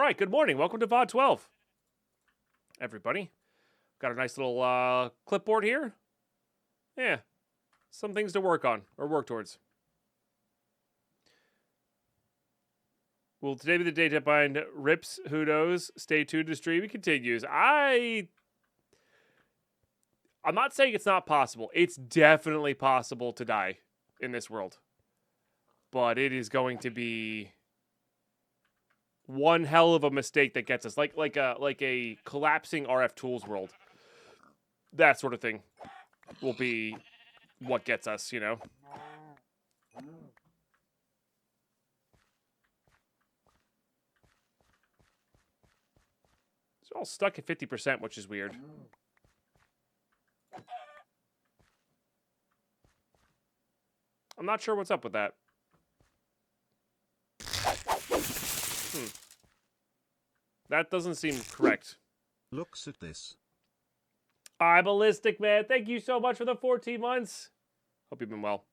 right, good morning. Welcome to VOD 12, everybody. Got a nice little clipboard here. Yeah, some things to work on, or work towards. Will today be the day Deadpine rips? Who knows? Stay tuned to stream. It continues. I'm not saying it's not possible. It's definitely possible to die in this world. But it is going to be one hell of a mistake that gets us. Like a collapsing RF Tools world. That sort of thing will be what gets us, you know? It's all stuck at 50%, which is weird. I'm not sure what's up with that. That doesn't seem correct. Looks at this. Hi, Ballistic Man. Thank you so much for the 14 months. Hope you've been well.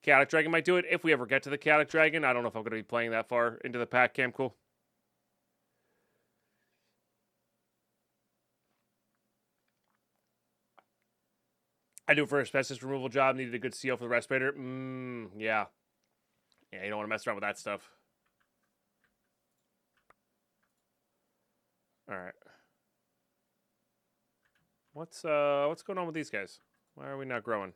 Chaotic Dragon might do it if we ever get to the Chaotic Dragon. I don't know if I'm going to be playing that far into the pack. Cam, cool. I do it for an asbestos removal job. Needed a good seal for the respirator. Yeah. Yeah, you don't want to mess around with that stuff. All right. What's going on with these guys? Why are we not growing?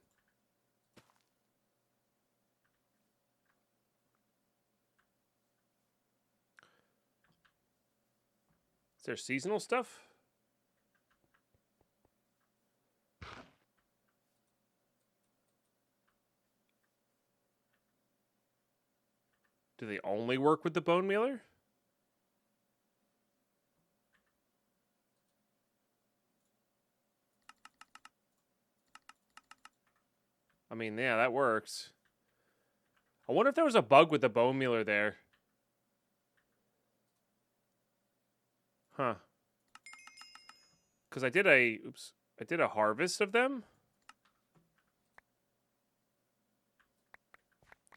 Is there seasonal stuff? Do they only work with the bone mealer? I mean, yeah, that works. I wonder if there was a bug with the bone mealer there. Huh. Because I did a harvest of them.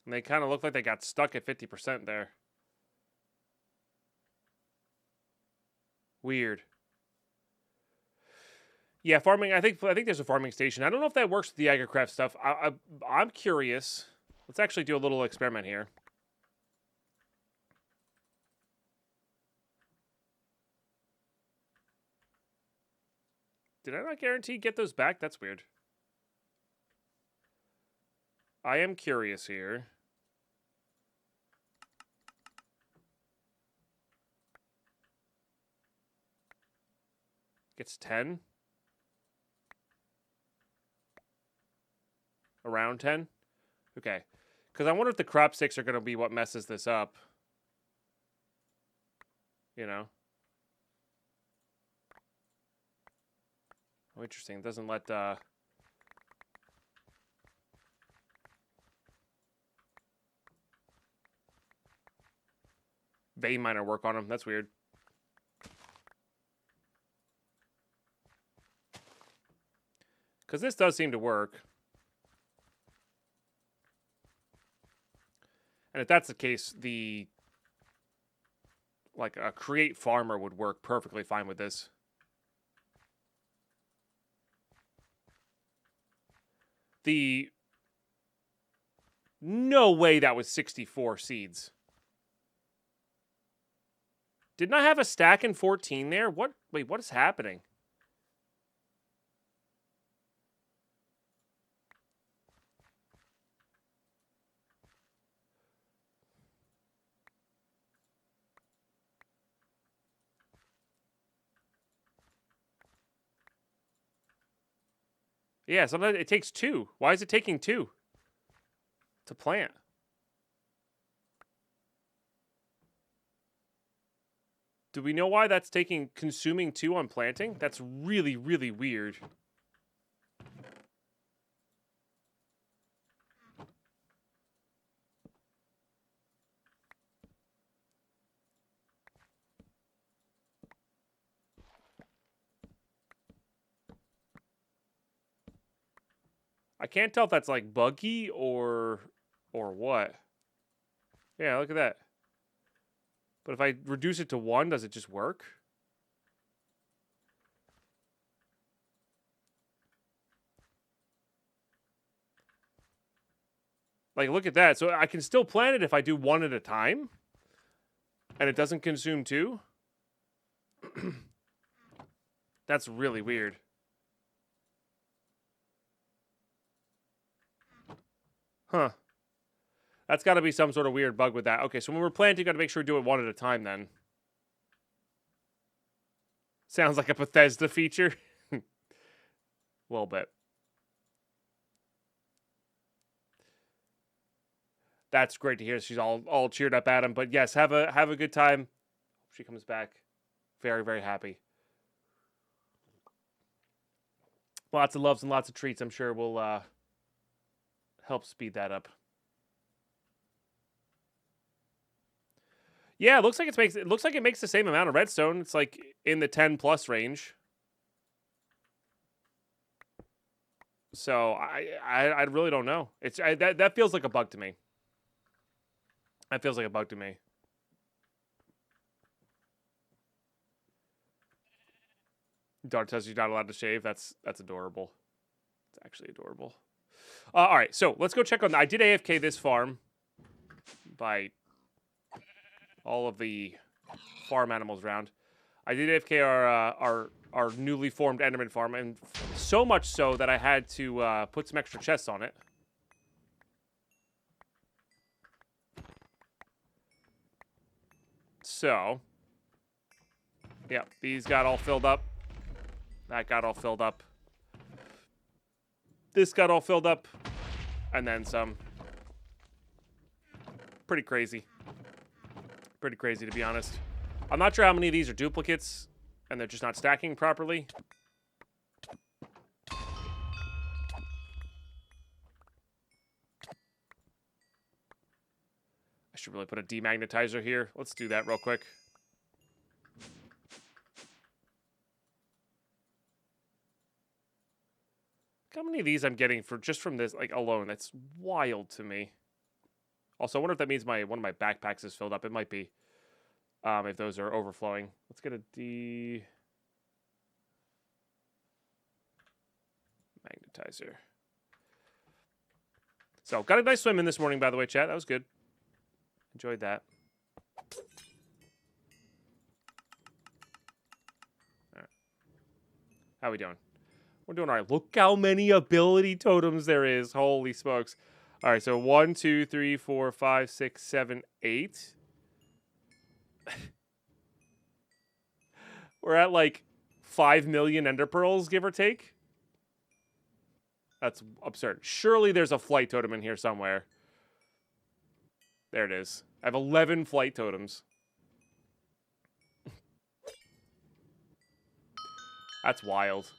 And they kind of look like they got stuck at 50% there. Weird. Yeah, farming. I think there's a farming station. I don't know if that works with the AgriCraft stuff. I'm curious. Let's actually do a little experiment here. Did I not guarantee get those back? That's weird. I am curious here. Gets 10. Around 10? Okay. Because I wonder if the crop sticks are going to be what messes this up. You know? Oh, interesting. It doesn't let, vein miner work on them. That's weird. Because this does seem to work. And if that's the case, like a create farmer would work perfectly fine with this. No way that was 64 seeds. Didn't I have a stack in 14 there? What? Wait, what is happening? Yeah, sometimes it takes 2. Why is it taking 2 to plant? Do we know why that's consuming 2 on planting? That's really, really weird. I can't tell if that's like buggy or what. Yeah, look at that. But if I reduce it to 1, does it just work? Like, look at that. So I can still plant it if I do 1 at a time. And it doesn't consume 2. That's really weird. Huh. That's got to be some sort of weird bug with that. Okay, so when we're planting, got to make sure we do it 1 at a time then. Sounds like a Bethesda feature. A little bit. That's great to hear. She's all cheered up at him. But yes, have a good time. Hope she comes back very, very happy. Lots of loves and lots of treats. I'm sure will help speed that up. Yeah, it looks like it makes the same amount of redstone. It's like in the 10+ range. So I really don't know. That feels like a bug to me. That feels like a bug to me. Dart says you're not allowed to shave. That's adorable. It's actually adorable. All right, so let's go check on. I did AFK this farm by all of the farm animals around. I did AFK our newly formed Enderman farm, and so much so that I had to put some extra chests on it. So, yeah, these got all filled up. That got all filled up. This got all filled up. And then some. Pretty crazy. Pretty crazy, to be honest. I'm not sure how many of these are duplicates, and they're just not stacking properly. I should really put a demagnetizer here. Let's do that real quick. How many of these I'm getting just from this alone? That's wild to me. Also, I wonder if that means one of my backpacks is filled up. It might be. If those are overflowing. Let's get a demagnetizer. So, got a nice swim in this morning, by the way, chat. That was good. Enjoyed that. All right. How we doing? We're doing all right. Look how many ability totems there is. Holy smokes. All right, so 1, 2, 3, 4, 5, 6, 7, 8. We're at like 5 million ender pearls, give or take. That's absurd. Surely there's a flight totem in here somewhere. There it is. I have 11 flight totems. That's wild.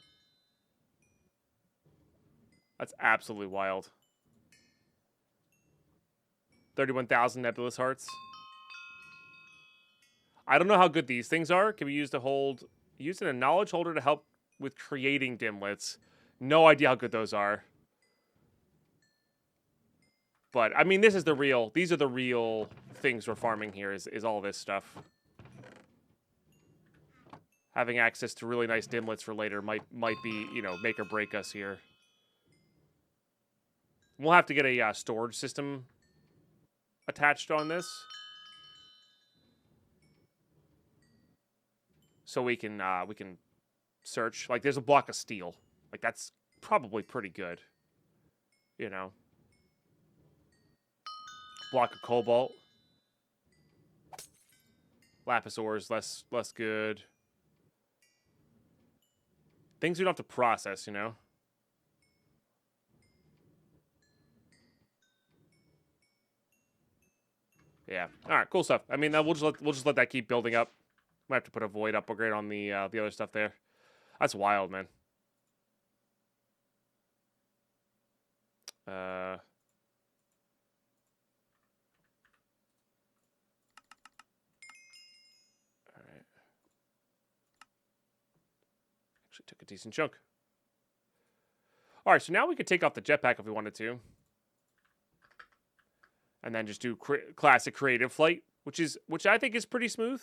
That's absolutely wild. 31,000 nebulous hearts. I don't know how good these things are. Can be used to hold... Used in a knowledge holder to help with creating dimlets. No idea how good those are. But, I mean, this is the real... These are the real things we're farming here, is all this stuff. Having access to really nice dimlets for later might be, you know, make or break us here. We'll have to get a storage system attached on this. So we can search. Like, there's a block of steel. Like, that's probably pretty good. You know. Block of cobalt. Lapis ore is less good. Things we don't have to process, you know. Yeah. All right. Cool stuff. I mean, we'll just let that keep building up. Might have to put a void upgrade on the other stuff there. That's wild, man. All right. Actually took a decent chunk. All right. So now we could take off the jetpack if we wanted to. And then just do classic creative flight which I think is pretty smooth.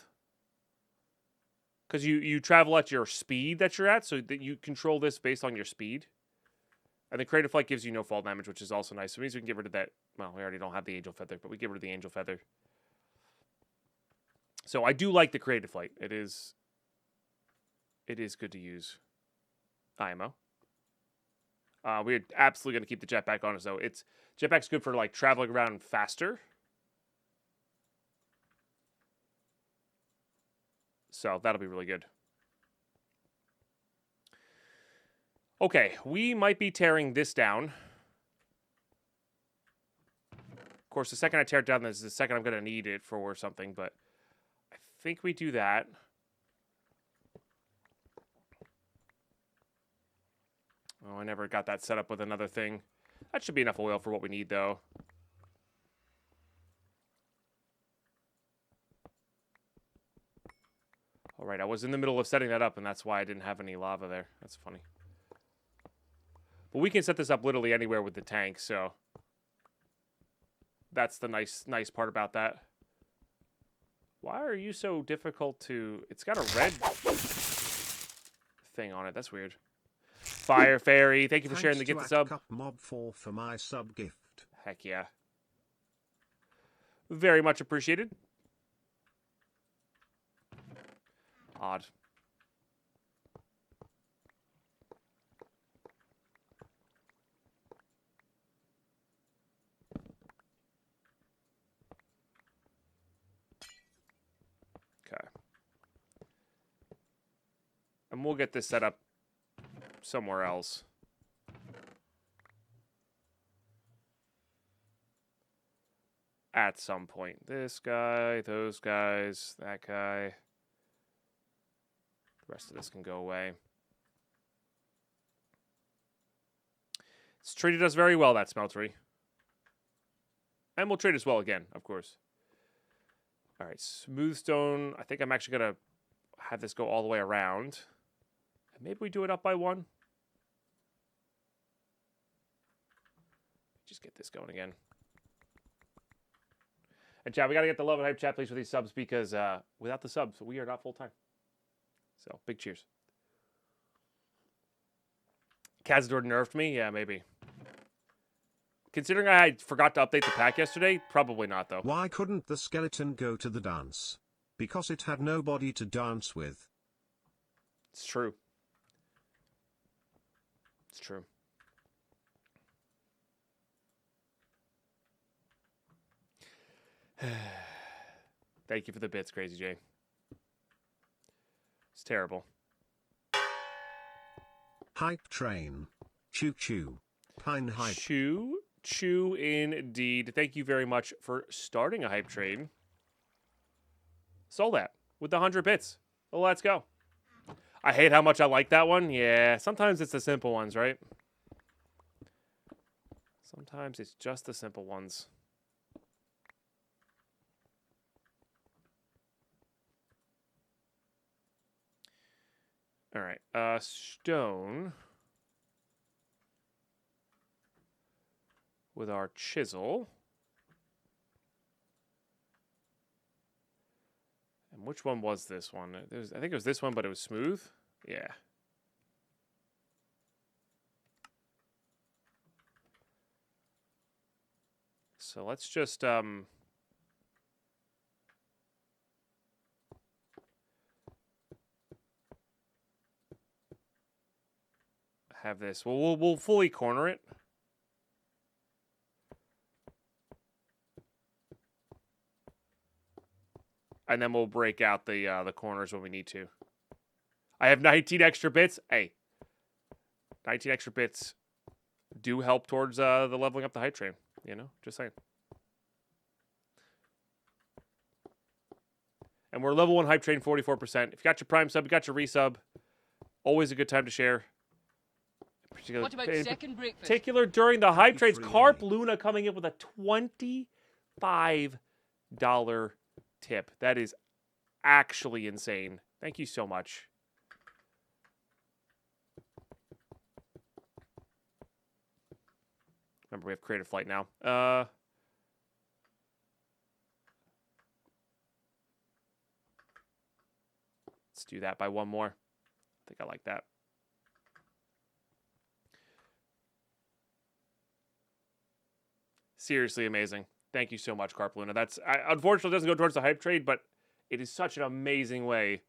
Because you travel at your speed that you're at, so that you control this based on your speed. And the creative flight gives you no fall damage, which is also nice. So it means we can get rid of that. Well, we already don't have the angel feather, but we get rid of the angel feather. So I do like the creative flight. It is good to use. IMO. We're absolutely going to keep the jetpack on us, though. Jetpack's good for, like, traveling around faster. So that'll be really good. Okay, we might be tearing this down. Of course, the second I tear it down is the second I'm going to need it for something, but I think we do that. Oh, I never got that set up with another thing. That should be enough oil for what we need, though. All right, I was in the middle of setting that up, and that's why I didn't have any lava there. That's funny. But we can set this up literally anywhere with the tank, so that's the nice part about that. Why are you so difficult to... It's got a red thing on it. That's weird. Fire Fairy, thank you for sharing the gift sub. Mob4 for my sub gift. Heck yeah. Very much appreciated. Odd. Okay. And we'll get this set up somewhere else. At some point. This guy, those guys, that guy. The rest of this can go away. It's treated us very well, that smeltery. And we'll trade as well again, of course. All right, smooth stone. I think I'm actually going to have this go all the way around. And maybe we do it up by one. Just get this going again. And chat, we got to get the love and hype chat, please, for these subs, because without the subs, we are not full-time. So, big cheers. Cazador nerfed me? Yeah, maybe. Considering I forgot to update the pack yesterday, probably not, though. Why couldn't the skeleton go to the dance? Because it had nobody to dance with. It's true. It's true. Thank you for the bits, Crazy J. It's terrible. Hype train. Choo choo. Pine hype. Choo choo indeed. Thank you very much for starting a hype train. Sold that with the 100 bits. Well, let's go. I hate how much I like that one. Yeah, sometimes it's the simple ones, right? Sometimes it's just the simple ones. All right, stone with our chisel. And which one was this one? I think it was this one, but it was smooth. Yeah. So let's just have this. Well, we'll fully corner it. And then we'll break out the corners when we need to. I have 19 extra bits. Hey, 19 extra bits do help towards the leveling up the hype train. You know, just saying. And we're level 1 hype train 44%. If you got your prime sub, you got your resub. Always a good time to share. What about second breakfast? Particular during the hype trades. Carp Luna coming in with a $25 tip. That is actually insane. Thank you so much. Remember, we have creative flight now. Let's do that by one more. I think I like that. Seriously amazing. Thank you so much, Carp Luna. Unfortunately, it doesn't go towards the hype trade, but it is such an amazing way.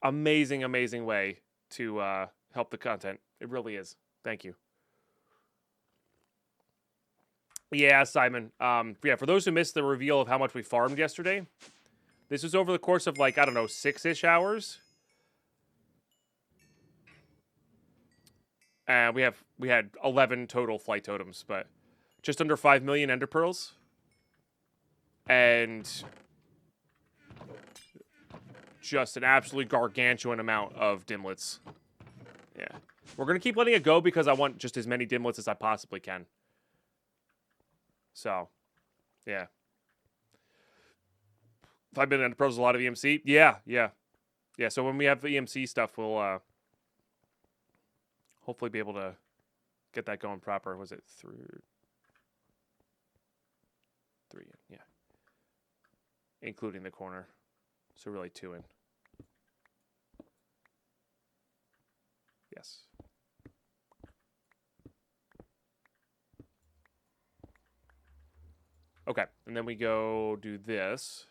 Amazing way to help the content. It really is. Thank you. Yeah, Simon. Yeah, for those who missed the reveal of how much we farmed yesterday, this was over the course of, like, I don't know, 6-ish hours. And we had 11 total flight totems, but just under 5 million ender pearls. And just an absolutely gargantuan amount of dimlets. Yeah. We're going to keep letting it go because I want just as many dimlets as I possibly can. So, yeah. 5 million ender pearls is a lot of EMC. Yeah. So when we have the EMC stuff, we'll hopefully be able to get that going proper. Was it 3? Yeah. Including the corner. So really 2 in. Yes. Okay, and then we go do this.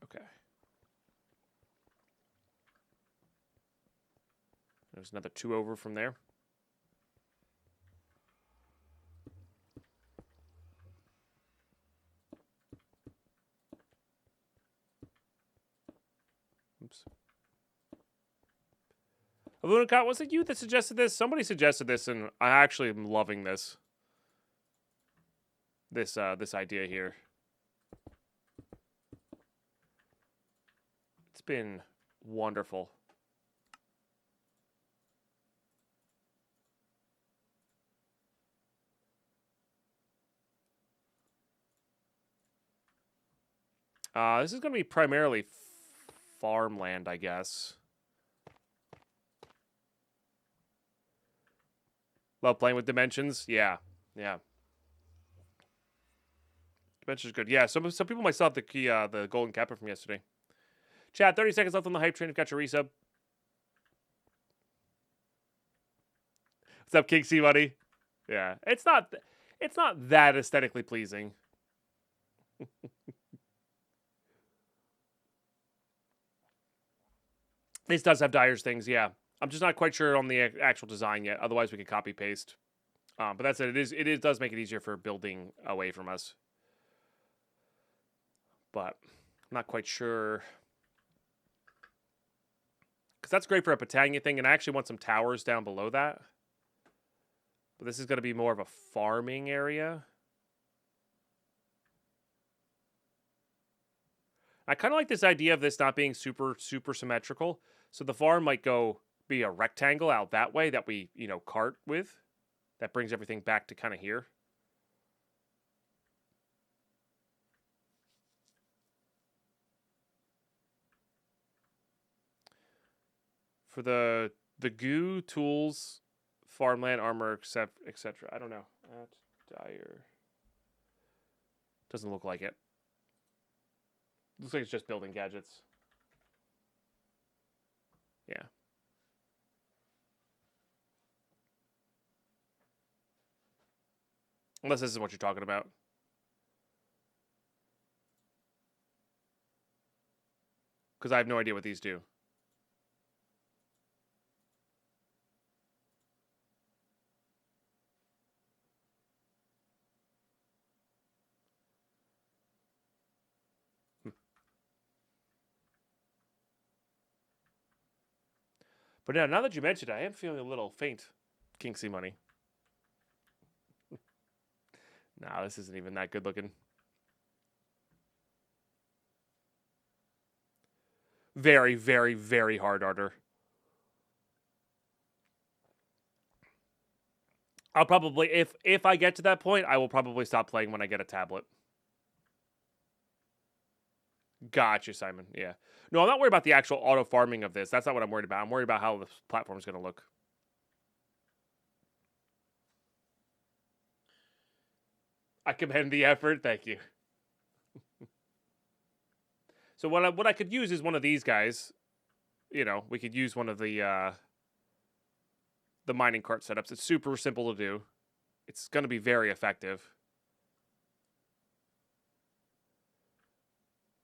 Okay. There's another 2 over from there. Oops. Lunacott, was it you that suggested this? Somebody suggested this, and I actually am loving this. This idea here. It's been wonderful. This is going to be primarily farmland, I guess. Love playing with dimensions. Yeah. Dimensions good. Yeah, some people might still have the golden kappa from yesterday. Chat, 30 seconds left on the hype train. You've got your resub. What's up, King C Money? Yeah, it's not that aesthetically pleasing. This does have Dyer's things, yeah. I'm just not quite sure on the actual design yet. Otherwise, we could copy paste. But that's it. It does make it easier for building away from us. But I'm not quite sure. Because that's great for a Botania thing, and I actually want some towers down below that. But this is going to be more of a farming area. I kind of like this idea of this not being super symmetrical. So the farm might be a rectangle out that way that we, cart with. That brings everything back to kind of here. For the goo, tools, farmland, armor, etc. I don't know. At Dyer. Doesn't look like it. Looks like it's just building gadgets. Yeah. Unless this is what you're talking about. Because I have no idea what these do. But now that you mentioned it, I am feeling a little faint, Kinksy Money. Nah, this isn't even that good looking. Very, very, very hard arter. I'll probably, if I get to that point, I will probably stop playing when I get a tablet. Gotcha, Simon. Yeah. No, I'm not worried about the actual auto farming of this. That's not what I'm worried about. I'm worried about how the platform is going to look. I commend the effort. Thank you. So what I could use is one of these guys. You know, we could use one of the mining cart setups. It's super simple to do. It's going to be very effective.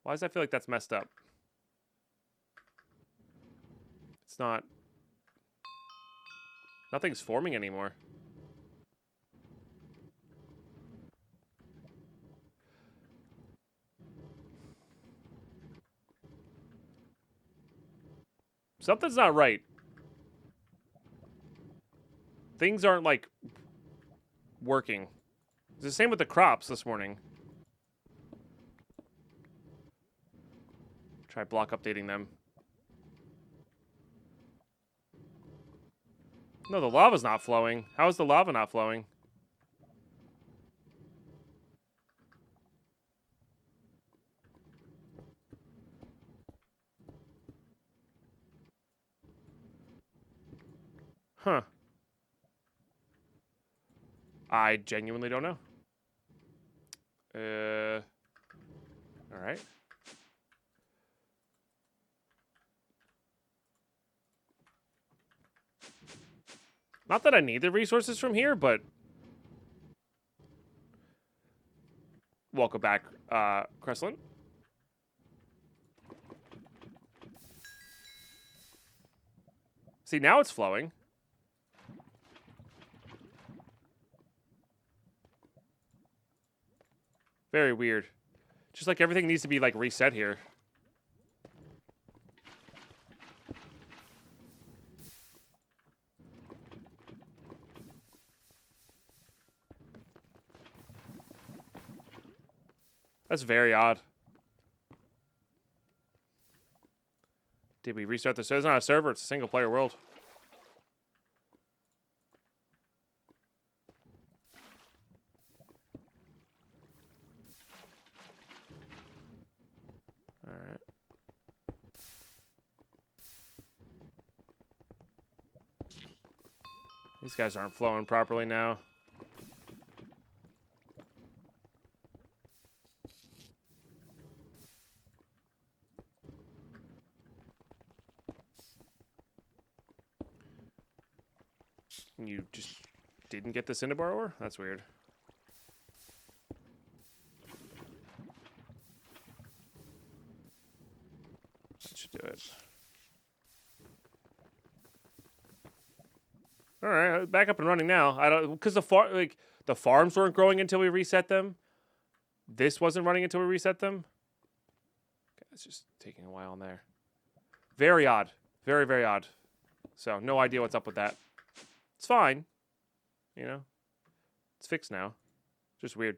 Why does I feel like that's messed up? It's not... Nothing's forming anymore. Something's not right. Things aren't, like, working. It's the same with the crops this morning. Try block updating them. No, the lava's not flowing. How is the lava not flowing? Huh. I genuinely don't know. All right. Not that I need the resources from here, but... Welcome back, Kreslin. See, now it's flowing. Very weird. Just like everything needs to be, like, reset here. That's very odd. Did we restart the server? It's not a server, it's a single player world. Alright. These guys aren't flowing properly now. You just didn't get the Cinnabar ore? That's weird. That should do it. All right, back up and running now. I don't because the farms weren't growing until we reset them. This wasn't running until we reset them. Okay, it's just taking a while in there. Very odd. Very, very odd. So no idea what's up with that. It's fine. You know? It's fixed now. Just weird.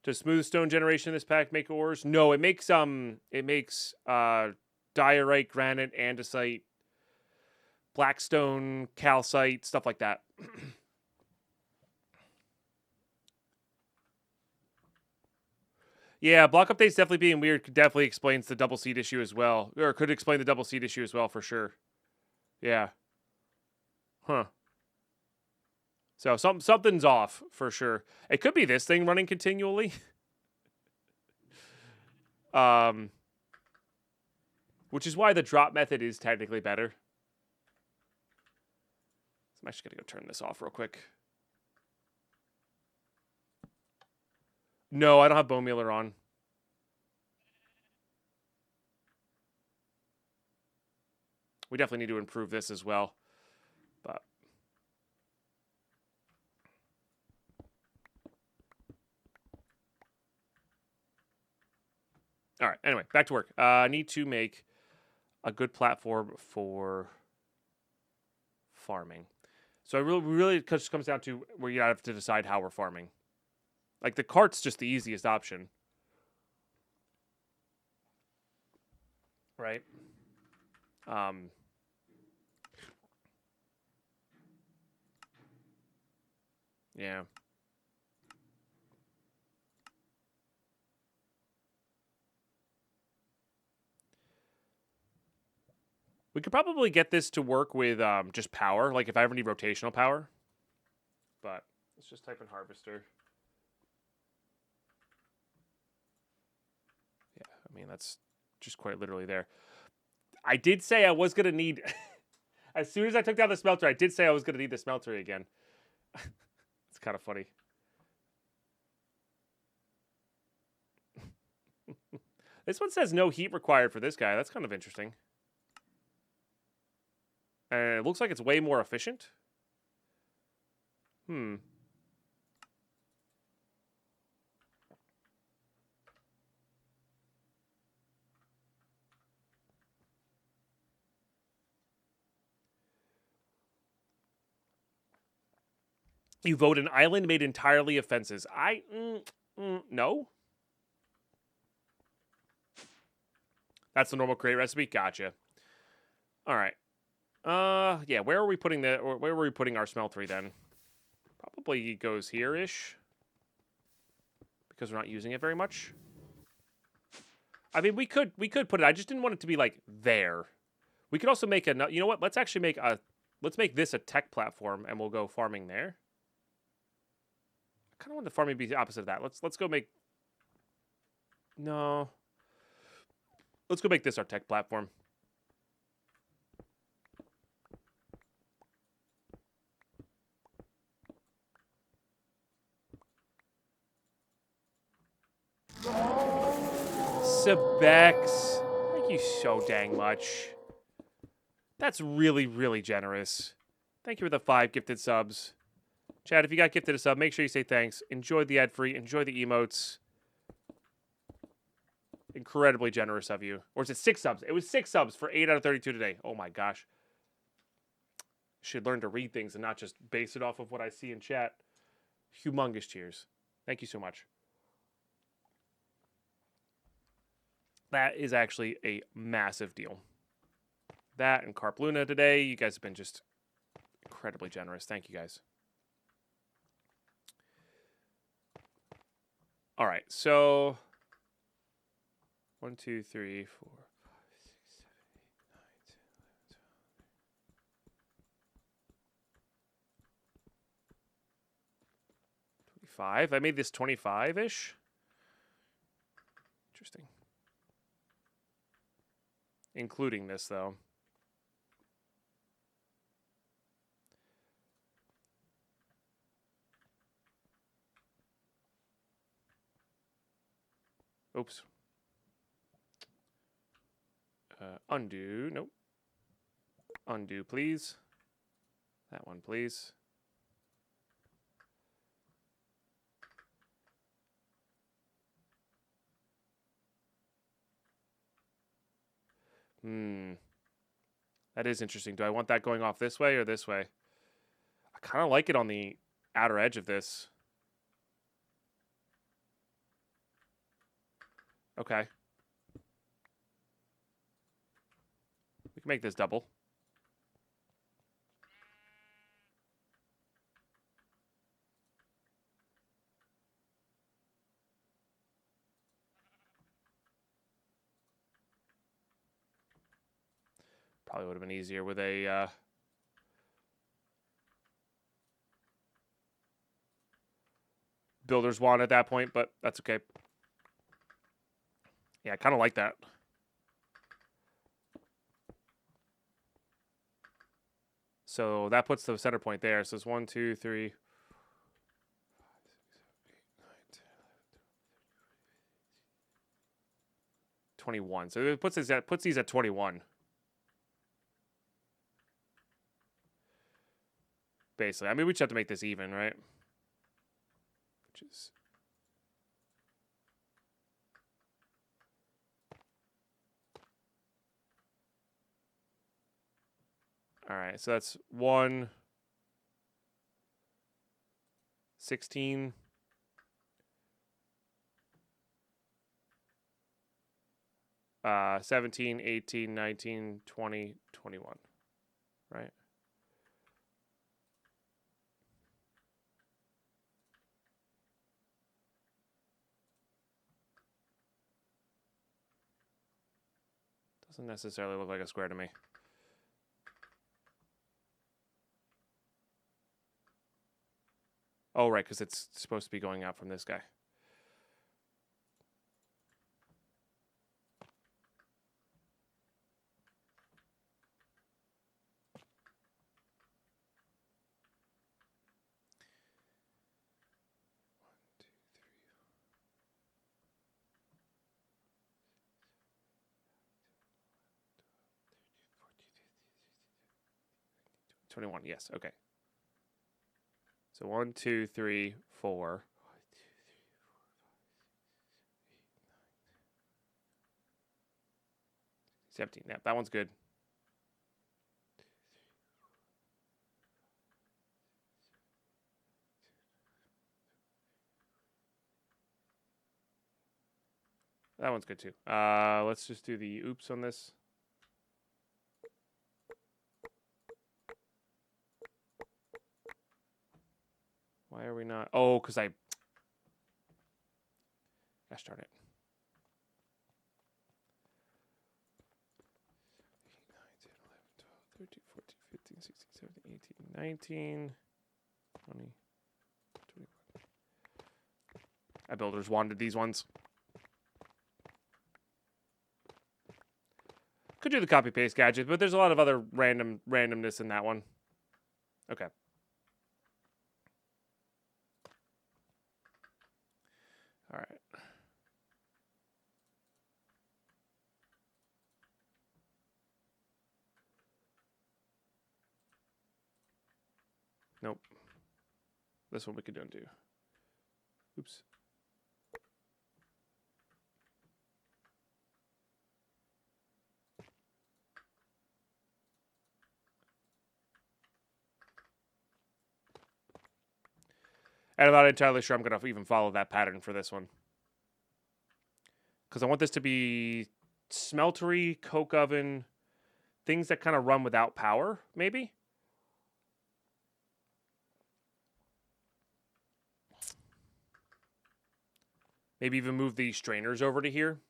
Does smooth stone generation in this pack make ores? No, it makes diorite, granite, andesite, blackstone, calcite, stuff like that. Yeah, block updates definitely being weird definitely explains the double seed issue as well. Or could explain the double seed issue as well, for sure. Yeah. Huh. So something's off, for sure. It could be this thing running continually. Which is why the drop method is technically better. So I'm actually going to go turn this off real quick. No, I don't have bone mealer on. We definitely need to improve this as well. But all right, anyway, back to work. I need to make a good platform for farming. So it really just comes down to where you have to decide how we're farming. Like, the cart's just the easiest option. Right? Yeah. We could probably get this to work with just power, like if I ever need rotational power. But let's just type in harvester. I mean, that's just quite literally there. I did say I was going to need... As soon as I took down the smelter, I did say I was going to need the smelter again. It's kind of funny. This one says no heat required for this guy. That's kind of interesting. And it looks like it's way more efficient. You vote an island made entirely of fences. No. That's the normal crate recipe? Gotcha. All right. Yeah, where are we putting where were we putting our smeltery then? Probably goes here-ish. Because we're not using it very much. I mean, we could put it. I just didn't want it to be like there. We could also make you know what? Let's actually make this a tech platform and we'll go farming there. I kind of want the farming to be the opposite of that. Let's go make... No. Let's go make this our tech platform. Sebex, thank you so dang much. That's really, really generous. Thank you for the 5 gifted subs. Chad, if you got gifted a sub, make sure you say thanks. Enjoy the ad-free. Enjoy the emotes. Incredibly generous of you. Or is it 6 subs? It was 6 subs for 8 out of 32 today. Oh my gosh. Should learn to read things and not just base it off of what I see in chat. Humongous cheers. Thank you so much. That is actually a massive deal. That and Carp Luna today. You guys have been just incredibly generous. Thank you guys. All right, so 1, 2, 3, 4, 5, 6, 7, 8, 9, 10, 11, 12, 25. I made this 25-ish. Interesting. Including this, though. Oops. Undo. Nope. Undo, please. That one, please. That is interesting. Do I want that going off this way or this way? I kind of like it on the outer edge of this. Okay. We can make this double. Probably would have been easier with a builder's wand at that point, but that's okay. Yeah, I kind of like that. So that puts the center point there. So it's 1, 2, 3, 5, 6, 7, 8, 9, 10, 21. So it puts these at 21. Basically. I mean, we just have to make this even, right? Which is... All right, so that's 1, 16, 17, 18, 19, 20, 21, right? Doesn't necessarily look like a square to me. Oh, right, because it's supposed to be going out from this guy. 21, yes, okay. So 1, 2, 3, 4. 17, yeah, that one's good. That one's good too. Let's just do the oops on this. Why are we not? Oh, because I... Gosh darn it. 8, 9, 10, 11, 12, 13, 14, 15, 16, 17, 18, 19, 20, 21. I builders wanted these ones. Could do the copy paste gadget, but there's a lot of other randomness in that one. Okay. All right. Nope. This one we could undo. Oops. And I'm not entirely sure I'm going to even follow that pattern for this one. Because I want this to be smeltery, coke oven, things that kind of run without power, maybe? Maybe even move the strainers over to here.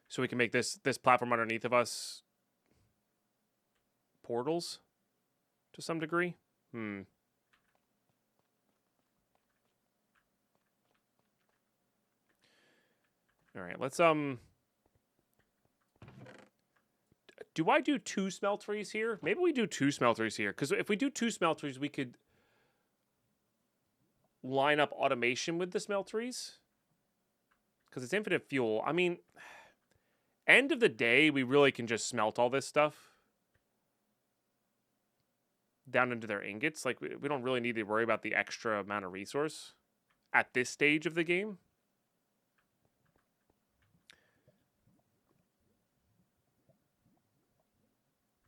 So we can make this platform underneath of us portals to some degree. All right, let's do I do 2 smelteries here? Maybe we do 2 smelteries here, because if we do 2 smelteries, we could line up automation with the smelteries, because it's infinite fuel. I mean, end of the day, we really can just smelt all this stuff down into their ingots. Like, we don't really need to worry about the extra amount of resource at this stage of the game.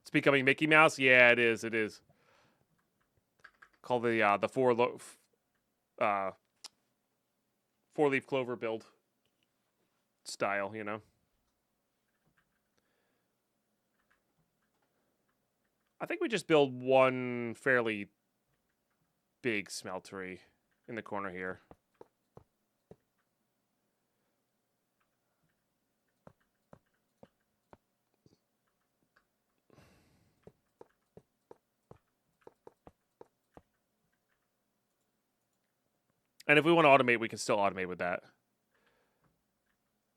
It's becoming Mickey Mouse? Yeah, it is. It is. Call the four-leaf clover build style, you know. I think we just build one fairly big smeltery in the corner here. And if we want to automate, we can still automate with that.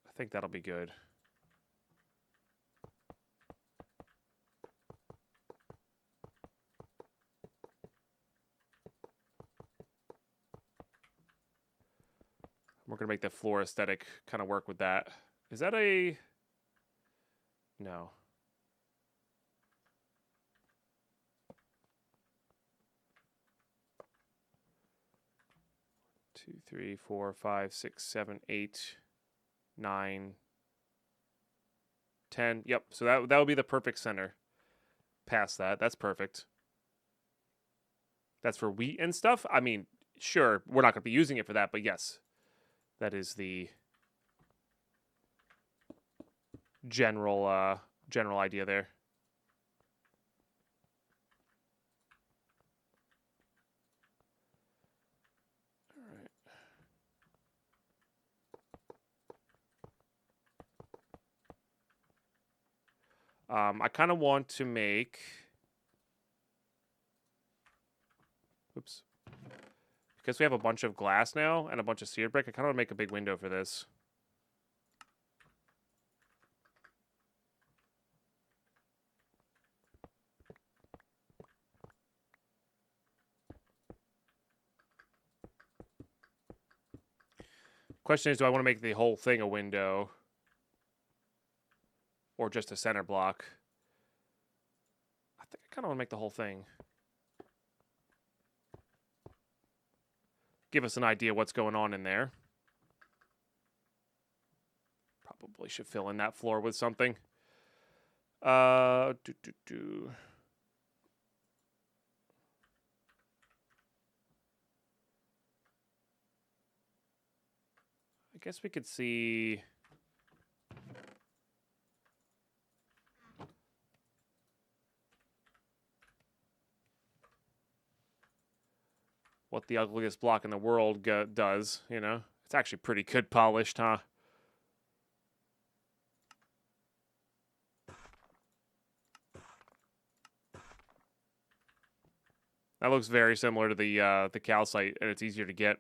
I think that'll be good. We're going to make the floor aesthetic kind of work with that. Is that a... No. Two, 3, 4, 5, 6, 7, 8, 9, 10. Yep. So that would be the perfect center. Past that. That's perfect. That's for wheat and stuff. I mean, sure, we're not going to be using it for that, but yes. That is the general idea there. All right. I kind of want to make... Oops. Because we have a bunch of glass now and a bunch of seared brick, I kind of want to make a big window for this. Question is, do I want to make the whole thing a window? Or just a center block? I think I kind of want to make the whole thing. Give us an idea what's going on in there. Probably should fill in that floor with something. I guess we could see... what the ugliest block in the world does, you know? It's actually pretty good polished, huh? That looks very similar to the calcite, and it's easier to get.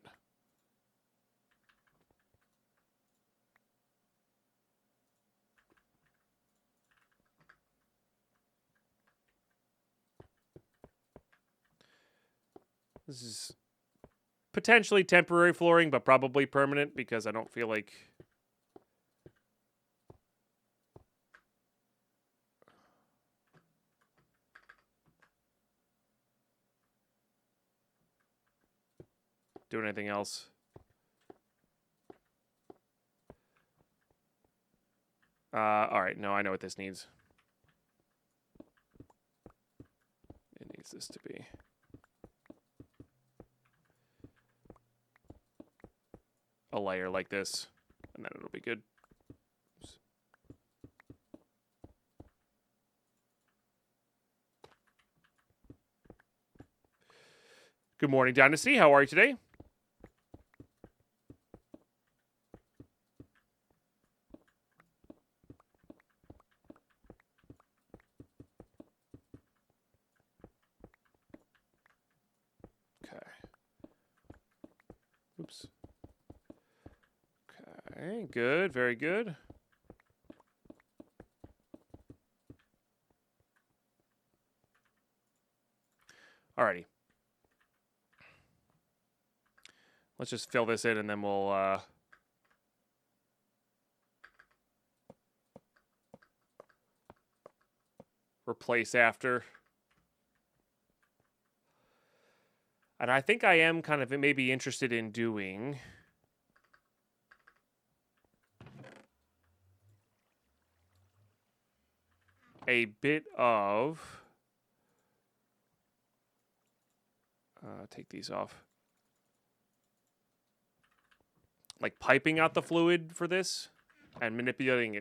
This is potentially temporary flooring, but probably permanent because I don't feel like... doing anything else. All right, no, I know what this needs. It needs this to be... a layer like this, and then it'll be good. Oops. Good morning, Dynasty. How are you today? Okay. Oops. Okay, good, very good. Alrighty. Let's just fill this in and then we'll replace after. And I think I am kind of maybe interested in doing... a bit of... take these off. Like piping out the fluid for this and manipulating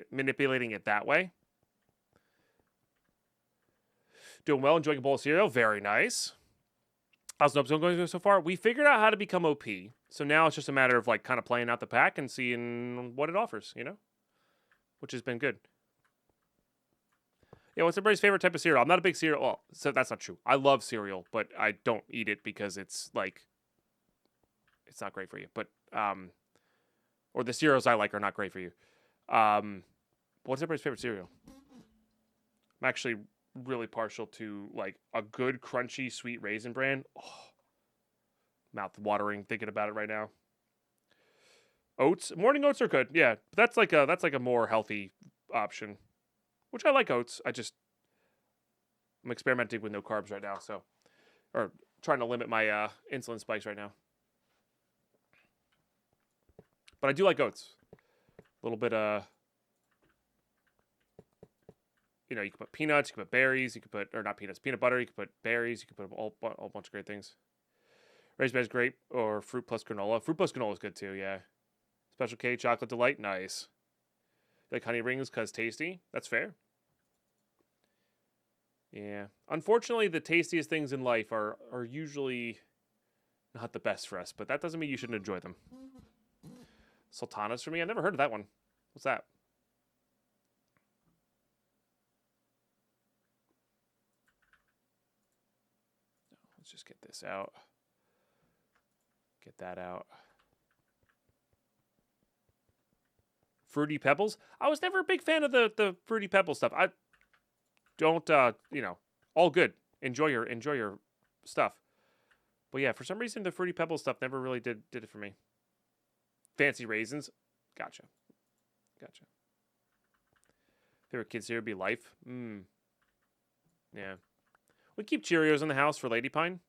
it that way. Doing well, enjoying a bowl of cereal. Very nice. How's the episode going so far? We figured out how to become OP. So now it's just a matter of like kind of playing out the pack and seeing what it offers, you know? Which has been good. Yeah, what's everybody's favorite type of cereal? I'm not a big cereal. Well, so that's not true. I love cereal, but I don't eat it because it's like, it's not great for you. But, or the cereals I like are not great for you. What's everybody's favorite cereal? I'm actually really partial to like a good crunchy sweet Raisin Bran. Oh, mouth watering thinking about it right now. Oats, morning oats are good. Yeah, but that's like a more healthy option. Which I like oats. I'm experimenting with no carbs right now, so, or trying to limit my insulin spikes right now. But I do like oats. A little bit you know, you can put peanuts, you can put berries, you can put, or not peanuts, peanut butter, you can put berries, you can put a whole bunch of great things. Raised Bran is great, or fruit plus granola. Fruit plus granola is good too, yeah. Special K, chocolate delight, nice. Like honey rings because tasty. That's fair. Yeah. Unfortunately, the tastiest things in life are usually not the best for us, but that doesn't mean you shouldn't enjoy them. Sultanas for me? I've never heard of that one. What's that? Let's just get this out. Get that out. Fruity Pebbles? I was never a big fan of the Fruity Pebbles stuff. I don't, you know, all good. Enjoy your stuff. But yeah, for some reason, the Fruity Pebbles stuff never really did it for me. Fancy Raisins? Gotcha. Favorite kid cereal would be Life? Yeah. We keep Cheerios in the house for Lady Pine.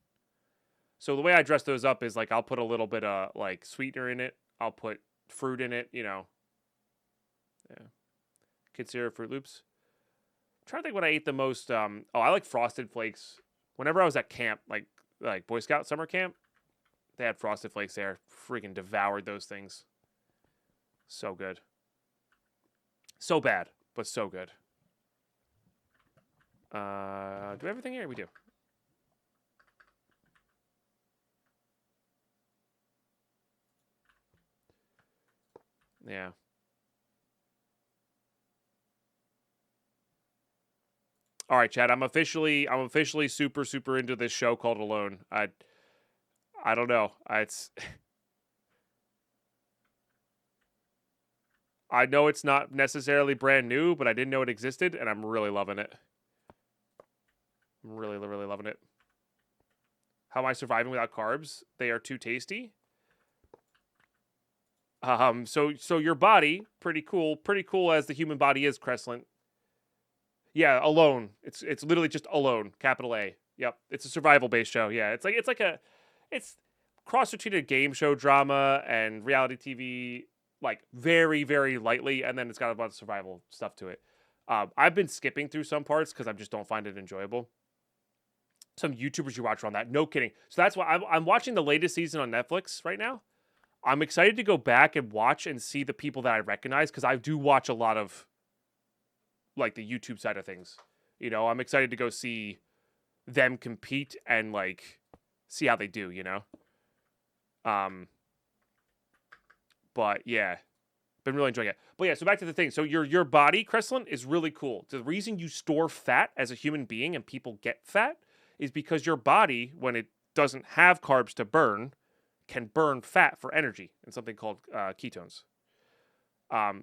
So the way I dress those up is like I'll put a little bit of like sweetener in it. I'll put fruit in it, you know. Yeah. Kid cereal, Fruit Loops. I'm trying to think what I ate the most. Oh, I like Frosted Flakes. Whenever I was at camp, like Boy Scout summer camp, they had Frosted Flakes there. Freaking devoured those things. So good. So bad, but so good. Do we have everything here? We do. Yeah. All right, Chad. I'm officially super into this show called Alone. I don't know. I know it's not necessarily brand new, but I didn't know it existed, and I'm really loving it. I'm really loving it. How am I surviving without carbs? They are too tasty. So your body, pretty cool as the human body is, Crescent. Yeah, Alone. It's literally just Alone, capital A. Yep, it's a survival based show. Yeah, it's cross between a game show drama and reality TV, like very very lightly, and then it's got a bunch of survival stuff to it. I've been skipping through some parts because I just don't find it enjoyable. Some YouTubers you watch are on that, no kidding. So that's why I'm watching the latest season on Netflix right now. I'm excited to go back and watch and see the people that I recognize because I do watch a lot of like the YouTube side of things. You know, I'm excited to go see them compete and like see how they do, you know? But yeah, been really enjoying it. But yeah, so back to the thing. So your body, Crescent, is really cool. The reason you store fat as a human being and people get fat is because your body, when it doesn't have carbs to burn, can burn fat for energy in something called ketones.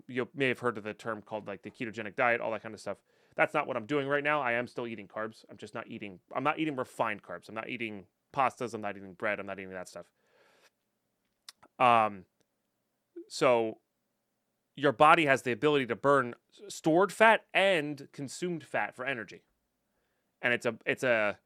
You may have heard of the term called like the ketogenic diet, all that kind of stuff. That's not what I'm doing right now. I am still eating carbs. I'm not eating refined carbs. I'm not eating pastas. I'm not eating bread. I'm not eating that stuff. So your body has the ability to burn stored fat and consumed fat for energy. And it's a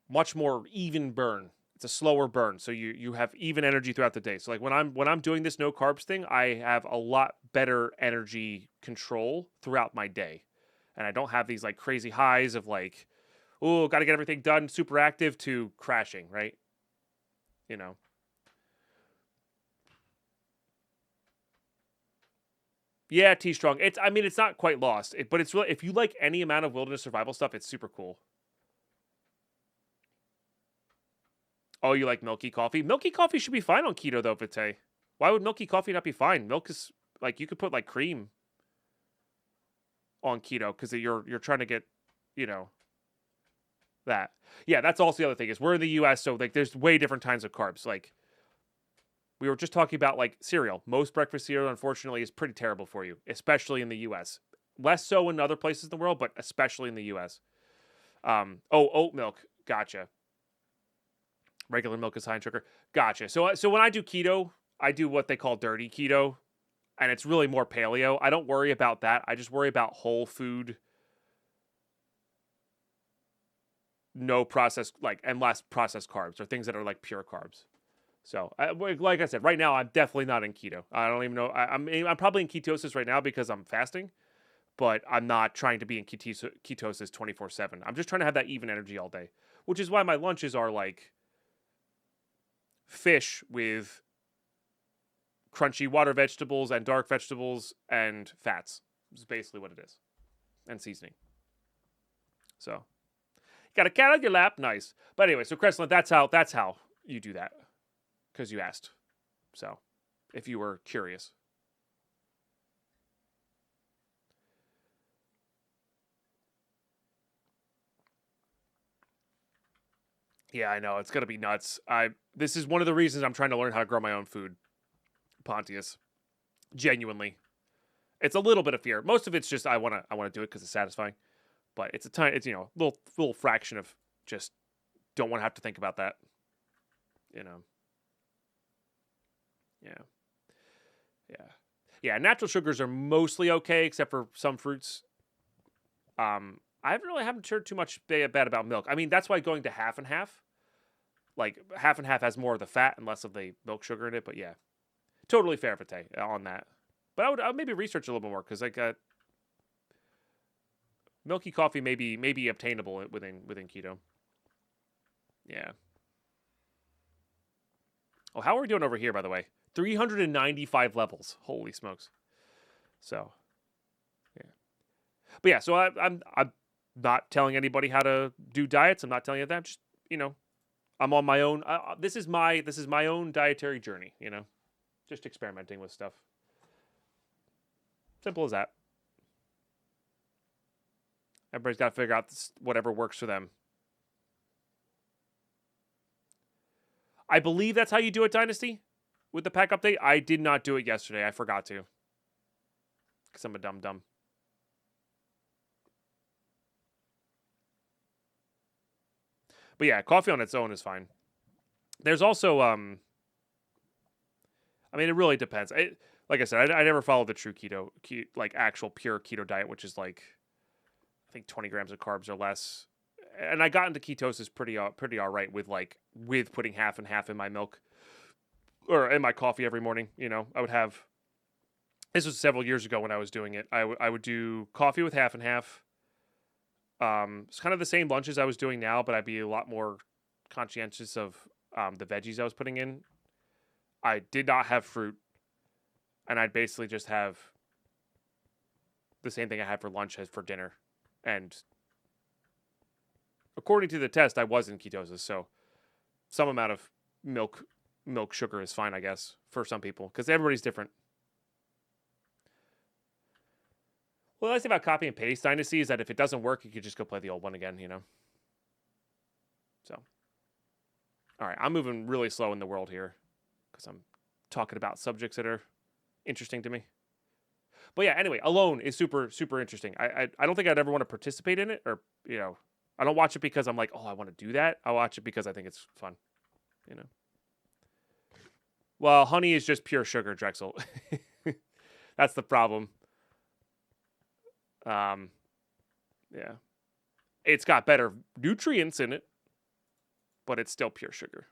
much more even burn. It's a slower burn, so you have even energy throughout the day. So like when I'm doing this no carbs thing, I have a lot better energy control throughout my day, and I don't have these like crazy highs of like, oh, got to get everything done, super active to crashing, right? You know. Yeah, T Strong. It's not quite lost, but it's really if you like any amount of wilderness survival stuff, it's super cool. Oh, you like milky coffee? Milky coffee should be fine on keto, though, Vite. Why would milky coffee not be fine? Milk is, like, you could put, like, cream on keto because you're trying to get, you know, that. Yeah, that's also the other thing is we're in the U.S., so, like, there's way different kinds of carbs. Like, we were just talking about, like, cereal. Most breakfast cereal, unfortunately, is pretty terrible for you, especially in the U.S. Less so in other places in the world, but especially in the U.S. Oat milk. Gotcha. Regular milk is high in sugar. Gotcha. So when I do keto, I do what they call dirty keto, and it's really more paleo. I don't worry about that. I just worry about whole food, no processed, like, and less processed carbs or things that are like pure carbs. So, like I said, right now I'm definitely not in keto. I don't even know. I'm probably in ketosis right now because I'm fasting, but I'm not trying to be in ketosis 24/7. I'm just trying to have that even energy all day, which is why my lunches are like fish with crunchy water vegetables and dark vegetables and fats. Is basically what it is. And seasoning. So, got a cat on your lap, nice. But anyway, so Crescent, that's how you do that. Because you asked. So, if you were curious. Yeah, I know. It's going to be nuts. This is one of the reasons I'm trying to learn how to grow my own food. Pontius. Genuinely. It's a little bit of fear. Most of it's just I want to do it because it's satisfying. But it's it's little fraction of just don't want to have to think about that. You know. Yeah. Yeah, natural sugars are mostly okay except for some fruits. I haven't heard too much bad about milk. I mean, that's why going to half and half, like half and half has more of the fat and less of the milk sugar in it. But yeah, totally fair, Vite, on that. But I would maybe research a little bit more because like milky coffee may be obtainable within keto. Yeah. Oh, how are we doing over here, by the way? 395 levels. Holy smokes. So, yeah. But yeah, so I'm not telling anybody how to do diets. I'm not telling you that. I'm just, I'm on my own. This is my own dietary journey, Just experimenting with stuff. Simple as that. Everybody's got to figure out whatever works for them. I believe that's how you do it, Dynasty, with the pack update. I did not do it yesterday. I forgot to. Because I'm a dumb. But yeah, coffee on its own is fine. There's also, I mean, it really depends. Like I said, I never followed the true keto, like actual pure keto diet, which is like, I think 20 grams of carbs or less. And I got into ketosis pretty all right with putting half and half in my milk or in my coffee every morning. I would have, this was several years ago when I was doing it. I would do coffee with half and half. It's kind of the same lunches I was doing now, but I'd be a lot more conscientious of the veggies I was putting in. I did not have fruit, and I'd basically just have the same thing I had for lunch as for dinner. And according to the test, I was in ketosis, so some amount of milk sugar is fine, I guess, for some people, because everybody's different. Well, the nice thing about copy and paste Dynasty is that if it doesn't work, you could just go play the old one again, So, all right, I'm moving really slow in the world here because I'm talking about subjects that are interesting to me. But yeah, anyway, Alone is super, super interesting. I don't think I'd ever want to participate in it, or, I don't watch it because I'm like, oh, I want to do that. I watch it because I think it's fun, Well, honey is just pure sugar, Drexel. That's the problem. Yeah. It's got better nutrients in it, but it's still pure sugar.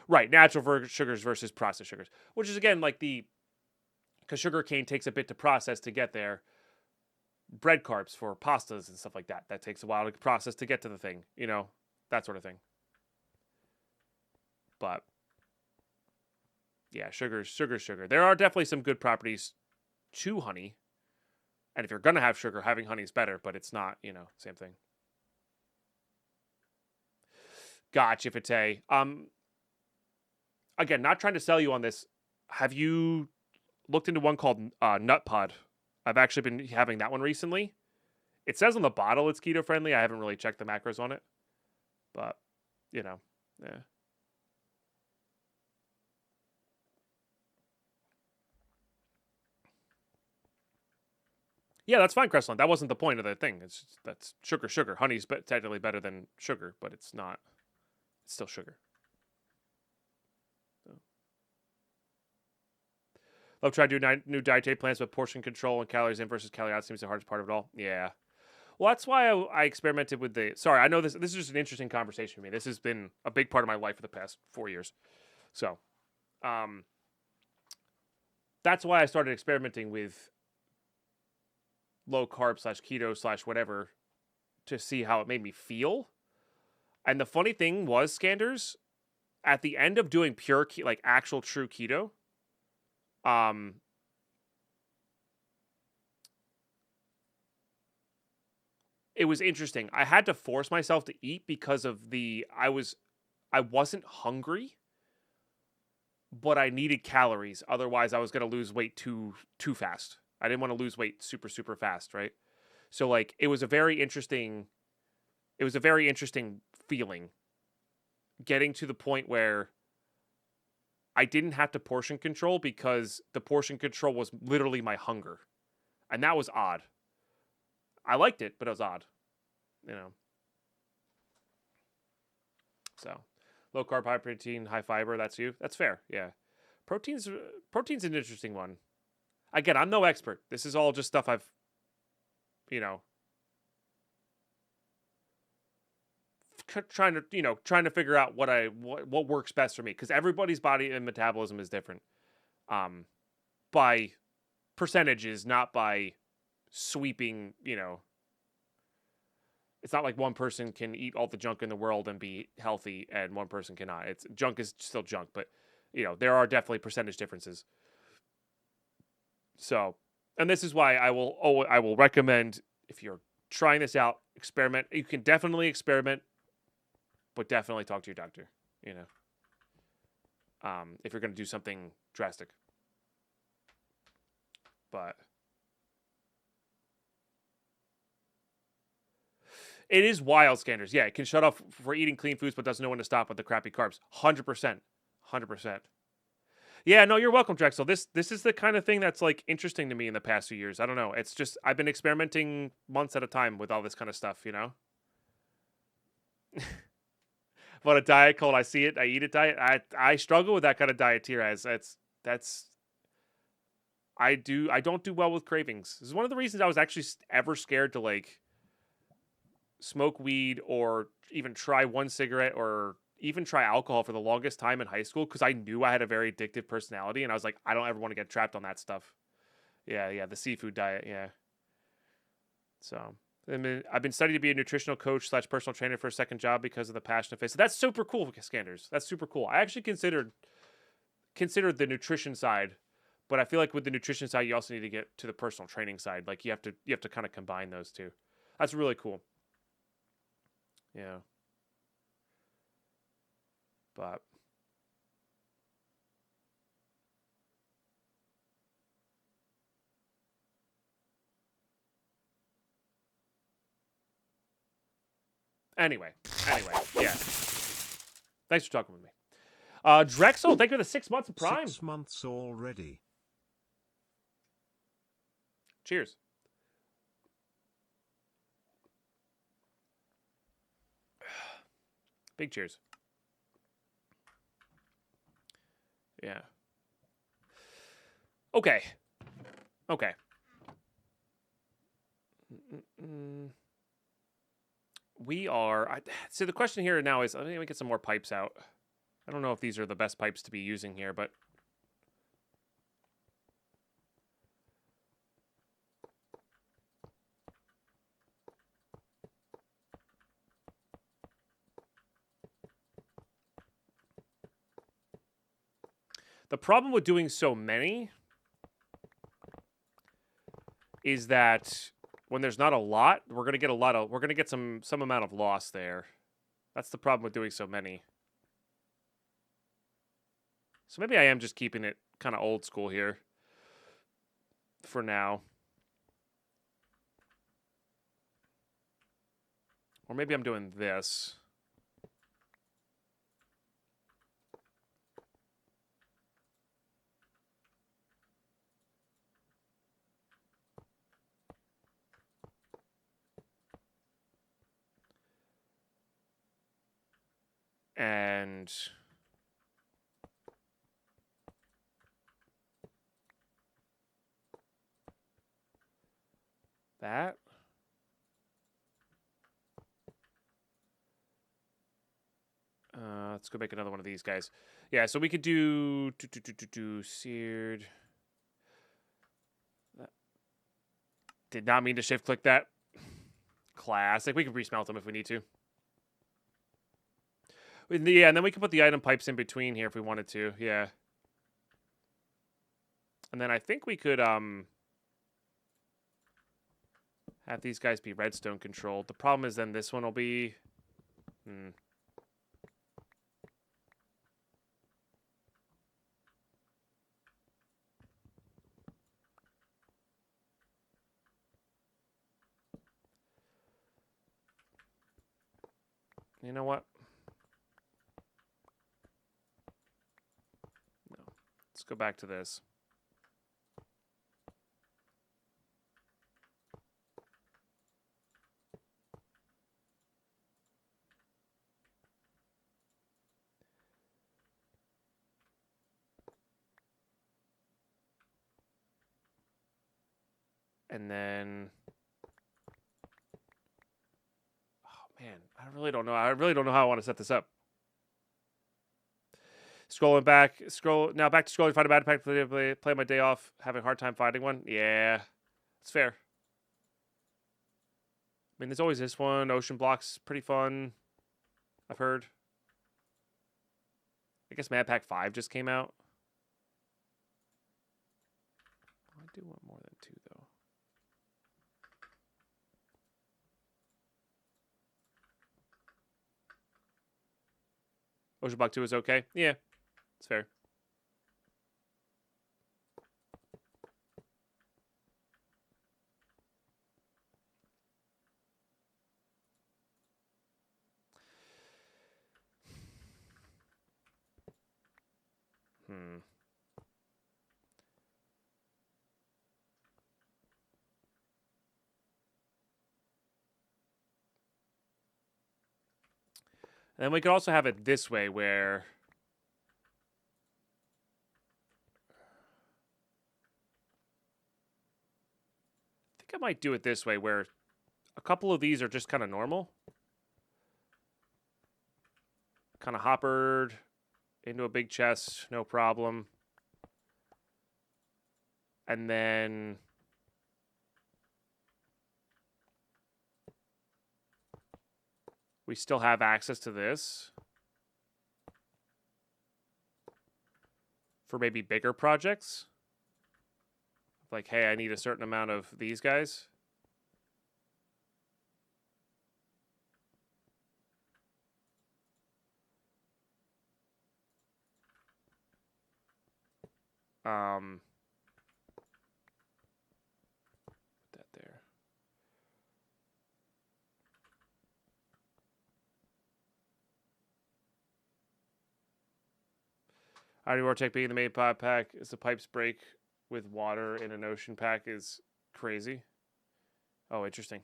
Right, natural sugars versus processed sugars, which is, again, like because sugar cane takes a bit to process to get there. Bread carbs for pastas and stuff like that. That takes a while to process to get to the thing, that sort of thing. But yeah, sugar. There are definitely some good properties to honey. And if you're going to have sugar, having honey is better, but it's not, same thing. Gotcha, Vite. Again, not trying to sell you on this. Have you looked into one called NutPod? I've actually been having that one recently. It says on the bottle it's keto friendly. I haven't really checked the macros on it, but yeah. Yeah, that's fine, Crestline. That wasn't the point of the thing. That's sugar. Honey's technically better than sugar, but it's not. It's still sugar. So. Love trying to do new dietary plans with portion control and calories in versus calorie out seems the hardest part of it all. Yeah. Well, that's why I experimented with the... Sorry, I know this is just an interesting conversation for me. This has been a big part of my life for the past 4 years. So, that's why I started experimenting with low carb / keto / whatever to see how it made me feel. And the funny thing was, Scanders, at the end of doing pure, like actual true keto, it was interesting. I had to force myself to eat because of I wasn't hungry, but I needed calories. Otherwise, I was going to lose weight too fast. I didn't want to lose weight super, super fast, right? So, like, it was a very interesting feeling getting to the point where I didn't have to portion control because the portion control was literally my hunger. And that was odd. I liked it, but it was odd. So, low carb, high protein, high fiber, that's you. That's fair, yeah. Protein's an interesting one. Again, I'm no expert. This is all just stuff I've, trying to figure out what works best for me, because everybody's body and metabolism is different, by percentages, not by sweeping. It's not like one person can eat all the junk in the world and be healthy, and one person cannot. It's junk is still junk, but there are definitely percentage differences. So, and this is why I will recommend, if you're trying this out, experiment. You can definitely experiment, but definitely talk to your doctor. If you're going to do something drastic. But it is wild, Scanners. Yeah, it can shut off for eating clean foods, but doesn't know when to stop with the crappy carbs. 100%. 100%. Yeah, no, you're welcome, Drexel. This is the kind of thing that's like interesting to me in the past few years. I don't know. It's just I've been experimenting months at a time with all this kind of stuff, But a diet called I see it, I eat it diet. I struggle with that kind of diet here, as I don't do well with cravings. This is one of the reasons I was actually ever scared to like smoke weed or even try one cigarette or even try alcohol for the longest time in high school, because I knew I had a very addictive personality, and I was like, I don't ever want to get trapped on that stuff. Yeah, the seafood diet, yeah. So, I've been studying to be a nutritional coach / personal trainer for a second job because of the passion of it. So that's super cool, Scanners. That's super cool. I actually considered the nutrition side, but I feel like with the nutrition side, you also need to get to the personal training side. Like you have to kind of combine those two. That's really cool. Yeah. But anyway, yeah. Thanks for talking with me. Drexel, thank you for the 6 months of Prime. 6 months already. Cheers. Big cheers. Yeah. Okay. We are... So the question here now is... Let me get some more pipes out. I don't know if these are the best pipes to be using here, but... The problem with doing so many is that when there's not a lot, we're gonna get some amount of loss there. That's the problem with doing so many. So maybe I am just keeping it kind of old school here for now. Or maybe I'm doing this. And that. Let's go make another one of these guys. Yeah, so we could do seared. Did not mean to shift click that. Classic. We can resmelt them if we need to. Yeah, and then we can put the item pipes in between here if we wanted to. Yeah. And then I think we could have these guys be redstone controlled. The problem is then this one will be... You know what? No. Let's go back to this. And then... Oh, Man, I really don't know. I really don't know how I want to set this up. Scrolling back, back to scrolling. Find a bad pack. Play my day off. Having a hard time finding one. Yeah, it's fair. I mean, there's always this one. Ocean Block's pretty fun. I've heard. I guess Mad Pack 5 just came out. I do want more than 2 though. Ocean Block 2 is okay. Yeah, it's fair. And then we could also have it this way where I think I might do it this way where a couple of these are just kind of normal. Kind of hoppered into a big chest, no problem. And then we still have access to this for maybe bigger projects. Like, hey, I need a certain amount of these guys. Put that there. Already Vortex being the main pod pack is the pipes break with water in an ocean pack is crazy. Oh, interesting.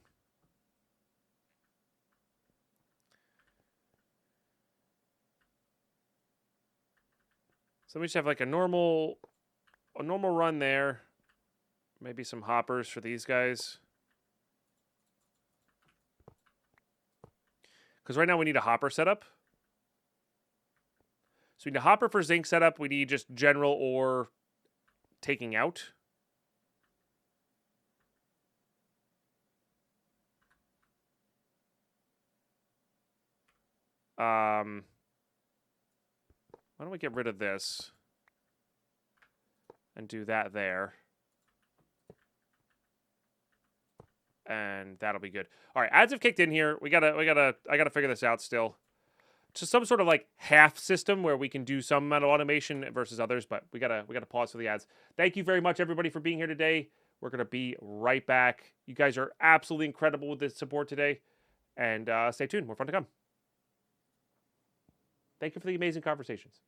So we just have like a normal run there. Maybe some hoppers for these guys. Because right now we need a hopper setup. So we need a hopper for zinc setup. We need just general ore taking out. Why don't we get rid of this and do that there? And that'll be good. All right, ads have kicked in here. I gotta figure this out still. Just some sort of like half system where we can do some amount of automation versus others, but we gotta pause for the ads. Thank you very much, everybody, for being here today. We're gonna be right back. You guys are absolutely incredible with this support today, and stay tuned. More fun to come. Thank you for the amazing conversations.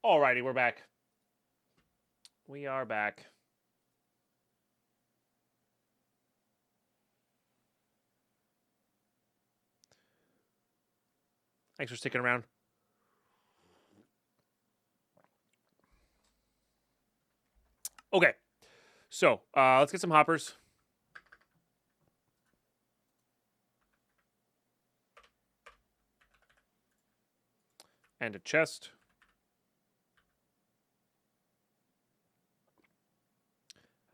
Alrighty, we're back. We are back. Thanks for sticking around. Okay, so let's get some hoppers. And a chest.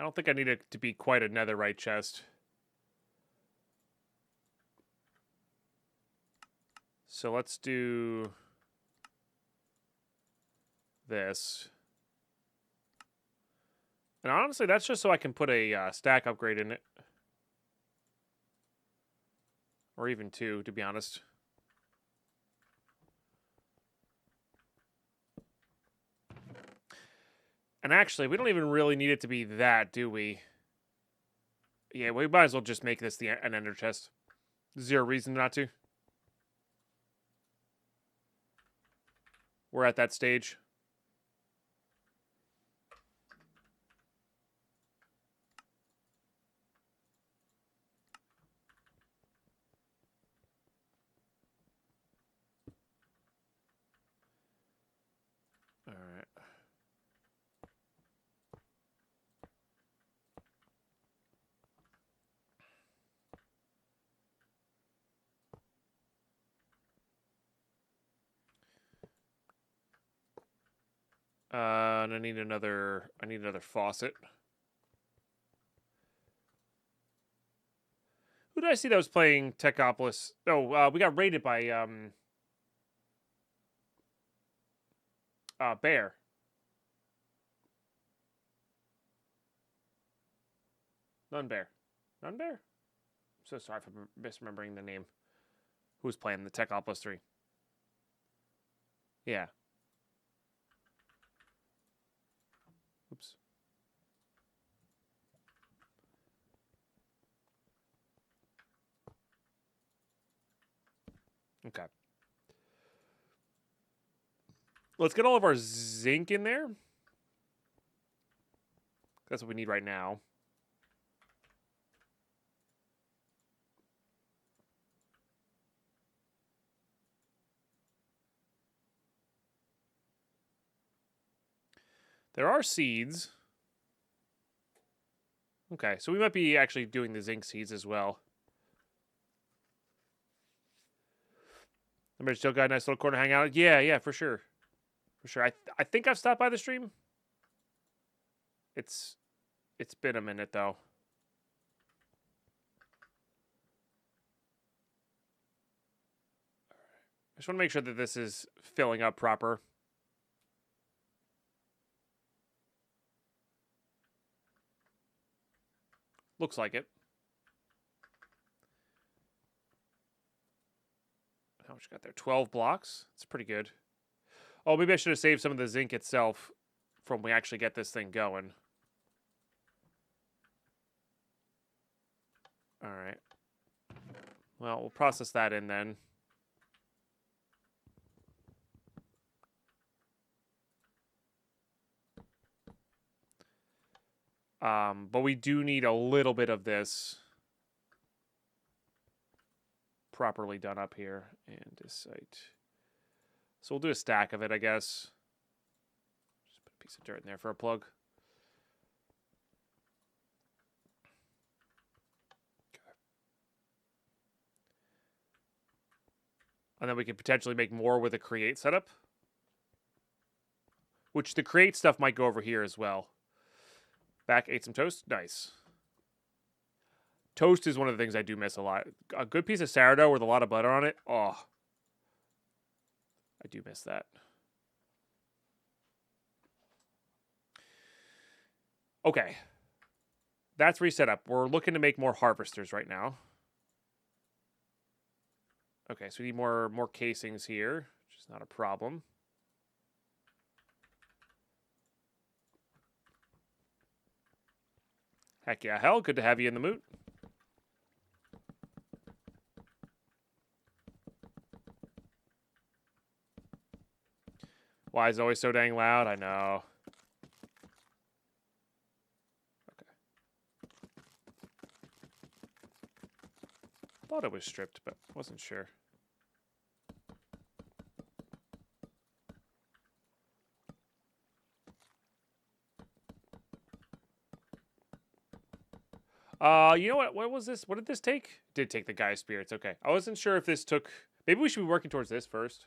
I don't think I need it to be quite a netherite chest. So let's do this. And honestly, that's just so I can put a stack upgrade in it. Or even two, to be honest. And actually, we don't even really need it to be that, do we? Yeah, we might as well just make this an ender chest. Zero reason not to. We're at that stage. All right. And I need another faucet. Who did I see that was playing Techopolis? Oh, we got raided by Bear. None Bear. I'm so sorry for misremembering the name. Who was playing the Techopolis 3? Yeah. Oops. Okay. Let's get all of our zinc in there. That's what we need right now. There are seeds. Okay, so we might be actually doing the zinc seeds as well. Everybody still got a nice little corner to hang out. Yeah, for sure. For sure. I think I've stopped by the stream. It's been a minute though. I just want to make sure that this is filling up proper. Looks like it. How much got there? 12 blocks? That's pretty good. Oh, maybe I should have saved some of the zinc itself from when we actually get this thing going. All right. Well, we'll process that in then. But we do need a little bit of this properly done up here. And this site. So we'll do a stack of it, I guess. Just put a piece of dirt in there for a plug. Okay. And then we can potentially make more with a create setup. Which the create stuff might go over here as well. Back, ate some toast. Nice. Toast is one of the things I do miss a lot. A good piece of sourdough with a lot of butter on it. Oh. I do miss that. Okay. That's reset up. We're looking to make more harvesters right now. Okay, so we need more casings here, which is not a problem. Heck yeah, hell, good to have you in the mood. Why is it always so dang loud? I know. Okay. Thought it was stripped, but wasn't sure. You know what? What was this? What did this take? It did take the Gaia spirits. Okay. I wasn't sure if this took... Maybe we should be working towards this first.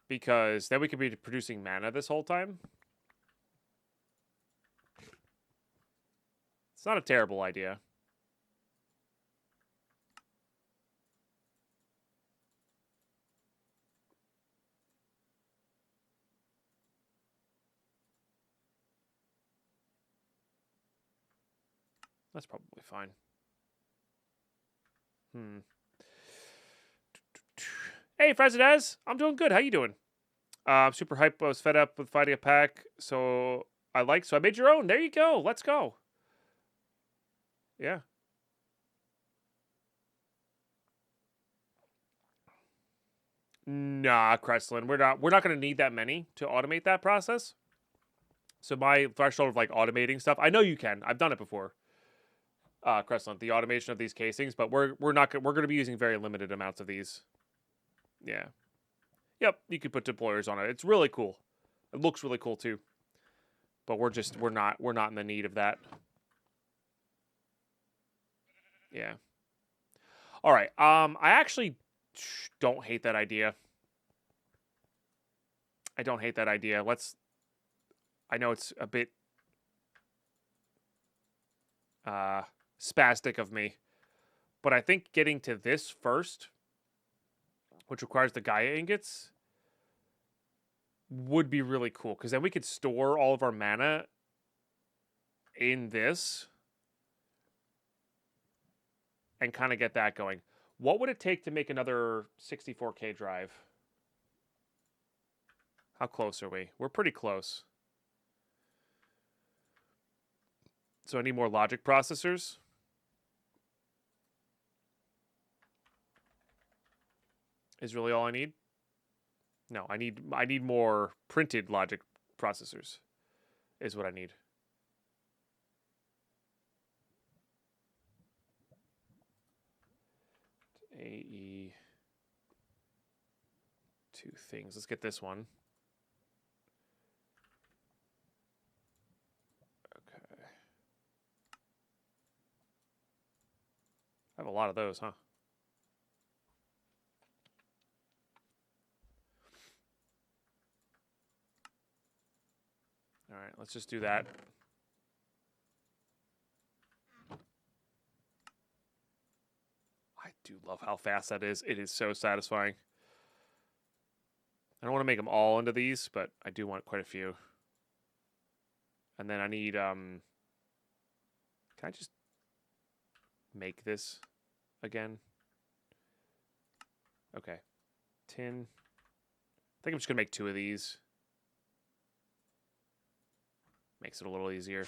Because then we could be producing mana this whole time. It's not a terrible idea. That's probably fine. Hey, Fresnez. I'm doing good. How you doing? I'm super hyped. I was fed up with fighting a pack, so I made your own. There you go. Let's go. Yeah. Nah, Kreslin. We're not gonna need that many to automate that process. So my threshold of like automating stuff, I know you can. I've done it before. Kreslin, the automation of these casings, but we're gonna be using very limited amounts of these. Yeah. Yep, you could put deployers on it. It's really cool. It looks really cool too. But we're not in the need of that. Yeah. All right. I actually don't hate that idea. I don't hate that idea. I know it's a bit spastic of me, but I think getting to this first, which requires the Gaia ingots, would be really cool, because then we could store all of our mana in this and kind of get that going. What would it take to make another 64K drive? How close are we? We're pretty close. So I need more logic processors. Is really all I need? No, I need more printed logic processors. Is what I need. AE 2 things. Let's get this one. Okay. I have a lot of those, huh? All right, let's just do that. I do love how fast that is. It is so satisfying. I don't want to make them all into these, but I do want quite a few. And then I need, can I just make this again? Okay. Tin. I think I'm just going to make 2 of these. Makes it a little easier.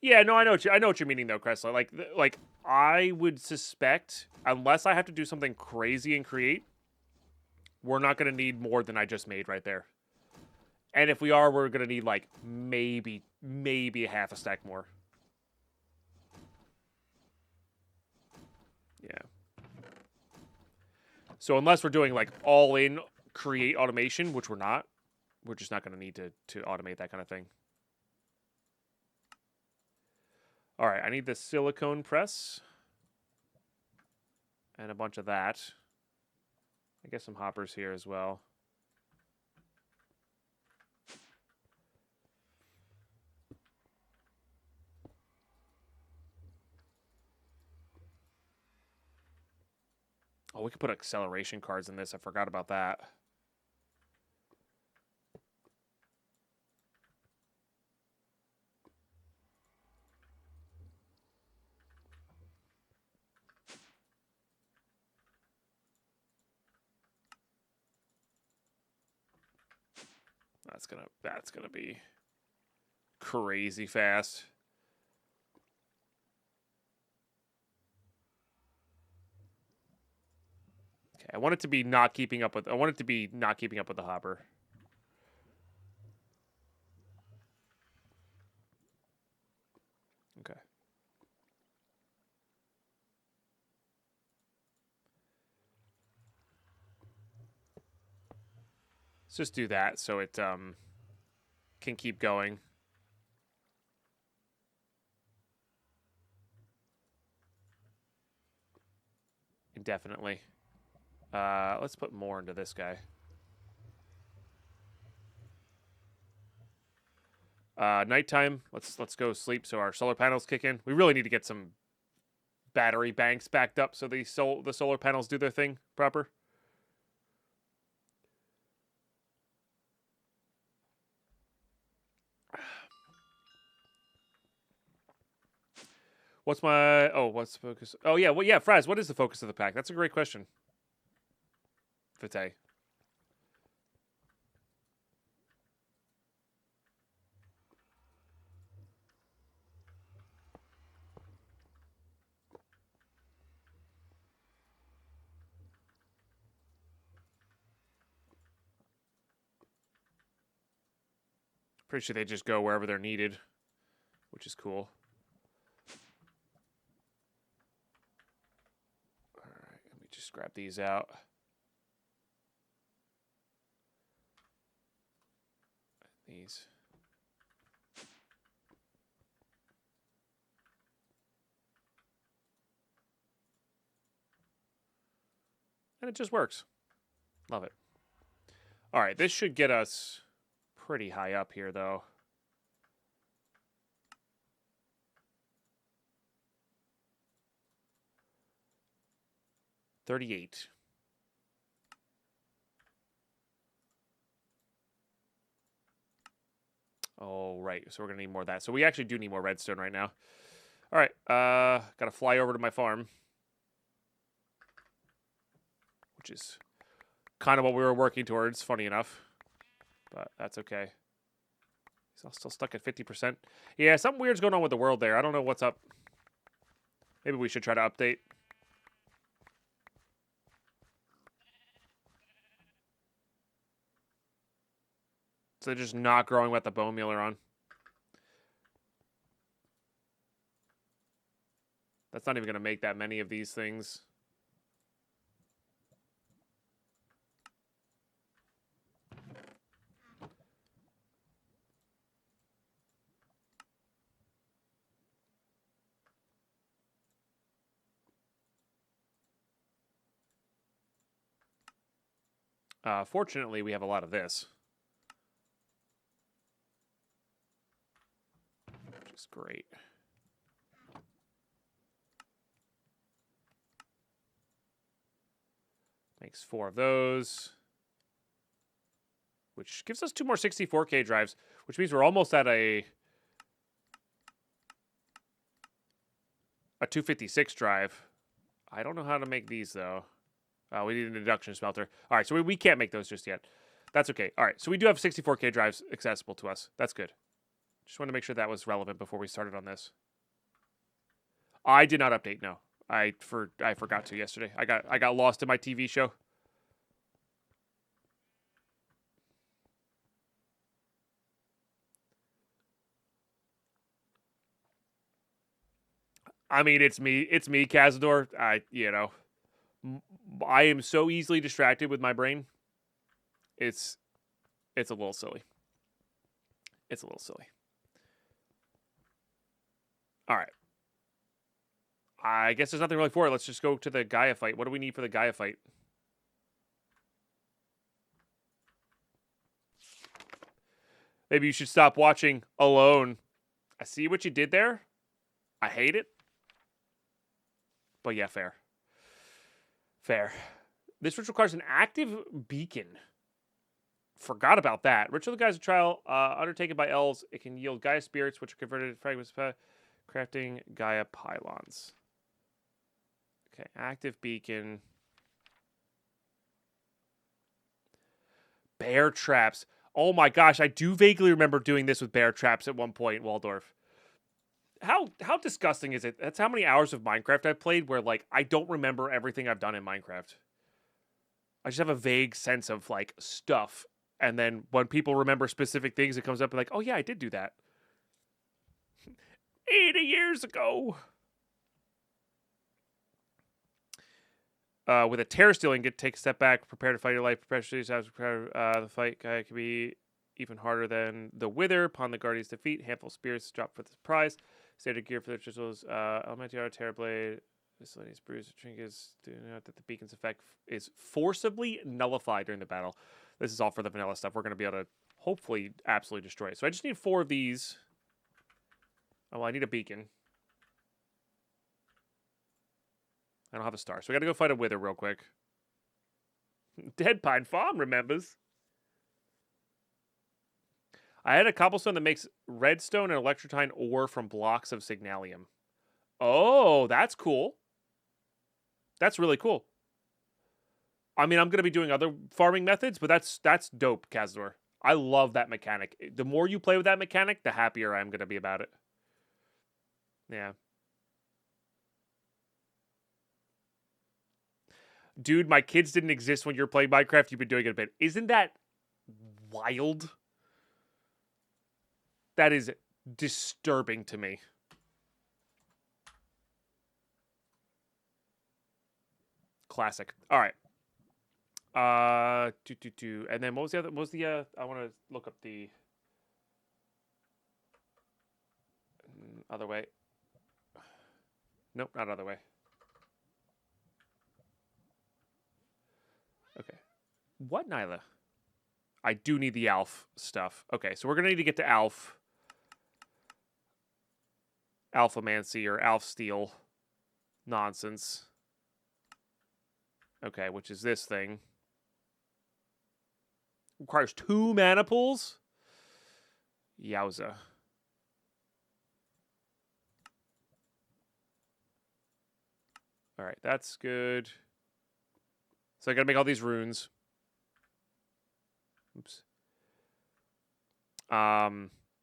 Yeah, no, I know what you're meaning though, Cressler. Like I would suspect, unless I have to do something crazy and create, we're not going to need more than I just made right there. And if we are, we're going to need like maybe a half a stack more. Yeah. So unless we're doing like all in create automation, which we're not, we're just not going to need to automate that kind of thing. All right, I need the silicone press and a bunch of that. I guess some hoppers here as well. Oh, we could put acceleration cards in this. I forgot about that. That's gonna be crazy fast. Okay, I want it to be not keeping up with the hopper. Okay. Let's just do that so it can keep going. Indefinitely. Let's put more into this guy. Nighttime. Let's go sleep so our solar panels kick in. We really need to get some battery banks backed up so the solar panels do their thing proper. What's the focus? Oh yeah, well yeah, Fraz, what is the focus of the pack? That's a great question. Vite. Pretty sure they just go wherever they're needed, which is cool. All right, let me just grab these out. These. And it just works. Love it. All right, this should get us pretty high up here, though. $38. Oh, right. So we're going to need more of that. So we actually do need more redstone right now. All right. Got to fly over to my farm. Which is kind of what we were working towards, funny enough. But that's okay. Still stuck at 50%. Yeah, something weird's going on with the world there. I don't know what's up. Maybe we should try to update. So they're just not growing with the bone meal are on. That's not even going to make that many of these things. Fortunately, we have a lot of this. Which is great. Makes 4 of those. Which gives us 2 more 64K drives, which means we're almost at a 256 drive. I don't know how to make these, though. We need an induction smelter. All right, so we can't make those just yet. That's okay. All right, so we do have 64K drives accessible to us. That's good. Just wanted to make sure that was relevant before we started on this. I did not update, no. I forgot to yesterday. I got lost in my TV show. I mean, it's me, Cazador. I am so easily distracted with my brain. It's a little silly. It's a little silly. All right. I guess there's nothing really for it. Let's just go to the Gaia fight. What do we need for the Gaia fight? Maybe you should stop watching alone. I see what you did there. I hate it. But yeah, fair. Fair. This ritual requires an active beacon. Forgot about that. Ritual of the Gaia trial undertaken by elves. It can yield Gaia spirits, which are converted into fragments, crafting Gaia pylons. Okay, active beacon. Bear traps. Oh my gosh, I do vaguely remember doing this with bear traps at one point in Waldorf. How disgusting is it? That's how many hours of Minecraft I've played where, like, I don't remember everything I've done in Minecraft. I just have a vague sense of, like, stuff. And then when people remember specific things, it comes up and like, oh yeah, I did do that. 80 years ago. With a terror stealing, take a step back, prepare to fight your life, prepare to the fight can be even harder than the Wither. Upon the Guardian's defeat, handful of spears drop for the prize. Standard gear for the chisels, elemental terror blade, miscellaneous bruise, trinkets. Do note that the beacon's effect is forcibly nullified during the battle. This is all for the vanilla stuff. We're going to be able to hopefully absolutely destroy it. So I just need 4 of these. Oh, well, I need a beacon. I don't have a star, so we got to go fight a Wither real quick. Deadpine Farm remembers. I had a cobblestone that makes redstone and electrotine ore from blocks of signalium. Oh, that's cool. That's really cool. I mean, I'm going to be doing other farming methods, but that's dope, Kazdor. I love that mechanic. The more you play with that mechanic, the happier I'm going to be about it. Yeah. Dude, my kids didn't exist when you were playing Minecraft. You've been doing it a bit. Isn't that wild? That is disturbing to me. Classic. All right. And then what was the other? What was the? I want to look up the other way. Nope, not other way. Okay. What, Nyla? I do need the Alf stuff. Okay, so we're gonna need to get to Alf. Alphamancy or Alf Steel nonsense. Okay, which is this thing. Requires 2 mana pools? Yowza. Alright, that's good. So I gotta make all these runes. Oops.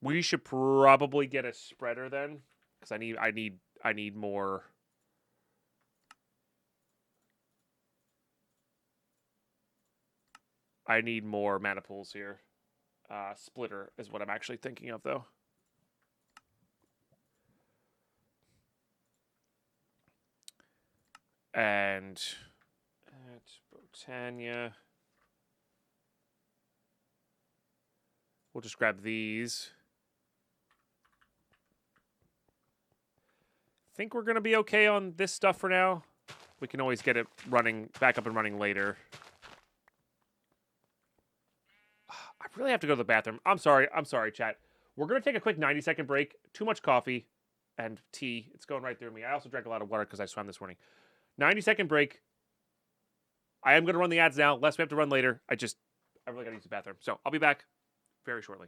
We should probably get a spreader then. Because I need more. I need more mana pools here. Splitter is what I'm actually thinking of, though. And at Botania, we'll just grab these. Think we're gonna be okay on this stuff for now. We can always get it running back up and running later. I really have to go to the bathroom. I'm sorry, chat. We're gonna take a quick 90-second break. Too much coffee and tea. It's going right through me. I also drank a lot of water because I swam this morning. 90-second break. I am going to run the ads now, lest we have to run later. I really got to use the bathroom. So I'll be back very shortly.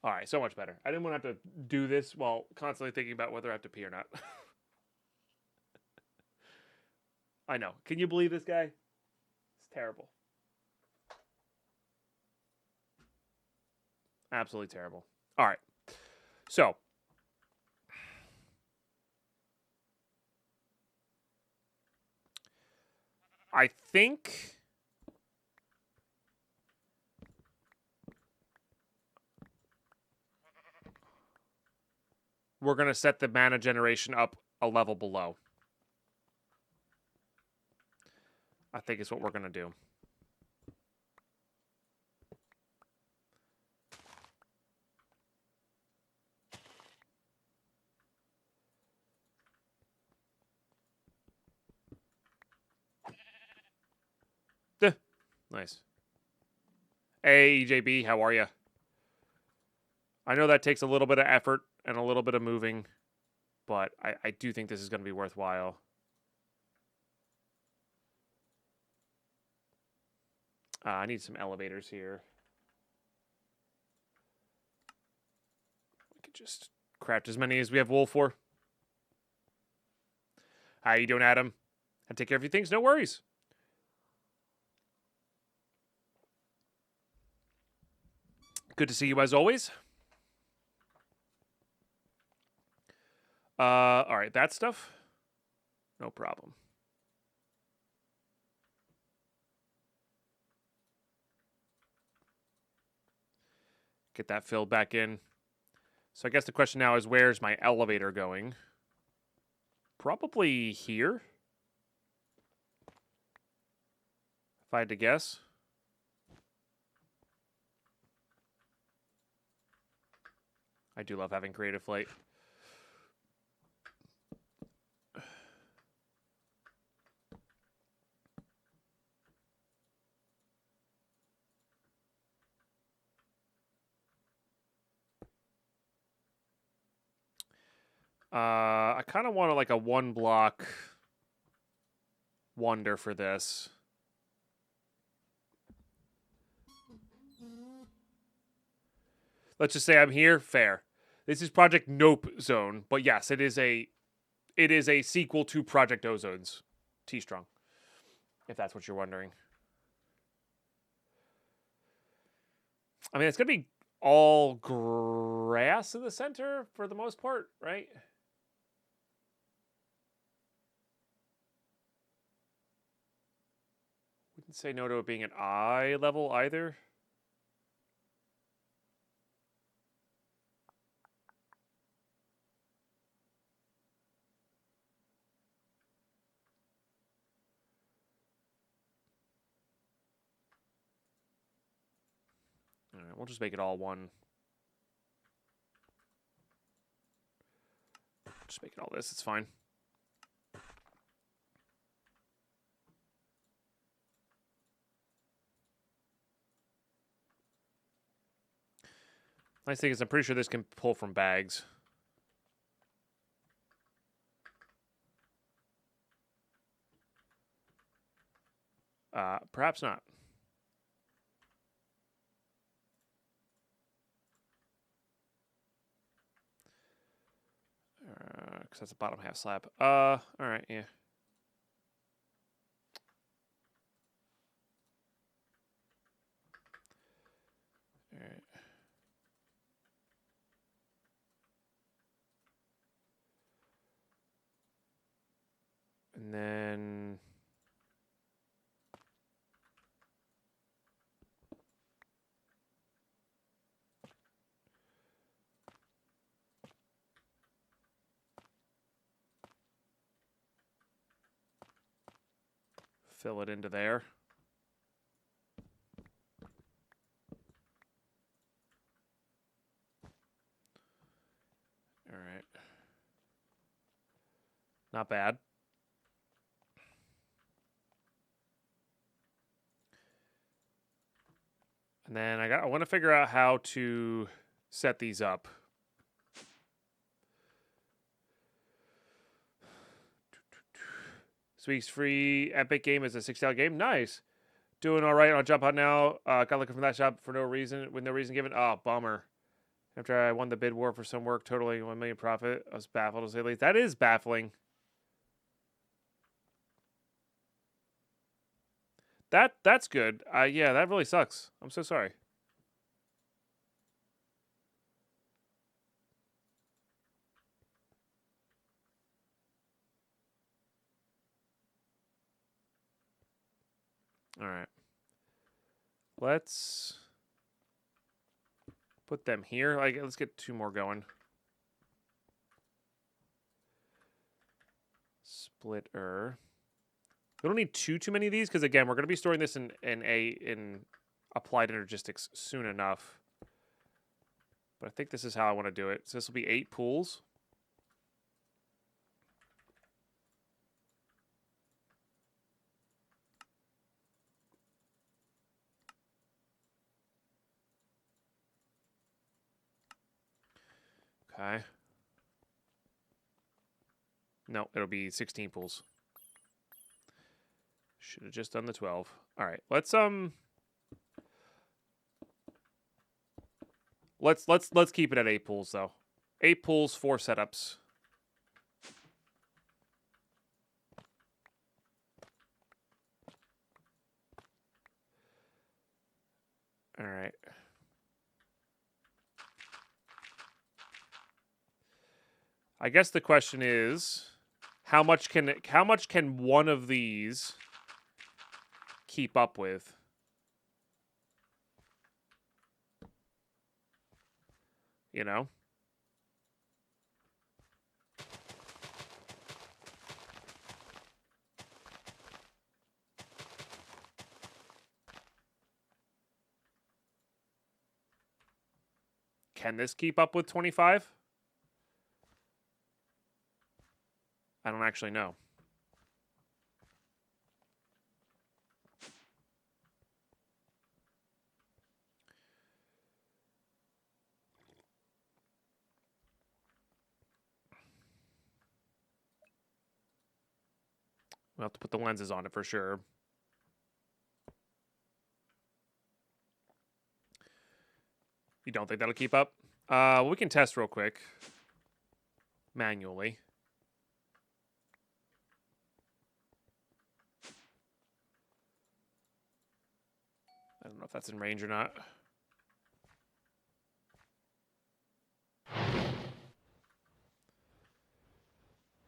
All right, so much better. I didn't want to have to do this while constantly thinking about whether I have to pee or not. I know. Can you believe this guy? It's terrible. Absolutely terrible. All right. So, I think we're going to set the mana generation up a level below. I think is what we're going to do. Nice. Hey, EJB, how are you? I know that takes a little bit of effort and a little bit of moving, but I do think this is going to be worthwhile. I need some elevators here. We could just craft as many as we have wool for. How you doing, Adam? I take care of your things, no worries. Good to see you as always. All right, that stuff, no problem. Get that filled back in. So I guess the question now is, where's my elevator going? Probably here, if I had to guess. I do love having creative flight. I kind of want like a 1-block wonder for this. Let's just say I'm here. Fair. This is Project Nope Zone, but yes, it is a sequel to ProjectOzone's T-Strong, if that's what you're wondering. I mean, it's gonna be all grass in the center for the most part, right? Wouldn't say no to it being an eye level either. All right, we'll just make it all one. Just make it all this. It's fine. Nice thing is I'm pretty sure this can pull from bags. Perhaps not. Because that's the bottom half slab. All right, yeah. All right. And then fill it into there. All right. Not bad. And then I want to figure out how to set these up. This week's free Epic game is a $6 game. Nice. Doing all right on Jump Out now. Got looking for that shop for no reason, with no reason given. Oh, bummer. After I won the bid war for some work totaling 1 million profit, I was baffled to say the least. That is baffling. That's good. Yeah, that really sucks. I'm so sorry. All right. Let's put them here. Let's get 2 more going. Splitter. We don't need too many of these because again, we're going to be storing this in applied energistics soon enough. But I think this is how I want to do it. So this will be 8 pools. Okay. No, it'll be 16 pools. Should have just done the 12. All right, let's keep it at 8 pools though. 8 pools, 4 setups. All right. I guess the question is, how much can one of these keep up with? You know? Can this keep up with 25? I don't actually know. We'll have to put the lenses on it for sure. You don't think that'll keep up? We can test real quick. Manually. I don't know if that's in range or not.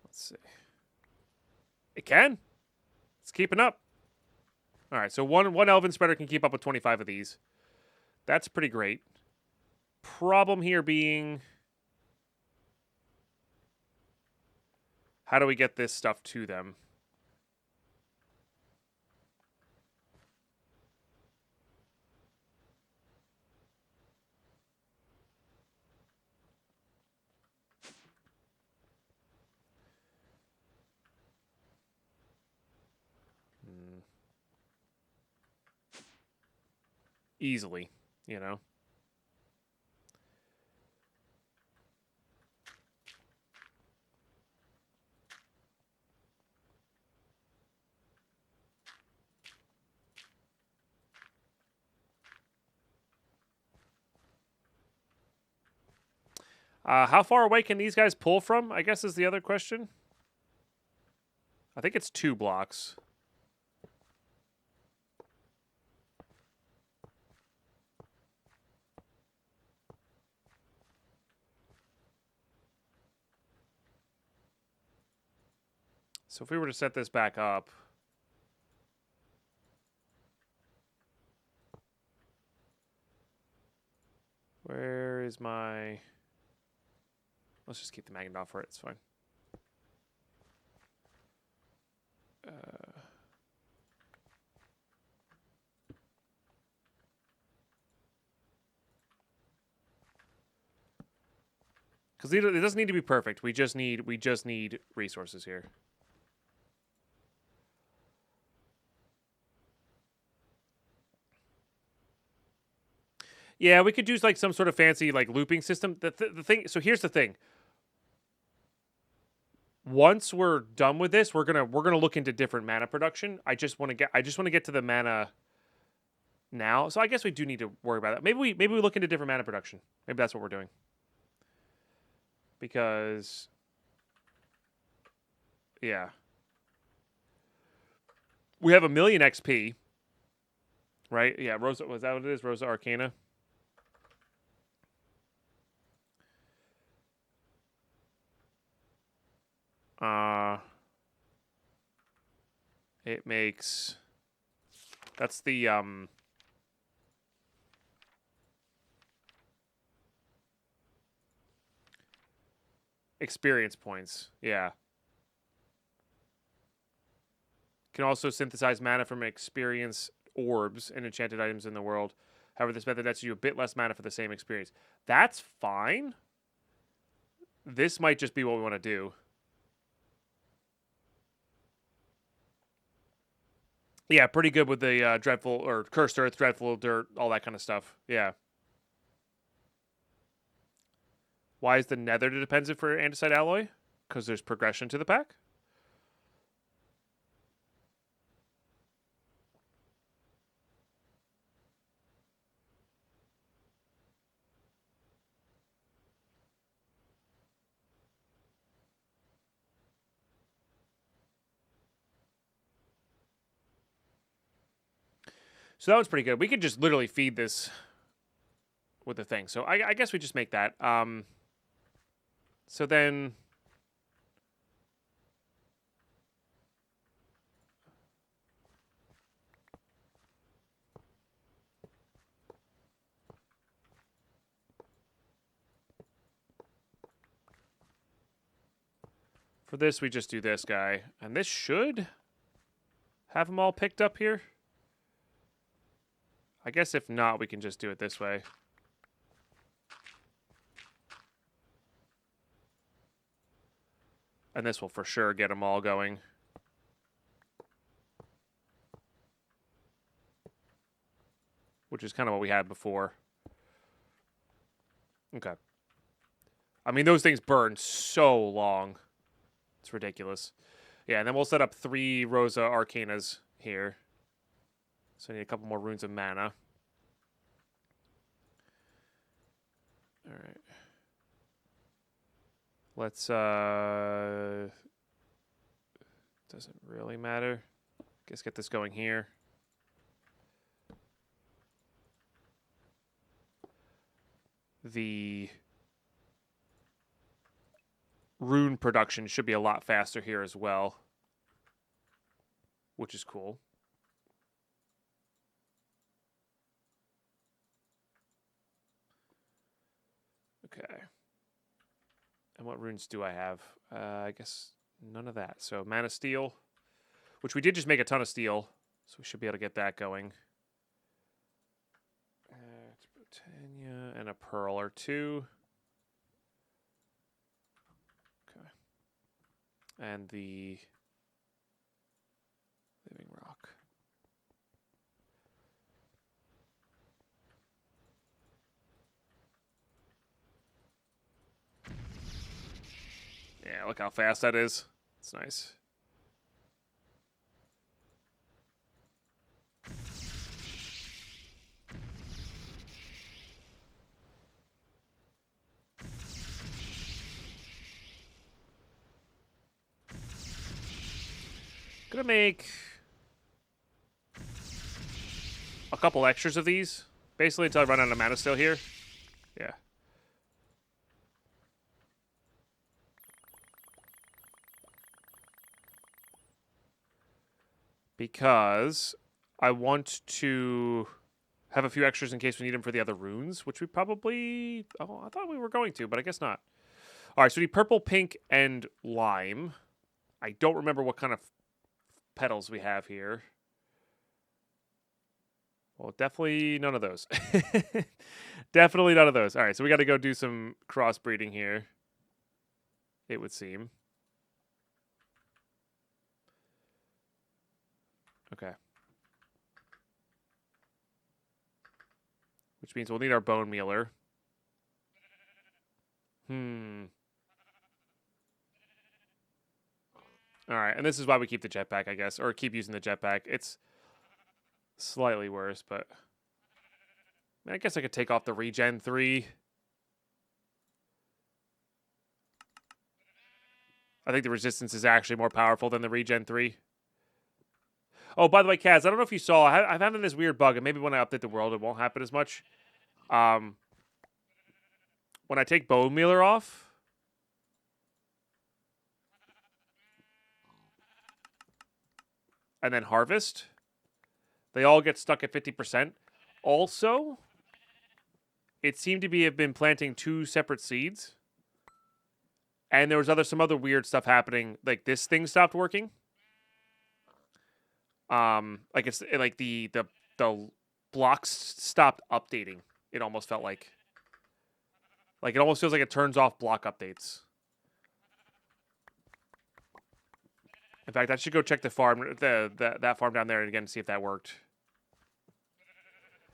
Let's see. It can. It's keeping up. All right, so one Elven spreader can keep up with 25 of these. That's pretty great. Problem here being, how do we get this stuff to them? Easily, you know. How far away can these guys pull from, I guess is the other question. I think it's 2 blocks. So if we were to set this back up, where is my... Let's just keep the magnet off for it. It's fine. Because it doesn't need to be perfect. We just need resources here. Yeah, we could do like some sort of fancy like looping system. The thing. So here's the thing. Once we're done with this, we're gonna look into different mana production. I just want to get to the mana now. So I guess we do need to worry about that. Maybe we look into different mana production. Maybe that's what we're doing. Because, yeah. We have 1,000,000 XP. Right? Yeah, Rosa, was that what it is? Rosa Arcana? It makes... That's the, experience points. Yeah. Can also synthesize mana from experience orbs and enchanted items in the world. However, this method nets you a bit less mana for the same experience. That's fine. This might just be what we want to do. Yeah, pretty good with the Dreadful, or Cursed Earth, Dreadful Dirt, all that kind of stuff. Yeah. Why is the Nether defensive for Andesite Alloy? Because there's progression to the pack? So that was pretty good. We could just literally feed this with the thing. So I guess we just make that. So then... For this, we just do this guy. And this should have them all picked up here. I guess if not, we can just do it this way. And this will for sure get them all going. Which is kind of what we had before. Okay. I mean, those things burn so long. It's ridiculous. Yeah, and then we'll set up 3 Rosa Arcanas here. So I need a couple more runes of mana. All right. Let's, doesn't really matter. Guess get this going here. The rune production should be a lot faster here as well, which is cool. Okay. And what runes do I have? I guess none of that. So Mana Steel, which we did just make a ton of steel, so we should be able to get that going. It's Botania and a Pearl or 2. Okay. And the Living Rock. Yeah, look how fast that is. It's nice. Gonna make a couple extras of these, basically until I run out of mana still here. Yeah. Because I want to have a few extras in case we need them for the other runes, which we probably... Oh, I thought we were going to, but I guess not. All right, so we need purple, pink, and lime. I don't remember what kind of petals we have here. Well, definitely none of those. Definitely none of those. All right, so we got to go do some crossbreeding here, it would seem. Okay. Which means we'll need our bone mealer. Alright, and this is why we keep the jetpack, I guess. Or keep using the jetpack. It's slightly worse, but I guess I could take off the regen 3. I think the resistance is actually more powerful than the regen 3. Oh, by the way, Kaz, I don't know if you saw, I'm having this weird bug, and maybe when I update the world, it won't happen as much. When I take Bone Mealer off, and then Harvest, they all get stuck at 50%. Also, it seemed to have been planting 2 separate seeds. And there was some other weird stuff happening. Like this thing stopped working. Like the blocks stopped updating. It almost felt like it almost feels like it turns off block updates. In fact, I should go check the farm, that farm down there again, see if that worked.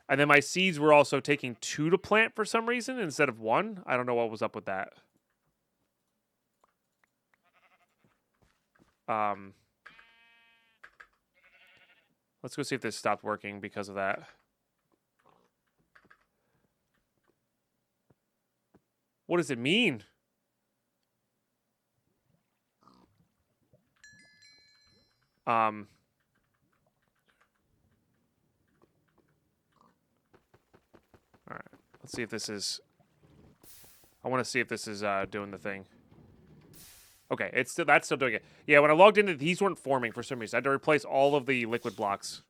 And then my seeds were also taking 2 to plant for some reason instead of 1. I don't know what was up with that. Let's go see if this stopped working because of that. What does it mean? All right. Let's see if this is... I want to see if this is doing the thing. Okay, that's still doing it. Yeah, when I logged in, these weren't forming for some reason. I had to replace all of the liquid blocks.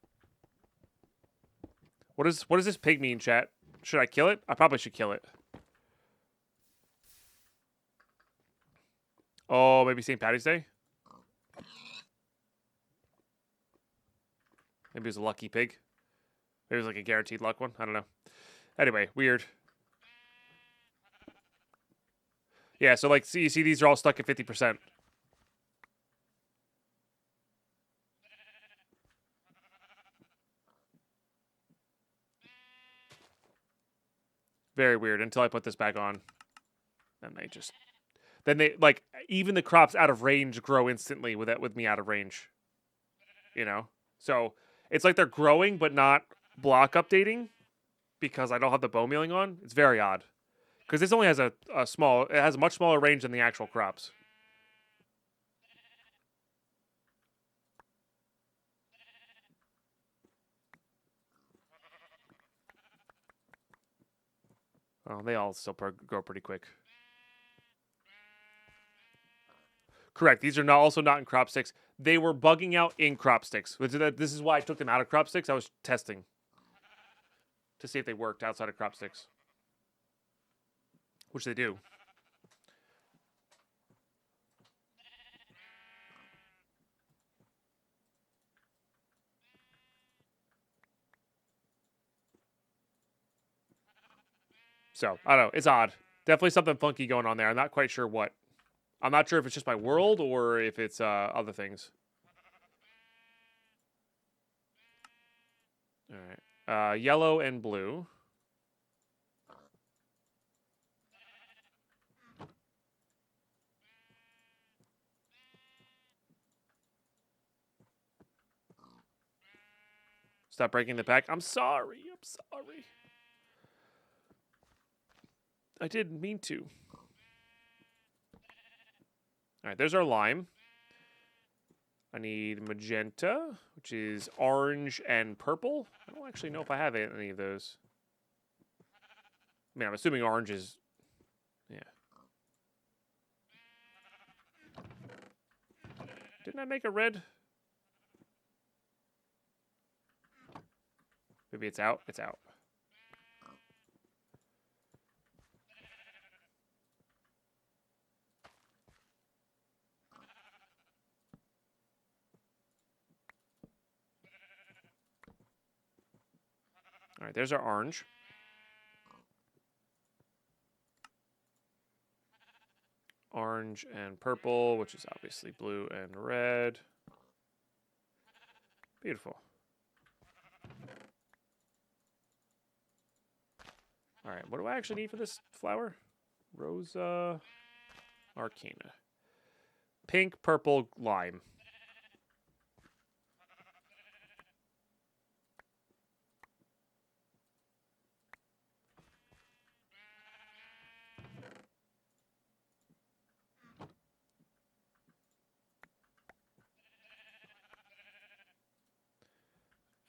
What does this pig mean, chat? Should I kill it? I probably should kill it. Oh, maybe St. Patty's Day? Maybe it was a lucky pig. Maybe it was like a guaranteed luck one. I don't know. Anyway, weird. Yeah, so like, see, these are all stuck at 50%. Very weird until I put this back on. And they like, even the crops out of range grow instantly with me out of range. You know? So it's like they're growing but not block updating because I don't have the bone mealing on. It's very odd. Because this only has it has a much smaller range than the actual crops. Oh, they all still grow pretty quick. Correct. These are also not in crop sticks. They were bugging out in crop sticks. This is why I took them out of crop sticks. I was testing to see if they worked outside of crop sticks. Which they do. So, I don't know. It's odd. Definitely something funky going on there. I'm not quite sure what. I'm not sure if it's just my world or if it's other things. All right. Yellow and blue. Stop breaking the pack. I'm sorry. I'm sorry. I didn't mean to. All right, there's our lime. I need magenta, which is orange and purple. I don't actually know if I have any of those. I mean, I'm assuming orange is... Yeah. Didn't I make a red? Maybe it's out? It's out. All right, there's our orange. Orange and purple, which is obviously blue and red. Beautiful. All right, what do I actually need for this flower? Rosa Arcana. Pink, purple, lime.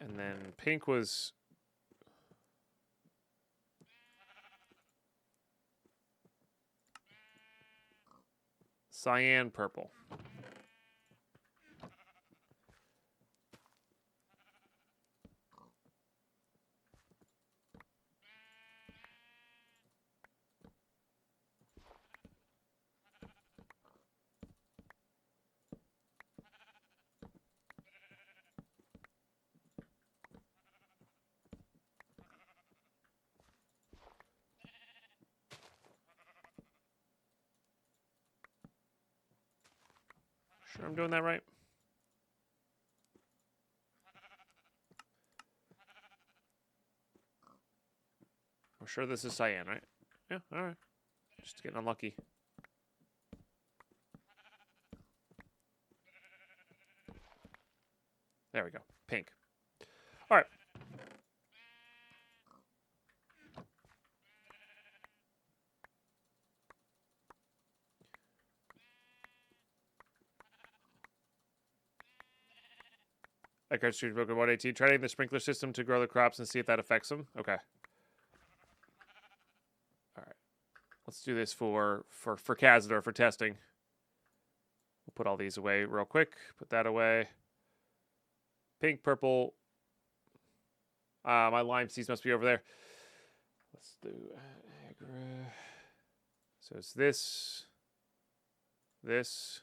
And then pink was... cyan, purple. Sure I'm doing that right? I'm sure this is cyan, right? Yeah, alright. Just getting unlucky. There we go. Pink. Alright. Eckhart Street Broken 118. Trying the sprinkler system to grow the crops and see if that affects them. Okay. Alright. Let's do this for Kazador for testing. We'll put all these away real quick. Put that away. Pink, purple. My lime seeds must be over there. Let's do... So it's this. This.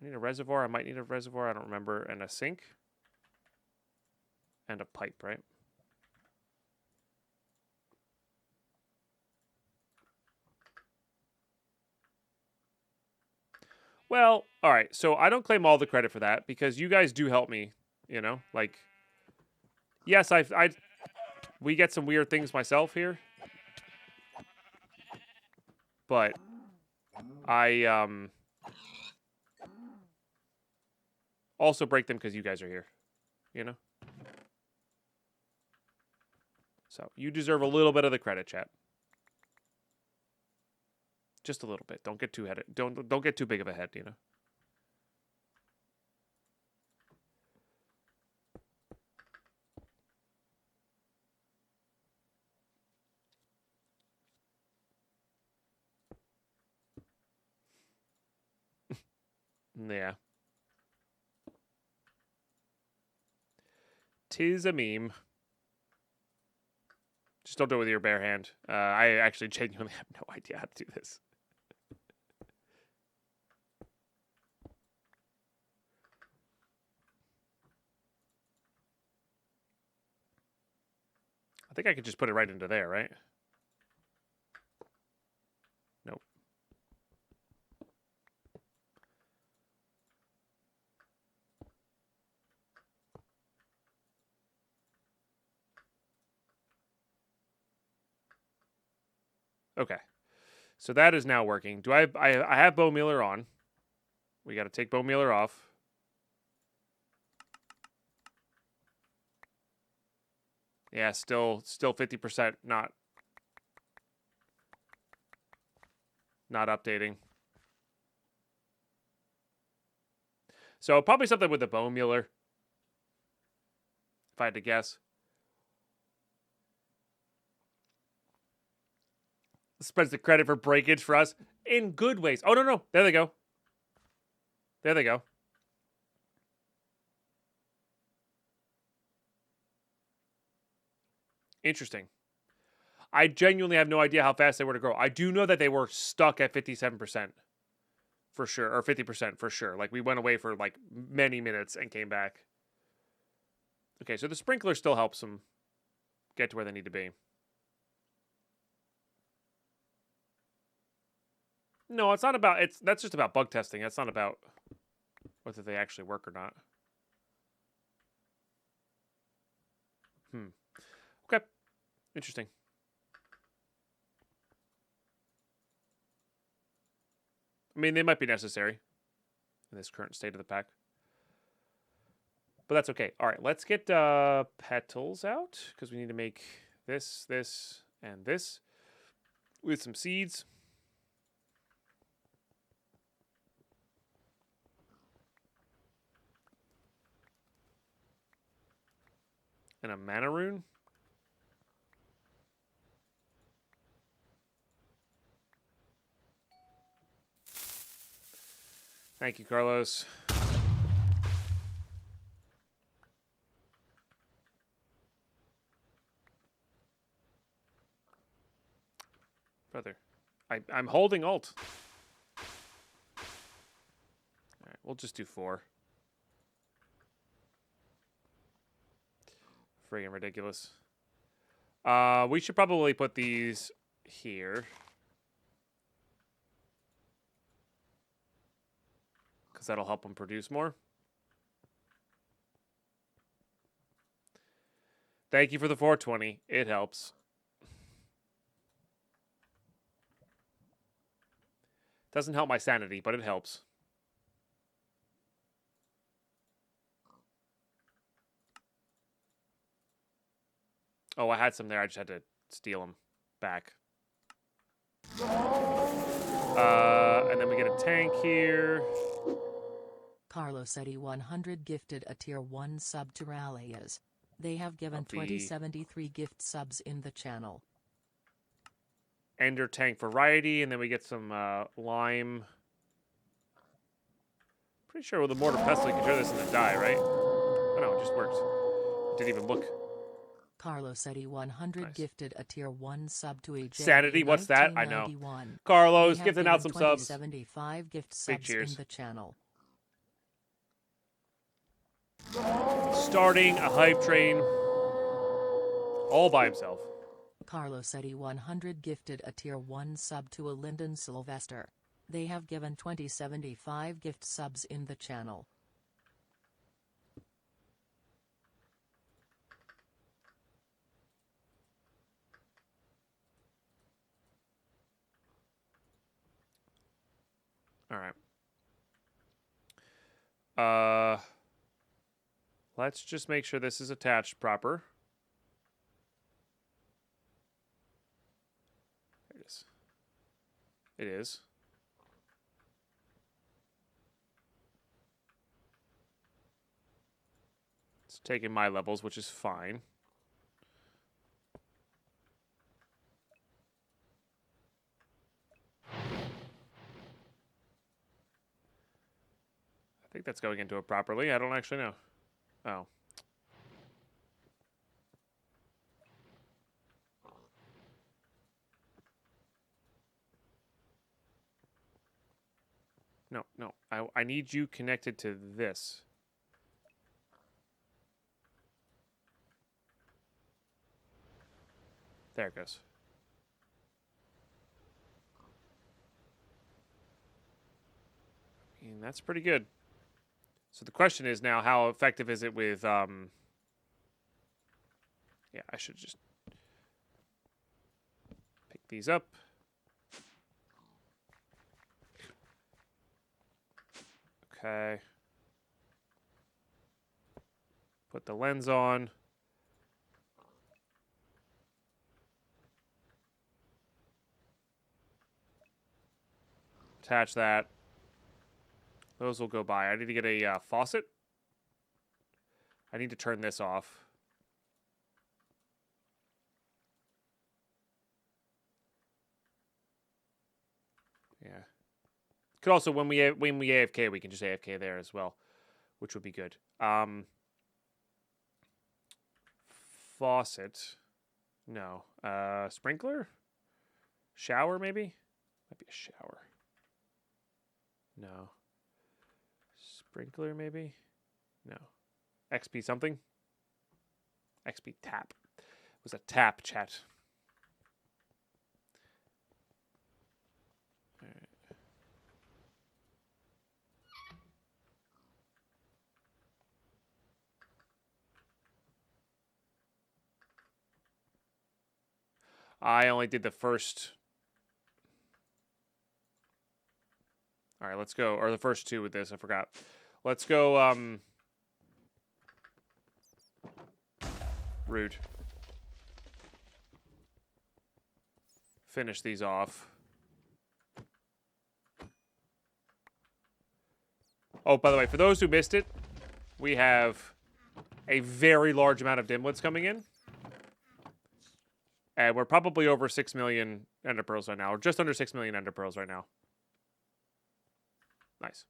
I need a reservoir. I might need a reservoir. I don't remember. And a sink. And a pipe, right? Well, all right. So I don't claim all the credit for that because you guys do help me, you know? Like, yes, we get some weird things myself here. But I also break them because you guys are here, you know? So you deserve a little bit of the credit, chat. Just a little bit. Don't get too headed. Don't get too big of a head, you know. Yeah. 'Tis a meme. Just don't do it with your bare hand. I actually genuinely have no idea how to do this. I think I could just put it right into there, right? Nope. Okay. So that is now working. Do I have Bo Miller on. We got to take Bo Miller off. Yeah, still 50% not updating. So probably something with the bone mealer, if I had to guess. Spreads the credit for breakage for us in good ways. Oh, no. There they go. There they go. Interesting. I genuinely have no idea how fast they were to grow. I do know that they were stuck at 57% for sure, or 50% for sure. Like, we went away for, like, many minutes and came back. Okay, so the sprinkler still helps them get to where they need to be. No, it's not about... That's just about bug testing. That's not about whether they actually work or not. Okay. Interesting. I mean, they might be necessary in this current state of the pack. But that's okay. All right, let's get petals out because we need to make this, and this with some seeds. And a mana rune? Thank you, Carlos. Brother, I'm holding alt. Alright, we'll just do 4. Friggin' ridiculous. We should probably put these here. Because that'll help them produce more. Thank you for the 420. It helps. Doesn't help my sanity, but it helps. Oh, I had some there. I just had to steal them back. And then we get a tank here. Carlos Eddy 100 gifted a tier 1 sub to Rallias. They have given 2073 gift subs in the channel. Ender tank variety, and then we get some lime. Pretty sure with the mortar pestle you can turn this into dye, right? Oh no, it just works. It didn't even look. Carlos Eddy 100 gifted a tier 1 sub to AJ. Sanity, what's that? I know. Carlos, gifting out some subs. 75 gift subs in the channel. Starting a hype train all by himself. Carlos Eddy 100 gifted a tier 1 sub to a Lyndon Sylvester. They have given 2075 gift subs in the channel. All right. Let's just make sure this is attached proper. There it is. It is. It's taking my levels, which is fine. I think that's going into it properly. I don't actually know. Oh. No. I need you connected to this. There it goes. And that's pretty good. So the question is now, how effective is it with, yeah, I should just pick these up. Okay. Put the lens on. Attach that. Those will go by. I need to get a faucet. I need to turn this off. Yeah. Could also, when we AFK, we can just AFK there as well, which would be good. Faucet. No. Sprinkler? Shower, maybe? Might be a shower. No. Sprinkler, maybe? No. XP something? XP tap. It was a tap, chat. All right. I only did the first. All right, let's go. Or the first two with this, I forgot. Let's go, rude. Finish these off. Oh, by the way, for those who missed it, we have a very large amount of dimwits coming in. And we're probably over 6 million ender pearls right now, or just under 6 million ender pearls right now. Nice.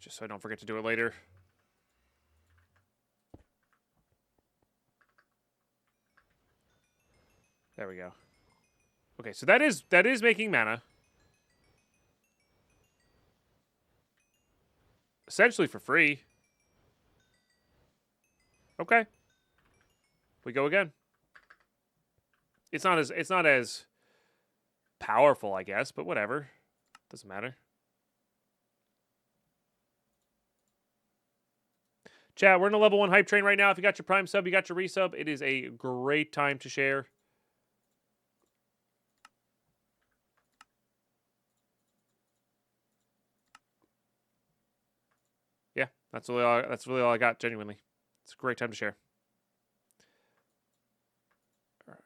Just so I don't forget to do it later. There we go. Okay, so that is making mana. Essentially for free. Okay. We go again. It's not as powerful, I guess, but whatever. Doesn't matter. Chat, we're in a level 1 hype train right now. If you got your Prime sub, you got your resub, it is a great time to share. Yeah, that's really all I got, genuinely. It's a great time to share. All right.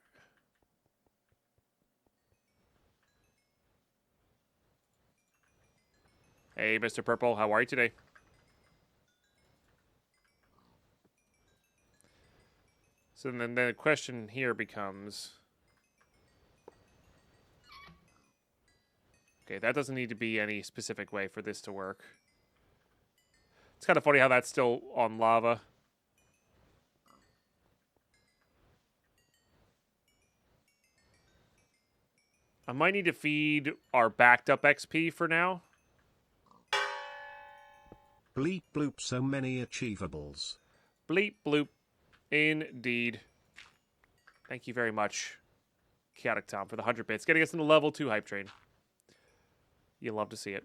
Hey, Mr. Purple, how are you today? So then the question here becomes... Okay, that doesn't need to be any specific way for this to work. It's kind of funny how that's still on lava. I might need to feed our backed up XP for now. Bleep bloop, so many achievables. Bleep bloop. Indeed. Thank you very much, Chaotic Tom, for the 100 bits. Getting us into level 2 hype train. You love to see it.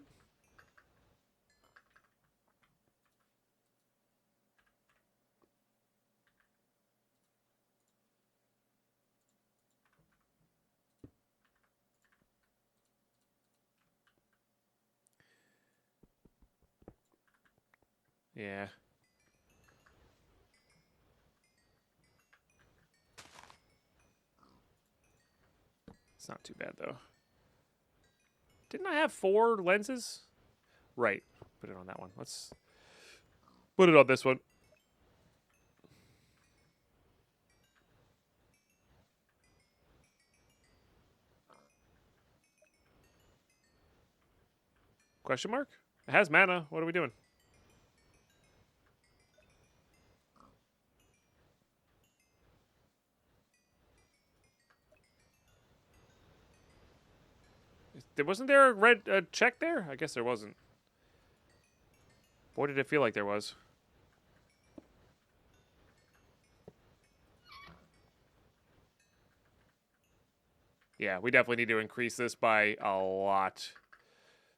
Yeah. It's not too bad, though. Didn't I have 4 lenses? Right. Put it on that one. Let's put it on this one. Question mark? It has mana. What are we doing? Wasn't there a red check there? I guess there wasn't. Boy, did it feel like there was. Yeah, we definitely need to increase this by a lot.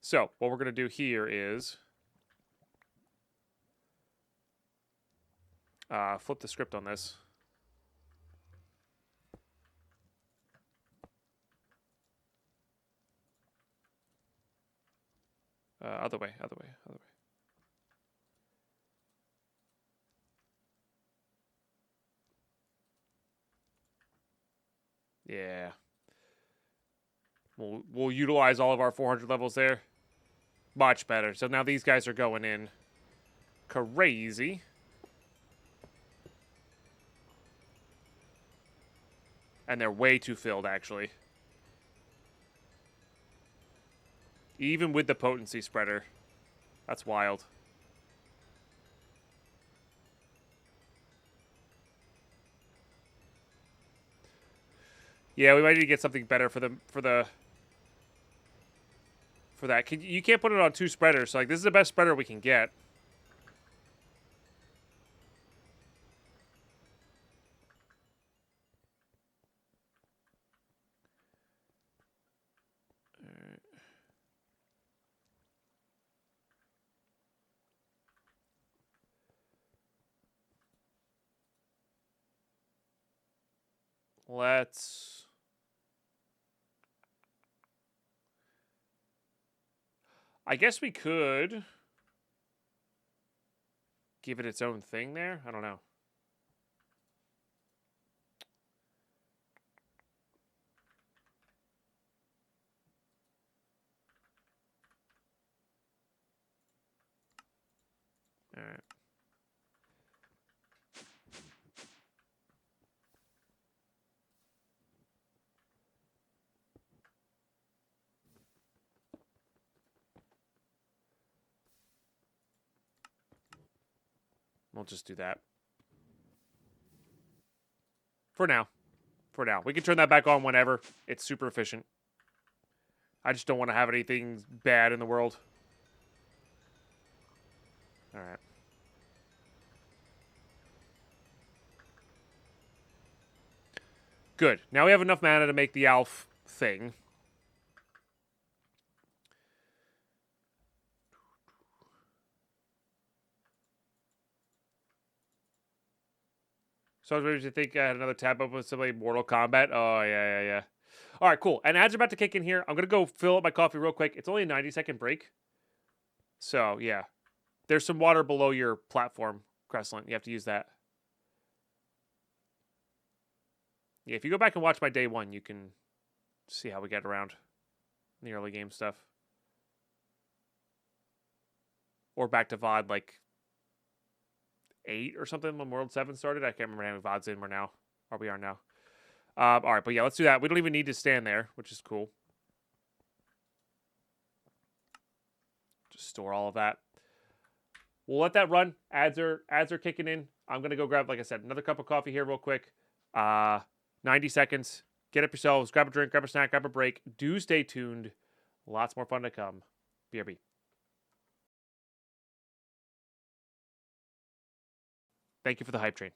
So, what we're going to do here is... flip the script on this. Other way, other way, other way. Yeah. We'll utilize all of our 400 levels there. Much better. So now these guys are going in crazy. And they're way too filled, actually. Even with the potency spreader. That's wild. Yeah, we might need to get something better for that. You can't put it on 2 spreaders, so like this is the best spreader we can get. Let's... I guess we could... give it its own thing there? I don't know. All right. We'll just do that. For now. For now. We can turn that back on whenever. It's super efficient. I just don't want to have anything bad in the world. Alright. Good. Now we have enough mana to make the Alf thing. So I was ready to think I had another tab up with somebody Mortal Kombat. Oh, yeah. All right, cool. And ads are about to kick in here. I'm going to go fill up my coffee real quick. It's only a 90-second break. So, yeah. There's some water below your platform, Crescent. You have to use that. Yeah, if you go back and watch my day one, you can see how we get around in the early game stuff. Or back to VOD, like 8 or something when World 7 started. I can't remember how many VODs in we are now. All right, but yeah, let's do that. We don't even need to stand there, which is cool. Just store all of that. We'll let that run. Ads are kicking in. I'm going to go grab, like I said, another cup of coffee here real quick. 90 seconds. Get up yourselves. Grab a drink, grab a snack, grab a break. Do stay tuned. Lots more fun to come. BRB. Thank you for the hype train.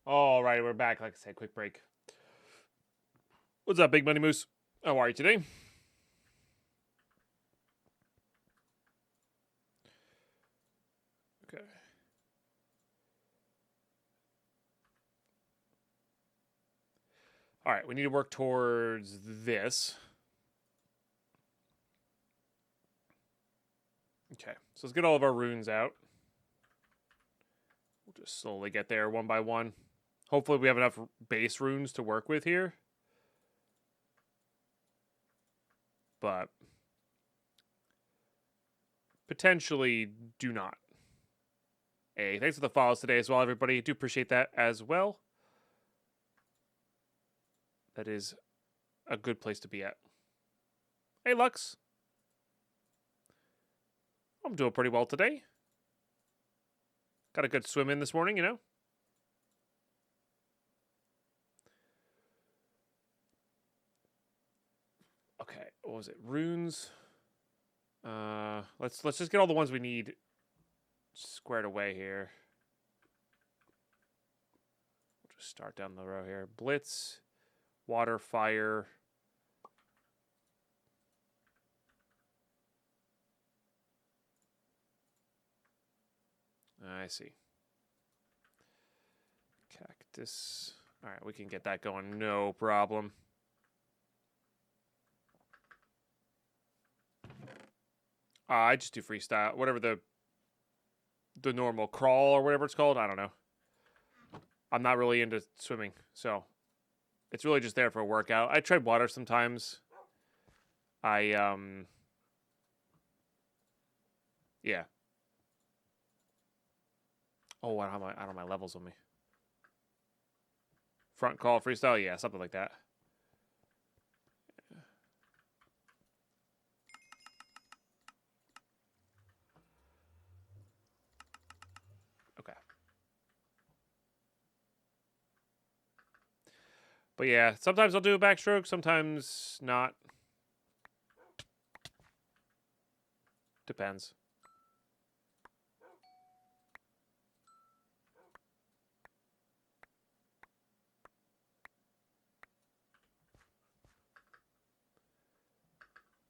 All right, we're back. Like I said, quick break. What's up, Big Money Moose? How are you today? Okay. All right, we need to work towards this. Okay, so let's get all of our runes out. We'll just slowly get there one by one. Hopefully we have enough base runes to work with here. but potentially do not. Hey, thanks for the follows today as well, everybody. Do appreciate that as well. That is a good place to be at. Hey, Lux. I'm doing pretty well today. Got a good swim in this morning, you know. Okay, what was it? Runes. Let's just get all the ones we need squared away here. We'll just start down the row here. Blitz, water, fire. I see. Cactus. All right, we can get that going, no problem. I just do freestyle, whatever the normal crawl or whatever it's called. I don't know. I'm not really into swimming, so it's really just there for a workout. I tread water sometimes. Yeah. Oh, I don't have my levels on me. Front call freestyle, yeah, something like that. Okay. But yeah, sometimes I'll do a backstroke, sometimes not. Depends.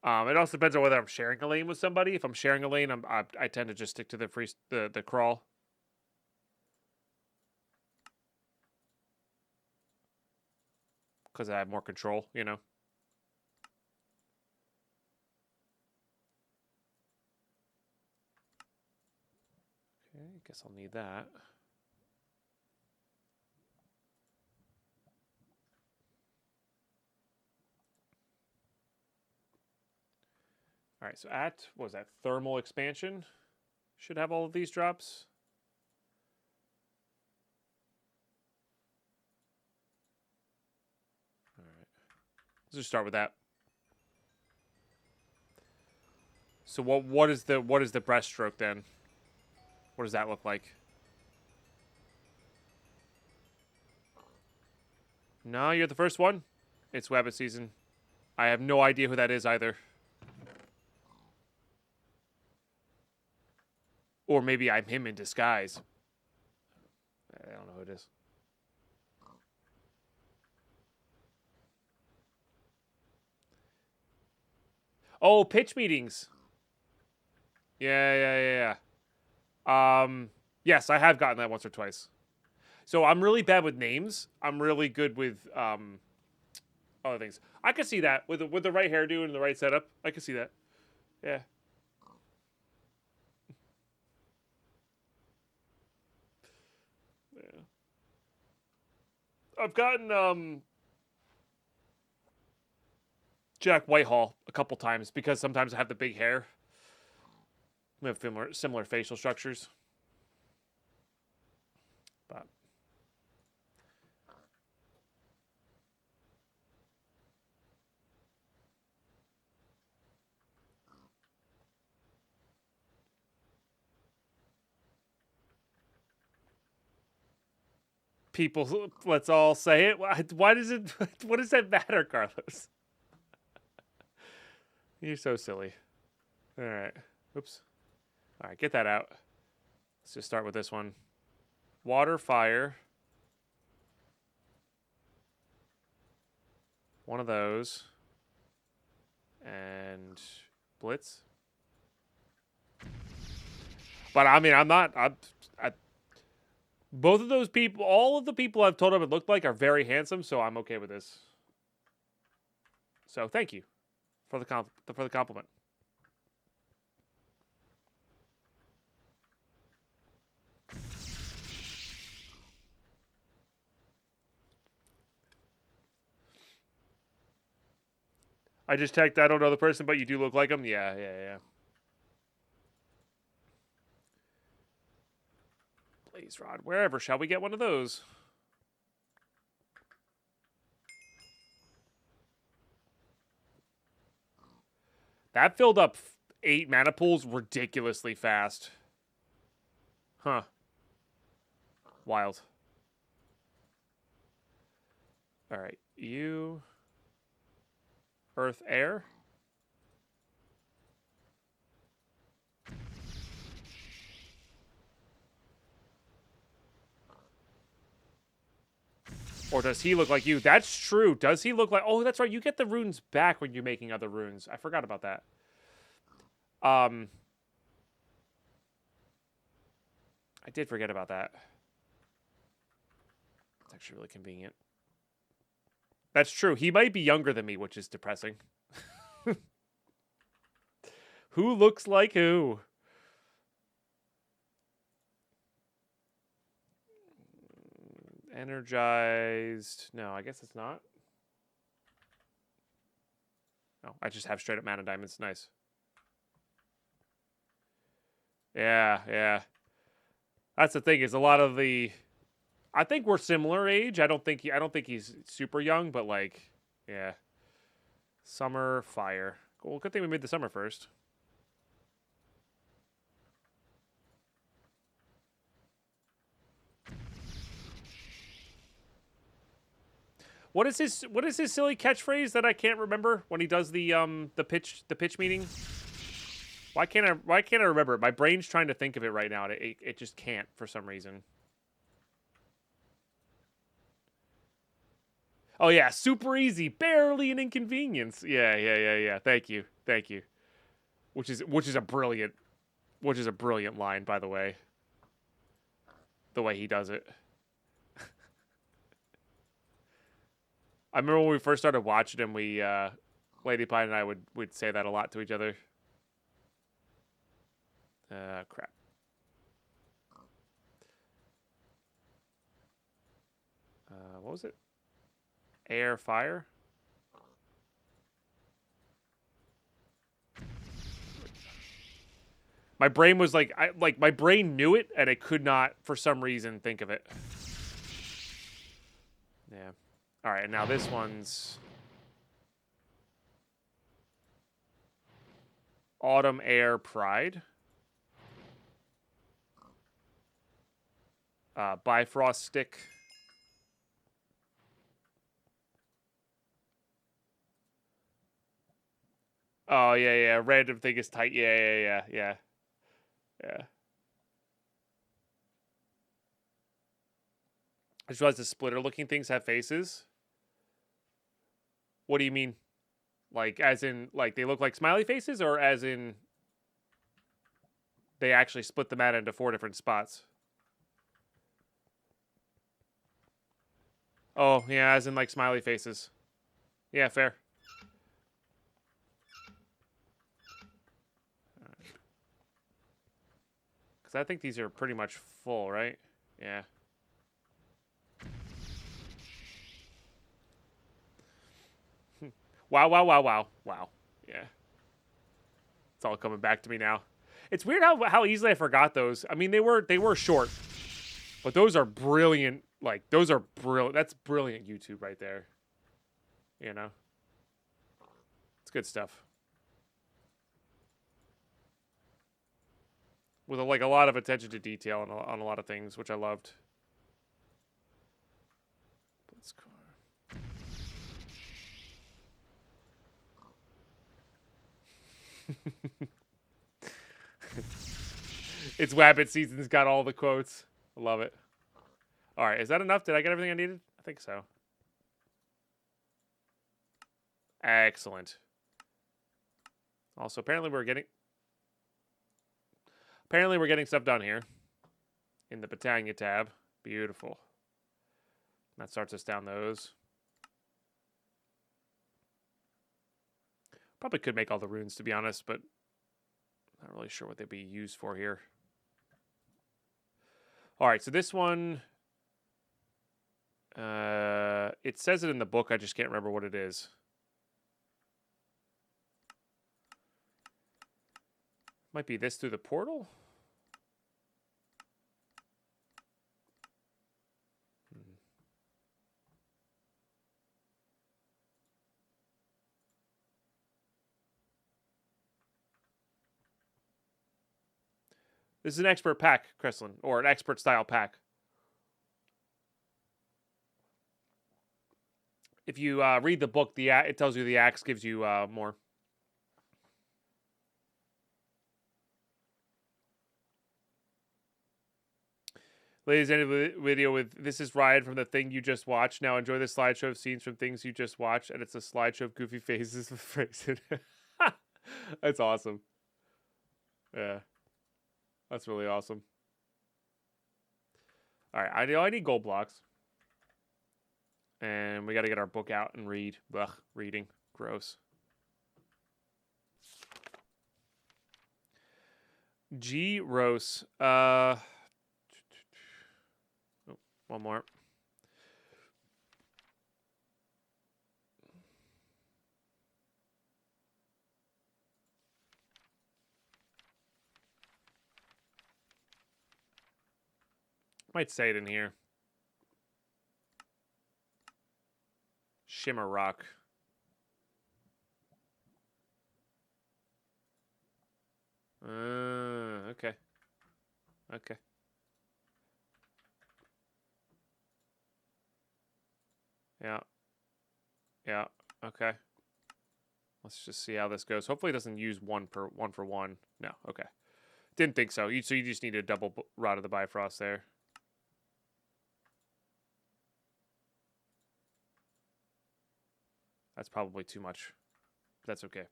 It also depends on whether I'm sharing a lane with somebody. If I'm sharing a lane, I tend to just stick to the crawl. Because I have more control, you know. Okay, I guess I'll need that. All right, so what was that? Thermal expansion should have all of these drops. All right, let's just start with that. So what is the breaststroke then? What does that look like? No, you're the first one. It's Wabbit season. I have no idea who that is either. Or maybe I'm him in disguise. I don't know who it is. Oh, pitch meetings. Yeah. Yes, I have gotten that once or twice. So I'm really bad with names. I'm really good with other things. I could see that with the right hairdo and the right setup. I could see that. Yeah. Yeah. I've gotten Jack Whitehall a couple times because sometimes I have the big hair. We have similar facial structures. But people, let's all say it. Why does it? What does that matter, Carlos? You're so silly. All right. Oops. All right, get that out. Let's just start with this one. Water, fire. One of those. And blitz. But I mean, both of those people, all of the people I've told them it looked like are very handsome, so I'm okay with this. So thank you for the compliment. I just checked. I don't know the person, but you do look like him. Yeah, yeah, yeah. Blaze rod. Wherever shall we get one of those? That filled up 8 mana pools ridiculously fast. Huh. Wild. All right, you. Earth, air. Or does he look like you? That's true. Does he look like... Oh, that's right. You get the runes back when you're making other runes. I forgot about that. I did forget about that. It's actually really convenient. That's true. He might be younger than me, which is depressing. Who looks like who? Energized. No, I guess it's not. Oh, I just have straight up mana diamonds. Nice. Yeah, yeah. That's the thing, is a lot of the... I think we're similar age. I don't think he's super young, but like, yeah. Summer, fire. Well, good thing we made the summer first. What is his silly catchphrase that I can't remember when he does the pitch meeting? Why can't I remember it? My brain's trying to think of it right now. It just can't for some reason. Oh yeah, super easy, barely an inconvenience. Yeah. Thank you. Which is a brilliant line, by the way. The way he does it. I remember when we first started watching him, we Ladypine and I would say that a lot to each other. Crap. What was it? Air, fire. My brain was like, my brain knew it, and it could not, for some reason, think of it. Yeah. All right, and now this one's Autumn, Air, Pride. Bifrost Stick. Oh, yeah. Random thing is tight. Yeah. I just realized the splitter-looking things have faces. What do you mean? Like, as in, like, they look like smiley faces, or as in they actually split the mana into 4 different spots? Oh, yeah, as in, like, smiley faces. Yeah, fair. Because I think these are pretty much full, right? Yeah. Wow. Yeah. It's all coming back to me now. It's weird how easily I forgot those. I mean, they were short. But those are brilliant. Like, those are brilliant. That's brilliant YouTube right there. You know? It's good stuff. With, like, a lot of attention to detail on a lot of things, which I loved. It's Wabbit Season's got all the quotes. I love it. All right, is that enough? Did I get everything I needed? I think so. Excellent. Also, apparently we're getting stuff done here in the Botania tab. Beautiful. That starts us down those. Probably could make all the runes, to be honest, but not really sure what they'd be used for here. All right, so this one, it says it in the book. I just can't remember what it is. Might be this through the portal. This is an expert pack, Kreslin, or an expert style pack. If you read the book, it tells you the axe gives you more. Ladies, end of the video with this is Ryan from the thing you just watched. Now enjoy the slideshow of scenes from things you just watched, and it's a slideshow of goofy faces with phrases. That's awesome. Yeah, that's really awesome. All right, I need gold blocks, and we got to get our book out and read. Ugh, reading, gross. G Rose. One more. Might say it in here. Shimmer Rock. Okay. Okay. Yeah. Yeah. Okay. Let's just see how this goes. Hopefully it doesn't use one for one. No. Okay. Didn't think so. So you just need a double Rod of the Bifrost there. That's probably too much. That's okay.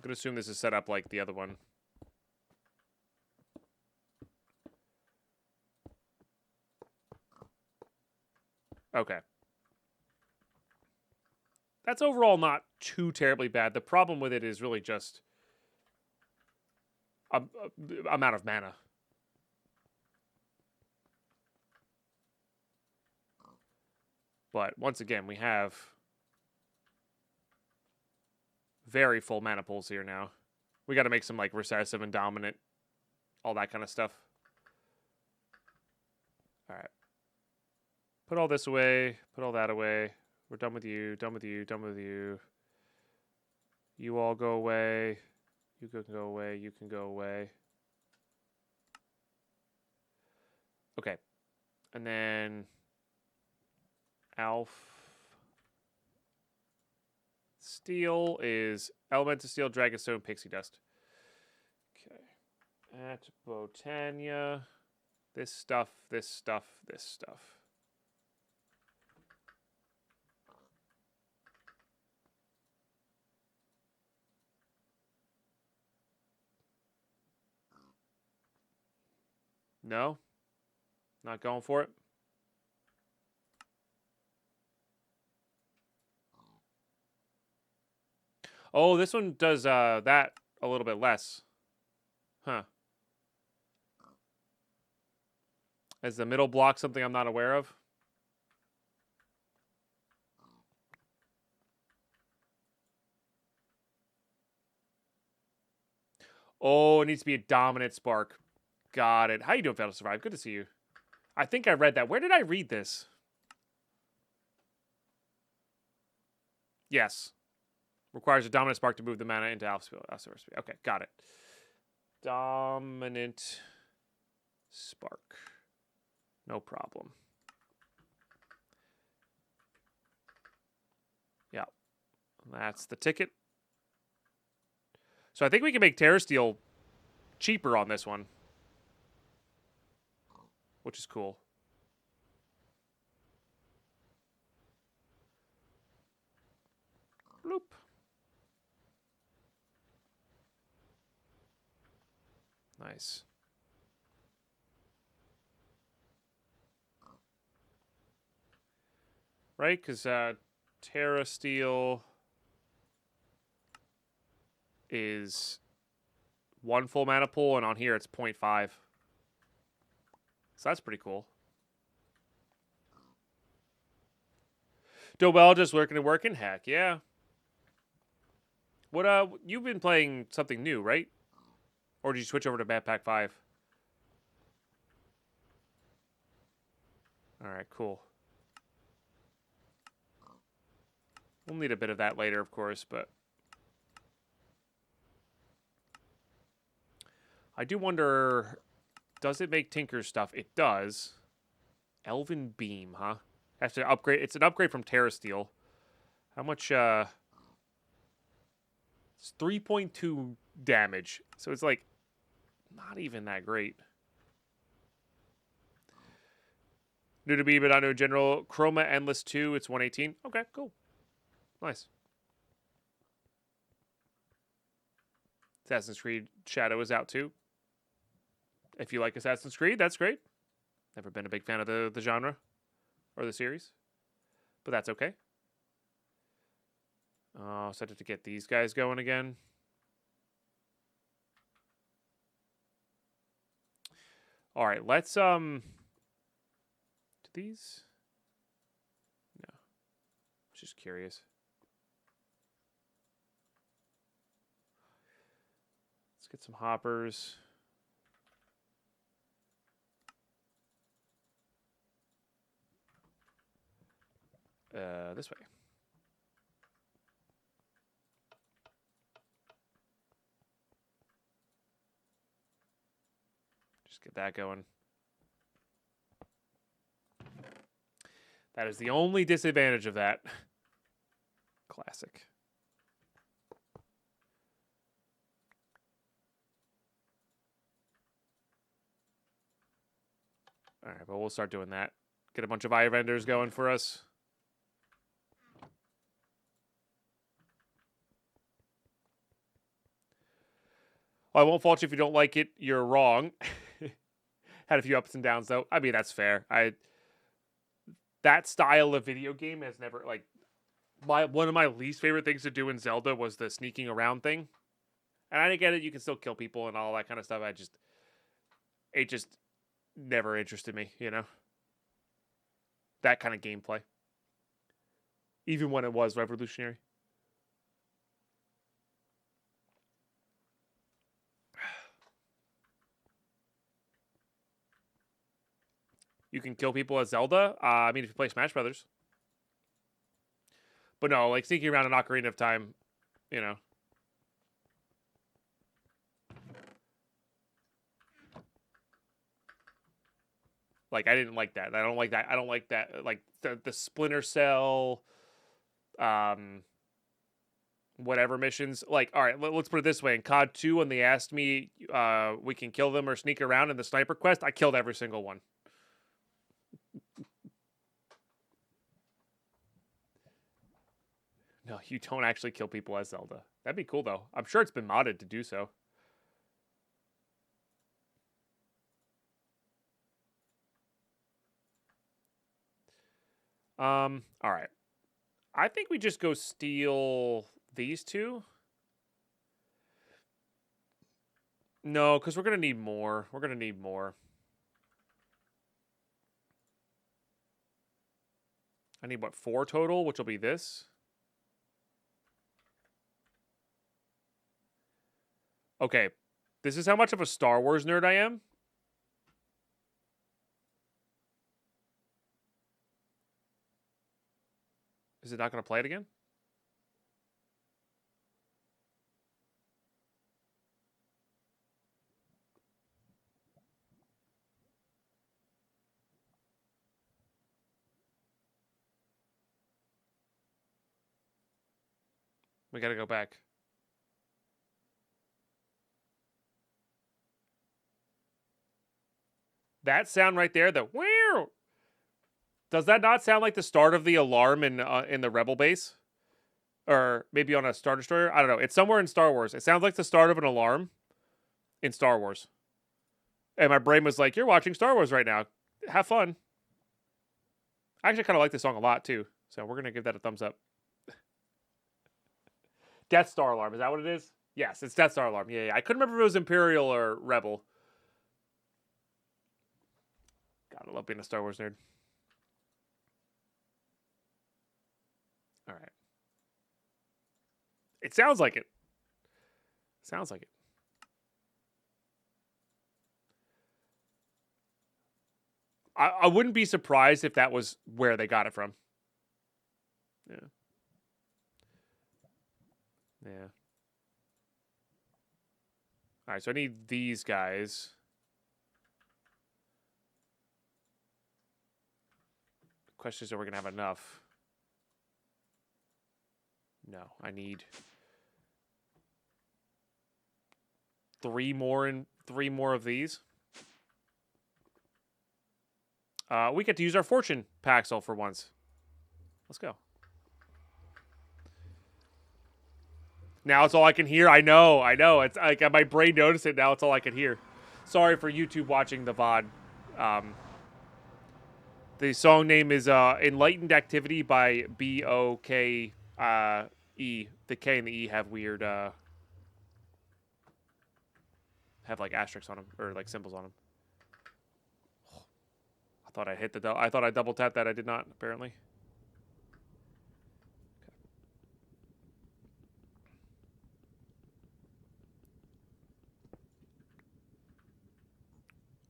I'm going to assume this is set up like the other one. Okay. That's overall not too terribly bad. The problem with it is really just amount of mana. But once again, we have very full mana pools here now. We got to make some like recessive and dominant, all that kind of stuff. All right. Put all this away. Put all that away. We're done with you. Done with you. Done with you. You all go away. You can go away. You can go away. Okay. And then Alf. Steel is Elemental Steel, Dragonstone, Pixie Dust. Okay. At Botania. This stuff, this stuff, this stuff. No? Not going for it? Oh, this one does that a little bit less. Huh. Is the middle block something I'm not aware of? Oh, it needs to be a dominant spark. Got it. How you doing, Fatal Survive? Good to see you. I think I read that. Where did I read this? Yes. Requires a dominant spark to move the mana into Alpha Speed. Okay, got it. Dominant spark. No problem. Yeah. That's the ticket. So I think we can make Terra Steel cheaper on this one. Which is cool. Bloop. Nice. Right? Because Terra Steel is 1 full mana pool, and on here it's 0.5. So that's pretty cool. Dobell just lurking and working? Heck, yeah. What, you've been playing something new, right? Or did you switch over to Modpack 5? Alright, cool. We'll need a bit of that later, of course, but... I do wonder... Does it make Tinker's stuff? It does. Elven Beam, huh? Has to upgrade. It's an upgrade from Terra Steel. How much, It's 3.2 damage. So it's, like, not even that great. New to me, but not new in general. Chroma Endless 2, it's 118. Okay, cool. Nice. Assassin's Creed Shadow is out, too. If you like Assassin's Creed, that's great. Never been a big fan of the genre or the series, but that's okay. Set it to get these guys going again. All right, let's do these. No, just curious. Let's get some hoppers. This way. Just get that going. That is the only disadvantage of that. Classic. All right, but we'll start doing that. Get a bunch of eye vendors going for us. I won't fault you if you don't like it. You're wrong. Had a few ups and downs, though. I mean, that's fair. That style of video game has never, like... one of my least favorite things to do in Zelda was the sneaking around thing. And I get it. You can still kill people and all that kind of stuff. It just never interested me, you know? That kind of gameplay. Even when it was revolutionary. You can kill people as Zelda. I mean, if you play Smash Brothers. But no, like sneaking around an Ocarina of Time, you know. Like, I didn't like that. I don't like that. I don't like that. Like, the Splinter Cell, whatever missions. Like, all right, let's put it this way. In COD 2, when they asked me, we can kill them or sneak around in the sniper quest, I killed every single one. No, you don't actually kill people as Zelda. That'd be cool, though. I'm sure it's been modded to do so. All right. I think we just go steal these two. No, because we're going to need more. We're going to need more. I need, what, 4 total, which will be this. Okay, this is how much of a Star Wars nerd I am. Is it not going to play it again? We got to go back. That sound right there, the wow. Does that not sound like the start of the alarm in the Rebel base? Or maybe on a Star Destroyer? I don't know. It's somewhere in Star Wars. It sounds like the start of an alarm in Star Wars. And my brain was like, you're watching Star Wars right now. Have fun. I actually kind of like this song a lot, too. So we're going to give that a thumbs up. Death Star Alarm. Is that what it is? Yes, it's Death Star Alarm. Yeah. I couldn't remember if it was Imperial or Rebel. I love being a Star Wars nerd. All right. It sounds like it. Sounds like it. I wouldn't be surprised if that was where they got it from. Yeah. Yeah. All right, so I need these guys. The question is, are we going to have enough? No, I need three more of these. We get to use our fortune Paxel for once. Let's go. Now it's all I can hear. I know. It's like my brain noticed it. Now it's all I can hear. Sorry for YouTube watching the VOD. The song name is Enlightened Activity by B-O-K-E. The K and the E have weird, have like asterisks on them, or like symbols on them. I thought I hit the, I thought I double tapped that. I did not, apparently.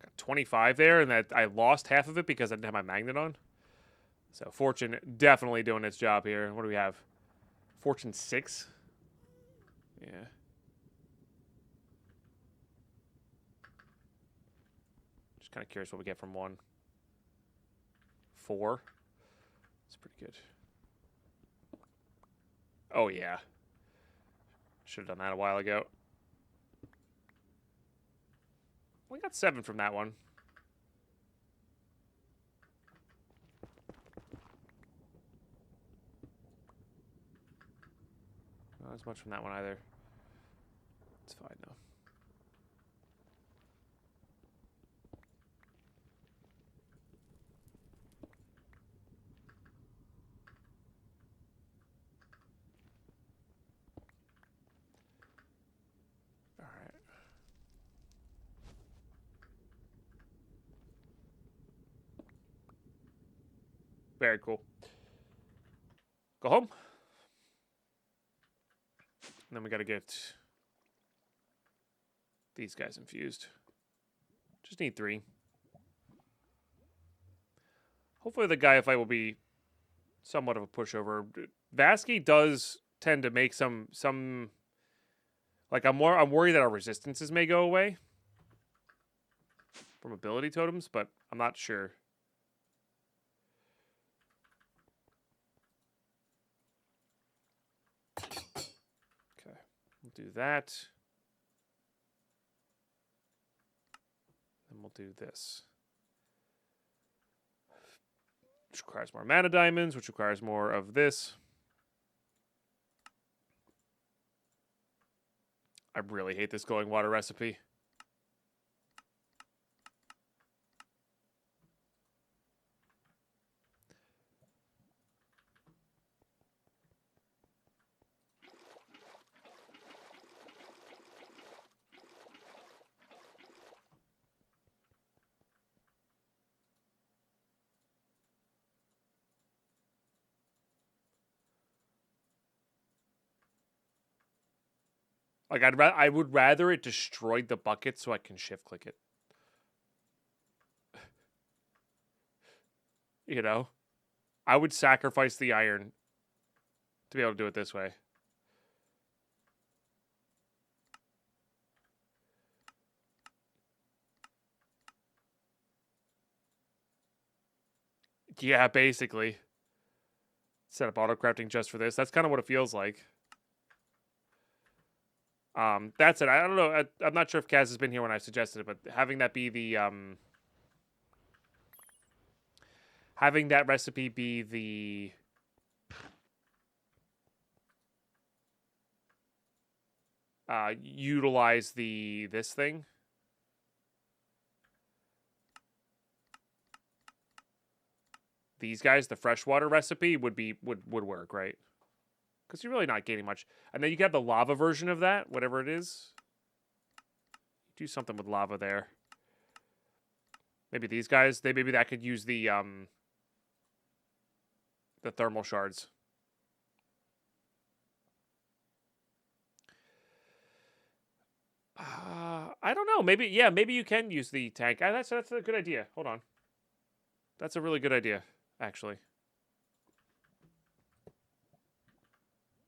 Got 25 there, and that I lost half of it because I didn't have my magnet on. So Fortune definitely doing its job here. What do we have? Fortune 6? Yeah. Just kind of curious what we get from 1. 4. That's pretty good. Oh, yeah. Should have done that a while ago. We got 7 from that one. Not as much from that one either. It's fine, though. All right. Very cool. Go home. And then we got to get these guys infused. Just need 3. Hopefully the Gaia fight will be somewhat of a pushover. Vasky does tend to make some like I'm worried that our resistances may go away from ability totems, but I'm not sure. Okay, we'll do that. And we'll do this. Which requires more mana diamonds, which requires more of this. I really hate this glowing water recipe. Like I would rather it destroyed the bucket so I can shift click it. You know? I would sacrifice the iron to be able to do it this way. Yeah, basically. Set up auto crafting just for this. That's kind of what it feels like. That's it. I don't know. I'm not sure if Kaz has been here when I suggested it, but having that be the having that recipe be the utilize this thing. These guys, the freshwater recipe would work, right? Because you're really not gaining much. And then you have the lava version of that, whatever it is. Do something with lava there. Maybe these guys. Maybe that could use the thermal shards. I don't know. Maybe you can use the tank. That's a good idea. Hold on. That's a really good idea, actually.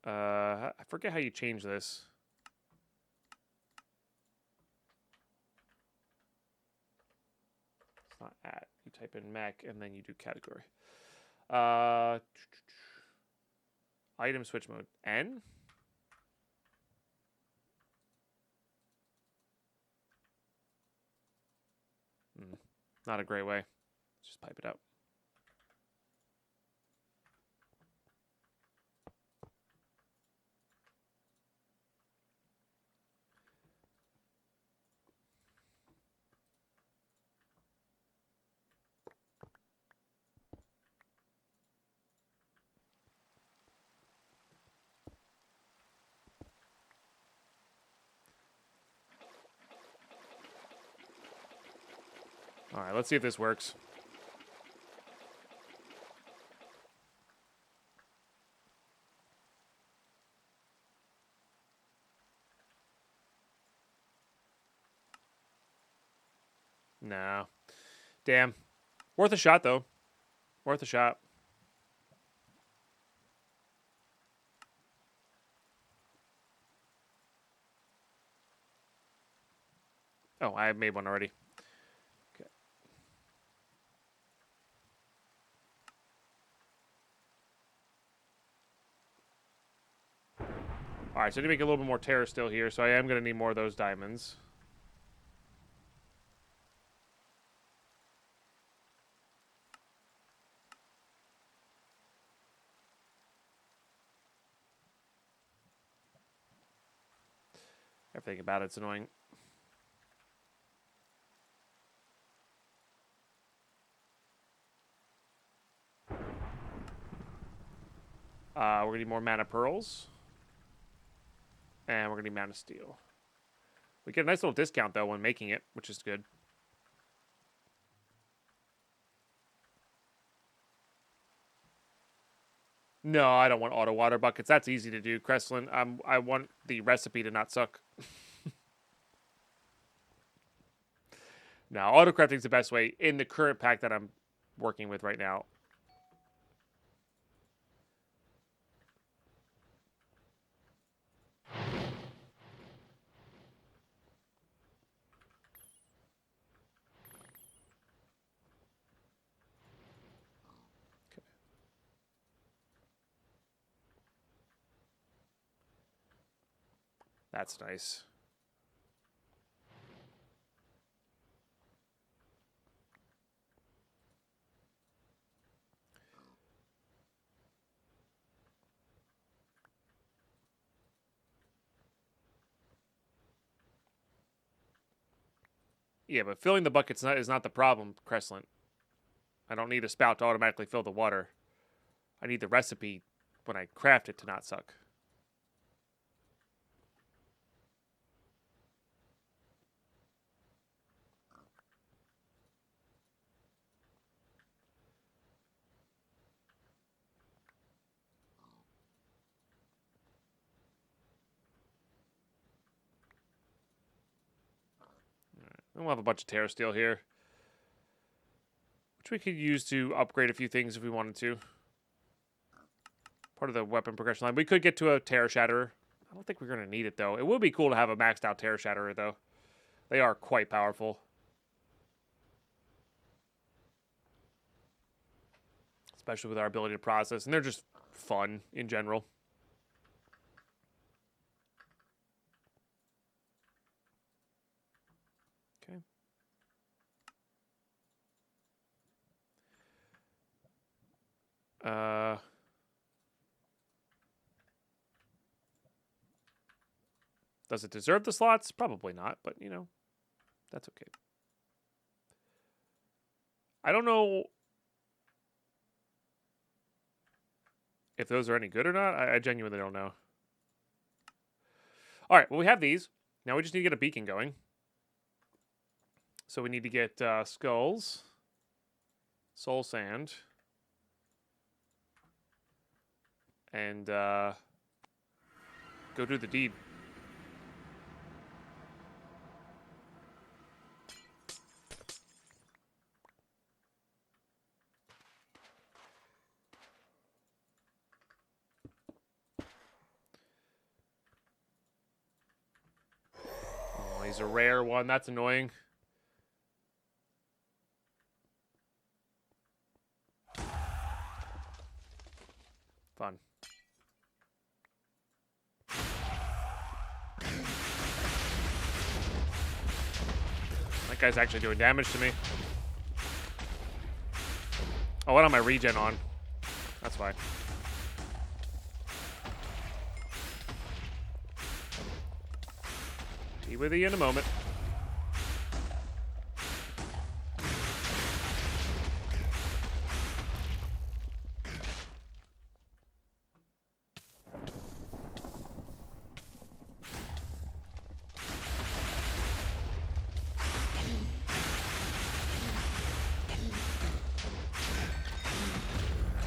I forget how you change this. It's not at. You type in mech and then you do category. Item switch mode. N? Not a great way. Let's just pipe it out. All right, let's see if this works. No. Damn. Worth a shot, though. Worth a shot. Oh, I made one already. Okay. All right, so I need to make a little bit more terror still here, so I am going to need more of those diamonds. Everything about it's annoying. We're going to need more mana pearls. And we're going to need mana steel. We get a nice little discount, though, when making it, which is good. No, I don't want auto water buckets. That's easy to do, Kreslin. I want the recipe to not suck. No, auto crafting is the best way in the current pack that I'm working with right now. That's nice. Yeah, but filling the buckets is not the problem, Kreslin. I don't need a spout to automatically fill the water. I need the recipe when I craft it to not suck. We'll have a bunch of Terra Steel here, which we could use to upgrade a few things if we wanted to. Part of the weapon progression line. We could get to a Terra Shatterer. I don't think we're going to need it, though. It would be cool to have a maxed out Terra Shatterer, though. They are quite powerful. Especially with our ability to process. And they're just fun in general. Okay. Does it deserve the slots? Probably not, but, you know, that's okay. I don't know if those are any good or not. I genuinely don't know. All right, well, we have these. Now we just need to get a beacon going. So we need to get skulls, soul sand, and go do the deed. Oh, he's a rare one. That's annoying. Fun. That guy's actually doing damage to me. Oh, what am I regen on? That's why. Be with you in a moment.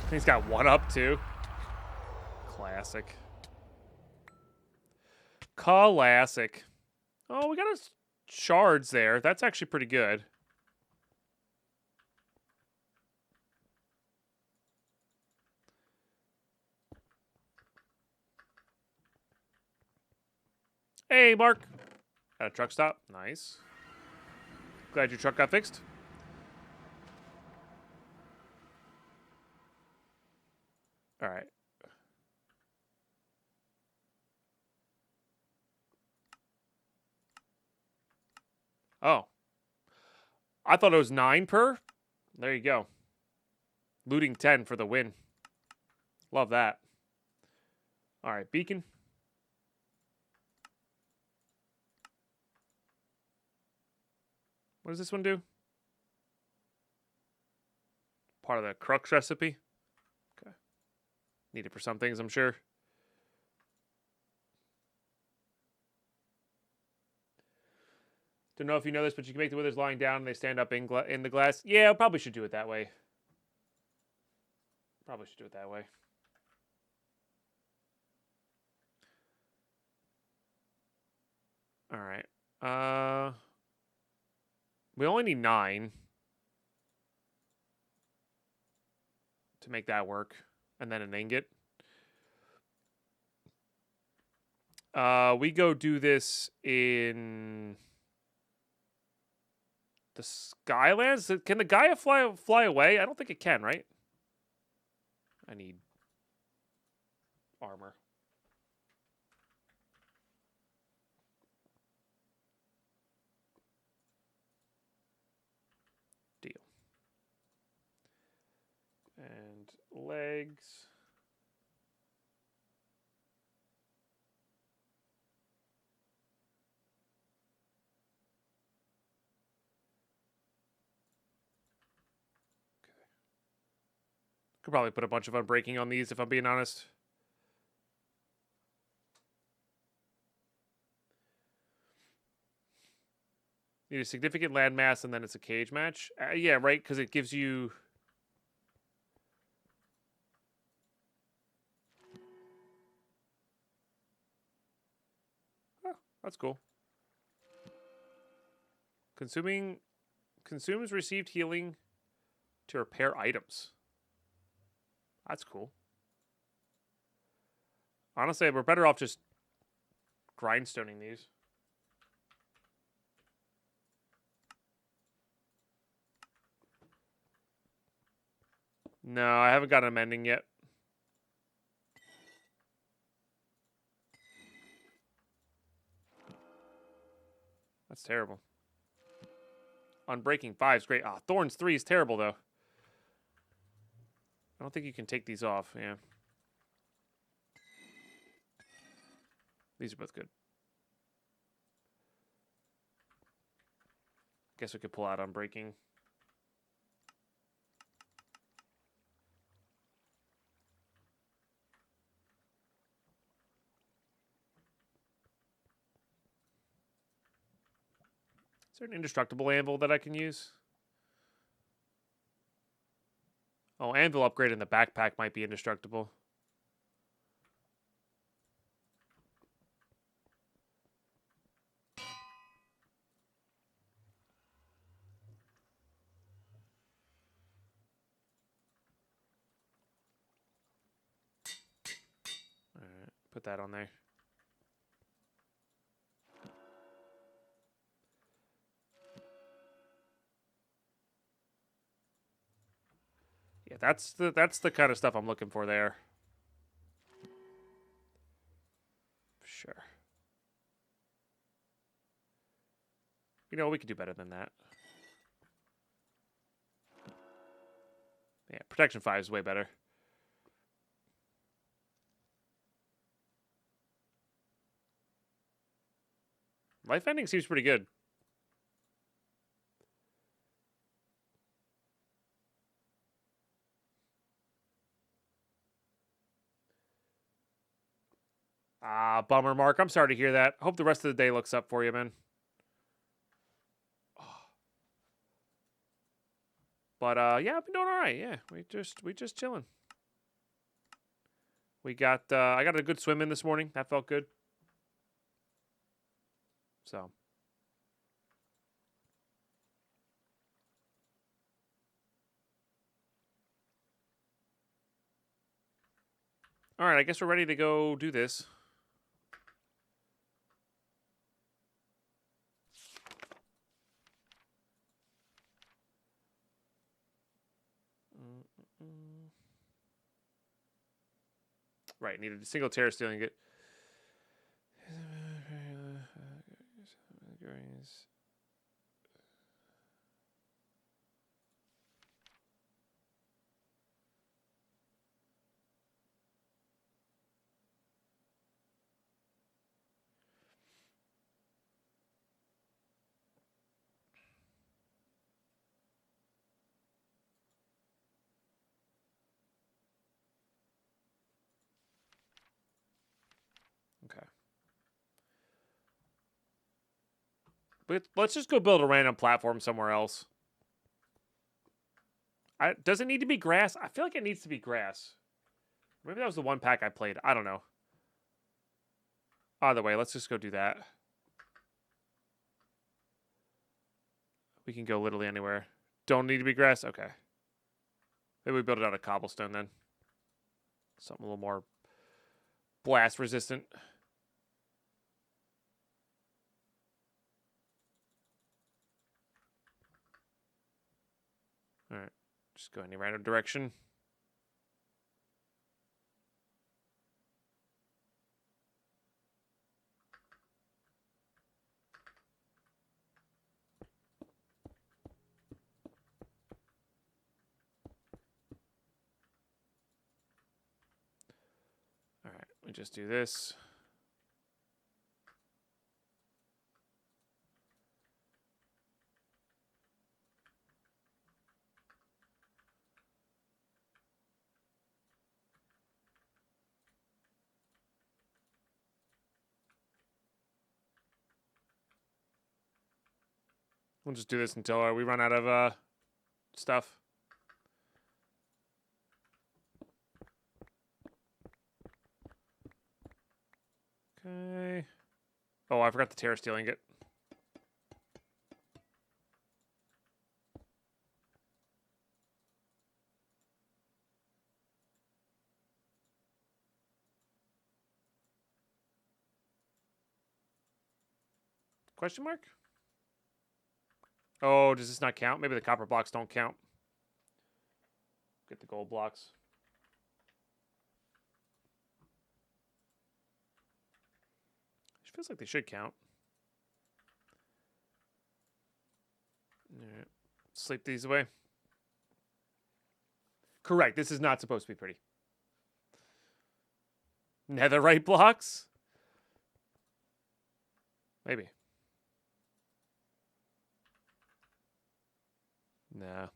He's got one up too. Classic. Classic. Oh, we got a shards there. That's actually pretty good. Hey, Mark. At a truck stop. Nice. Glad your truck got fixed. All right. Oh. I thought it was 9 per. There you go. Looting 10 for the win. Love that. All right, beacon. What does this one do? Part of the crux recipe. Okay. Need it for some things, I'm sure. Don't know if you know this, but you can make the withers lying down and they stand up in the glass. Yeah, I probably should do it that way. Probably should do it that way. All right. We only need 9 to make that work, and then an ingot. We go do this in the Skylands. Can the Gaia fly away? I don't think it can, right? I need armor. Deal. And legs. Could probably put a bunch of unbreaking on these if I'm being honest. Need a significant landmass and then it's a cage match. Yeah, right, because it gives you... Oh, that's cool. Consumes received healing to repair items. That's cool. Honestly, we're better off just grindstoning these. No, I haven't got an amending yet. That's terrible. Unbreaking 5 is great. Ah, Thorns 3 is terrible, though. I don't think you can take these off. Yeah. These are both good. Guess we could pull out Unbreaking. Is there an indestructible anvil that I can use? Oh, anvil upgrade in the backpack might be indestructible. Alright, put that on there. Yeah, that's the kind of stuff I'm looking for there. Sure. You know, we could do better than that. Yeah, protection 5 is way better. Life ending seems pretty good. Ah, bummer, Mark. I'm sorry to hear that. Hope the rest of the day looks up for you, man. But yeah, I've been doing all right. Yeah, we just chilling. We got I got a good swim in this morning. That felt good. So. All right, I guess we're ready to go do this. Right, needed a single terror stealing it. Okay. But let's just go build a random platform somewhere else. Does it need to be grass? I feel like it needs to be grass. Maybe that was the one pack I played. I don't know. Either way, let's just go do that. We can go literally anywhere. Don't need to be grass? Okay. Maybe we build it out of cobblestone then. Something a little more blast resistant. Alright. Just go any random direction. Alright, we just do this. We'll just do this until we run out of stuff. Okay. Oh, I forgot the terror stealing it. Question mark? Oh, does this not count? Maybe the copper blocks don't count. Get the gold blocks. It feels like they should count. All right. Sleep these away. Correct. This is not supposed to be pretty. Netherite blocks? Maybe. Nah.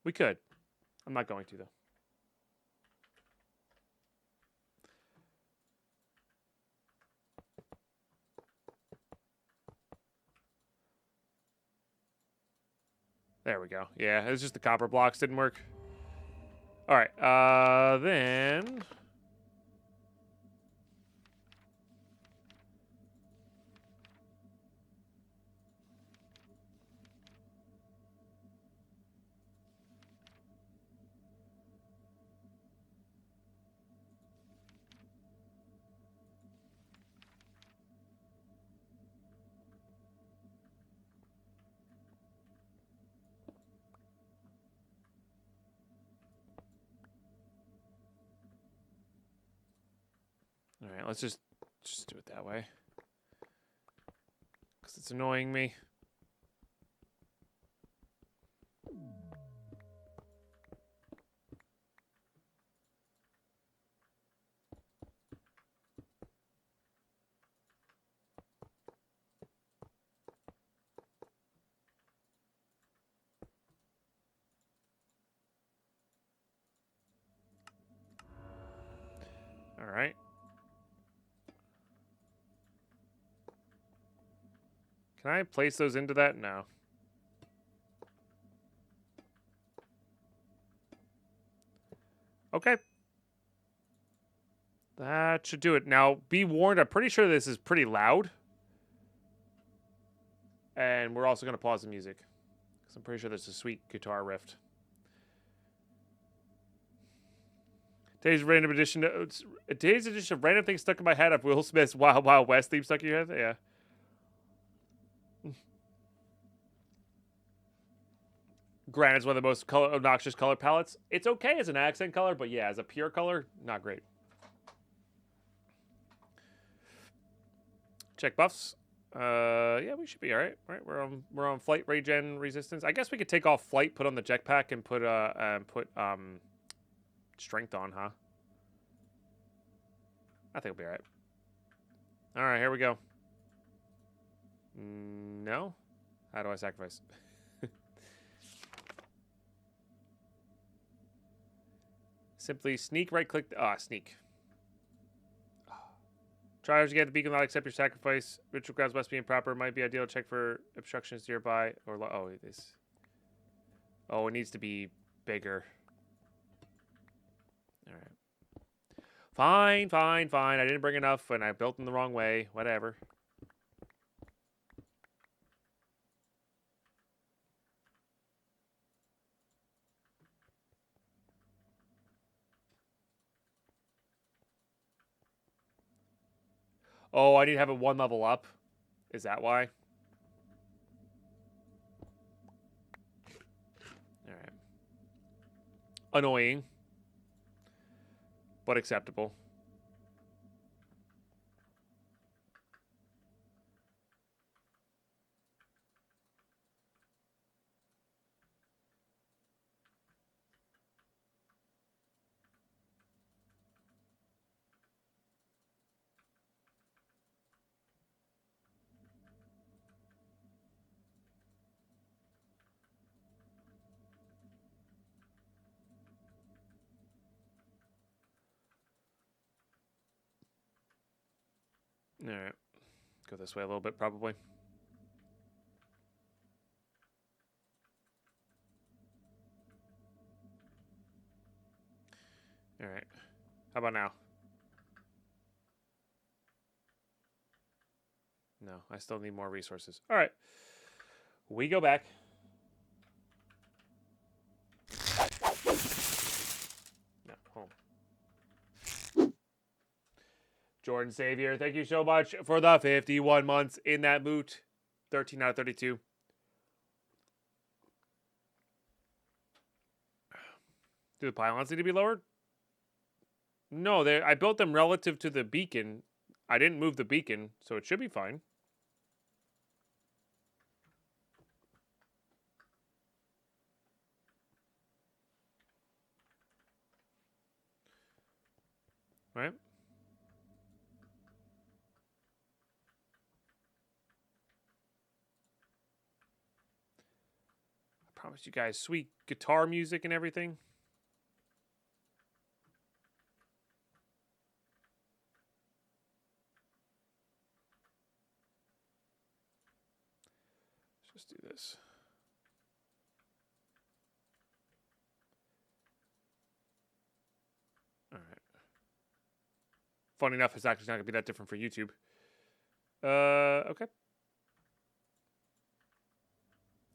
We could. I'm not going to, though. There we go. Yeah, it's just the copper blocks didn't work. All right, then... All right, let's just do it that way. Because it's annoying me. All right. Can I place those into that? No. Okay. That should do it. Now, be warned, I'm pretty sure this is pretty loud. And we're also going to pause the music. Because I'm pretty sure there's a sweet guitar riff. Today's edition of random things stuck in my head of Will Smith's Wild Wild West theme stuck in your head. Yeah. Granted, it's one of the most obnoxious color palettes. It's okay as an accent color, but yeah, as a pure color, not great. Check buffs. Yeah, we should be all right. Right, we're on flight regen resistance. I guess we could take off flight, put on the jetpack, and put strength on, huh? I think we'll be all right. All right, here we go. No? How do I sacrifice? Simply sneak, right-click. Sneak. Try to get the beacon not accept your sacrifice. Ritual grounds must be improper. Might be ideal to check for obstructions nearby. Or this. Oh, it needs to be bigger. All right. Fine, fine, fine. I didn't bring enough, and I built them the wrong way. Whatever. Oh, I need to have it one level up. Is that why? All right. Annoying, but acceptable. All right. Go this way a little bit, probably. All right. How about now? No, I still need more resources. All right. We go back. No, home. Jordan Savior, thank you so much for the 51 months in that moot. 13 out of 32. Do the pylons need to be lowered? No, I built them relative to the beacon. I didn't move the beacon, so it should be fine. Right? I promised you guys sweet guitar music and everything. Let's just do this. Funny enough, it's actually not going to be that different for YouTube. Okay.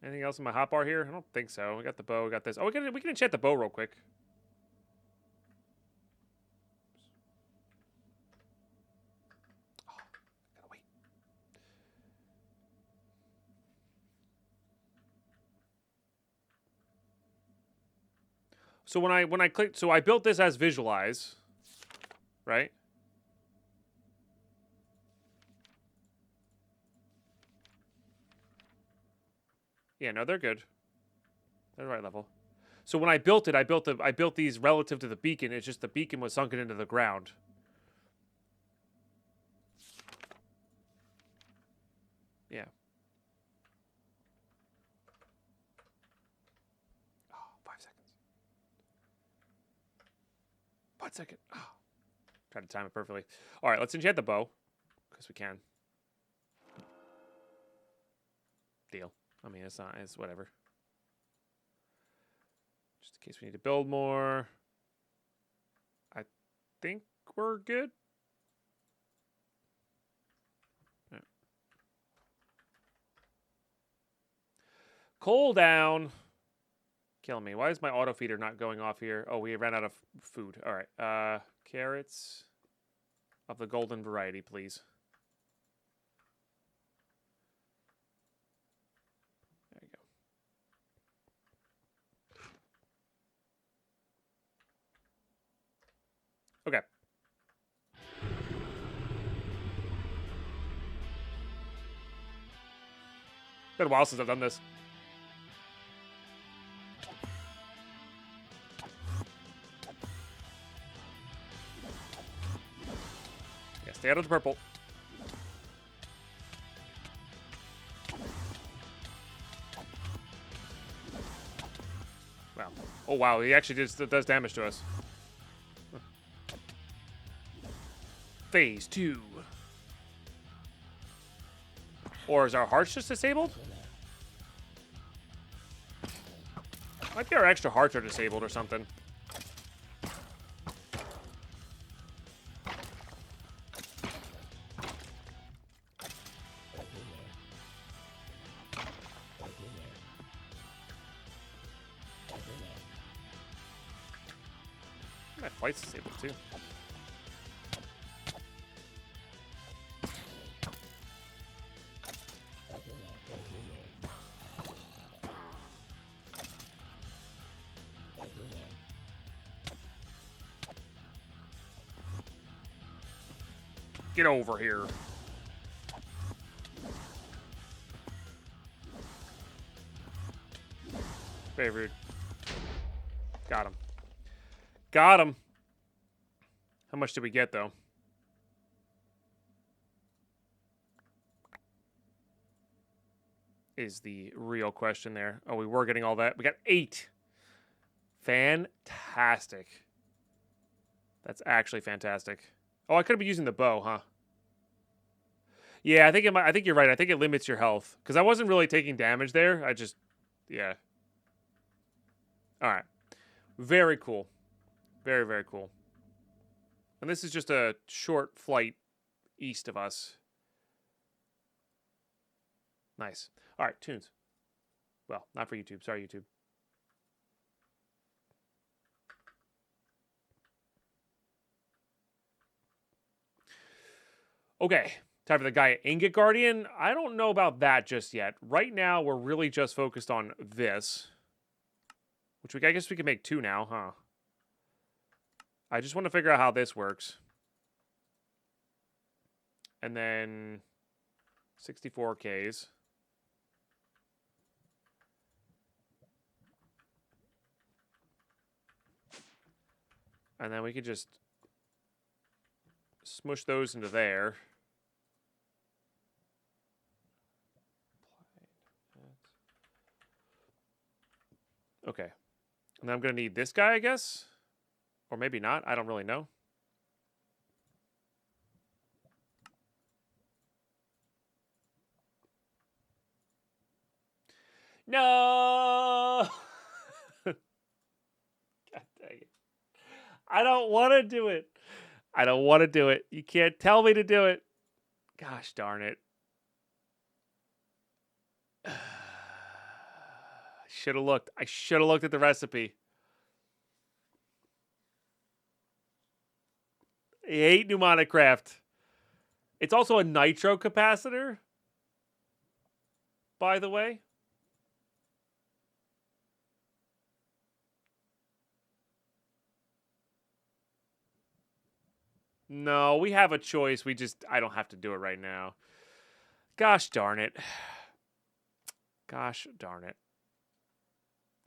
Anything else in my hotbar here? I don't think so. We got the bow. We got this. Oh, we can enchant the bow real quick. Oh, gotta wait. So when I clicked, so I built this as visualize, right? Yeah, no, they're good. They're the right level. So when I built it, I built these relative to the beacon. It's just the beacon was sunken into the ground. Yeah. Oh, 5 seconds. 1 second. Oh. Tried to time it perfectly. All right, let's enchant the bow because we can. Deal. I mean, it's not. It's whatever. Just in case we need to build more. I think we're good. Yeah. Cool down. Kill me. Why is my auto feeder not going off here? Oh, we ran out of food. All right. Carrots of the golden variety, please. There you go. Okay. Been a while since I've done this. Yeah, stay out of the purple. Wow. Oh, wow. He actually does damage to us. Phase 2. Or is our hearts just disabled? Might be our extra hearts are disabled or something. My flight's disabled too. Get over here. Very rude. Got him. Got him. How much did we get, though? Is the real question there. Oh, we were getting all that. We got 8. Fantastic. That's actually fantastic. Oh, I could be using the bow, huh? Yeah, I think it might, I think you're right. I think it limits your health because I wasn't really taking damage there. I just, yeah. All right. Very cool. Very, very cool. And this is just a short flight east of us. Nice. All right, tunes. Well, not for YouTube. Sorry, YouTube. Okay, time for the Gaia Ingot Guardian. I don't know about that just yet. Right now, we're really just focused on this. Which I guess we can make 2 now, huh? I just want to figure out how this works. And then 64Ks. And then we could just smush those into there. Okay. And then I'm going to need this guy, I guess. Or maybe not. I don't really know. No! God dang it. I don't want to do it. I don't want to do it. You can't tell me to do it. Gosh darn it. Should have looked. I should have looked at the recipe. I hate new ModdedMinecraft. It's also a nitro capacitor, by the way. No, we have a choice. I don't have to do it right now. Gosh darn it. Gosh darn it.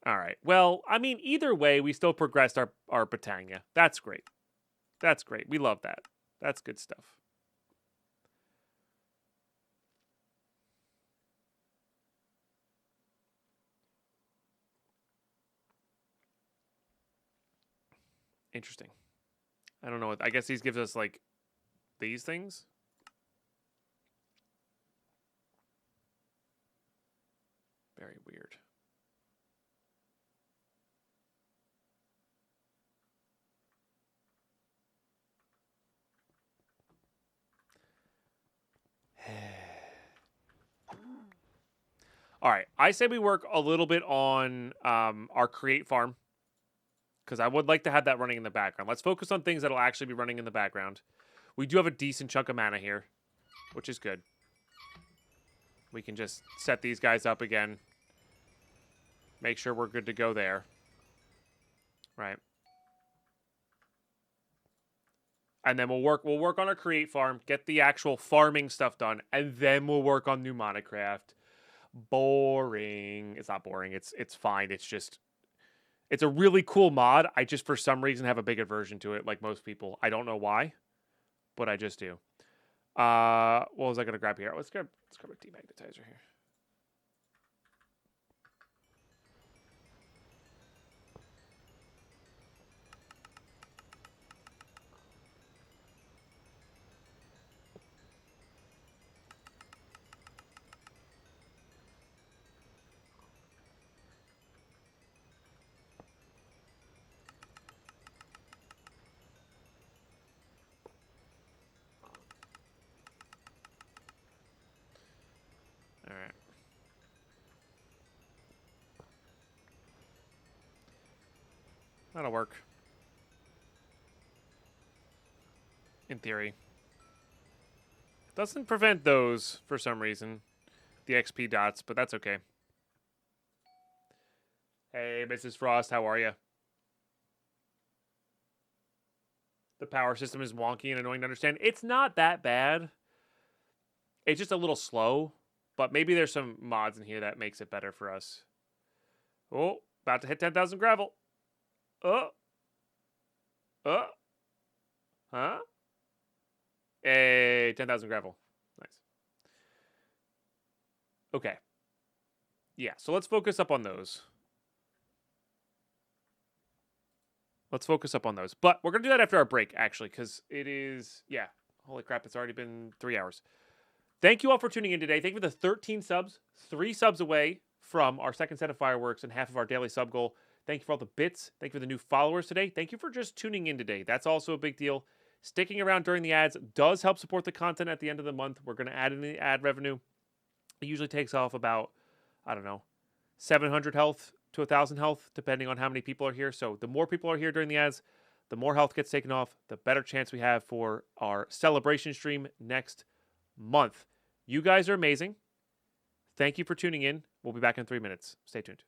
All right. Well, I mean, either way, we still progressed our Botania. That's great. That's great. We love that. That's good stuff. Interesting. I don't know. I guess he gives us, like, these things. Very weird. All right. I say we work a little bit on our create farm, because I would like to have that running in the background. Let's focus on things that'll actually be running in the background. We do have a decent chunk of mana here, which is good. We can just set these guys up again. Make sure we're good to go there. Right. And then we'll work on our create farm, get the actual farming stuff done, and then we'll work on new ModdedMinecraft. Boring. It's not boring. It's fine. It's just, it's a really cool mod. I just, for some reason, have a big aversion to it, like most people. I don't know why, but I just do. What was I gonna grab here? Let's grab a demagnetizer here. All right. That'll work. In theory. Doesn't prevent those for some reason. The XP dots, but that's okay. Hey, Mrs. Frost, how are you? The power system is wonky and annoying to understand. It's not that bad. It's just a little slow, but maybe there's some mods in here that makes it better for us. Oh, about to hit 10,000 gravel. Huh? Hey, 10,000 gravel. Nice. Okay. Yeah, so let's focus up on those. Let's focus up on those. But we're going to do that after our break, actually, because it is, yeah. Holy crap, it's already been 3 hours. Thank you all for tuning in today. Thank you for the 13 subs. 3 subs away from our second set of fireworks and half of our daily sub goal. Thank you for all the bits. Thank you for the new followers today. Thank you for just tuning in today. That's also a big deal. Sticking around during the ads does help support the content at the end of the month. We're going to add in the ad revenue. It usually takes off about, I don't know, 700 health to 1,000 health, depending on how many people are here. So the more people are here during the ads, the more health gets taken off, the better chance we have for our celebration stream next month. You guys are amazing. Thank you for tuning in. We'll be back in 3 minutes. Stay tuned.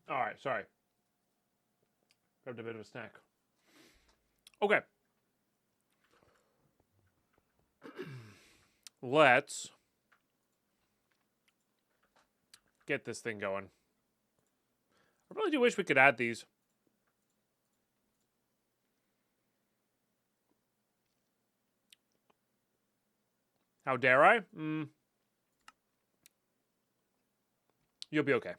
All right, sorry. Grabbed a bit of a snack. Okay. Let's get this thing going. I really do wish we could add these. How dare I? You'll be okay.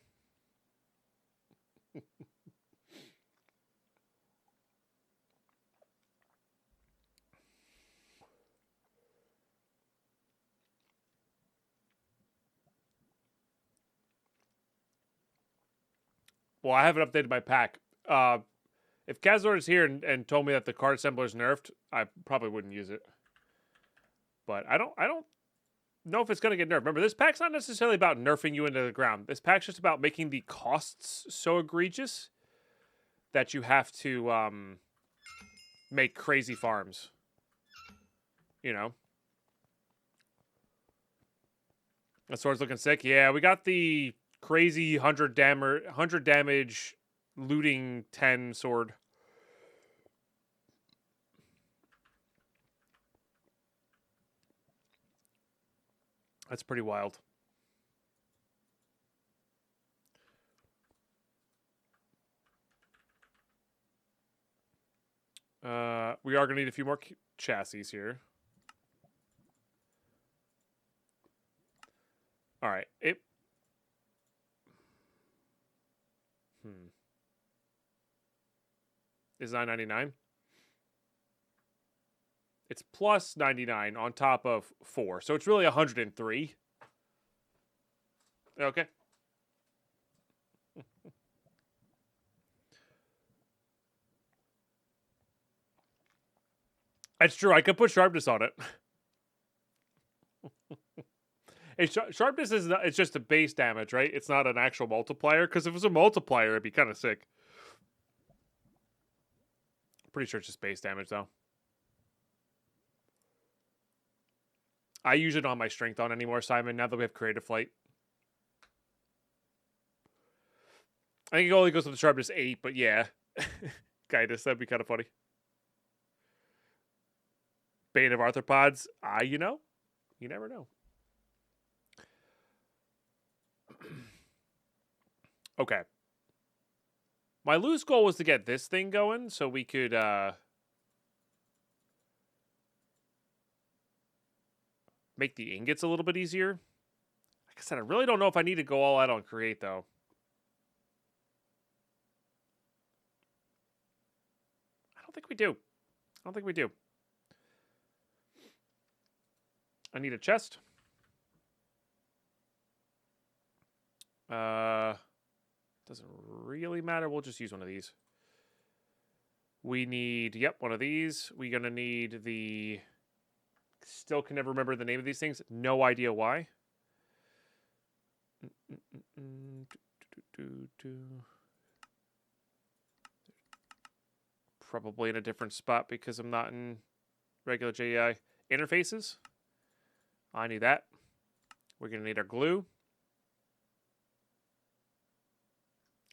Well, I haven't updated my pack. If Kazor is here and told me that the card assembler is nerfed, I probably wouldn't use it. But I don't know if it's going to get nerfed. Remember, this pack's not necessarily about nerfing you into the ground. This pack's just about making the costs so egregious that you have to make crazy farms. You know? That sword's looking sick. Yeah, we got the crazy 100 damage looting 10 sword. That's pretty wild. We are going to need a few more chassis here. All right. Is $9.99? It's plus 99 on top of 4. So it's really 103. Okay. It's true. I could put sharpness on it. Sharpness is not, it's just a base damage, right? It's not an actual multiplier. Because if it was a multiplier, it'd be kind of sick. Pretty sure it's just base damage, though. I usually don't have my strength on anymore, Simon, now that we have Creative Flight. I think it only goes to the sharpness 8, but yeah. Guidus, that'd be kind of funny. Bane of arthropods. You know? You never know. Okay. My loose goal was to get this thing going so we could make the ingots a little bit easier. Like I said, I really don't know if I need to go all out on create, though. I don't think we do. I don't think we do. I need a chest. Doesn't really matter. We'll just use one of these. We need, yep, one of these. We're going to need the... Still can never remember the name of these things. No idea why. Probably in a different spot because I'm not in regular JEI. Interfaces. I need that. We're going to need our glue.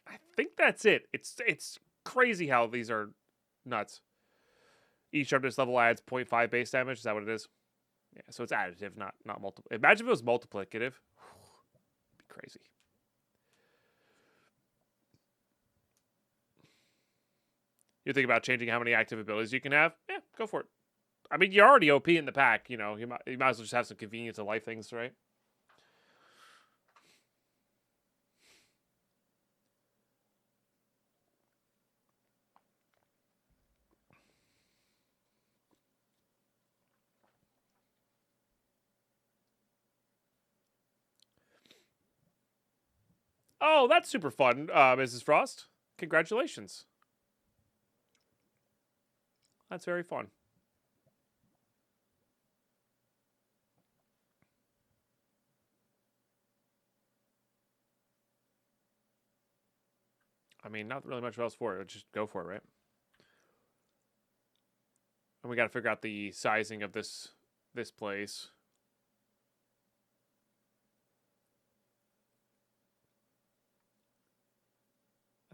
I think that's it. It's crazy how these are nuts. Each sharpness level adds 0.5 base damage. Is that what it is? Yeah, so it's additive, not multiple. Imagine if it was multiplicative. It'd be crazy. You think about changing how many active abilities you can have? Yeah, go for it. I mean, you're already OP in the pack. You know, you might as well just have some convenience of life things, right? Oh, that's super fun, Mrs. Frost. Congratulations. That's very fun. I mean, not really much else for it. Just go for it, right? And we got to figure out the sizing of this place.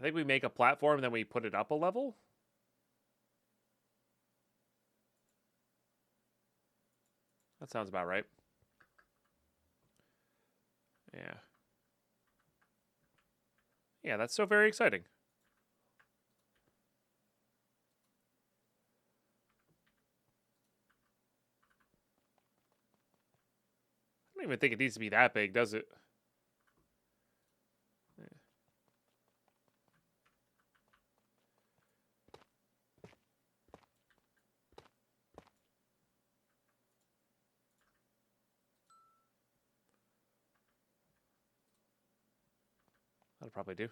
I think we make a platform and then we put it up a level. That sounds about right. Yeah. Yeah, that's so very exciting. I don't even think it needs to be that big, does it? Yeah. That'll probably do.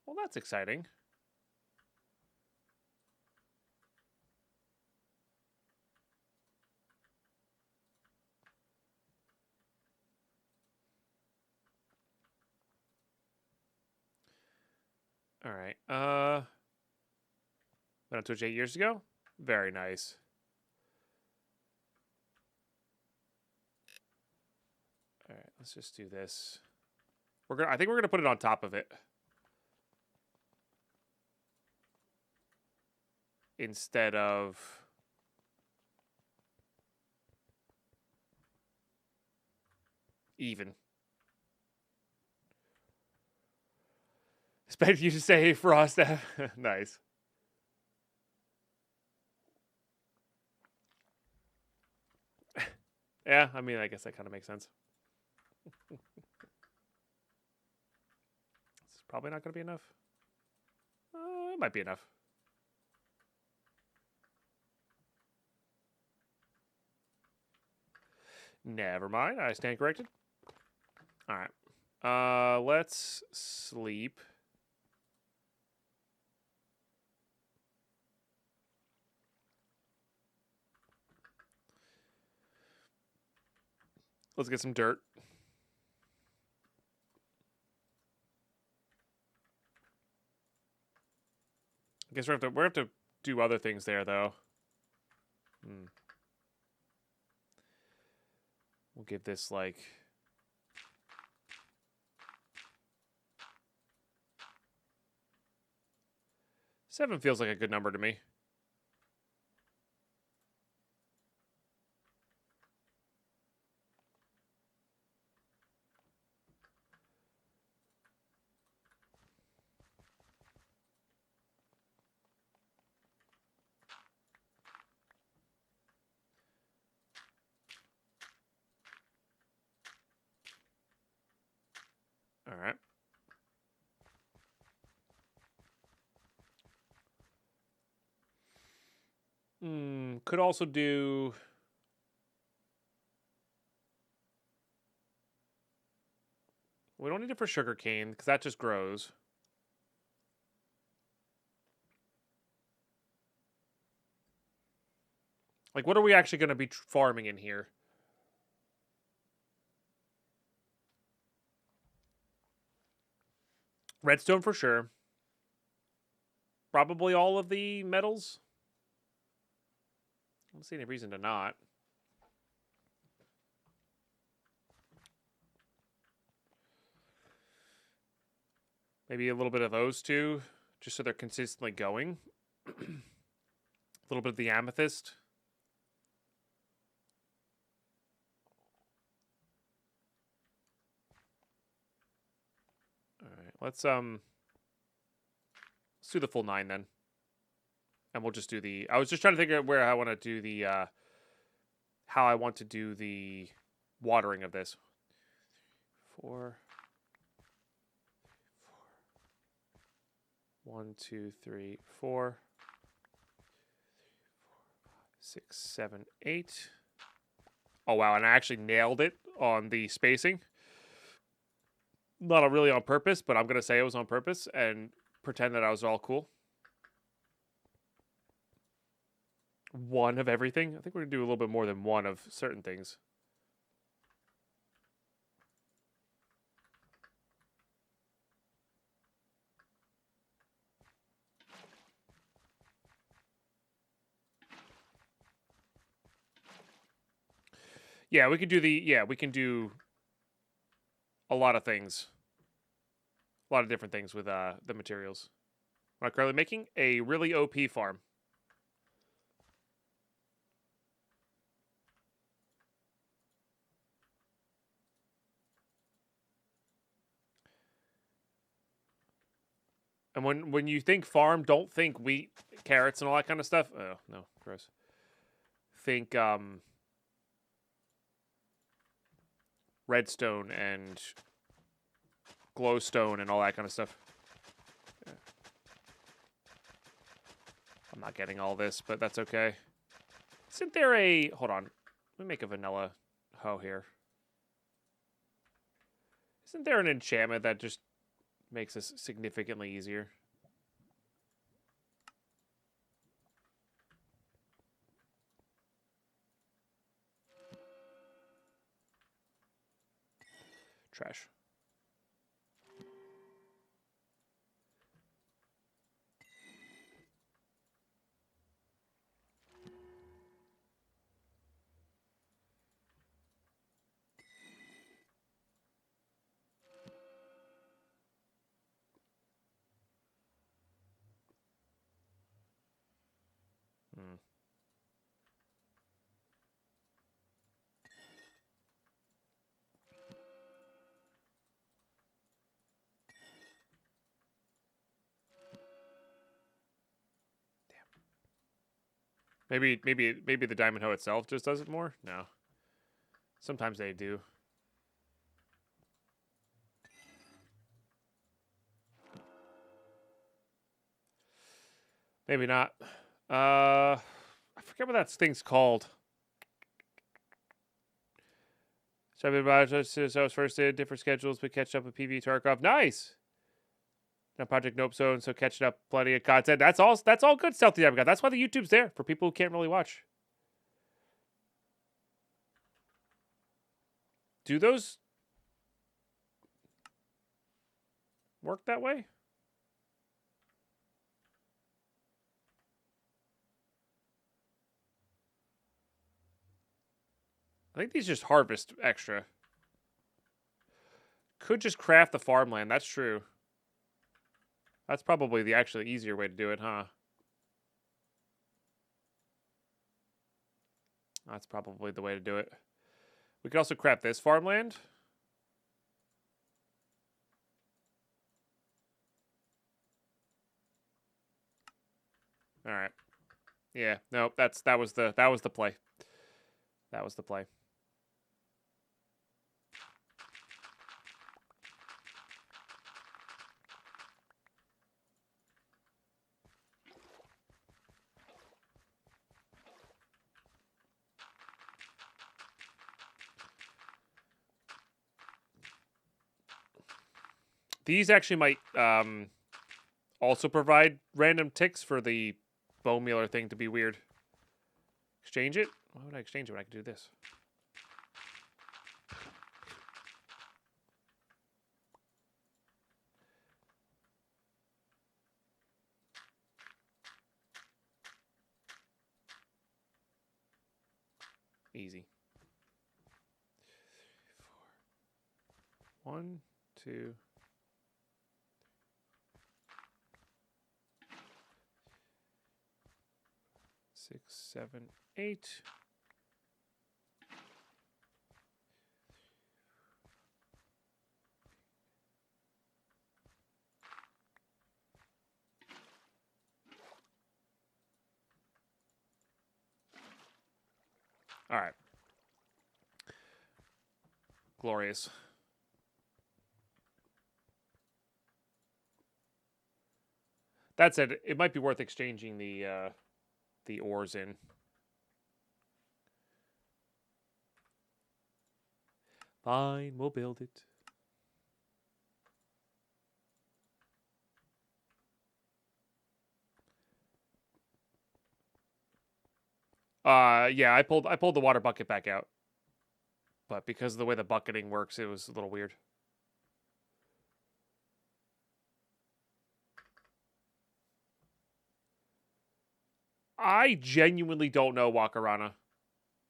Well, that's exciting. All right. Went on Twitch 8 years ago. Very nice. All right, let's just do this. I think we're gonna put it on top of it instead of even. Expect you to say for us to have nice. Yeah, I mean, I guess that kind of makes sense. It's probably not going to be enough. It might be enough. Never mind. I stand corrected. All right. Let's sleep. Let's get some dirt. I guess we have to do other things there, though. We'll give this, like... Seven feels like a good number to me. All right. Could also do... We don't need it for sugarcane, because that just grows. Like, what are we actually going to be farming in here? Redstone for sure. Probably all of the metals. I don't see any reason to not. Maybe a little bit of those two, just so they're consistently going. A little bit of the amethyst. All right, let's do the full 9 then. And we'll just do the... I was just trying to figure out where I want to do the... how I want to do the watering of this. 4... 1, 2, 3, 4, 6, 7, 8. Oh, wow. And I actually nailed it on the spacing. Not really on purpose, but I'm going to say it was on purpose and pretend that I was all cool. 1 of everything. I think we're going to do a little bit more than 1 of certain things. Yeah, we could do we can do a lot of things. A lot of different things with the materials. I'm currently making a really OP farm. And when you think farm, don't think wheat, carrots, and all that kind of stuff. Oh, no, gross. Think redstone and glowstone and all that kind of stuff. Yeah. I'm not getting all this, but that's okay. Isn't there a... Hold on. Let me make a vanilla hoe here. Isn't there an enchantment that just makes this significantly easier? Trash. Hmm. Maybe the diamond hoe itself just does it more? No. Sometimes they do. Maybe not. I forget what that thing's called. So I've been about since I was first in different schedules, but catch up with PV Tarkov. Nice. Now Project Nope Zone, so catching up plenty of content. That's all good, Stealthy Diamond God. That's why the YouTube's there for people who can't really watch. Do those work that way? I think these just harvest extra. Could just craft the farmland. That's true. That's probably the actually easier way to do it, huh? That's probably the way to do it. We could also craft this farmland. All right. Yeah. No, that was the play. That was the play. These actually might also provide random ticks for the bone mealer thing to be weird. Exchange it? Why would I exchange it when I could do this? Easy. 1, 2... 6, 7, 8. All right. Glorious. That said, it might be worth exchanging the ores in. Fine, we'll build it. Yeah, I pulled the water bucket back out. But because of the way the bucketing works, it was a little weird. I genuinely don't know Wakarana.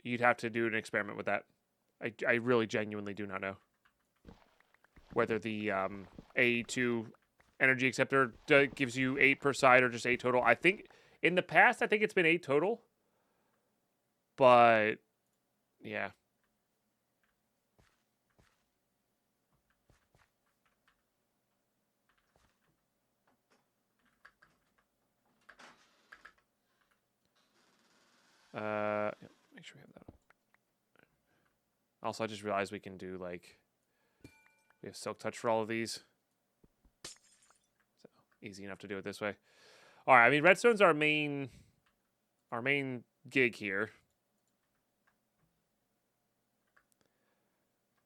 You'd have to do an experiment with that. I really genuinely do not know whether the A2 energy acceptor gives you 8 per side or just 8 total. I think in the past, I think it's been 8 total. But yeah. Make sure we have that. Also, I just realized we can do like we have silk touch for all of these. So easy enough to do it this way. All right, I mean redstone's our main gig here.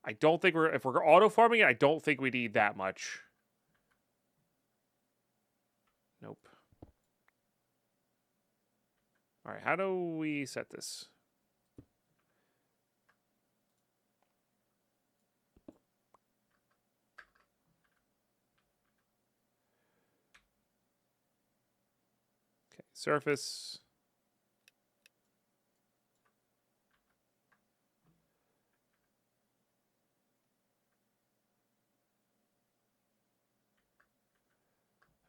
I don't think if we're auto farming it, I don't think we need that much. Nope. All right, how do we set this? Okay, surface.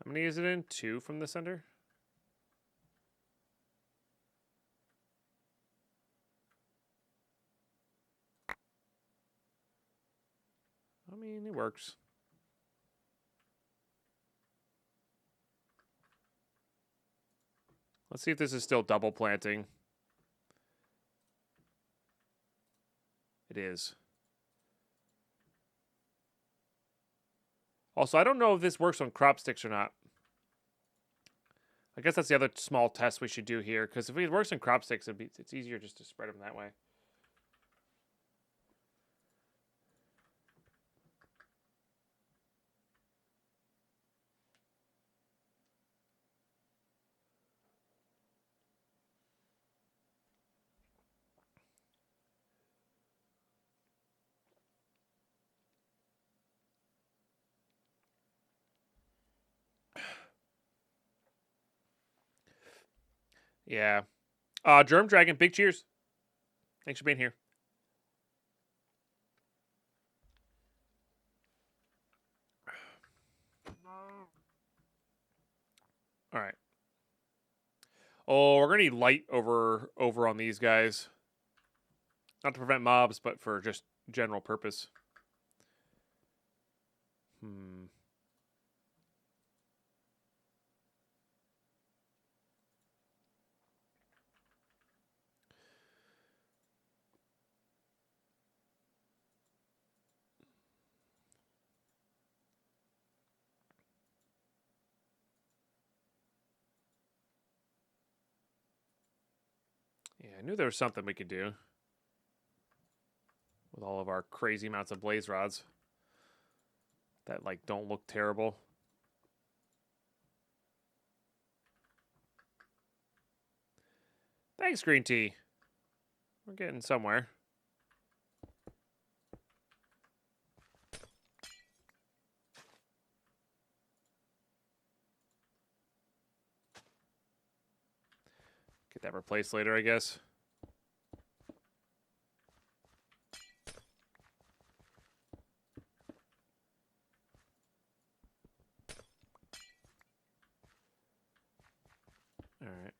How many is it in? 2 from the center? I mean, it works. Let's see if this is still double planting. It is. Also, I don't know if this works on crop sticks or not. I guess that's the other small test we should do here, because if it works on crop sticks, it's easier just to spread them that way. Yeah. Germ Dragon, big cheers. Thanks for being here. All right. Oh, we're gonna need light over on these guys. Not to prevent mobs, but for just general purpose. Yeah, I knew there was something we could do with all of our crazy amounts of blaze rods that like don't look terrible. Thanks, green tea. We're getting somewhere. Get that replaced later, I guess. All right.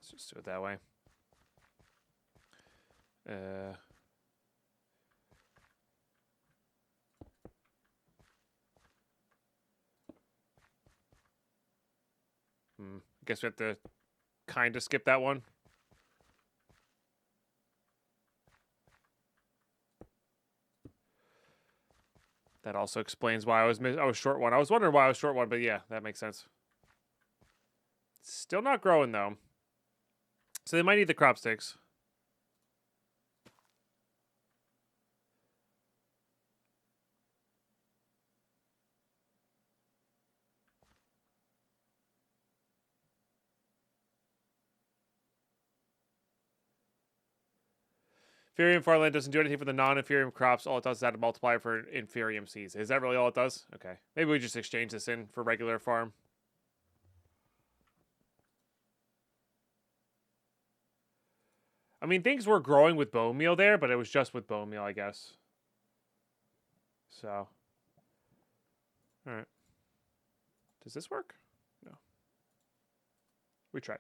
Let's just do it that way. I guess we have to kind of skip that one. That also explains why I was short one. I was wondering why I was short one, but yeah, that makes sense. Still not growing though. So they might need the crop sticks. Inferium farmland doesn't do anything for the non-inferium crops. All it does is add a multiplier for inferium seeds. Is that really all it does? Okay. Maybe we just exchange this in for regular farm. I mean, things were growing with bone meal there, but it was just with bone meal, I guess. So. Alright. Does this work? No. We tried.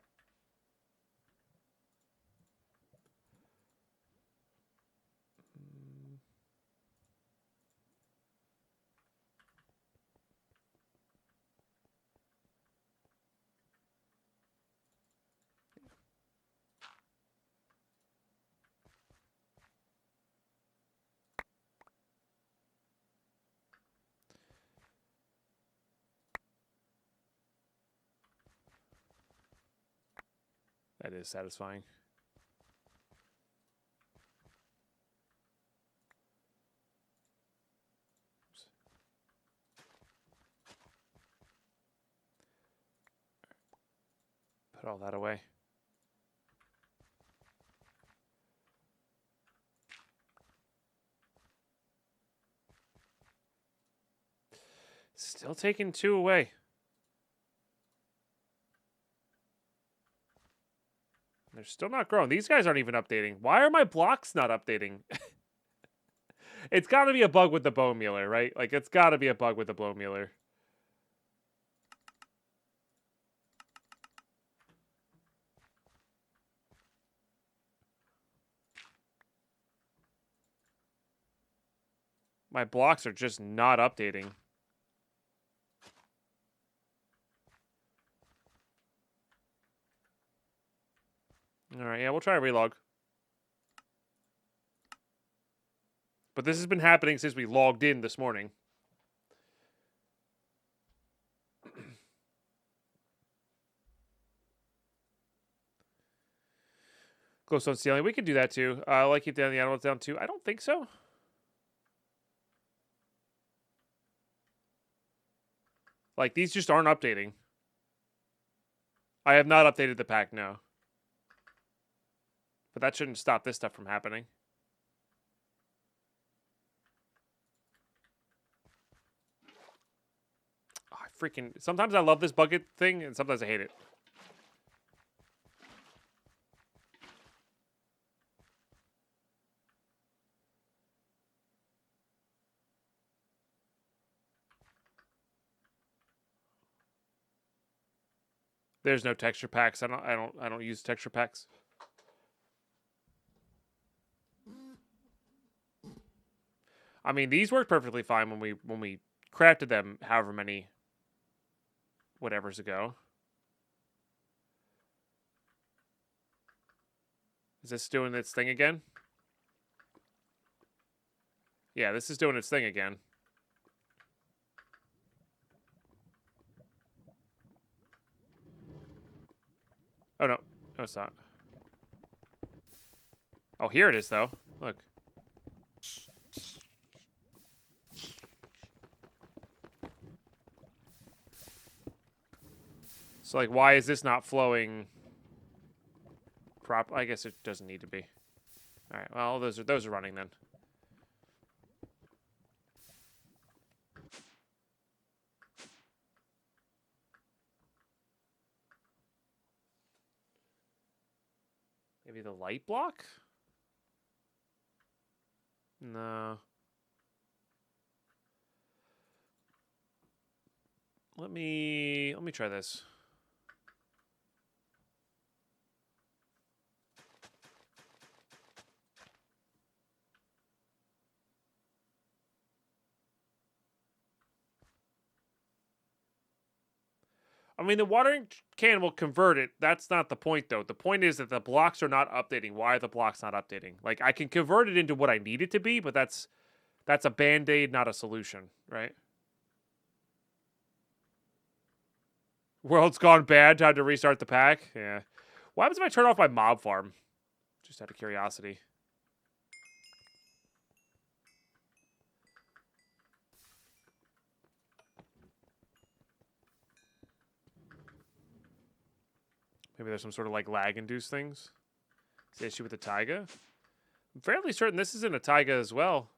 That is satisfying. Oops. Put all that away. Still taking 2 away. They're still not growing. These guys aren't even updating. Why are my blocks not updating? It's got to be a bug with the bone mealer, right? Like, it's got to be a bug with the bone mealer. My blocks are just not updating. Alright, yeah, we'll try a relog. But this has been happening since we logged in this morning. Glowstone stealing. We can do that too. Like keep down the animals down too. I don't think so. Like, these just aren't updating. I have not updated the pack, no. But that shouldn't stop this stuff from happening. Oh, I freaking... Sometimes I love this bucket thing, and sometimes I hate it. There's no texture packs. I don't use texture packs. I mean, these worked perfectly fine when we crafted them however many whatevers ago. Is this doing its thing again? Yeah, this is doing its thing again. Oh, no. No, it's not. Oh, here it is, though. Look. So, like, why is this not flowing I guess it doesn't need to be. All right, well, those are running then. Maybe the light block? No. Let me try this. I mean, the watering can will convert it. That's not the point, though. The point is that the blocks are not updating. Why are the blocks not updating? Like, I can convert it into what I need it to be, but that's a Band-Aid, not a solution, right? World's gone bad. Time to restart the pack. Yeah. What happens if I turn off my mob farm? Just out of curiosity. Maybe there's some sort of, like, lag-induced things. It's the issue with the taiga. I'm fairly certain this is in a taiga as well.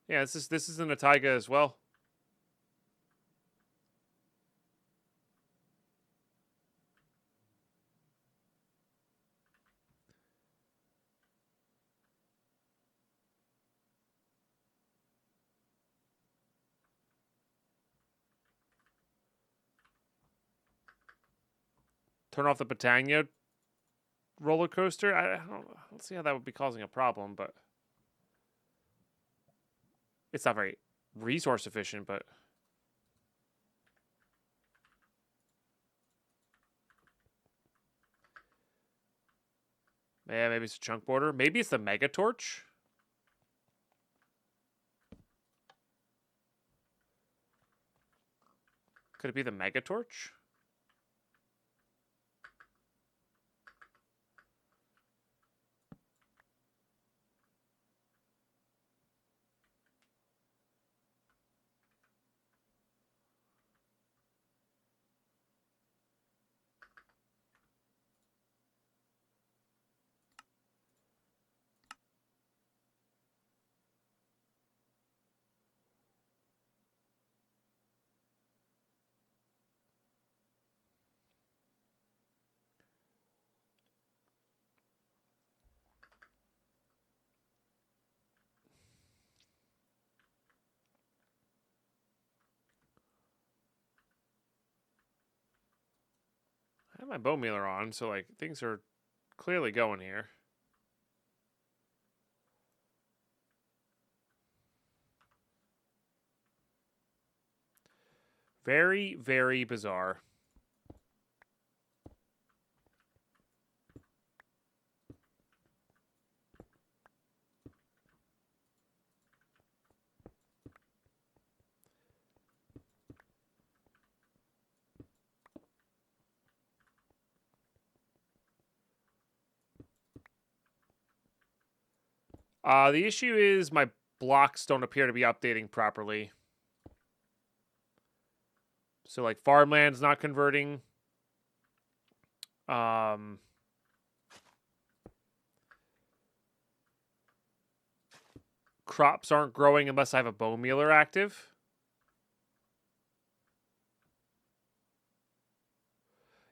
Yeah, this is in a taiga as well. Turn off the Botania roller coaster. I don't see how that would be causing a problem, but it's not very resource efficient, but yeah, maybe it's a chunk border. Maybe it's the Mega Torch. Could it be the Mega Torch? I have my bone mealer on, so like things are clearly going here. Very, very bizarre. The issue is my blocks don't appear to be updating properly. So like farmland's not converting. Crops aren't growing unless I have a bone mealer active.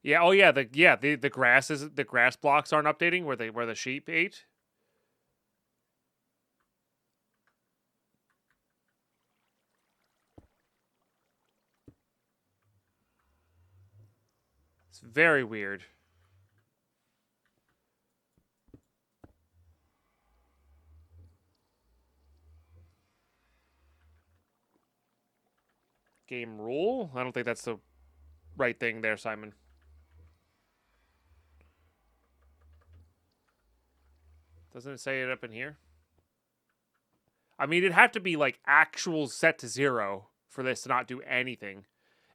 Yeah, oh yeah, the grass blocks aren't updating where the sheep ate. It's very weird. Game rule? I don't think that's the right thing there, Simon. Doesn't it say it up in here? I mean, it'd have to be like actual set to 0 for this to not do anything.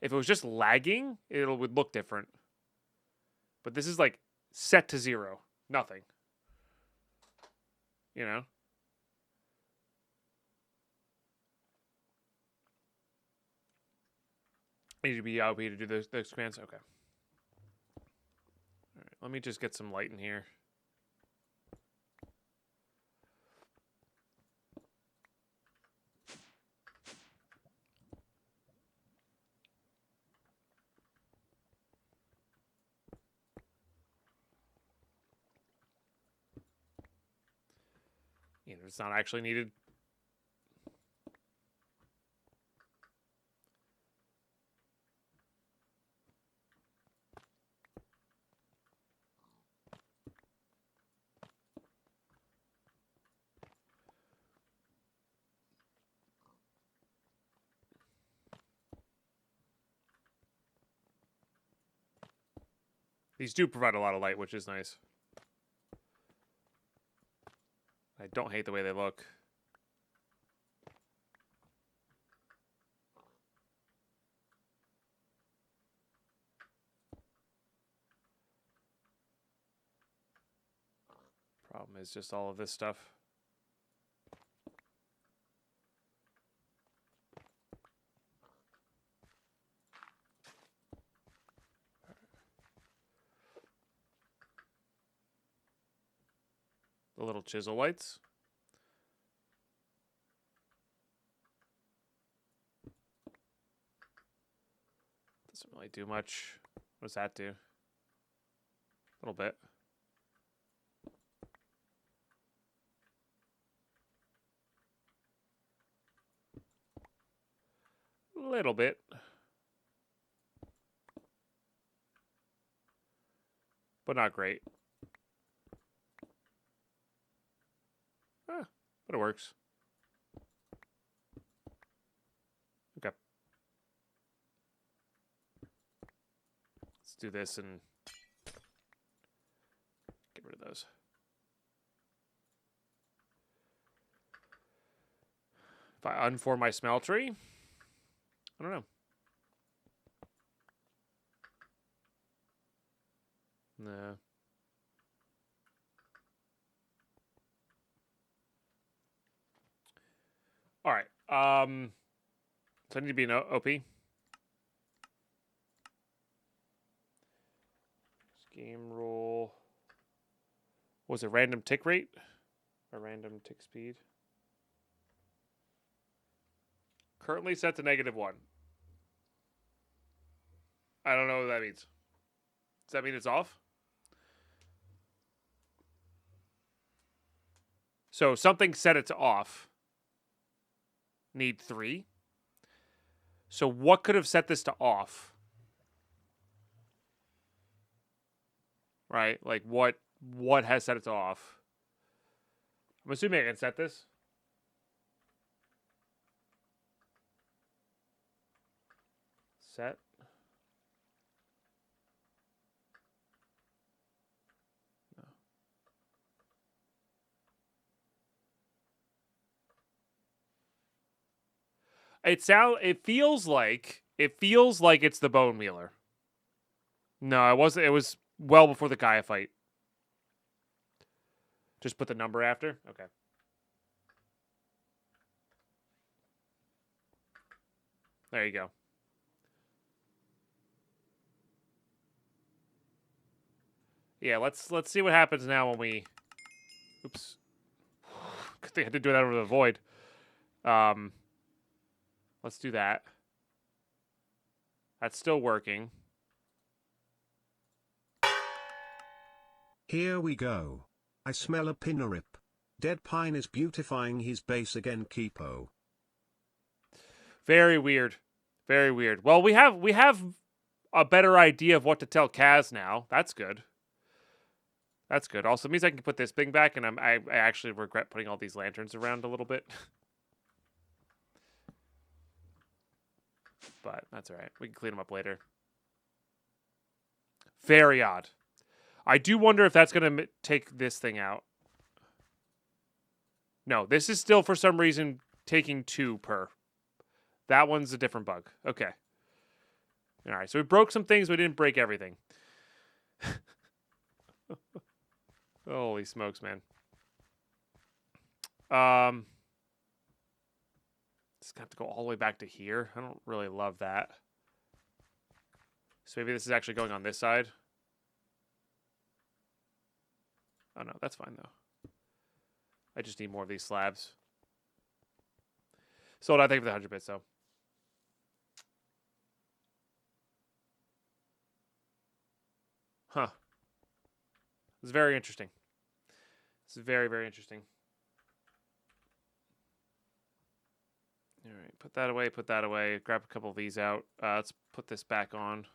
If it was just lagging, it would look different. But this is like set to 0. Nothing. You know? I need to be OP to do those commands. Okay. All right. Let me just get some light in here. You know, it's not actually needed. These do provide a lot of light, which is nice. I don't hate the way they look. Problem is just all of this stuff. the little chisel lights. Doesn't really do much. What does that do? A little bit. A little bit. But not great. But it works. Okay. Let's do this and get rid of those. If I unform my smeltery, I don't know. No. All right. So I need to be an OP. Game rule. What was it? Random tick rate? Or random tick speed? Currently set to -1. I don't know what that means. Does that mean it's off? So something set it to off. Need 3. So what could have set this to off? Right? Like what has set it to off? I'm assuming I can set this. Set. No. It feels like it's the bone mealer. No, it wasn't. It was well before the Gaia fight. Just put the number after? Okay. There you go. Yeah, let's see what happens now when we... Oops. Good thing I had to do that over the void. Let's do that. That's still working. Here we go. I smell a pinnerip. Deadpine is beautifying his base again, Keepo. Very weird. Very weird. Well, we have a better idea of what to tell Kaz now. That's good. That's good. Also, it means I can put this thing back, and I actually regret putting all these lanterns around a little bit. But that's all right. We can clean them up later. Very odd. I do wonder if that's going to take this thing out. No, this is still, for some reason, taking 2 per. That one's a different bug. Okay. All right, so we broke some things. We didn't break everything. Holy smokes, man. Just got to go all the way back to here. I don't really love that. So maybe this is actually going on this side. Oh, no, that's fine, though. I just need more of these slabs. Sold out. Thank you for the 100 bits, though. Huh. It's very interesting. It's very, very interesting. All right, put that away, put that away. Grab a couple of these out. Let's put this back on.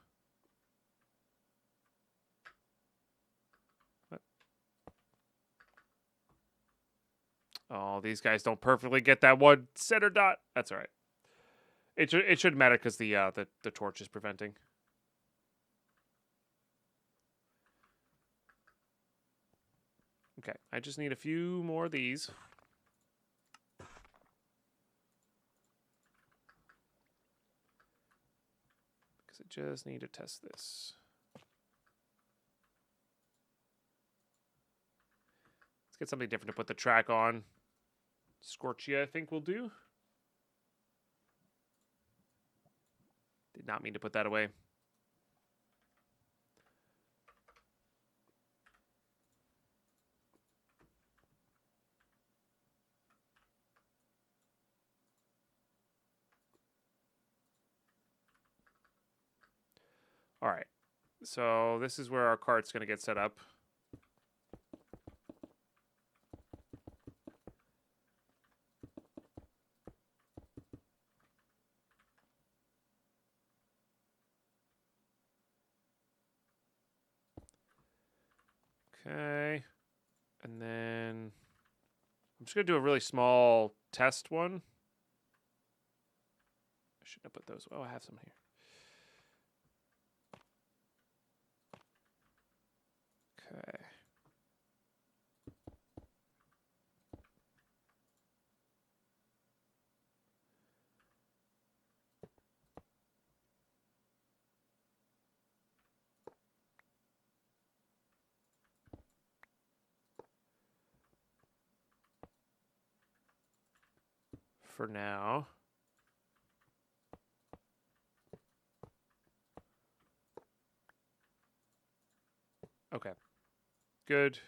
What? Oh, these guys don't perfectly get that one center dot. That's all right. It should matter because the torch is preventing. Okay, I just need a few more of these. Because I just need to test this. Let's get something different to put the track on. Scorchia, I think, will do. Did not mean to put that away. All right. So this is where our cart's going to get set up. Okay. And then I'm just going to do a really small test one. I shouldn't have put those. Oh, I have some here. Okay. For now. Okay. Good.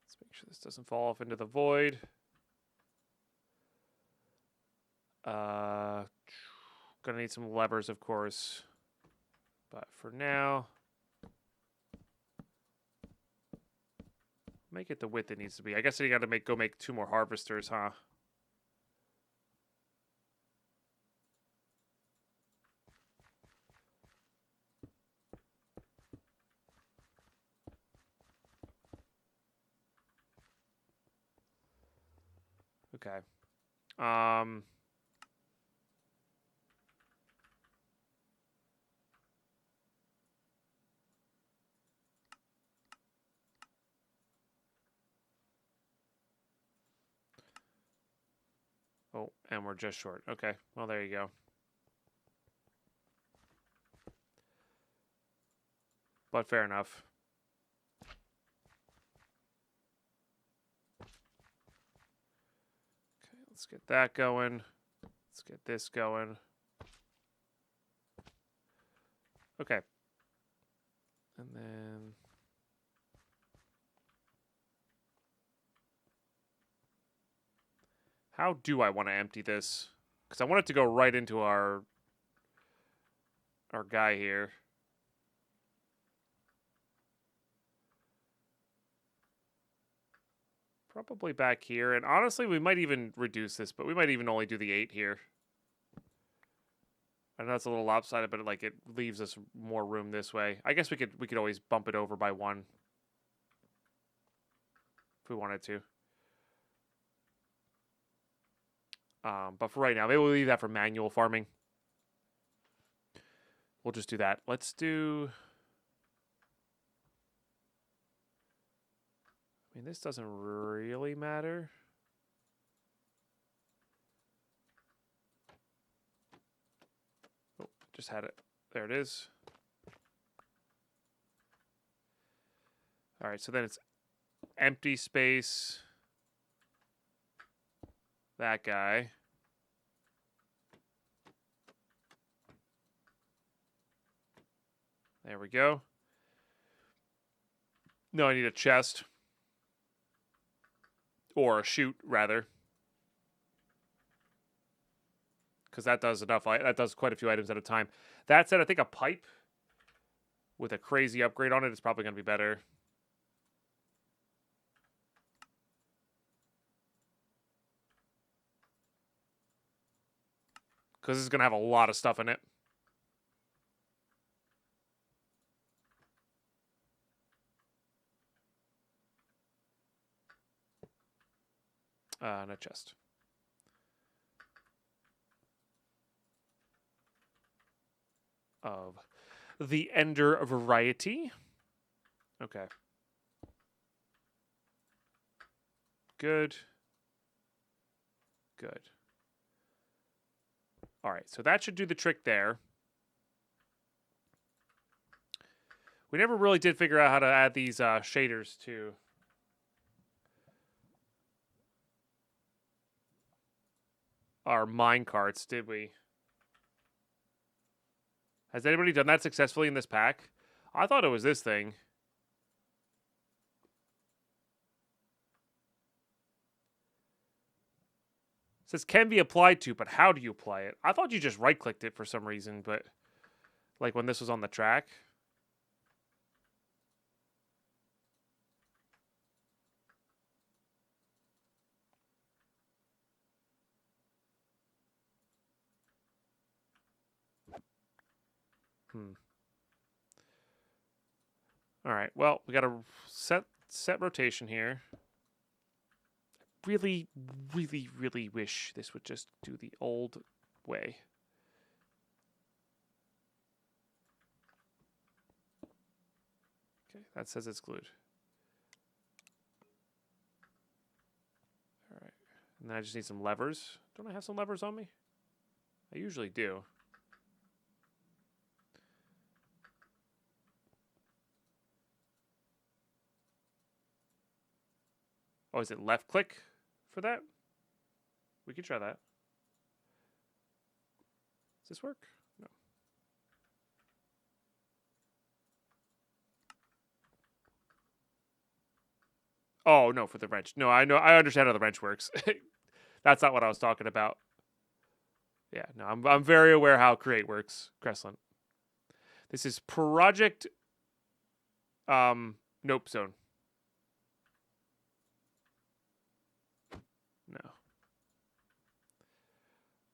Let's make sure this doesn't fall off into the void. Gonna need some levers, of course. But for now, make it the width it needs to be. I guess you got to go make 2 more harvesters, huh? Okay. Oh, and we're just short. Okay. Well, there you go. But fair enough. Okay, let's get that going. Let's get this going. Okay. And then how do I want to empty this? Because I want it to go right into our guy here. Probably back here. And honestly, we might even reduce this, but we might even only do the 8 here. I know it's a little lopsided, but like it leaves us more room this way. I guess we could always bump it over by 1 if we wanted to. But for right now, maybe we'll leave that for manual farming. We'll just do that. Let's do... I mean, this doesn't really matter. Oh, just had it. There it is. All right, so then it's empty space. That guy. There we go. No, I need a chest. Or a chute, rather. Because that does enough. That does quite a few items at a time. That said, I think a pipe with a crazy upgrade on it is probably going to be better. Because this is going to have a lot of stuff in it. And a chest. Of the Ender variety. Okay. Good. Good. All right, so that should do the trick there. We never really did figure out how to add these shaders to our mine carts, did we? Has anybody done that successfully in this pack? I thought it was this thing. says can be applied to, but how do you apply it? I thought you just right-clicked it for some reason, but like when this was on the track. All right. Well, we got a set rotation here. Really, really, really wish this would just do the old way. Okay, that says it's glued. All right. And then I just need some levers. Don't I have some levers on me? I usually do. Oh, is it left click for that? We could try that. Does this work? No. Oh, no, for the wrench. No, I know. I understand how the wrench works. That's not what I was talking about. Yeah, no, I'm very aware how Create works, Kreslin. This is Project Nope Zone. No.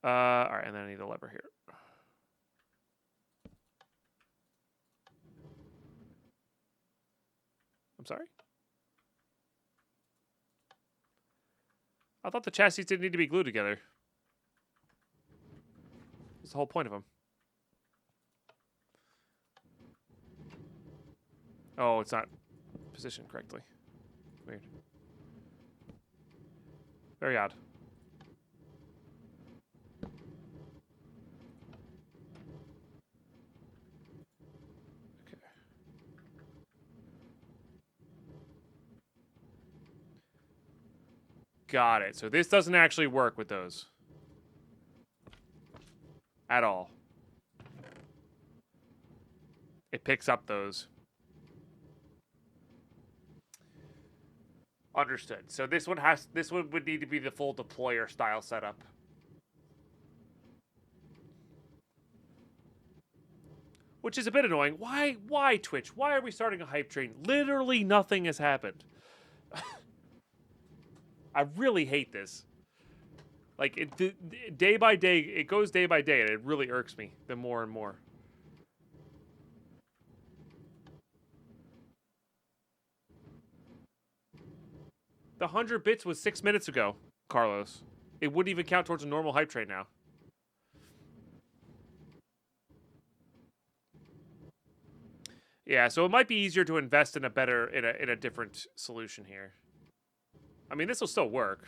All right, and then I need a lever here. I'm sorry? I thought the chassis didn't need to be glued together. That's the whole point of them. Oh, it's not positioned correctly. Weird. Very odd. Okay. Got it. So this doesn't actually work with those. At all. It picks up those. Understood. So this one would need to be the full deployer style setup. Which is a bit annoying. Why Twitch? Why are we starting a hype train? Literally nothing has happened. I really hate this. Like, day by day, it goes day by day, and it really irks me the more and more. The 100 bits was 6 minutes ago, Carlos. It wouldn't even count towards a normal hype train now. Yeah, so it might be easier to invest in a different solution here. I mean, this will still work.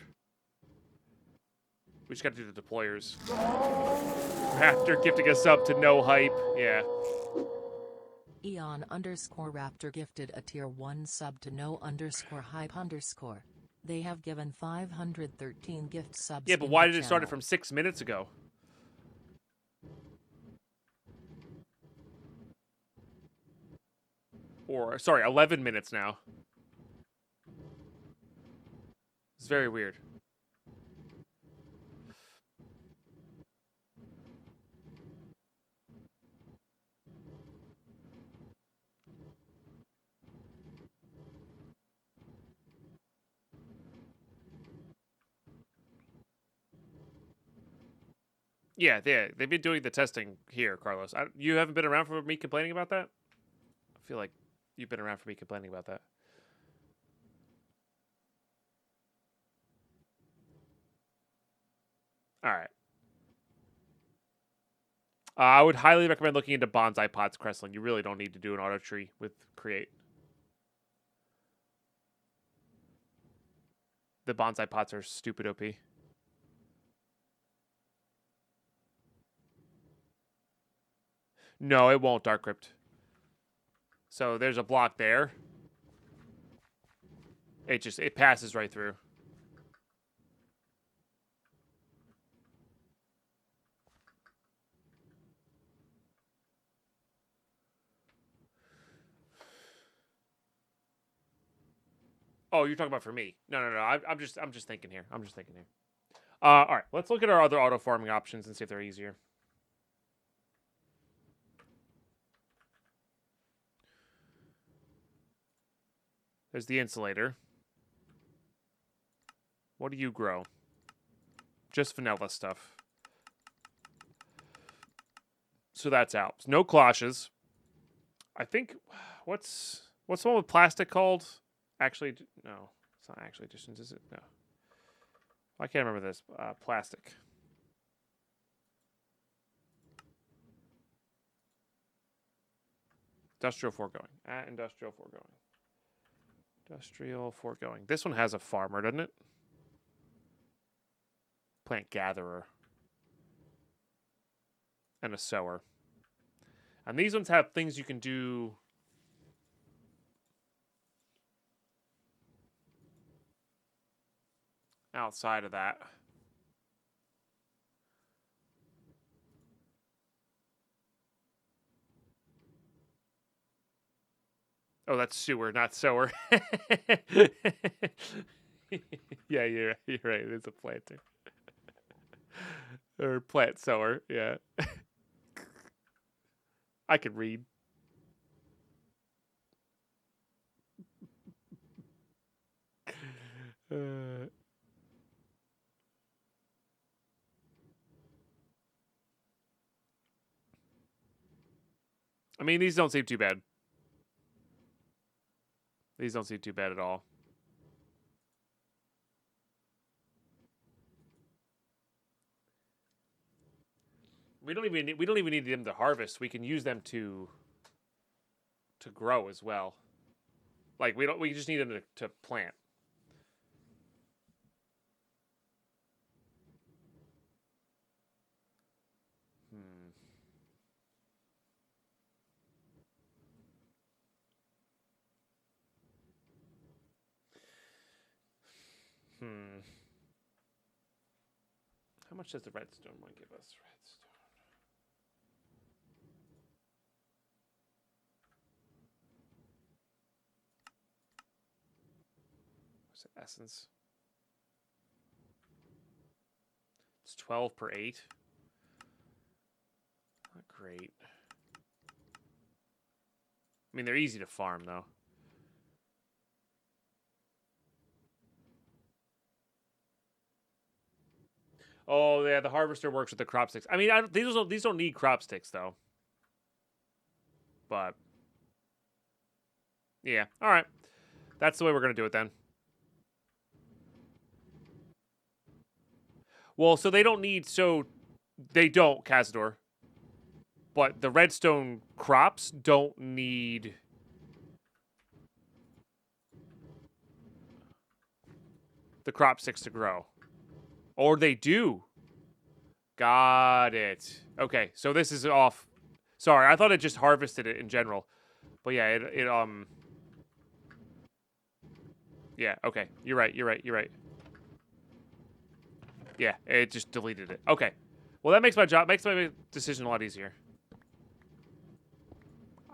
We just got to do the deployers. Raptor gifting a sub to no hype. Yeah. Eon_Raptor gifted a tier 1 sub to no_hype_. They have given 513 gift subs. Yeah, but why did it start it from 6 minutes ago? Or, sorry, 11 minutes now. It's very weird. Yeah, they've been doing the testing here, Carlos. You haven't been around for me complaining about that? I feel like you've been around for me complaining about that. All right. I would highly recommend looking into bonsai pots, Kreslin. You really don't need to do an auto tree with Create. The bonsai pots are stupid OP. No, it won't, Dark Crypt. So there's a block there. It passes right through. Oh, you're talking about for me? No. I'm just thinking here. All right, let's look at our other auto farming options and see if they're easier. There's the insulator. What do you grow? Just vanilla stuff. So that's out. No cloches. I think what's the one with plastic called? Actually, no, it's not actually additions, is it? No. I can't remember this. Plastic. Industrial foregoing. Industrial foregoing. Industrial foregoing. This one has a farmer, doesn't it? Plant gatherer. And a sower. And these ones have things you can do. Outside of that. Oh, that's sewer, not sower. Yeah, you're right. It is a planter. Or plant sower, yeah. I can read. I mean, these don't seem too bad. These don't seem too bad at all. We don't even need them to harvest. We can use them to grow as well. Like we just need them to plant. How much does the redstone one give us? Redstone. What's it? Essence. It's 12 per 8. Not great. I mean, they're easy to farm, though. Oh, yeah, the harvester works with the crop sticks. I mean, these don't need crop sticks, though. But, yeah. All right. That's the way we're going to do it, then. Well, so they don't need... So, they don't, Cazador. But the redstone crops don't need... the crop sticks to grow. Or they do. Got it. Okay, so this is off. Sorry, I thought it just harvested it in general. But yeah, yeah, okay. You're right. Yeah, it just deleted it. Okay. Well, that makes my decision a lot easier.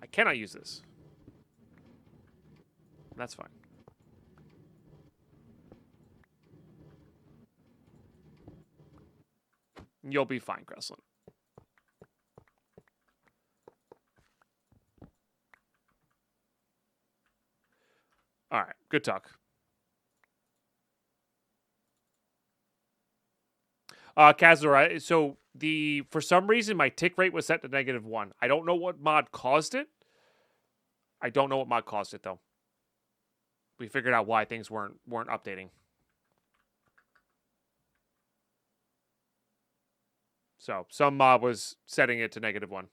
I cannot use this. That's fine. You'll be fine, Greslin. All right, good talk. Kazura, so for some reason my tick rate was set to -1. I don't know what mod caused it. Though. We figured out why things weren't updating. So some mod was setting it to -1.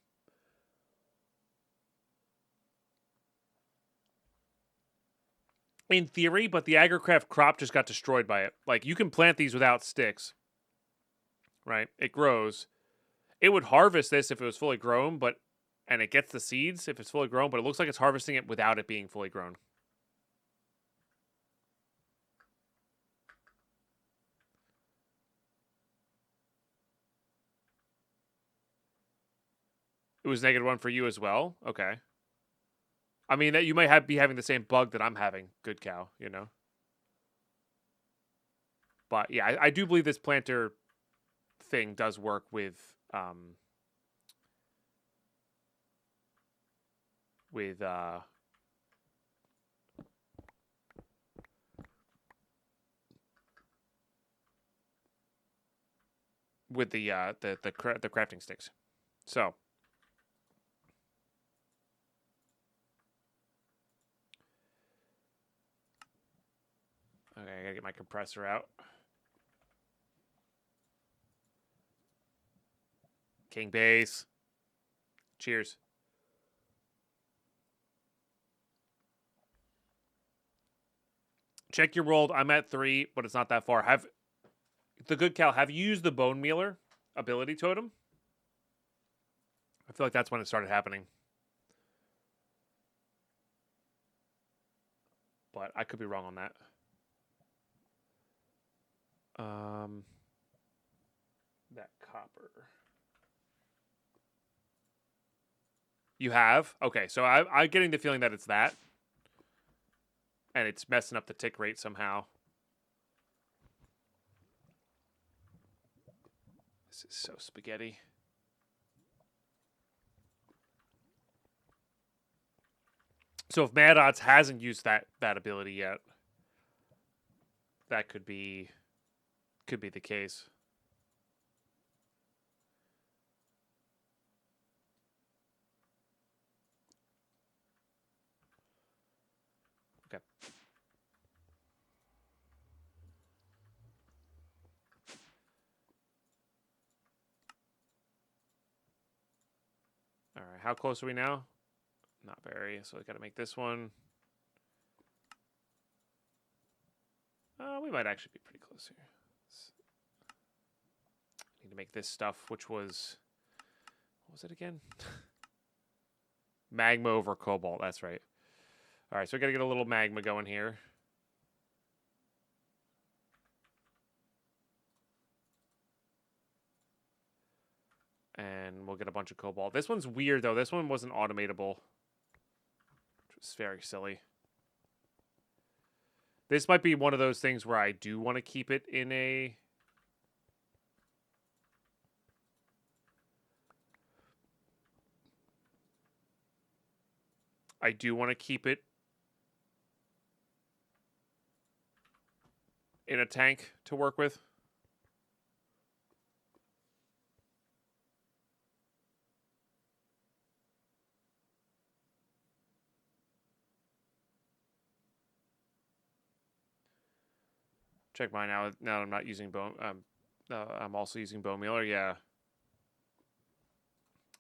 In theory, but the agricraft crop just got destroyed by it. Like, you can plant these without sticks. Right? It grows. It would harvest this if it was fully grown, and it gets the seeds if it's fully grown, but it looks like it's harvesting it without it being fully grown. It was -1 for you as well? Okay. I mean, that you might be having the same bug that I'm having, good cow, you know? But yeah, I do believe this planter thing does work with with the crafting sticks. So okay, I gotta get my compressor out. King base. Cheers. Check your world. I'm at 3, but it's not that far. Have the good Cal, have you used the bone mealer ability totem? I feel like that's when it started happening. But I could be wrong on that. That copper. You have? Okay, so I'm getting the feeling that it's that. And it's messing up the tick rate somehow. This is so spaghetti. So if Mad Odds hasn't used that ability yet, that could be the case. Okay. All right, how close are we now? Not very, so I got to make this one. We might actually be pretty close here. Need to make this stuff, which was... What was it again? Magma over cobalt, that's right. All right, so we got to get a little magma going here. And we'll get a bunch of cobalt. This one's weird, though. This one wasn't automatable. Which was very silly. This might be one of those things where I do want to keep it in a... I do want to keep it in a tank to work with. Check mine now. Now I'm not using bone. I'm also using bone mealer. Yeah.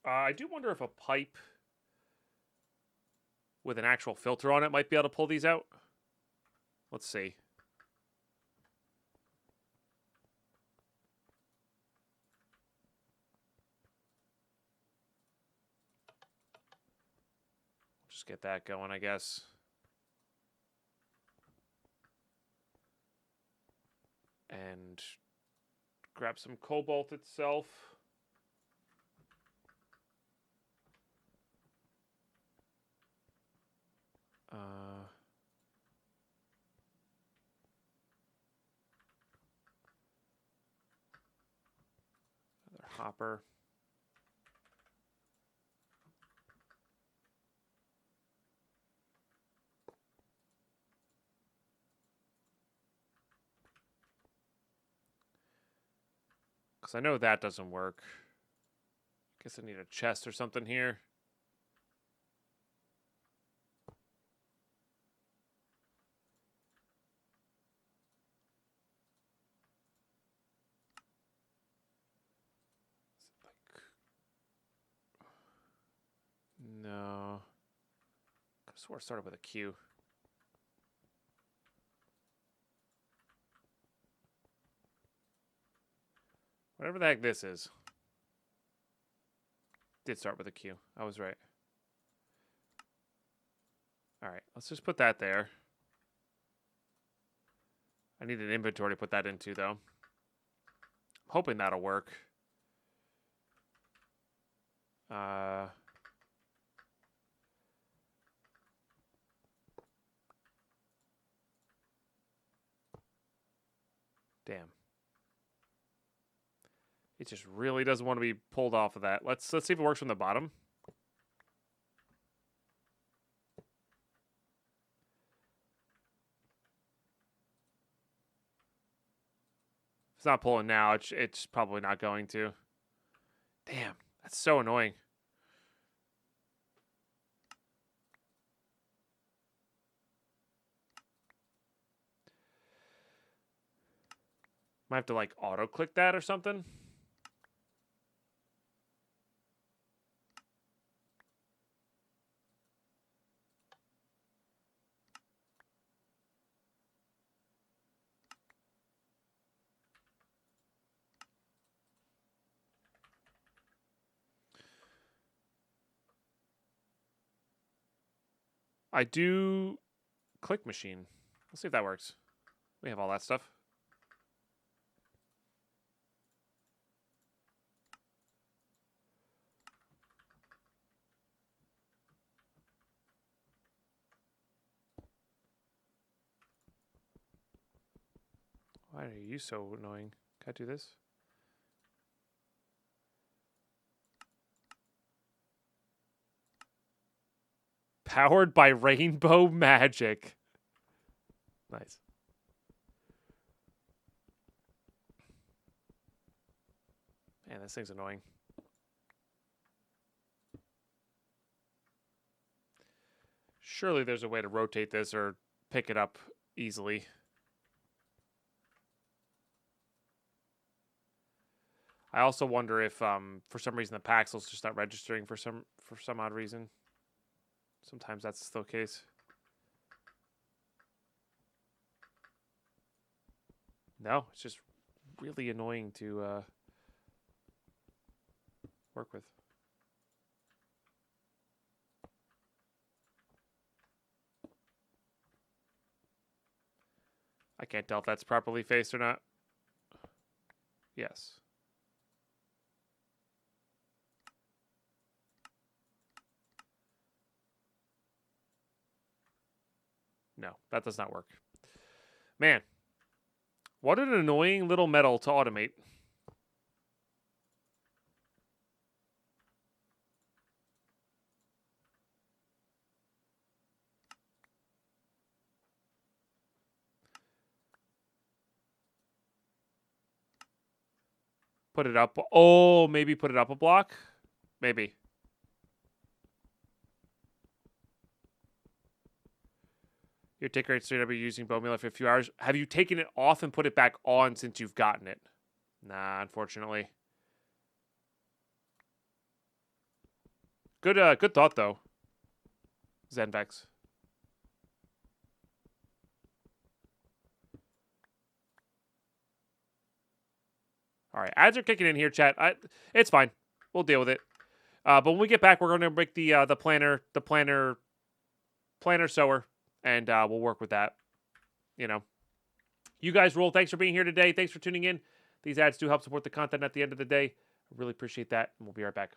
I do wonder if a pipe with an actual filter on it might be able to pull these out. Let's see. Just get that going, I guess. And grab some cobalt itself. Another hopper. Because I know that doesn't work. Guess I need a chest or something here. No. I swore it started with a Q. Whatever the heck this is. Did start with a Q. I was right. Alright, let's just put that there. I need an inventory to put that into, though. I'm hoping that'll work. Damn. It just really doesn't want to be pulled off of that. Let's see if it works from the bottom. If it's not pulling now, it's probably not going to. Damn, that's so annoying. Might have to like auto click that or something. I do click machine. Let's see if that works. We have all that stuff. Why are you so annoying? Can I do this? Powered by rainbow magic. Nice. Man, this thing's annoying. Surely there's a way to rotate this or pick it up easily. I also wonder if for some reason the Paxel's just not registering for some odd reason. Sometimes that's the case. No, it's just really annoying to work with. I can't tell if that's properly faced or not. Yes. No, that does not work. Man, what an annoying little metal to automate. Put it up. Oh, maybe put it up a block? Maybe. Your tick rate straight up using bone meal for a few hours. Have you taken it off and put it back on since you've gotten it? Nah, unfortunately. Good thought though. Zenvex. All right, ads are kicking in here, chat. It's fine. We'll deal with it. But when we get back, we're going to make the planner sewer, and we'll work with that. You know, you guys rule. Thanks for being here today. Thanks for tuning in. These ads do help support the content at the end of the day. I really appreciate that, and we'll be right back.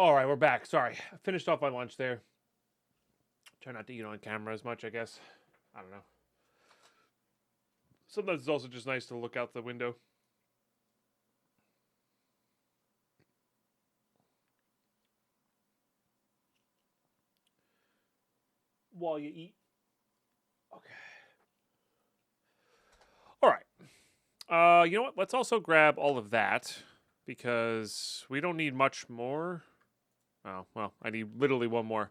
All right, we're back. Sorry. I finished off my lunch there. Try not to eat on camera as much, I guess. I don't know. Sometimes it's also just nice to look out the window. While you eat. Okay. All right. You know what? Let's also grab all of that because we don't need much more. Oh, well, I need literally one more.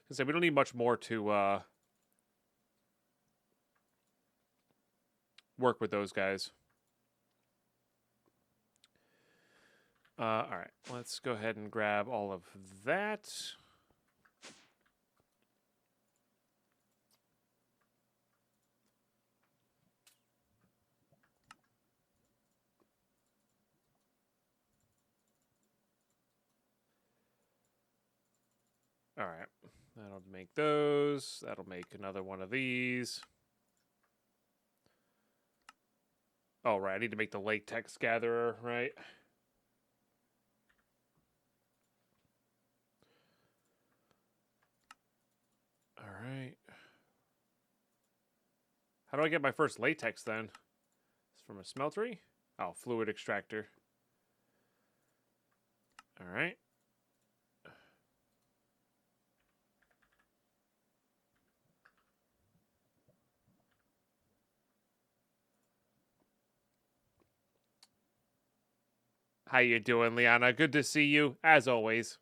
I say we don't need much more to work with those guys. All right, let's go ahead and grab all of that. All right, that'll make those. That'll make another one of these. Oh, right, I need to make the latex gatherer, right? All right. How do I get my first latex then? It's from a smeltery? Oh, fluid extractor. All right. How you doing, Liana? Good to see you, as always.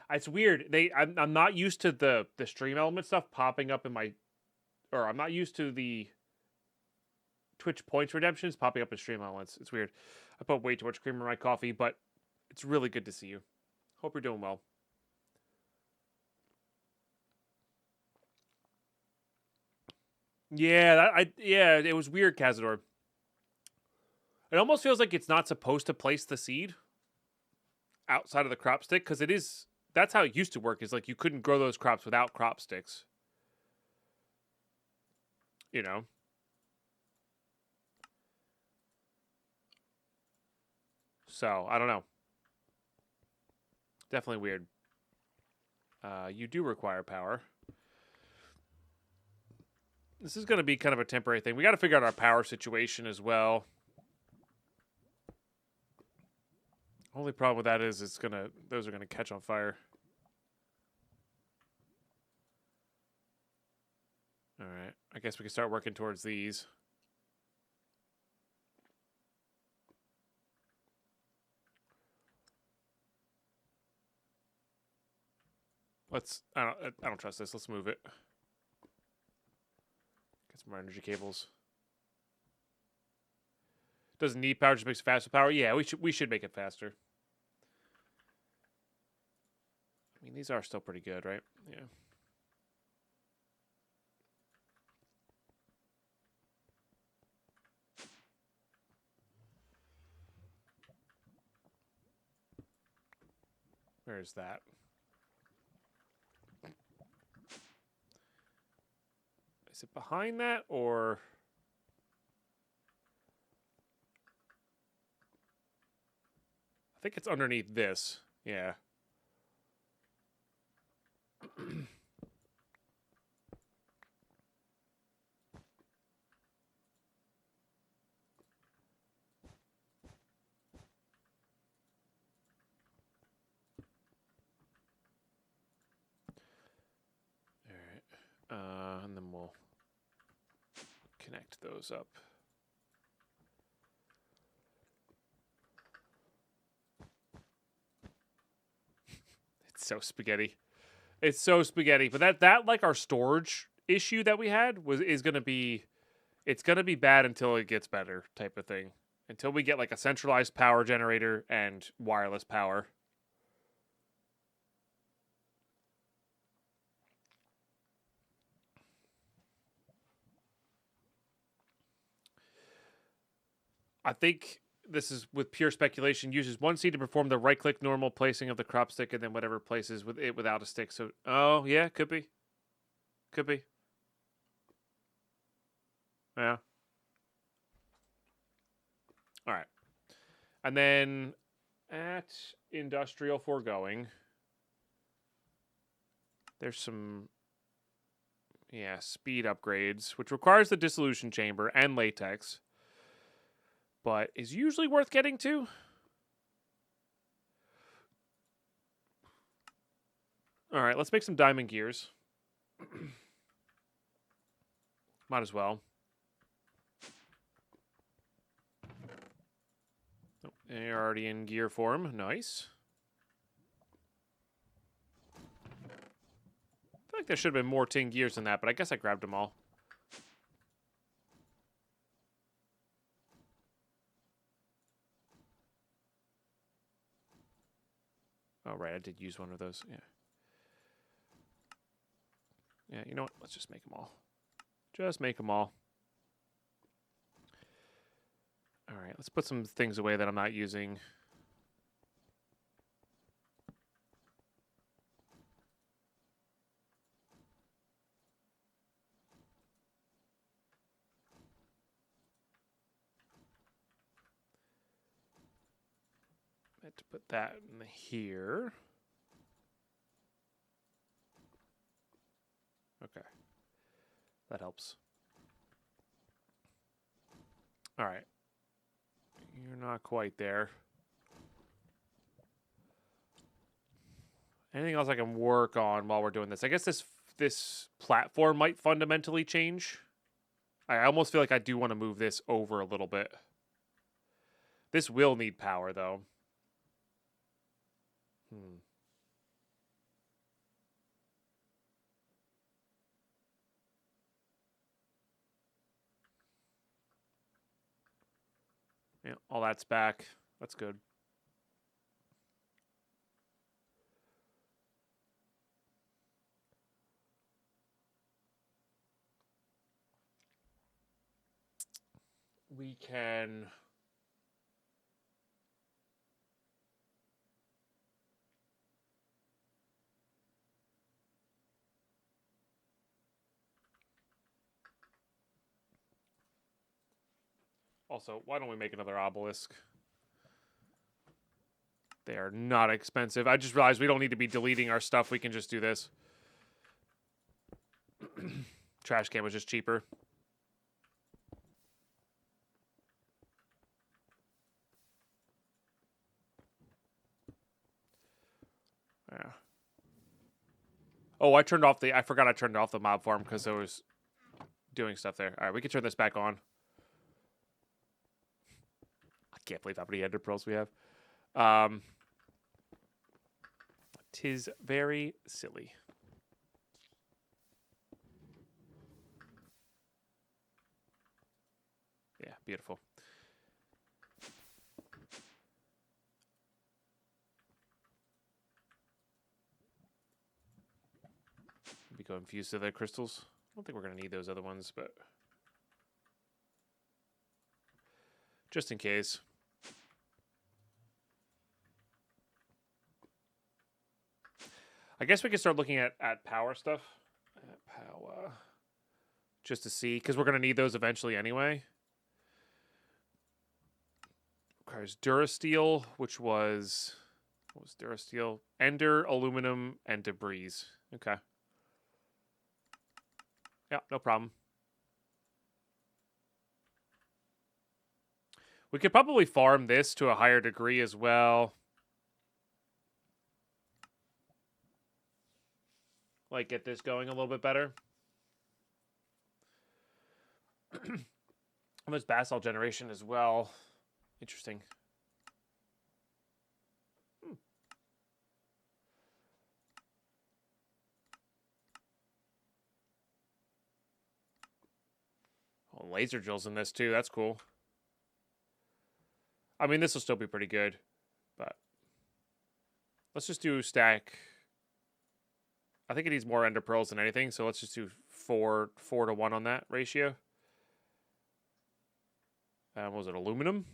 It's weird. I'm not used to the stream element stuff popping up in my, or I'm not used to the Twitch points redemptions popping up in stream elements. It's weird. I put way too much cream in my coffee, but it's really good to see you. Hope you're doing well. Yeah, it was weird, Cazador. It almost feels like it's not supposed to place the seed outside of the crop stick because it is. That's how it used to work. Is like you couldn't grow those crops without crop sticks. You know. So I don't know. Definitely weird. You do require power. This is going to be kind of a temporary thing. We got to figure out our power situation as well. Only problem with that is those are gonna catch on fire. All right, I guess we can start working towards these. I don't trust this. Let's move it. Get some more energy cables. Doesn't need power, just makes it faster power. Yeah, we should make it faster. I mean, these are still pretty good, right? Yeah. Where is that? Is it behind that or? I think it's underneath this. Yeah. And then we'll connect those up. It's so spaghetti. It's so spaghetti. But that like our storage issue that we had is gonna be, it's gonna be bad until it gets better type of thing. Until we get like a centralized power generator and wireless power. I think this is with pure speculation. Uses one seed to perform the right-click normal placing of the crop stick, and then whatever places with it without a stick. So, oh yeah, could be, could be. Yeah. All right, and then at industrial foregoing, There's some, yeah, speed upgrades, which requires the dissolution chamber and latex, but is usually worth getting to. All right, let's make some diamond gears. Might as well. Oh, they're already in gear form. Nice. I feel like there should have been more tin gears than that, but I guess I grabbed them all. Oh, right, I did use one of those. Yeah. Yeah, you know what? Let's just make them all. Just make them all. All right, let's put some things away that I'm not using. I had to put that in here. Okay. That helps. All right. You're not quite there. Anything else I can work on while we're doing this? I guess this platform might fundamentally change. I almost feel like I do want to move this over a little bit. This will need power, though. Yeah, all that's back. That's good. We can... Also, why don't we make another obelisk? They are not expensive. I just realized we don't need to be deleting our stuff. We can just do this. Trash can was just cheaper. Yeah. Oh, I forgot I turned off the mob farm because I was doing stuff there. All right, we can turn this back on. I can't believe how many ender pearls we have. Tis very silly. Yeah, beautiful. Maybe go infuse to the crystals. I don't think we're going to need those other ones, but just in case. I guess we can start looking at power stuff. Power. Just to see, because we're going to need those eventually anyway. Requires Durasteel, which was... What was Durasteel? Ender, aluminum, and debris. Okay. Yeah, no problem. We could probably farm this to a higher degree as well. Like, get this going a little bit better. There's basalt generation as well. Interesting. Oh, laser drills in this too. That's cool. I mean, this will still be pretty good, but let's just do stack. I think it needs more ender pearls than anything, so let's just do 4 to 1 on that ratio. What was it, aluminum?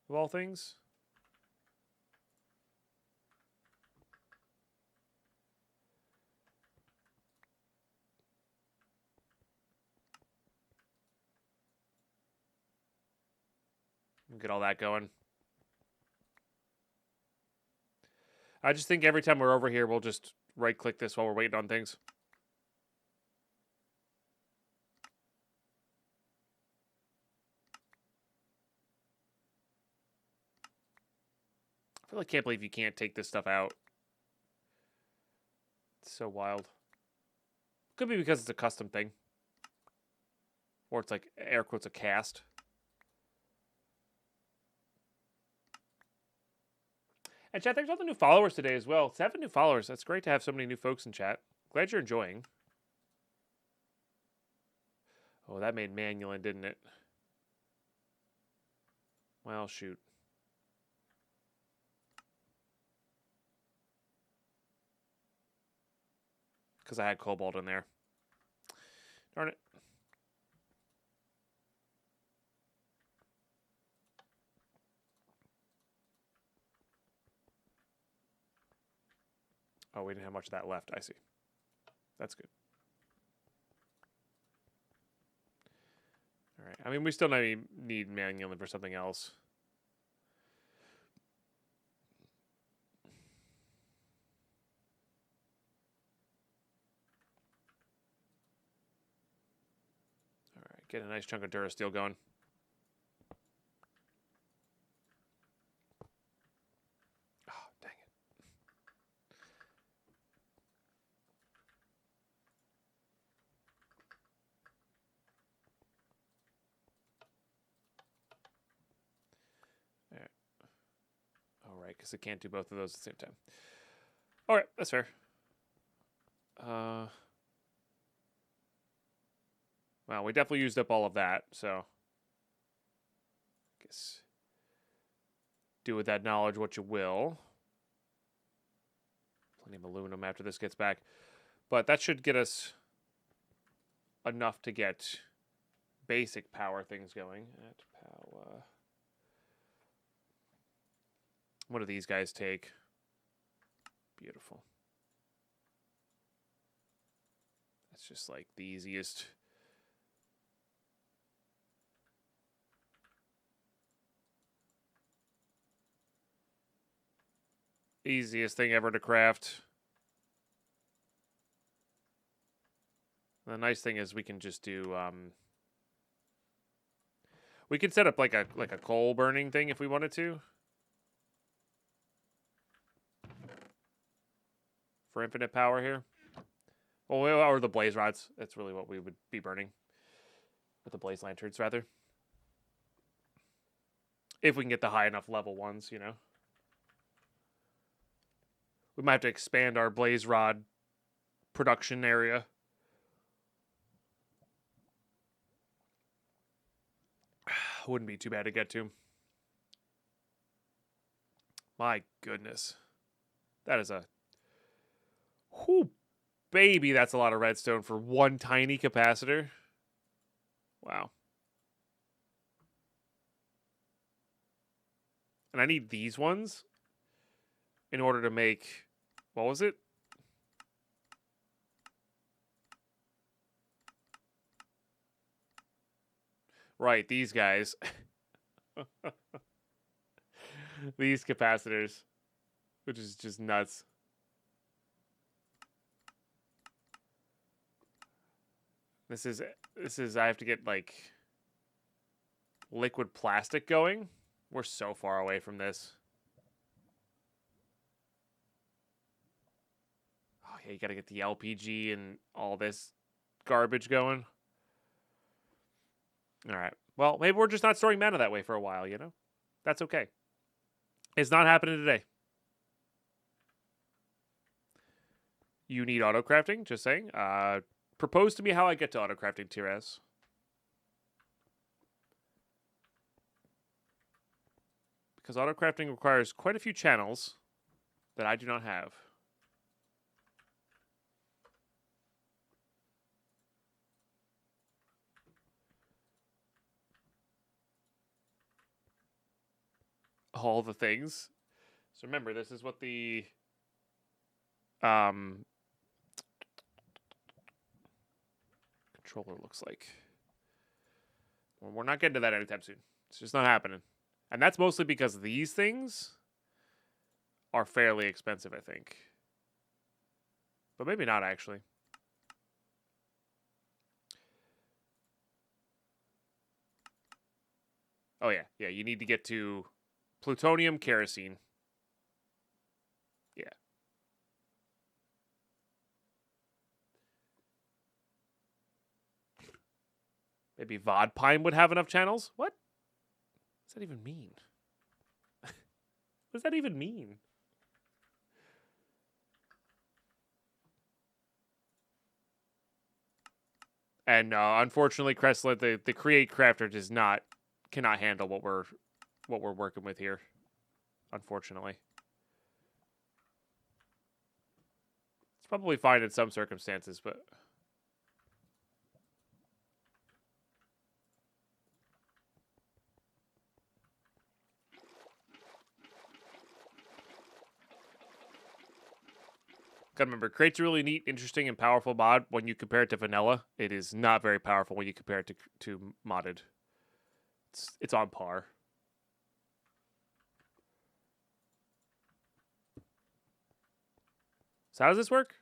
Of all things? Get all that going. I just think every time we're over here, we'll just right-click this while we're waiting on things. I really can't believe you can't take this stuff out. It's so wild. Could be because it's a custom thing. Or it's like, air quotes, a cast. And chat, there's other new followers today as well. 7 new followers. That's great to have so many new folks in chat. Glad you're enjoying. Oh, that made Manuelin, didn't it? Well, shoot. Because I had Cobalt in there. Darn it. Oh, we didn't have much of that left. I see. That's good. All right. I mean, we still need Manuelin for something else. All right. Get a nice chunk of Durasteel going. Because it can't do both of those at the same time. All right, that's fair. Well, we definitely used up all of that, so I guess do with that knowledge what you will. Plenty of aluminum after this gets back. But that should get us enough to get basic power things going. At power. What do these guys take? Beautiful. That's just like the easiest. Easiest thing ever to craft. The nice thing is we can just do we could set up like a coal burning thing if we wanted to. For infinite power here. Well, or the blaze rods. That's really what we would be burning. With the blaze lanterns, rather. If we can get the high enough level ones, you know. We might have to expand our blaze rod production area. Wouldn't be too bad to get to. My goodness. That is a... Whew, baby, that's a lot of redstone for one tiny capacitor. Wow. And I need these ones in order to make... What was it? Right, these guys. These capacitors. Which is just nuts. This is I have to get like liquid plastic going. We're so far away from this. Oh yeah, you gotta get the LPG and all this garbage going. Alright. Well, maybe we're just not storing mana that way for a while, you know? That's okay. It's not happening today. You need auto crafting, just saying. Propose to me how I get to auto-crafting tier S. Because auto-crafting requires quite a few channels that I do not have. All the things. So remember, this is what the... controller looks like. Well, we're not getting to that anytime soon. It's just not happening. And that's mostly because these things are fairly expensive, I think. But maybe not, actually. Oh, yeah. Yeah, you need to get to plutonium kerosene. Yeah. Maybe Vodpine would have enough channels? What does that even mean? What does that even mean? And unfortunately, Crestlet, the Create Crafter cannot handle what we're working with here. Unfortunately, it's probably fine in some circumstances, but gotta remember, Create's a really neat, interesting, and powerful mod. When you compare it to vanilla, it is not very powerful when you compare it to modded. It's on par. So how does this work?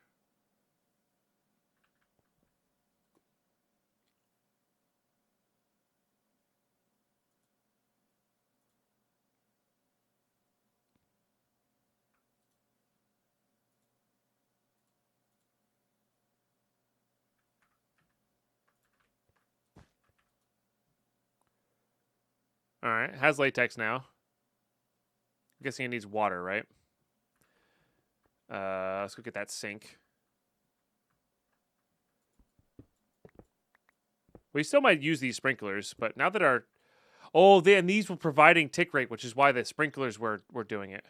All right, has latex now. I'm guessing it needs water, right? Let's go get that sink. We still might use these sprinklers, but now that our... Oh, and these were providing tick rate, which is why the sprinklers were doing it.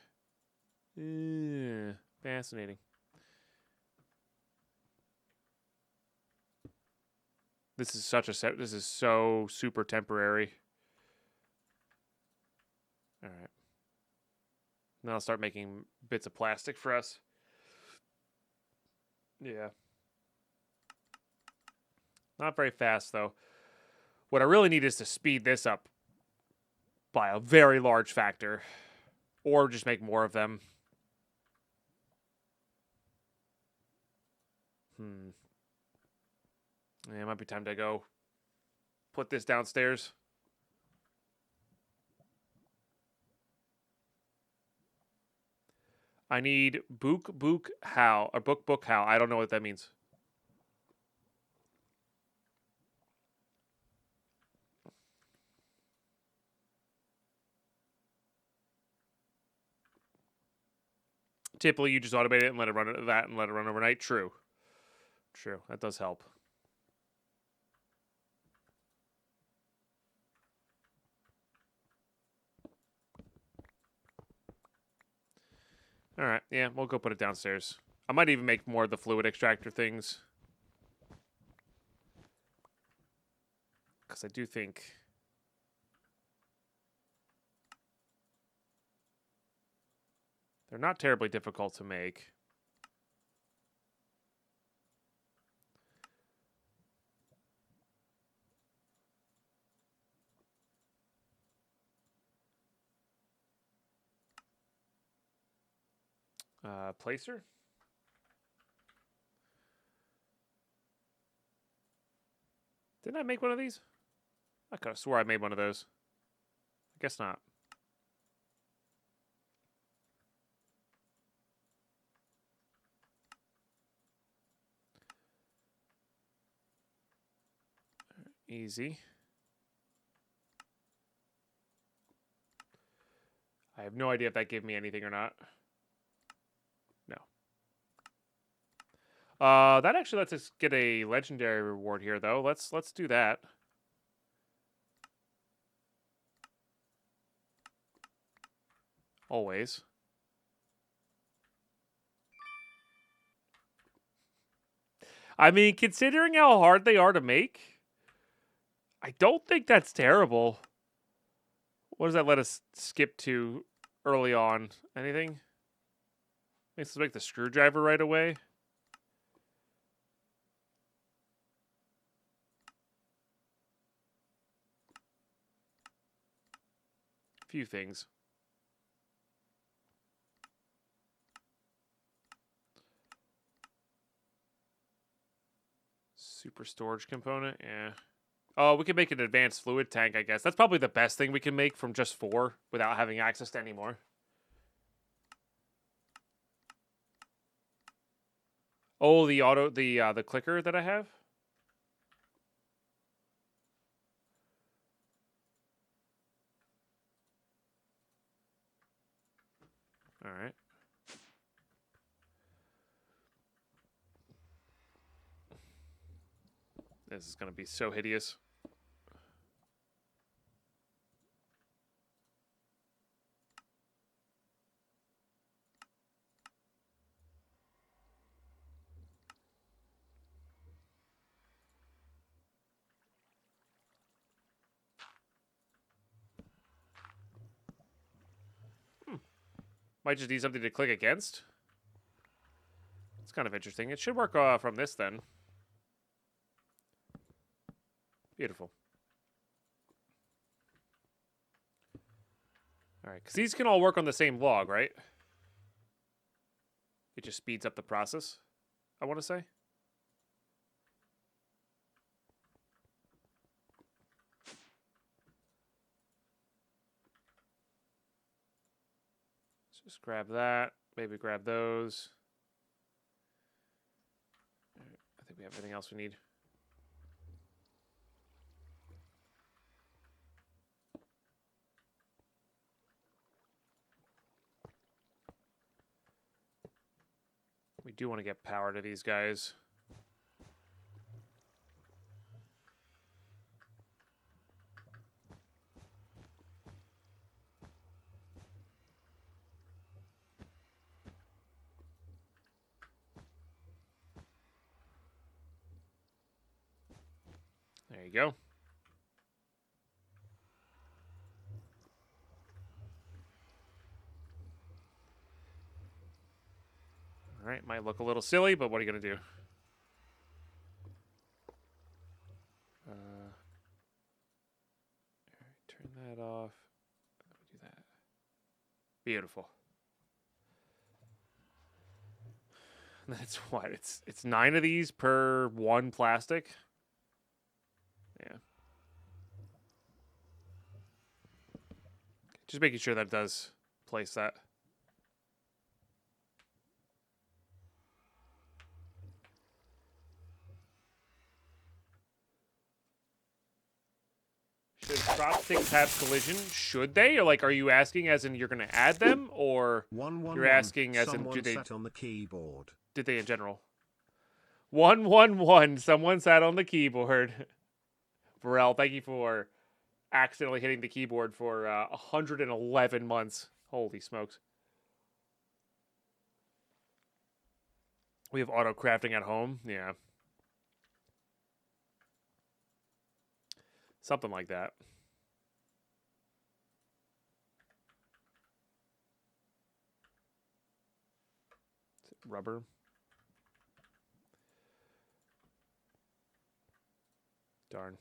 Fascinating. This is this is so super temporary. All right. Now I'll start making bits of plastic for us. Yeah. Not very fast, though. What I really need is to speed this up by a very large factor. Or just make more of them. Yeah, it might be time to go put this downstairs. I need book how, or book how. I don't know what that means. Typically, you just automate it and let it run overnight. True. That does help. All right, yeah, we'll go put it downstairs. I might even make more of the fluid extractor things. Because I do think... they're not terribly difficult to make. Placer? Didn't I make one of these? I could have swore I made one of those. I guess not. Easy. I have no idea if that gave me anything or not. No. That actually lets us get a legendary reward here, though. Let's do that. Always. I mean, considering how hard they are to make, I don't think that's terrible. What does that let us skip to early on? Anything? Let's make the screwdriver right away. Few things. Super storage component, yeah. Oh, we can make an advanced fluid tank, I guess. That's probably the best thing we can make from just 4 without having access to any more. Oh, the clicker that I have? All right. This is going to be so hideous. Might just need something to click against. It's kind of interesting. It should work from this then. Beautiful. All right, because these can all work on the same log, right? It just speeds up the process, I want to say. Let's just grab that. Maybe grab those. All right, I think we have everything else we need. We do want to get power to these guys. There you go. All right, might look a little silly, but what are you going to do? All right, turn that off. Do that. Beautiful. That's what? It's 9 of these per 1 plastic. Yeah. Just making sure that does place that. Should chopsticks have collision? Should they? Or like, are you asking as in you're going to add them, or you're asking as in do they? Sat on the keyboard. Did they in general? 111. Someone sat on the keyboard. Burrell, thank you for accidentally hitting the keyboard for 111 months. Holy smokes. We have auto crafting at home. Yeah. Something like that. Rubber. Darn.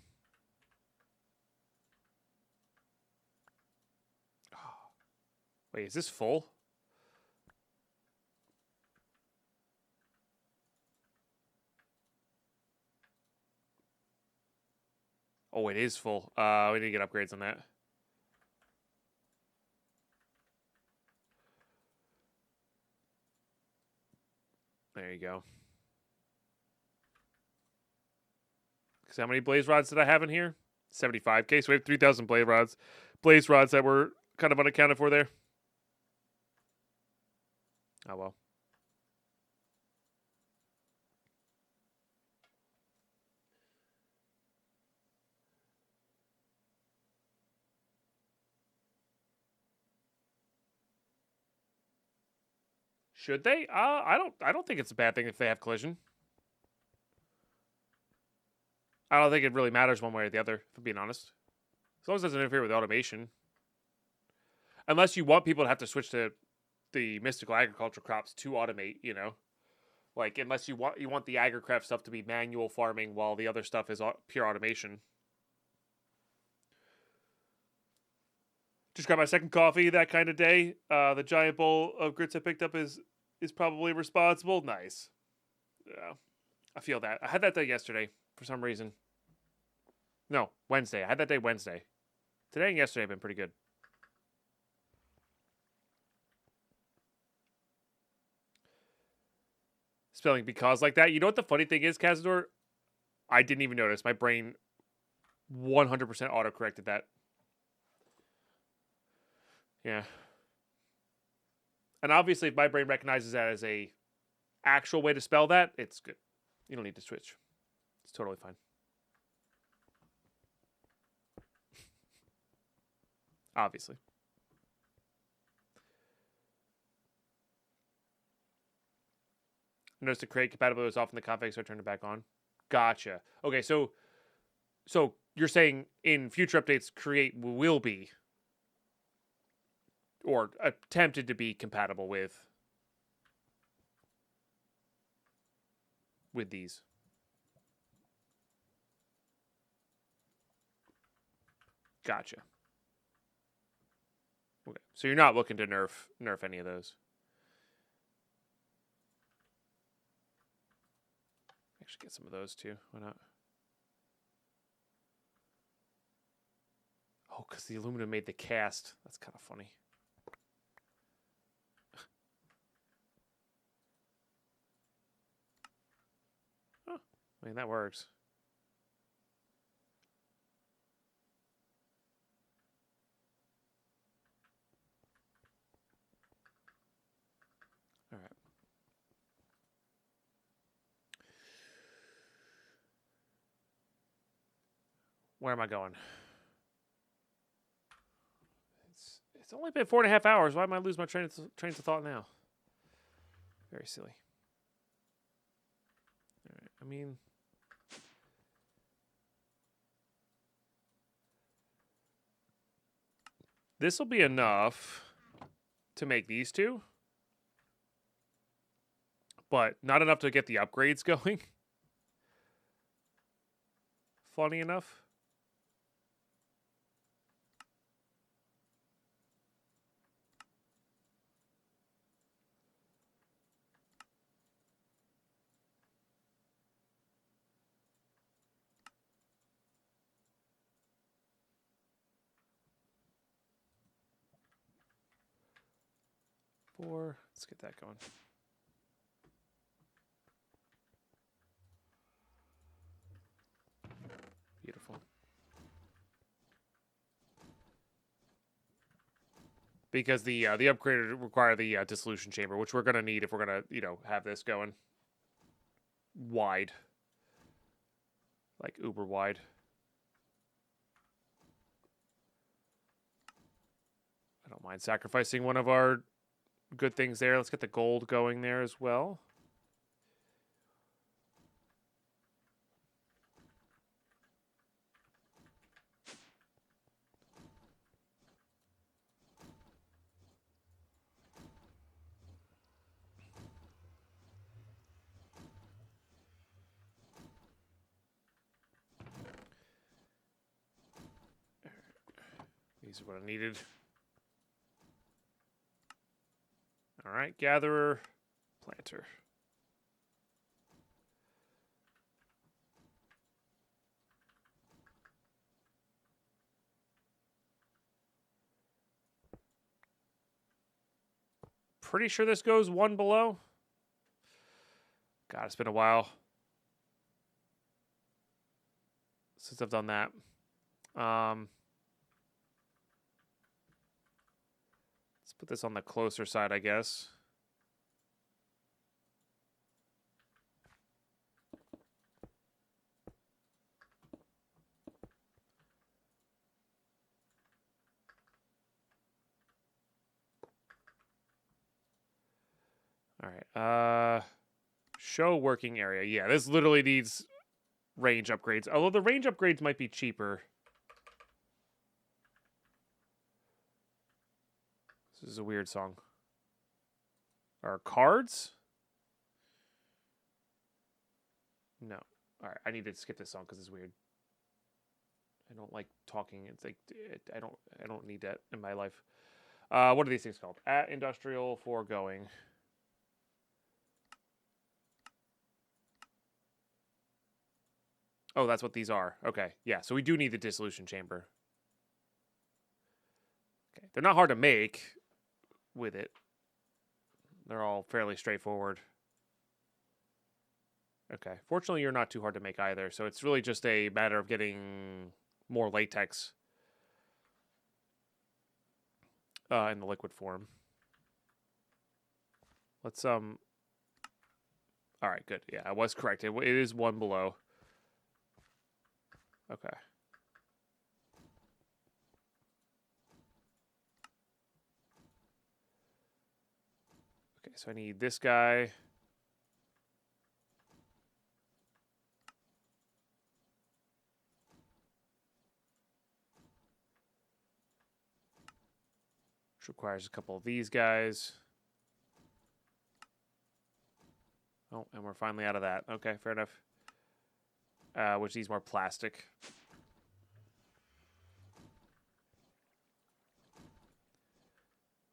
Oh. Wait, is this full? Oh, it is full. We need to get upgrades on that. There you go. So how many blaze rods did I have in here? 75k. So we have 3,000 blaze rods. Blaze rods that were kind of unaccounted for there. Oh well. Should they? I don't think it's a bad thing if they have collision. I don't think it really matters one way or the other, if I'm being honest. As long as it doesn't interfere with automation. Unless you want people to have to switch to the mystical agriculture crops to automate, you know. Like, unless you want the agricraft stuff to be manual farming while the other stuff is pure automation. Just got my second coffee that kind of day. The giant bowl of grits I picked up is probably responsible. Nice. Yeah, I feel that. I had that day yesterday. for some reason. No, Wednesday. I had that day Wednesday. Today and yesterday have been pretty good. Spelling because like that. You know what the funny thing is, Cazador? I didn't even notice. My brain 100% auto-corrected that. Yeah. And obviously, if my brain recognizes that as a actual way to spell that, it's good. You don't need to switch. It's totally fine. Obviously. Notice the create compatibility was off in the config, so I turned it back on. Gotcha. Okay, so you're saying in future updates, create will be or attempted to be compatible with these. Gotcha. Okay, so you're not looking to nerf any of those. Actually, get some of those too. Why not? Oh, because the aluminum made the cast. That's kind of funny. Huh. I mean, that works. All right. Where am I going? It's only been 4.5 hours. Why am I losing my trains of thought now? Very silly. All right. I mean, this will be enough to make these two, but not enough to get the upgrades going. Funny enough. Let's get that going. Beautiful. Because the upgrade require the dissolution chamber, which we're gonna need if we're gonna have this going wide, like uber wide. I don't mind sacrificing one of our good things there. Let's get the gold going there as well. These are what I needed. All right, gatherer, planter. Pretty sure this goes one below. God, it's been a while since I've done that. Let's put this on the closer side, I guess. All right. Show working area. Yeah, this literally needs range upgrades. Although the range upgrades might be cheaper. This is a weird song. Are cards? No. All right, I need to skip this song because it's weird. I don't like talking. It's like I don't need that in my life. What are these things called? At industrial foregoing. Oh, that's what these are. Okay, yeah, so we do need the dissolution chamber. Okay, they're not hard to make with it. They're all fairly straightforward. Okay, fortunately you're not too hard to make either, so it's really just a matter of getting more latex in the liquid form. Let's, all right, good. Yeah, I was correct. It is one below. Okay. Okay, so I need this guy. Which requires a couple of these guys. Oh, and we're finally out of that. Okay, fair enough. Which needs more plastic.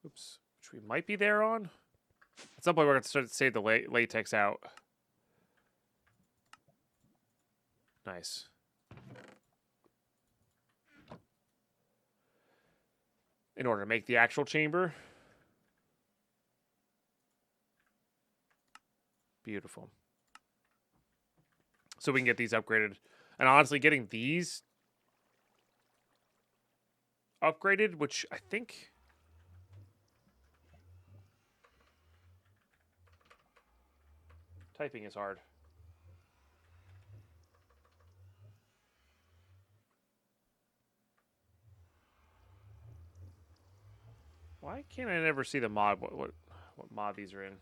Oops. Which we might be there on. At some point, we're going to start to save the latex out. Nice. In order to make the actual chamber. Beautiful. So we can get these upgraded. And honestly, getting these upgraded, which I think... Typing is hard. Why can't I never see the mod? What mod these are in?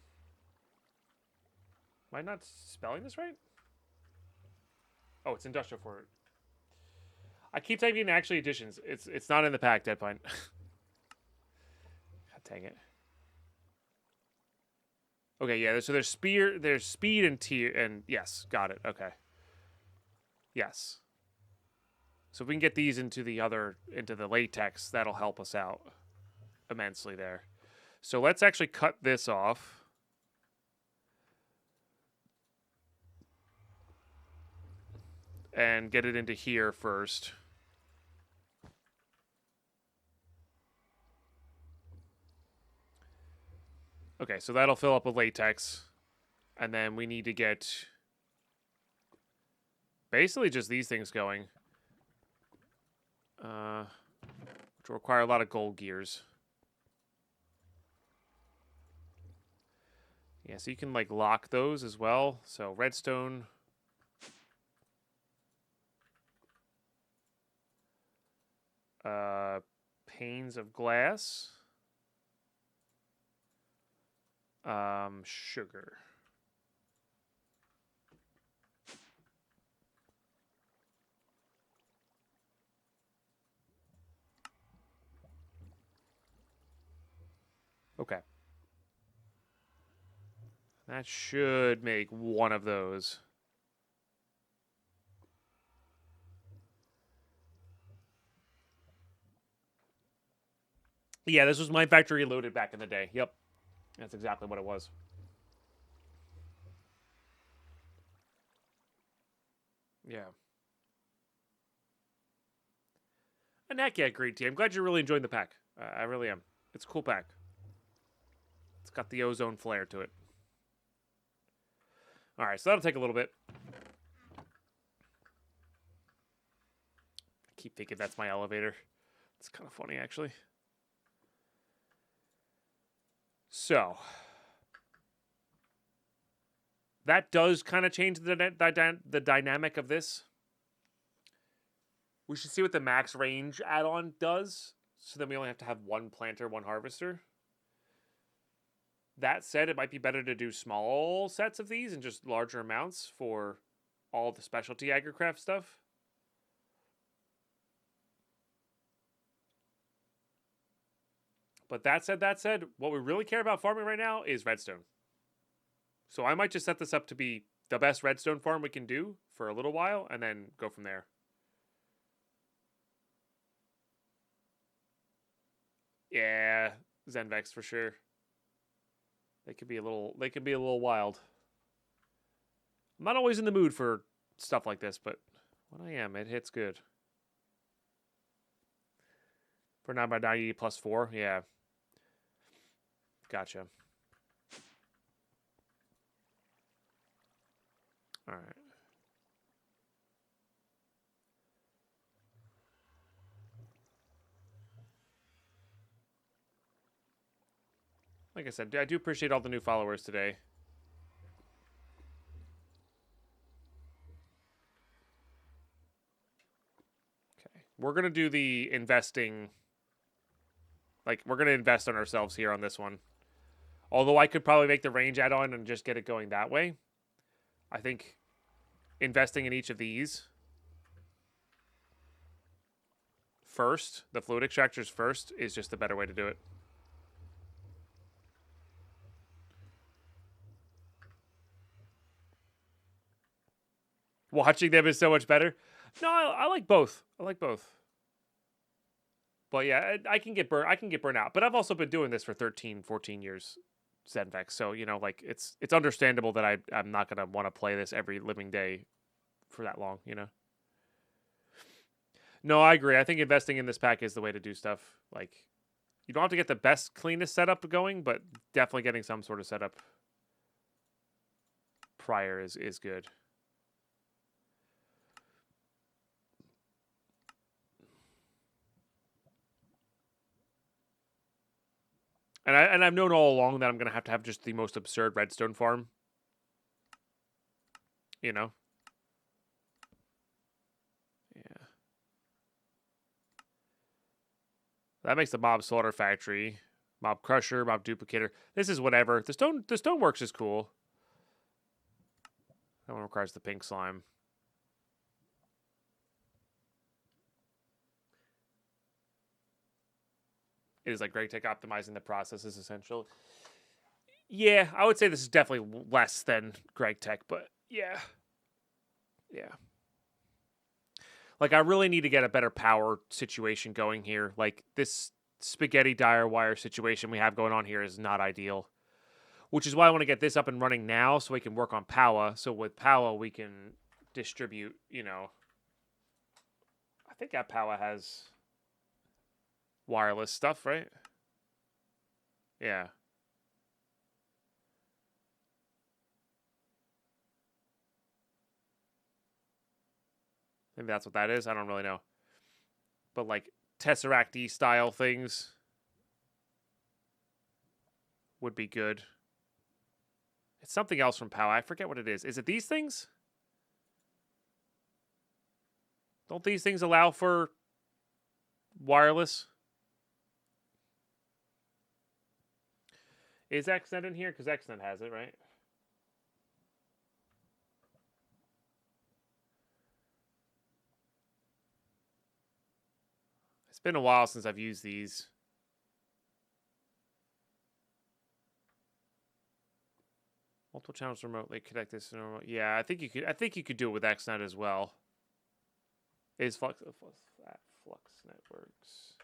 Am I not spelling this right? Oh, it's industrial for it. I keep typing in actually additions. It's not in the pack, Deadpine. God dang it. Okay, yeah. So there's speed and tier, and yes, got it. Okay. Yes. So if we can get these into the latex, that'll help us out immensely there. So let's actually cut this off. And get it into here first. Okay, so that'll fill up with latex. And then we need to get basically just these things going. Which will require a lot of gold gears. Yeah, so you can like lock those as well. So redstone. Panes of glass. Sugar. Okay. That should make one of those. Yeah, this was my factory loaded back in the day. Yep. That's exactly what it was. Yeah. And heck yeah, great tea. I'm glad you're really enjoying the pack. I really am. It's a cool pack. It's got the ozone flair to it. All right, so that'll take a little bit. I keep thinking that's my elevator. It's kind of funny, actually. So, that does kind of change the dynamic of this. We should see what the max range add-on does. So then we only have to have one planter, one harvester. That said, it might be better to do small sets of these and just larger amounts for all the specialty agricraft stuff. But that said, what we really care about farming right now is redstone. So I might just set this up to be the best redstone farm we can do for a little while and then go from there. Yeah, Zenvex for sure. They could be a little wild. I'm not always in the mood for stuff like this, but What I am, it hits good. For 9x90 plus 4, yeah. Gotcha. All right. Like I said, I do appreciate all the new followers today. Okay. We're going to do the investing. Like, we're going to invest on ourselves here on this one. Although I could probably make the range add-on and just get it going that way. I think investing in each of these first, the fluid extractors first, is just the better way to do it. Watching them is so much better. No, I like both. I like both. But yeah, I can get burnt out. But I've also been doing this for 13, 14 years, Zenvex. So, you know, like it's understandable that I'm not gonna want to play this every living day for that long, you know. No, I agree. I think investing in this pack is the way to do stuff. Like, you don't have to get the best, cleanest setup going, but definitely getting some sort of setup prior is good. And I've known all along that I'm gonna have to have just the most absurd redstone farm. You know? Yeah. That makes the mob slaughter factory, mob crusher, mob duplicator. This is whatever. The stoneworks is cool. That one requires the pink slime. It is like Greg Tech optimizing the process is essential. Yeah, I would say this is definitely less than Greg Tech, but yeah. Yeah. Like, I really need to get a better power situation going here. Like, this spaghetti dire wire situation we have going on here is not ideal. Which is why I want to get this up and running now so we can work on power. So with power, we can distribute, you know. I think that power has wireless stuff, right? Yeah. Maybe that's what that is. I don't really know. But like Tesseract-y style things would be good. It's something else from POW. I forget what it is. Is it these things? Don't these things allow for wireless? Is XNet in here? Because XNet has it, right? It's been a while since I've used these. Multiple channels remotely connect this. Yeah, I think you could do it with XNet as well. Is Flux Networks?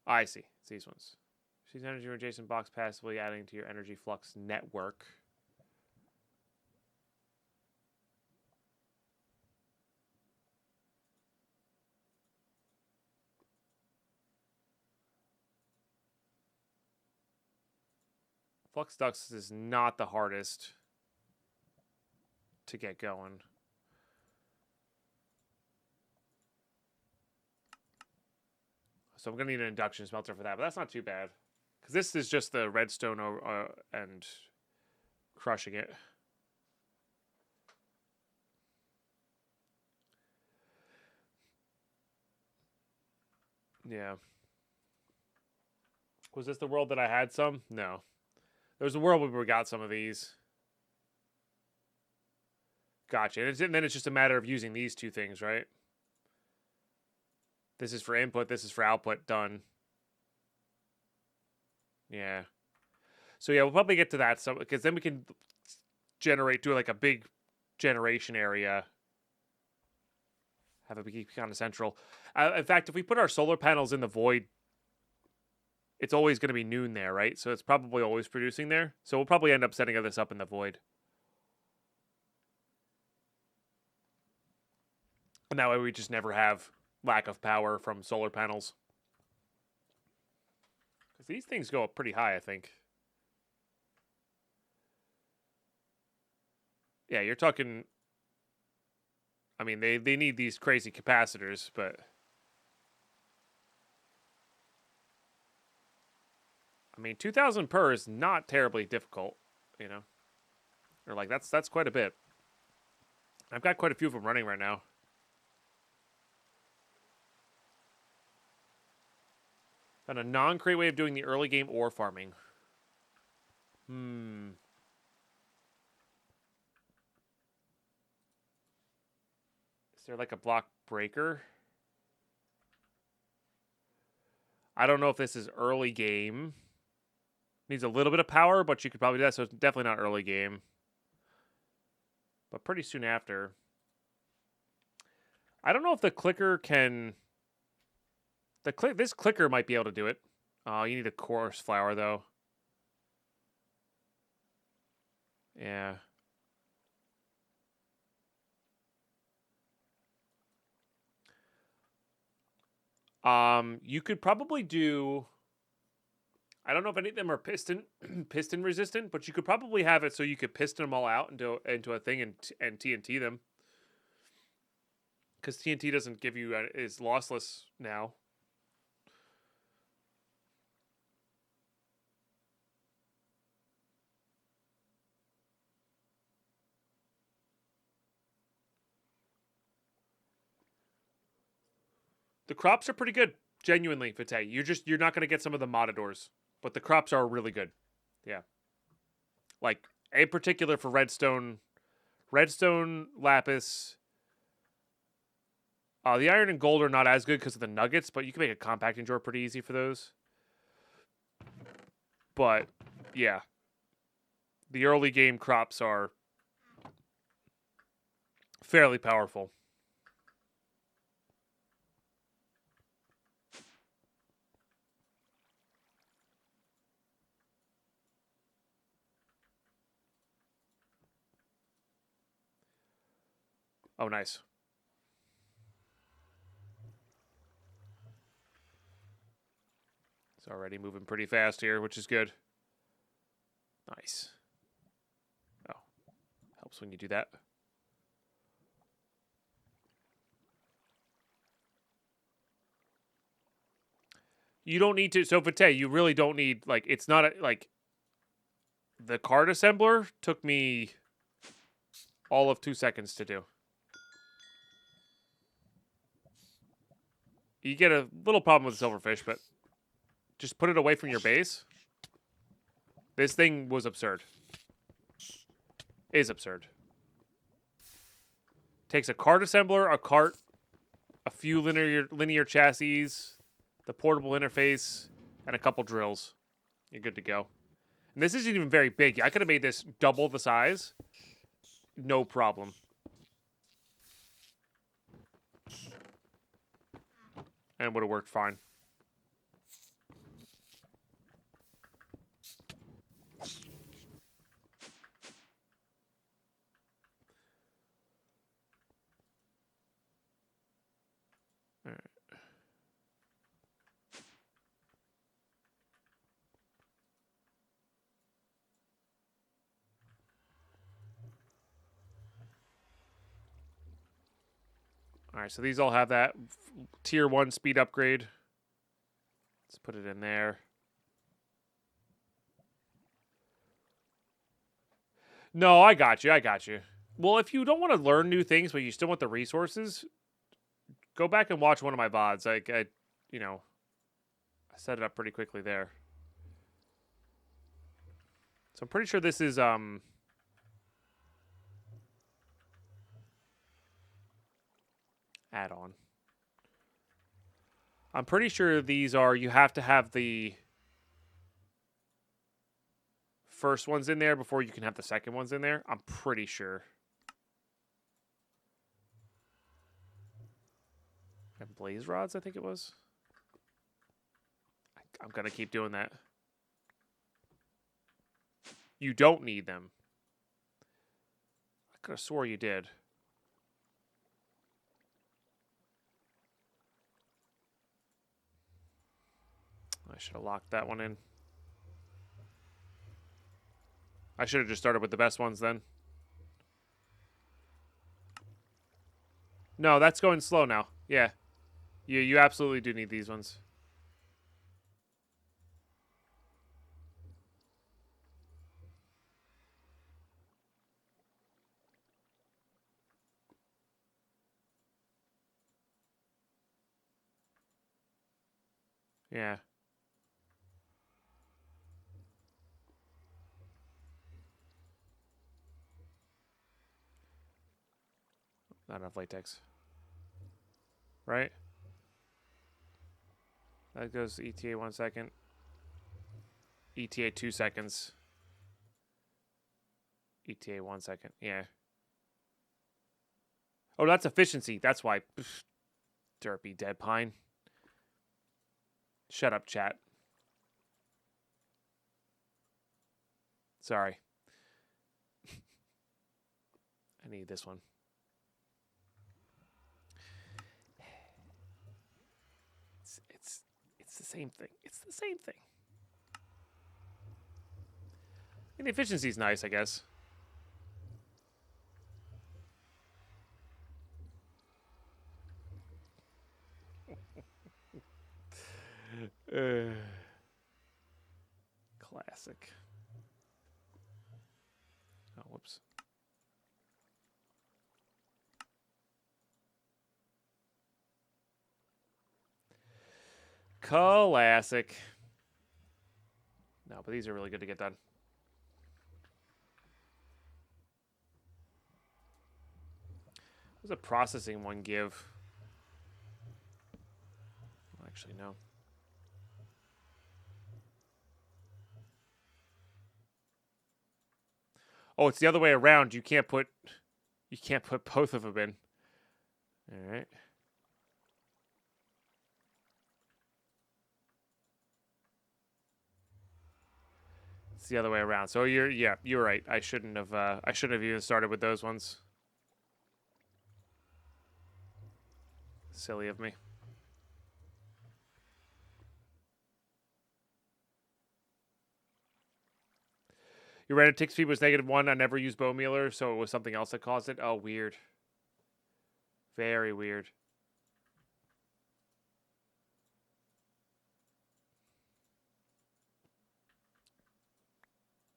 I see. It's these ones. She's energy or adjacent box passively adding to your energy flux network. Flux ducts is not the hardest to get going. So I'm going to need an induction smelter for that, but that's not too bad. Because this is just the redstone and crushing it. Yeah. Was this the world that I had some? No. There was a world where we got some of these. Gotcha. And then it's just a matter of using these two things, right? This is for input. This is for output. Done. Yeah. So yeah, we'll probably get to that. So because then we can do like a big generation area. Have it be kind of central. In fact, if we put our solar panels in the void, it's always going to be noon there, right? So it's probably always producing there. So we'll probably end up setting this up in the void. And that way we just never have lack of power from solar panels. Because these things go up pretty high, I think. Yeah, you're talking... I mean, they need these crazy capacitors, but... I mean, 2,000 per is not terribly difficult, you know? Or, like, that's quite a bit. I've got quite a few of them running right now. Found a non-crate way of doing the early game ore farming. Is there like a block breaker? I don't know if this is early game. Needs a little bit of power, but you could probably do that, so it's definitely not early game. But pretty soon after. I don't know if the clicker can... This clicker might be able to do it. Oh, you need a coarse flour, though. Yeah. You could probably do... I don't know if any of them are piston resistant, but you could probably have it so you could piston them all out into a thing and TNT them. Because TNT doesn't give you... is lossless now. The crops are pretty good, genuinely, Vite. You're not going to get some of the modded ores, but the crops are really good. Yeah. Like, in particular for redstone, lapis. The iron and gold are not as good because of the nuggets, but you can make a compacting drawer pretty easy for those. But, yeah. The early game crops are fairly powerful. Oh, nice. It's already moving pretty fast here, which is good. Nice. Oh, helps when you do that. You don't need to... So, Vite, you really don't need... Like, it's not... like, the card assembler took me all of 2 seconds to do. You get a little problem with the silverfish, but just put it away from your base. This thing was absurd. Is absurd. Takes a cart assembler, a cart, a few linear chassis, the portable interface, and a couple drills. You're good to go. And this isn't even very big. I could have made this double the size. No problem. And it would have worked fine. All right. All right, so these all have that tier 1 speed upgrade. Let's put it in there. No, I got you. I got you. Well, if you don't want to learn new things, but you still want the resources, go back and watch one of my VODs. I set it up pretty quickly there. So I'm pretty sure this is add-on. I'm pretty sure these are, you have to have the first ones in there before you can have the second ones in there. I'm pretty sure. And blaze rods, I think it was. I'm going to keep doing that. You don't need them. I could have swore you did. I should have locked that one in. I should have just started with the best ones then. No, that's going slow now. Yeah. You absolutely do need these ones. Yeah. Not enough latex. Right? That goes ETA 1 second. ETA 2 seconds. ETA 1 second. Yeah. Oh, that's efficiency. That's why. Pff, derpy Deadpine. Shut up, chat. Sorry. I need this one. It's the same thing. It's the same thing. And the efficiency's nice, I guess. Classic. Oh, whoops. Classic. No, but these are really good to get done. What does a processing one give? Actually, no. Oh, it's the other way around. You can't put both of them in. All right. It's the other way around. So you're right. I shouldn't have even started with those ones. Silly of me. Your random tick speed was -1. I never used bone mealer, so it was something else that caused it. Oh, weird. Very weird.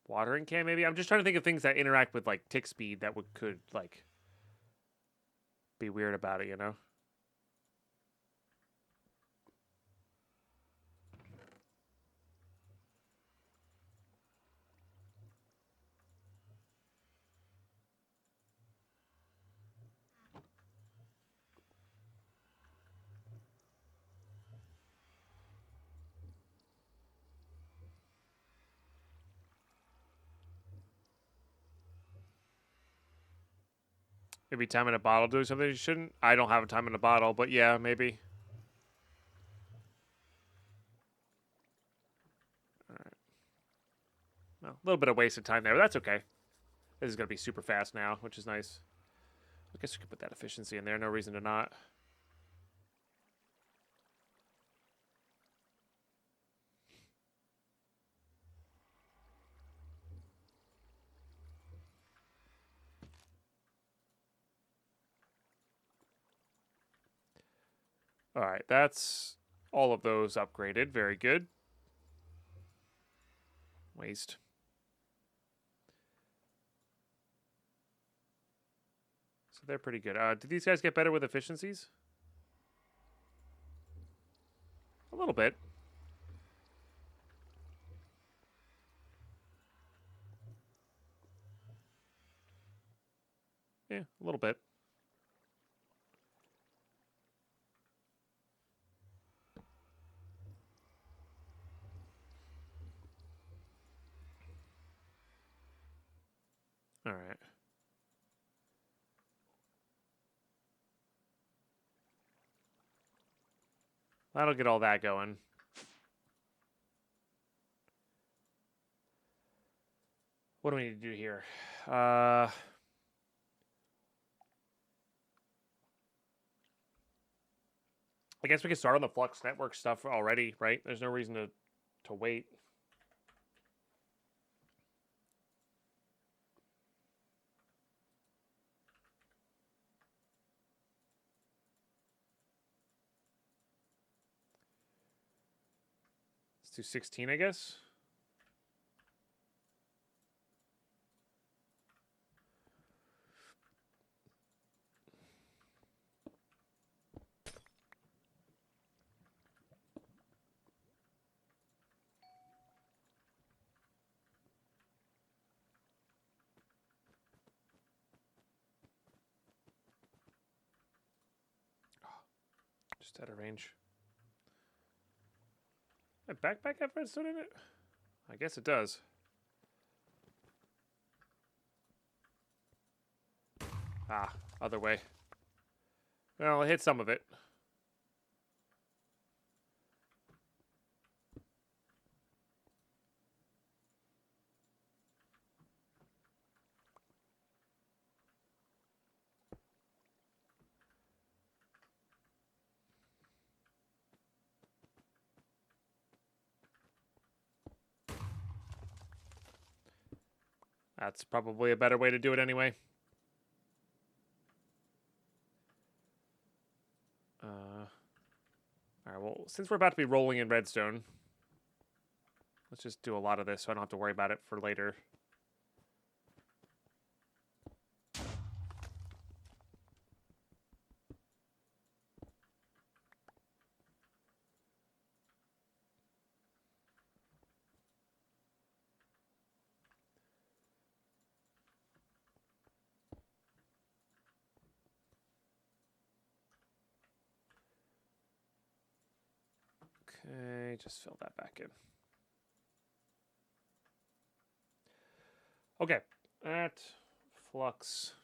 Watering can, maybe? I'm just trying to think of things that interact with, like, tick speed that could, like, be weird about it, you know? Maybe time in a bottle doing something you shouldn't? I don't have a time in a bottle, but yeah, maybe. All right. Well, a little bit of wasted time there, but that's okay. This is going to be super fast now, which is nice. I guess we could put that efficiency in there. No reason to not. All right, that's all of those upgraded. Very good. Waste. So they're pretty good. Did these guys get better with efficiencies? A little bit. Yeah, a little bit. All right. That'll get all that going. What do we need to do here? I guess we can start on the Flux Network stuff already, right? There's no reason to to wait. Let's do 16, I guess. Just out of range. My backpack have redstone in it? I guess it does. Ah, other way. Well, it hit some of it. That's probably a better way to do it anyway. Alright, well, since we're about to be rolling in redstone, let's just do a lot of this so I don't have to worry about it for later. Okay, just fill that back in. Okay, that flux.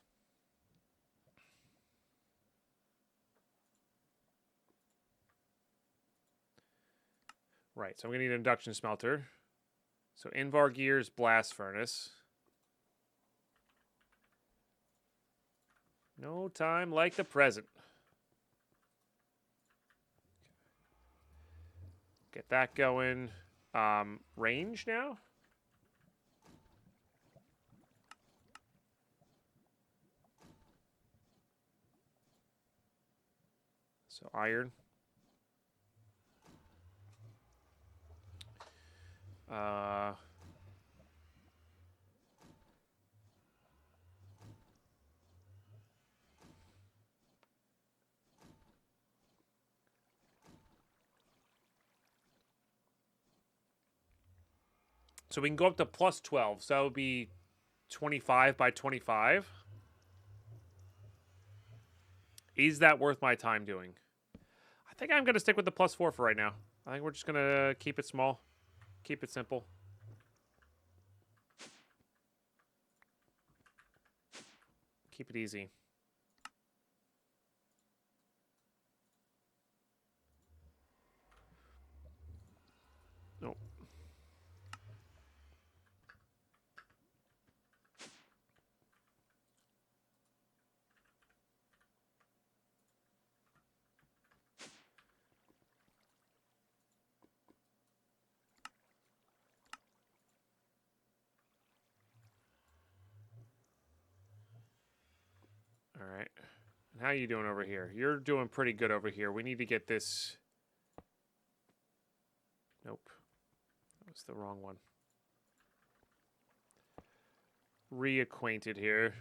Right, so I'm gonna need an induction smelter. So Invar Gears blast furnace. No time like the present. Get that going. Range now? So iron. So we can go up to plus 12. So that would be 25 by 25. Is that worth my time doing? I think I'm going to stick with the plus 4 for right now. I think we're just going to keep it small. Keep it simple. Keep it easy. Nope. All right. And how are you doing over here? You're doing pretty good over here. We need to get this. Nope. That was the wrong one. Reacquainted here.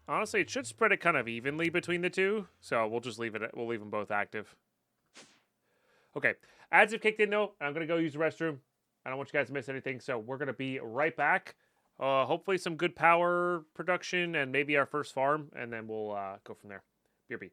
Honestly, it should spread it kind of evenly between the two, so we'll just leave it. We'll leave them both active. Okay, ads have kicked in though. I'm gonna go use the restroom. I don't want you guys to miss anything, so we're gonna be right back. Hopefully some good power production and maybe our first farm, and then we'll go from there. BRB.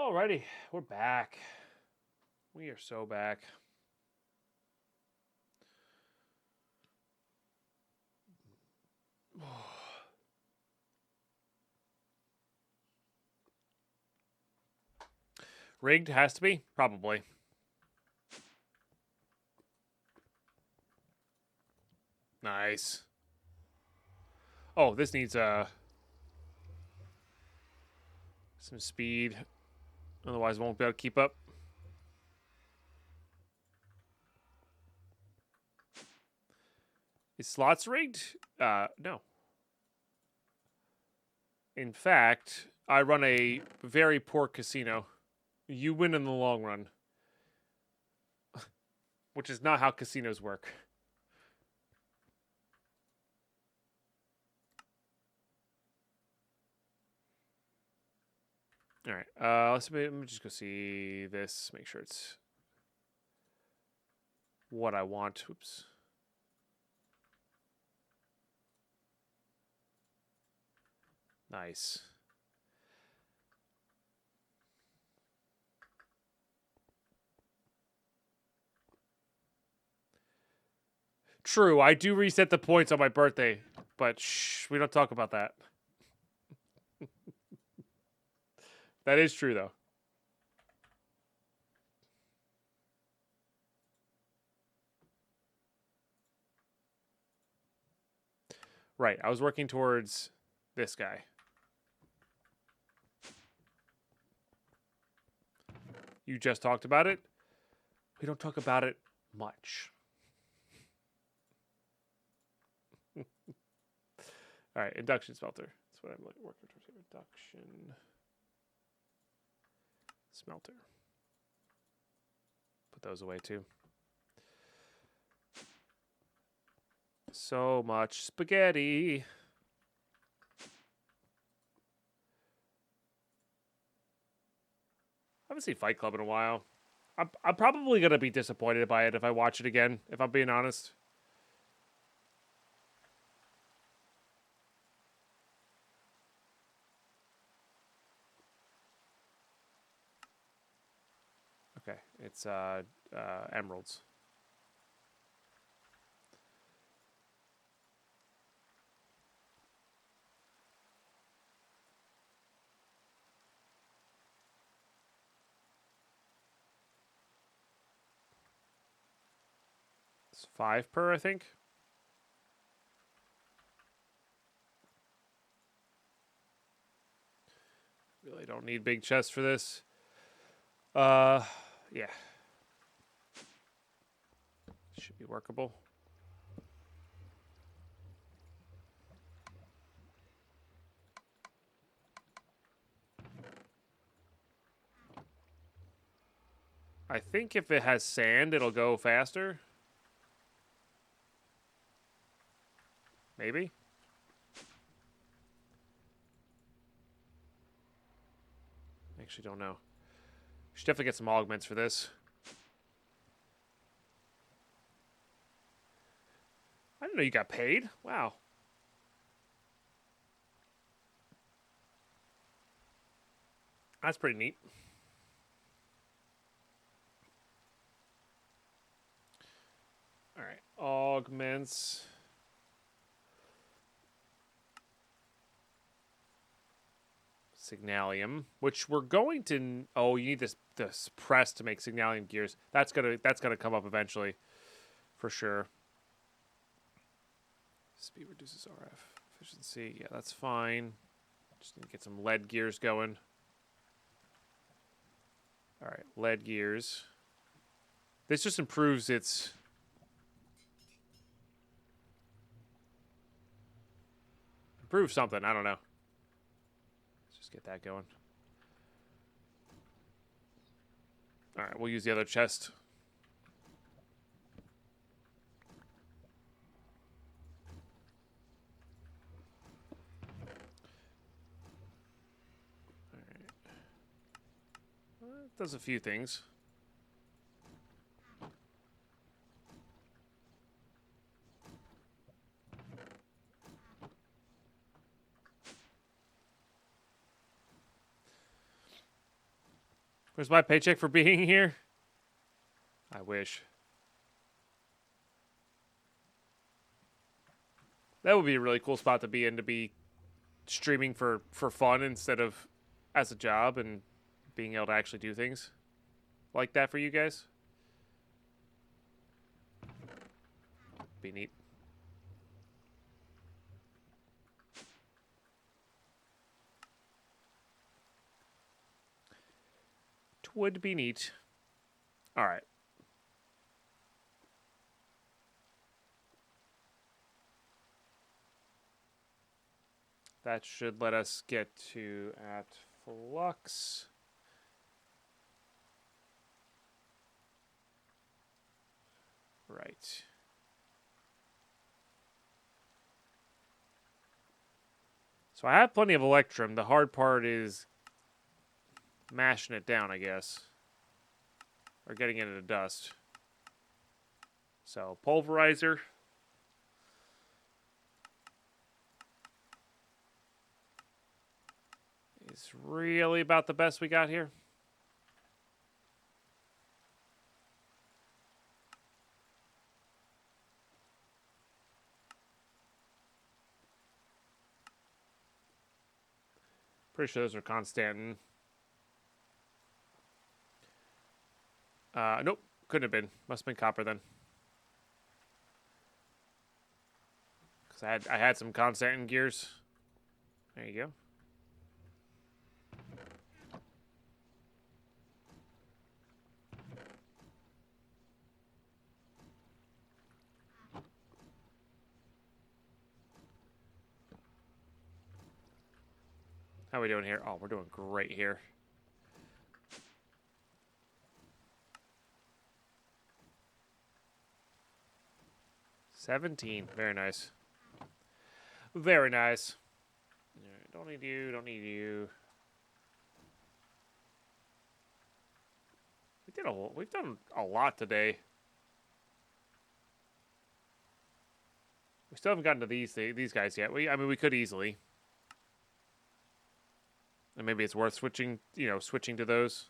Alrighty, we're back. We are so back. Rigged has to be? Probably. Nice. Oh, this needs some speed. Otherwise, won't be able to keep up. Is slots rigged? No. In fact, I run a very poor casino. You win in the long run. Which is not how casinos work. All right. Let me just go see this. Make sure it's what I want. Oops. Nice. True, I do reset the points on my birthday, but shh, we don't talk about that. That is true, though. Right, I was working towards this guy. You just talked about it. We don't talk about it much. All right, induction smelter. That's what I'm working towards here. Induction smelter. Put those away too. So much spaghetti. I haven't seen Fight Club in a while. I'm probably going to be disappointed by it if I watch it again, if I'm being honest. Okay, it's emeralds. It's 5 per, I think. Really don't need big chests for this. Yeah. Should be workable. I think if it has sand, it'll go faster. Maybe. Actually, don't know. Should definitely get some augments for this. I didn't know you got paid. Wow. That's pretty neat. All right, augments. Signalium, which we're going to. Oh, you need this press to make Signalium gears. That's gonna come up eventually, for sure. Speed reduces RF efficiency. Yeah, that's fine. Just need to get some lead gears going. All right, lead gears. This just improves its. Improves something. I don't know. Get that going. All right, we'll use the other chest. All right. Well, it does a few things. Where's my paycheck for being here? I wish. That would be a really cool spot to be in, to be streaming for fun instead of as a job, and being able to actually do things like that for you guys. Be neat. Would be neat. All right. That should let us get to at Flux. Right. So I have plenty of Electrum. The hard part is mashing it down, I guess. Or getting it into dust. So, pulverizer. Is really about the best we got here. Pretty sure those are Constantin. Nope. Couldn't have been. Must have been copper then. Because I had some Constantin gears. There you go. How are we doing here? Oh, we're doing great here. $17. Very nice. Very nice. Don't need you. Don't need you. We've done a lot today. We still haven't gotten to these guys yet. I mean, we could easily. And maybe it's worth switching to those.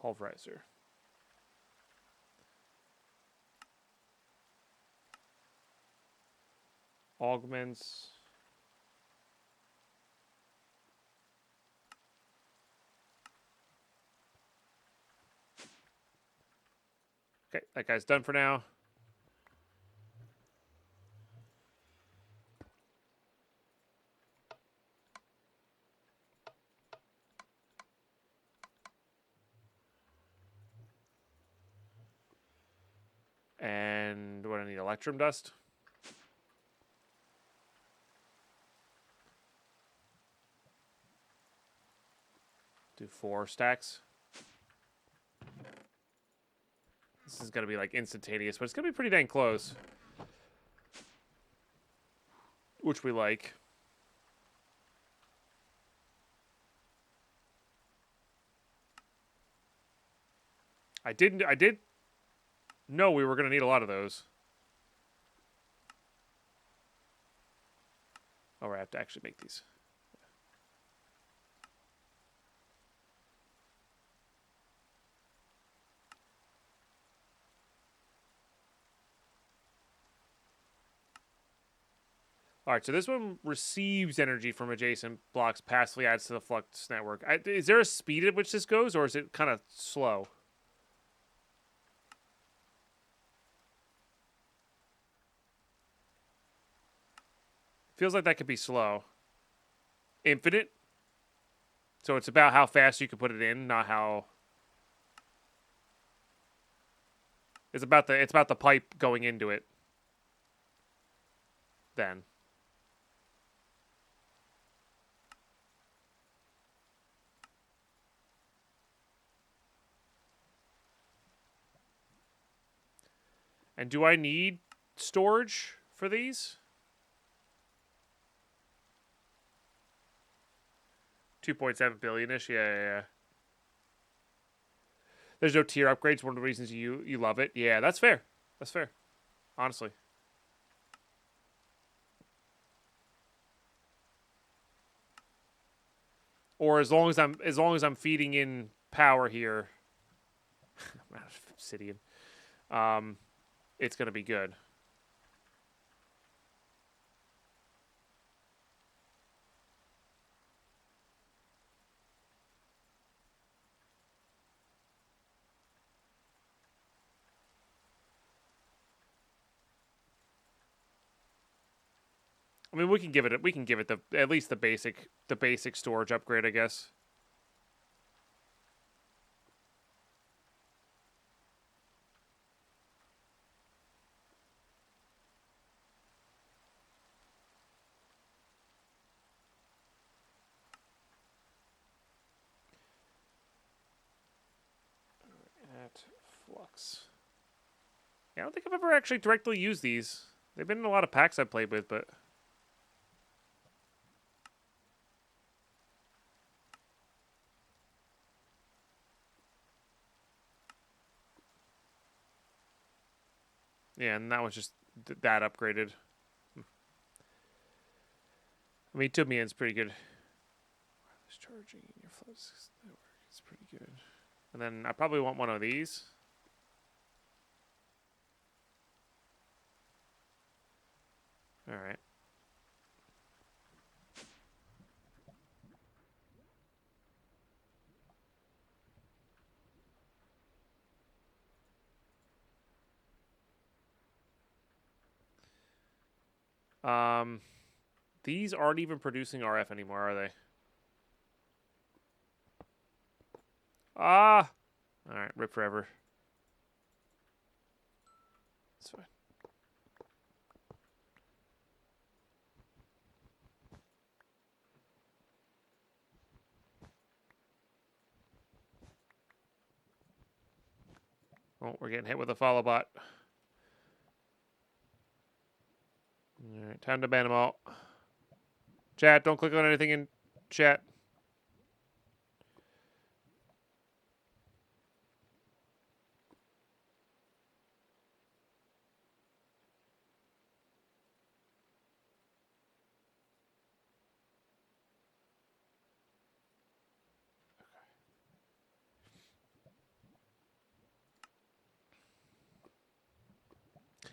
Pulverizer. Augments. Okay, that guy's done for now. And what do I need? Electrum dust? Do 4 stacks. This is going to be like instantaneous, but it's going to be pretty dang close. Which we like. I did know we were going to need a lot of those. Oh, I have to actually make these. All right, so this one receives energy from adjacent blocks, passively adds to the Flux network. Is there a speed at which this goes, or is it kind of slow? Feels like that could be slow. Infinite? So it's about how fast you can put it in, not how... It's about the pipe going into it. Then. And do I need storage for these? 2.7 billion-ish? Yeah. There's no tier upgrades. One of the reasons you love it. Yeah, that's fair. That's fair. Honestly. Or as long as I'm feeding in power here, I'm out of obsidian. It's gonna be good. I mean, we can give it at least the basic storage upgrade, I guess. At Flux. Yeah, I don't think I've ever actually directly used these. They've been in a lot of packs I've played with, but yeah, and that was just that upgraded. I mean, Tumian's pretty good. Wireless charging in your Flux network is pretty good. And then I probably want one of these. All right. These aren't even producing RF anymore, are they? Ah! Alright, rip forever. That's fine. Oh, we're getting hit with a follow bot. Alright, time to ban them all. Chat, don't click on anything in chat.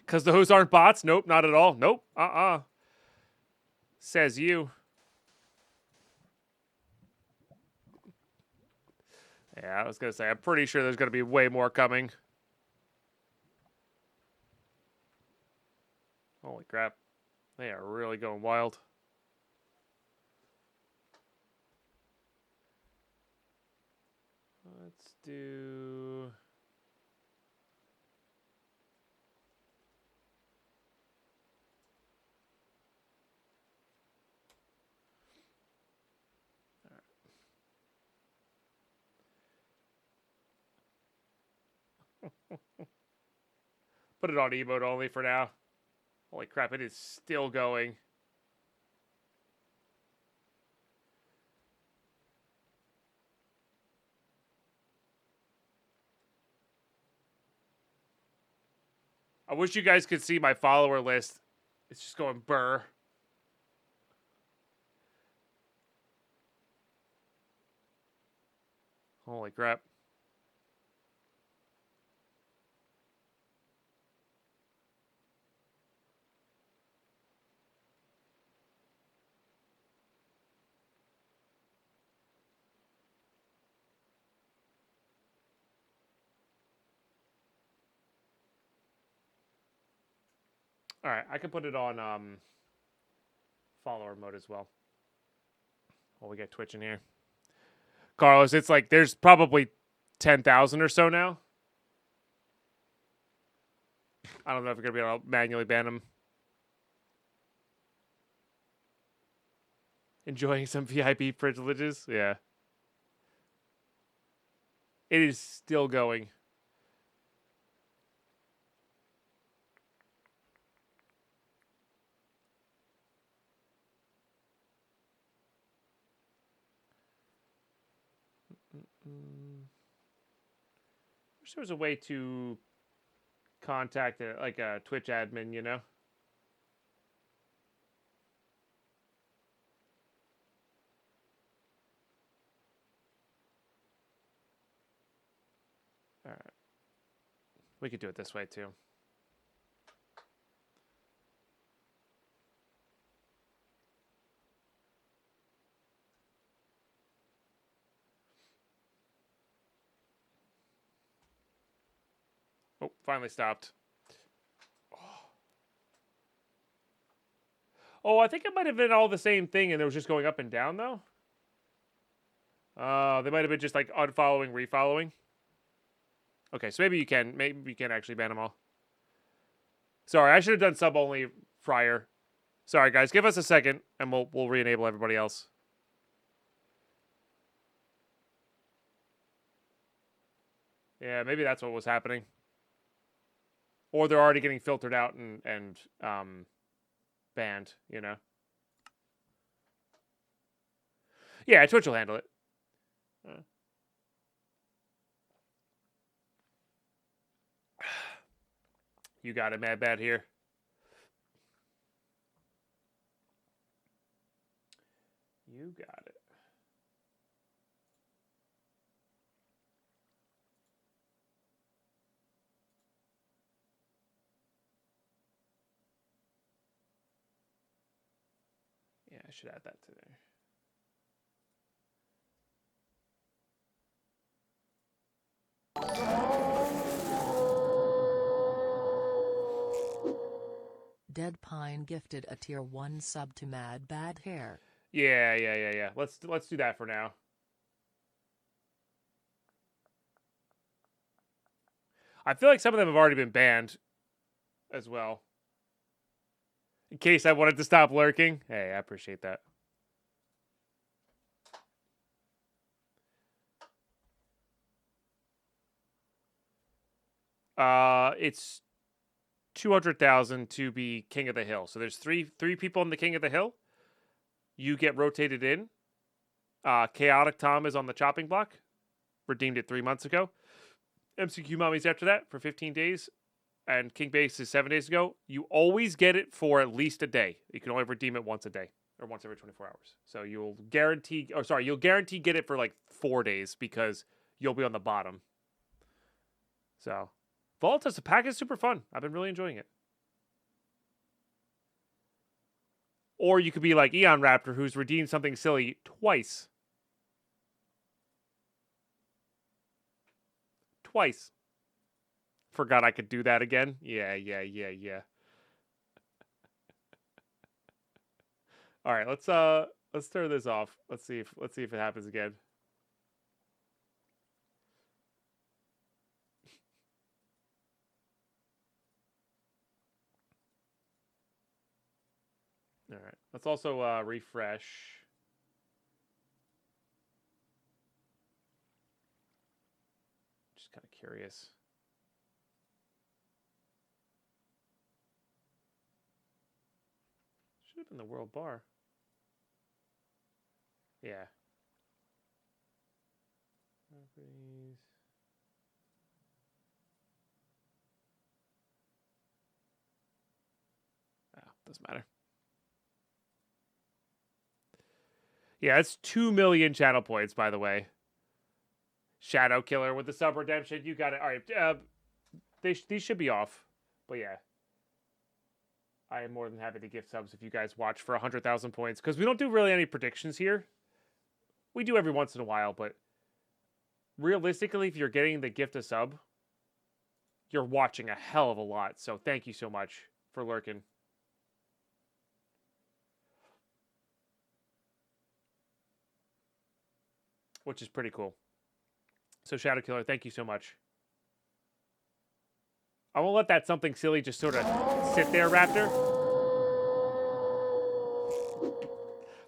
Because those aren't bots? Nope, not at all. Nope. Says you. Yeah, I was going to say, I'm pretty sure there's going to be way more coming. Holy crap. They are really going wild. Let's do... Put it on emote only for now. Holy crap, it is still going. I wish you guys could see my follower list. It's just going burr. Holy crap. All right, I can put it on follower mode as well. Well, we get Twitch in here. Carlos, it's like there's probably 10,000 or so now. I don't know if you're going to be able to manually ban them. Enjoying some VIP privileges? Yeah. It is still going. wish there was a way to contact like a Twitch admin, you know? All right. We could do it this way too. Oh, finally stopped. Oh, I think it might have been all the same thing and it was just going up and down though. They might have been just like unfollowing, refollowing. Okay, so maybe you can actually ban them all. Sorry, I should have done sub only prior. Sorry guys, give us a second and we'll re-enable everybody else. Yeah, maybe that's what was happening. Or they're already getting filtered out and banned, you know. Yeah, Twitch will handle it. You got it, Mad Bad here. You got it. Yeah, I should add that to there. Deadpine gifted a tier 1 sub to Mad Bad Hair. Yeah. Let's do that for now. I feel like some of them have already been banned as well. In case I wanted to stop lurking. Hey, I appreciate that. It's 200,000 to be King of the Hill. So there's three people in the King of the Hill. You get rotated in. Chaotic Tom is on the chopping block. Redeemed it 3 months ago. MCQ Mommy's after that for 15 days. And King Base is 7 days ago. You always get it for at least a day. You can only redeem it once a day. Or once every 24 hours. So you'll guarantee get it for like 4 days because you'll be on the bottom. So Voltas, the pack is super fun. I've been really enjoying it. Or you could be like Eon Raptor, who's redeemed something silly twice. Twice. Forgot I could do that again. Yeah. All right, let's turn this off. Let's see if it happens again. All right. Let's also refresh. Just kind of curious. Should have been the world bar. Yeah. Properties. Oh, doesn't matter. Yeah, it's 2 million channel points, by the way. Shadow Killer with the sub redemption. You got it. All right. These should be off. But yeah. I am more than happy to gift subs if you guys watch for 100,000 points. Because we don't do really any predictions here. We do every once in a while, but realistically, if you're getting the gift a sub, you're watching a hell of a lot. So thank you so much for lurking. Which is pretty cool. So Shadow Killer, thank you so much. I won't let that something silly just sort of sit there, Raptor.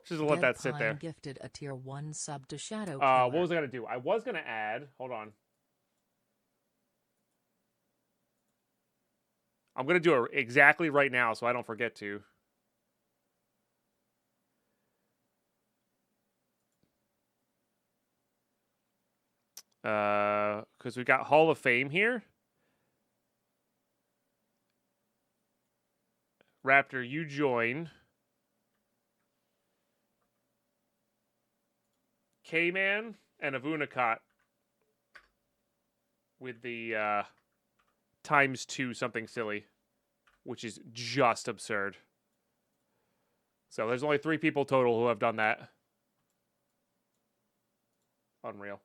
Just let that sit there. Gifted a tier 1 sub to Shadow Killer. What was I gonna do? I was gonna add. Hold on. I'm gonna do it exactly right now, so I don't forget to. Because we got Hall of Fame here. Raptor, you join. K-Man and Avunakat with the ×2 something silly, which is just absurd. So there's only 3 people total who have done that. Unreal.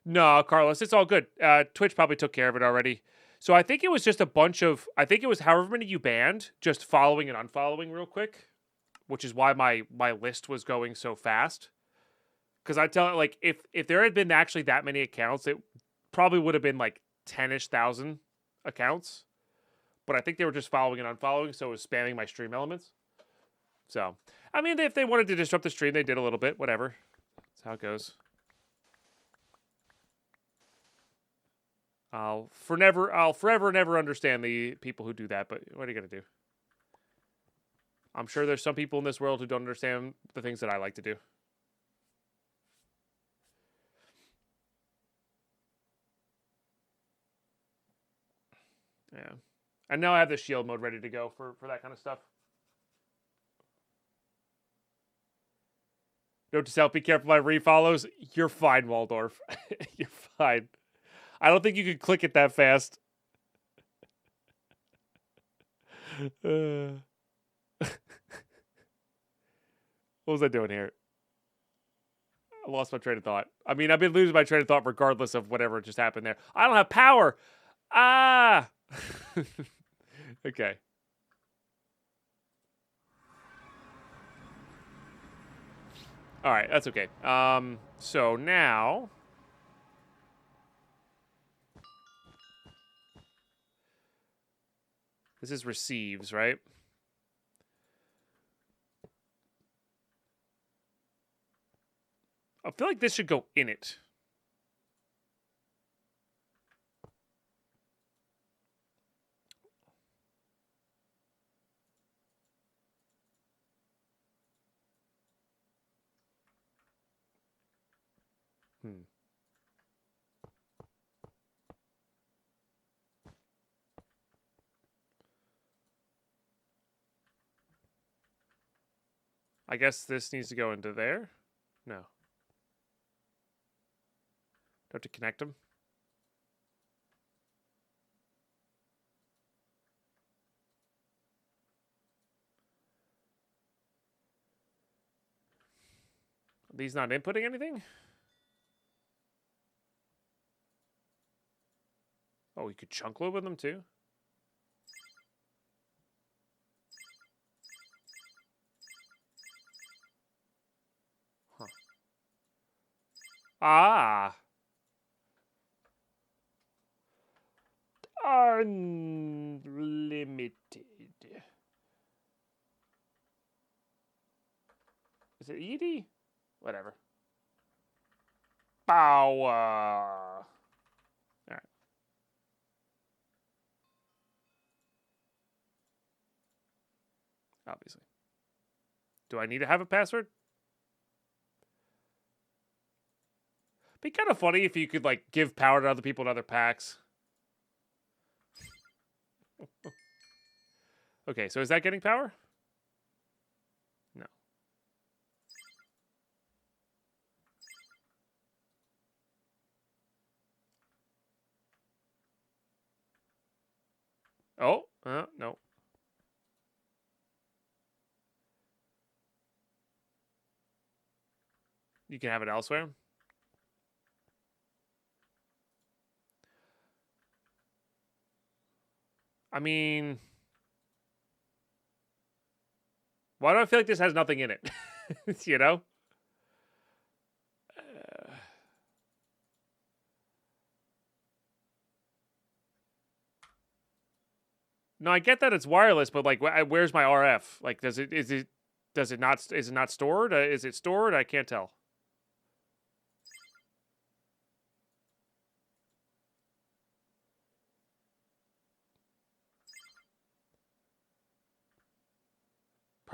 No, Carlos, it's all good. Twitch probably took care of it already. So I think it was just a bunch of, I think it was however many you banned, just following and unfollowing real quick, which is why my list was going so fast. Because I tell it, like, if there had been actually that many accounts, it probably would have been like 10-ish thousand accounts. But I think they were just following and unfollowing, so it was spamming my stream elements. So, I mean, if they wanted to disrupt the stream, they did a little bit. Whatever. That's how it goes. I'll forever never understand the people who do that, but what are you going to do? I'm sure there's some people in this world who don't understand the things that I like to do. Yeah. And now I have the shield mode ready to go for that kind of stuff. Note to self, be careful my refollows. You're fine, Waldorf. You're fine. I don't think you could click it that fast. What was I doing here? I lost my train of thought. I mean, I've been losing my train of thought regardless of whatever just happened there. I don't have power. Ah! Okay. All right, that's okay. So now... This is receives, right? I feel like this should go in it. I guess this needs to go into there? No. Do I have to connect them? Are these not inputting anything? Oh, you could chunk load with them too? Huh. Ah! Unlimited. Is it Edie? Whatever. Power. Alright. Obviously. Do I need to have a password? Be kind of funny if you could, like, give power to other people in other packs. Okay, so is that getting power? No. Oh, no. You can have it elsewhere. I mean, why do I feel like this has nothing in it? You know? No, I get that it's wireless, but like, where's my RF? Like, is it not stored? Is it stored? I can't tell.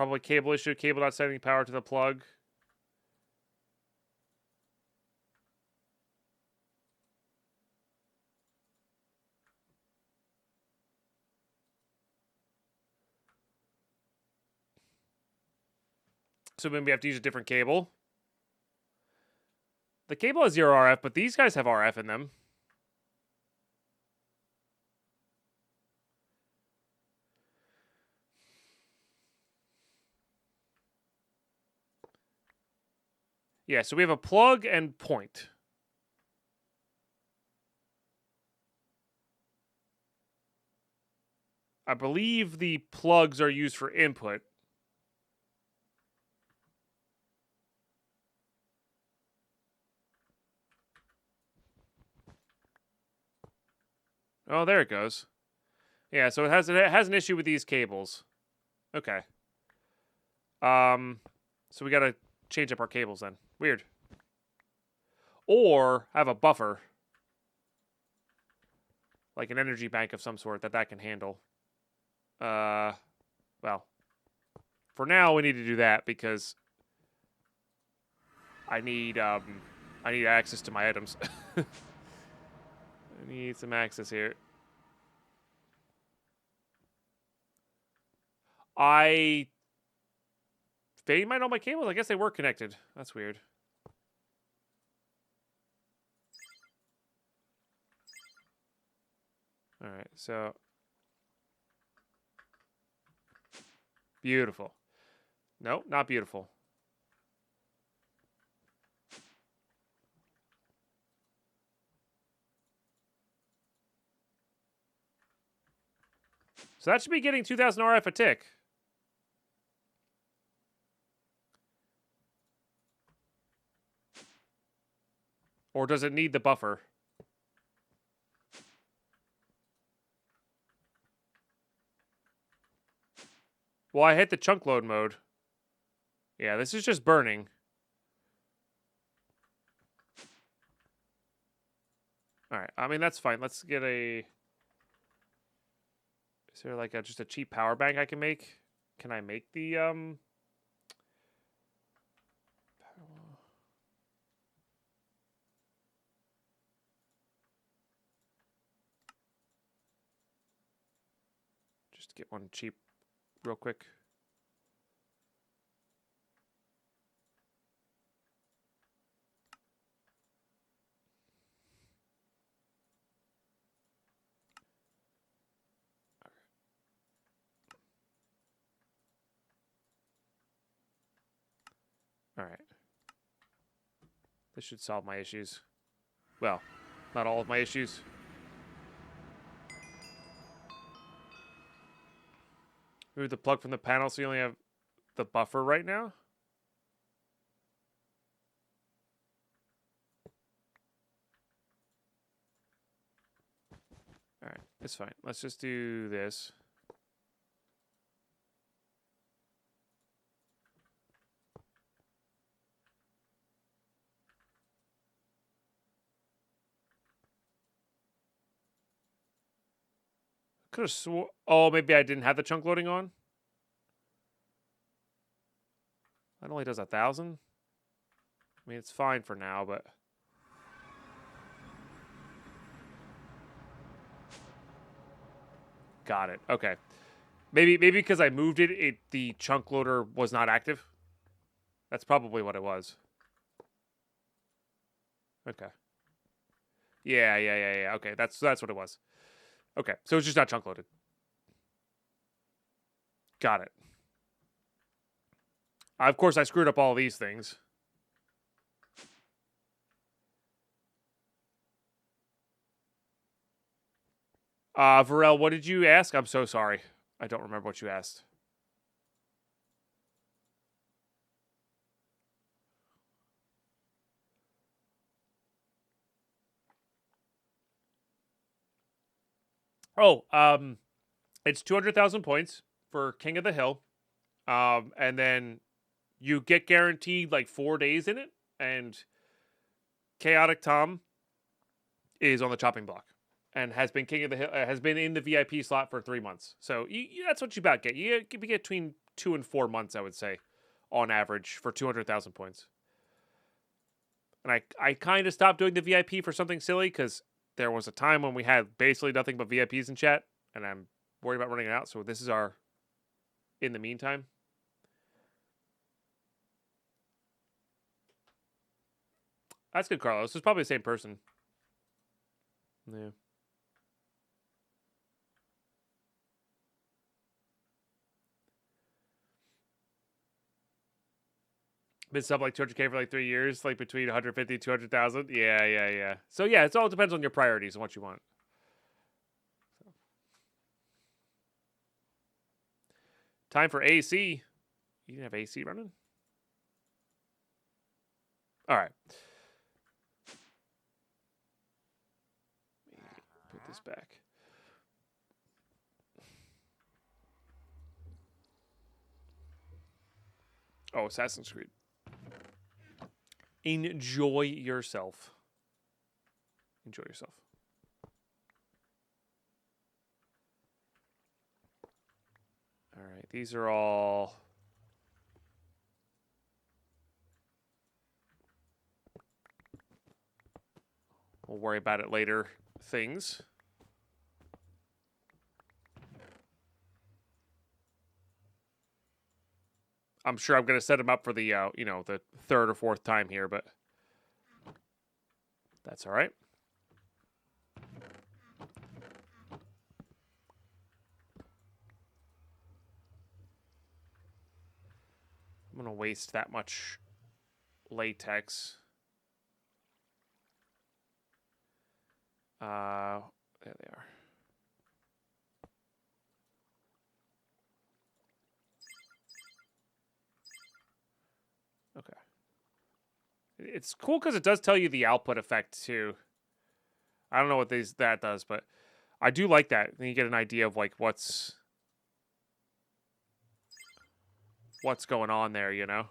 Probably cable issue. Cable not sending power to the plug. So maybe we have to use a different cable. The cable has 0 RF, but these guys have RF in them. Yeah, so we have a plug and point. I believe the plugs are used for input. Oh, there it goes. Yeah, so it has an issue with these cables. Okay. So we gotta change up our cables then. Weird. Or have a buffer, like an energy bank of some sort that can handle. Well, for now we need to do that because I need access to my items. I need some access here. I fading might all my cables. I guess they were connected. That's weird. All right, so beautiful. No, not beautiful. So that should be getting 2,000 RF a tick. Or does it need the buffer? Well, I hit the chunk load mode. Yeah, this is just burning. Alright, I mean, that's fine. Let's get a... Is there like just a cheap power bank I can make? Can I make the, Just get one cheap real quick. All right. This should solve my issues. Well, not all of my issues. Move the plug from the panel so you only have the buffer right now. All right, it's fine. Let's just do this. Could have swore. Oh, maybe I didn't have the chunk loading on. That only does 1,000. I mean, it's fine for now, but got it. Okay, maybe because I moved it, the chunk loader was not active. That's probably what it was. Okay. Yeah. Okay, that's what it was. Okay, so it's just not chunk loaded. Got it. Of course, I screwed up all these things. Varel, what did you ask? I'm so sorry. I don't remember what you asked. Oh, it's 200,000 points for King of the Hill. And then you get guaranteed like 4 days in it, and Chaotic Tom is on the chopping block. and has been king of the hill, has been in the VIP slot for 3 months. So that's what you about get. You get between 2 and 4 months, I would say, on average for 200,000 points. And I kind of stopped doing the VIP for something silly because there was a time when we had basically nothing but VIPs in chat, and I'm worried about running out. So this is our in the meantime. That's good, Carlos. It's probably the same person. Yeah. Been sub like 200K for like 3 years, like between 150 and 200,000. Yeah. So yeah, it all depends on your priorities and what you want. Time for AC. You didn't have AC running? All right. Put this back. Oh, Assassin's Creed. Enjoy yourself. Enjoy yourself. All right, these are all... We'll worry about it later things. I'm sure I'm going to set him up for the, the third or fourth time here, but that's all right. I'm going to waste that much latex. There they are. Okay. It's cool because it does tell you the output effect too. I don't know what that does, but I do like that. Then you get an idea of like what's going on there, you know?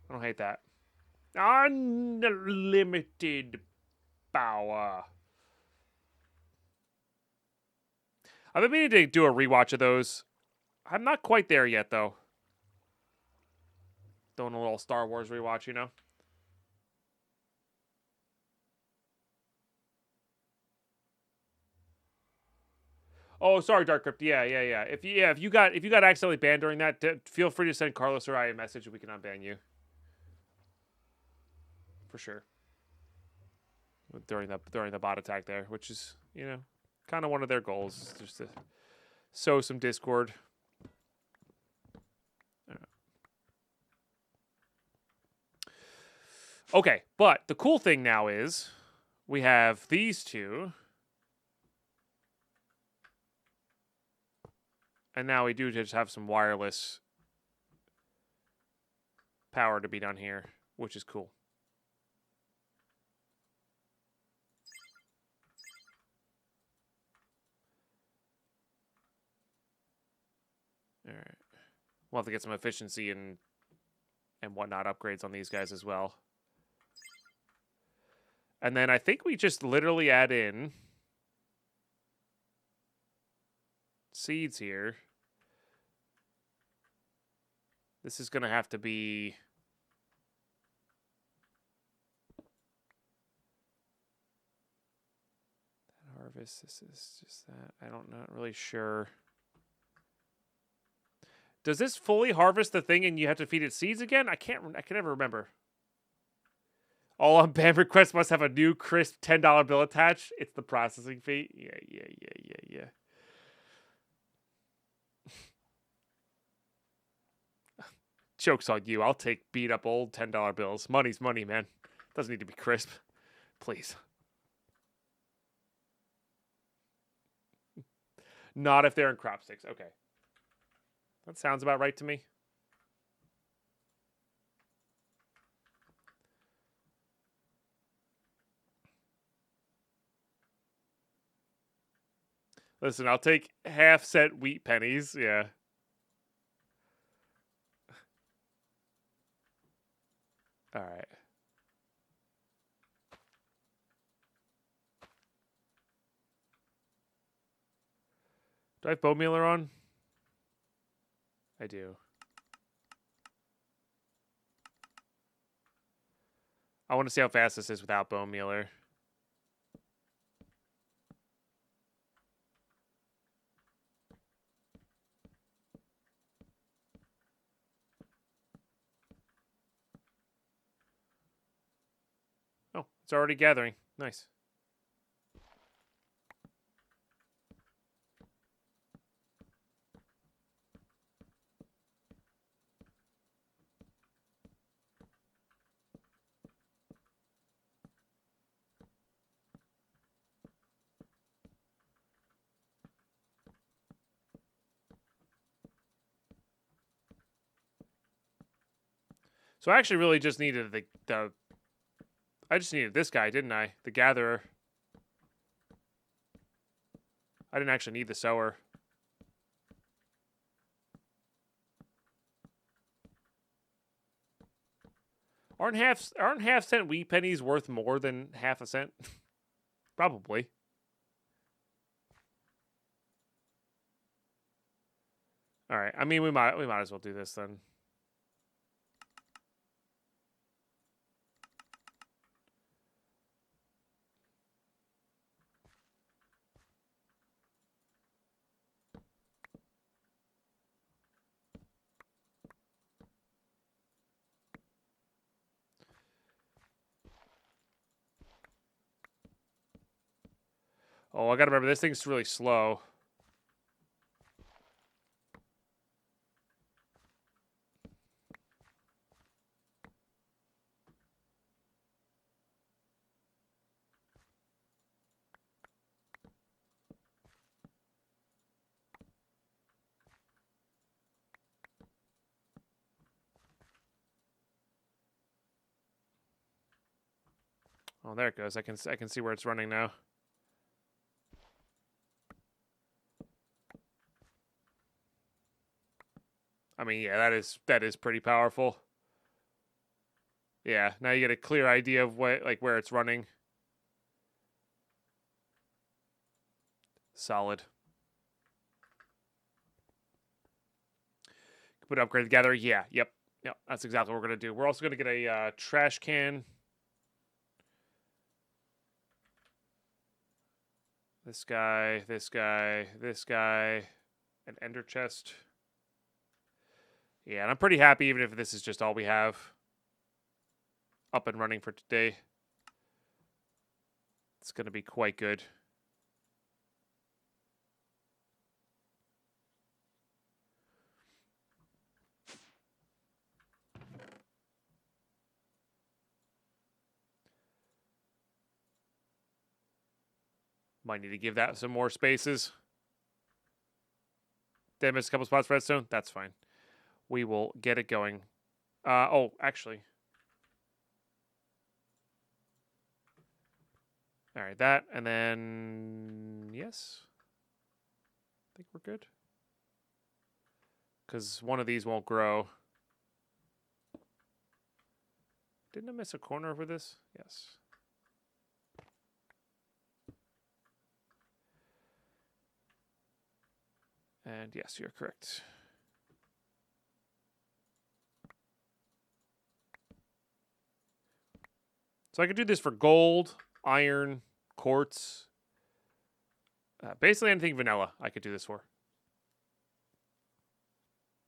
I don't hate that. Unlimited power. I've been meaning to do a rewatch of those. I'm not quite there yet, though. Doing a little Star Wars rewatch, you know? Oh, sorry, Dark Crypt. Yeah. If you got accidentally banned during that, feel free to send Carlos or I a message and we can unban you. For sure. During the bot attack there, which is, kind of one of their goals, just to sow some discord. Okay, but the cool thing now is we have these two. And now we do just have some wireless power to be done here, which is cool. All right. We'll have to get some efficiency and whatnot upgrades on these guys as well. And then I think we just literally add in seeds here. This is going to have to be... that harvest, this is just that. I'm not really sure. Does this fully harvest the thing and you have to feed it seeds again? I can never remember. All unbanned requests must have a new crisp $10 bill attached. It's the processing fee. Yeah. Joke's on you. I'll take beat up old $10 bills. Money's money, man. Doesn't need to be crisp. Please. Not if they're in crop sticks. Okay. That sounds about right to me. Listen, I'll take half-cent wheat pennies. Yeah. All right. Do I have bone mealer on? I do. I want to see how fast this is without bone mealer. Oh, it's already gathering. Nice. So I actually really just needed the I just needed this guy, didn't I? The gatherer. I didn't actually need the sower. Aren't half cent wheat pennies worth more than half a cent? Probably. All right. I mean, we might as well do this then. Oh, I gotta remember, this thing's really slow. Oh, there it goes. I can see where it's running now. I mean, yeah, that is pretty powerful. Yeah, now you get a clear idea of where it's running. Solid. Put upgrade together. Yeah, yep. That's exactly what we're gonna do. We're also gonna get a trash can. This guy, this guy, this guy, an ender chest. Yeah, and I'm pretty happy even if this is just all we have up and running for today. It's going to be quite good. Might need to give that some more spaces. Did I miss a couple spots for redstone? That's fine. We will get it going. Oh, actually. All right, that, and then, yes. I think we're good. Because one of these won't grow. Didn't I miss a corner over this? Yes. And yes, you're correct. So I could do this for gold, iron, quartz. Basically anything vanilla I could do this for.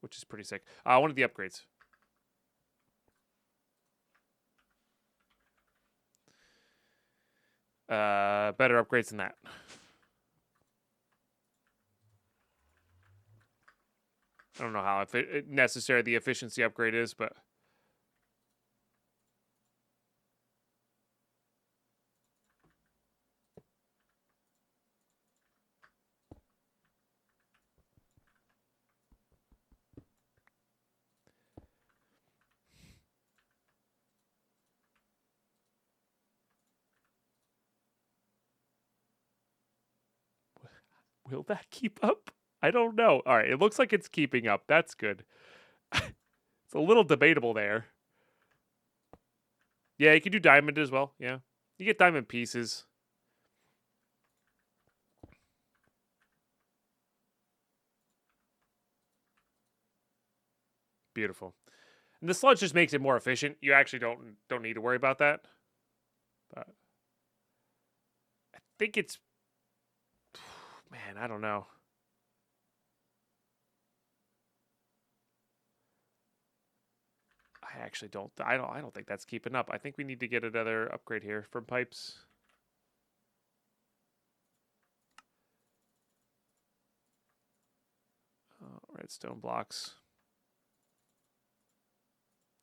Which is pretty sick. One of the upgrades. Better upgrades than that. I don't know how necessary the efficiency upgrade is, but... Will that keep up? I don't know. All right, it looks like it's keeping up. That's good. It's a little debatable there. Yeah, you can do diamond as well. Yeah. You get diamond pieces. beautiful. And the sludge just makes it more efficient. You actually don't need to worry about that. But I think it's, man, I don't know. I actually don't. I don't think that's keeping up. I think we need to get another upgrade here from pipes. Redstone blocks.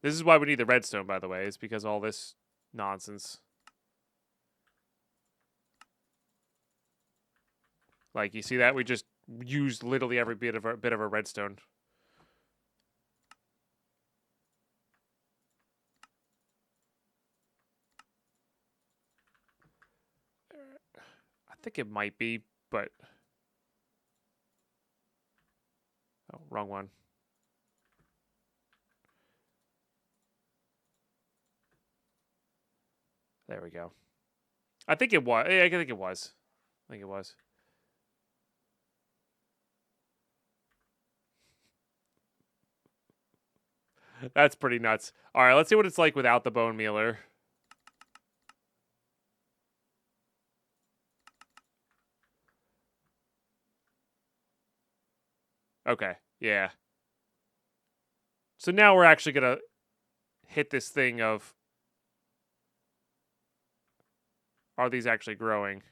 This is why we need the redstone, by the way, is because all this nonsense. Like, you see that? We just used literally every bit of a redstone. I think it might be, but... Oh, wrong one. There we go. I think it was. I think it was. I think it was. That's pretty nuts. All right, let's see what it's like without the bone mealer. Okay, yeah. So now we're actually going to hit this thing of, are these actually growing?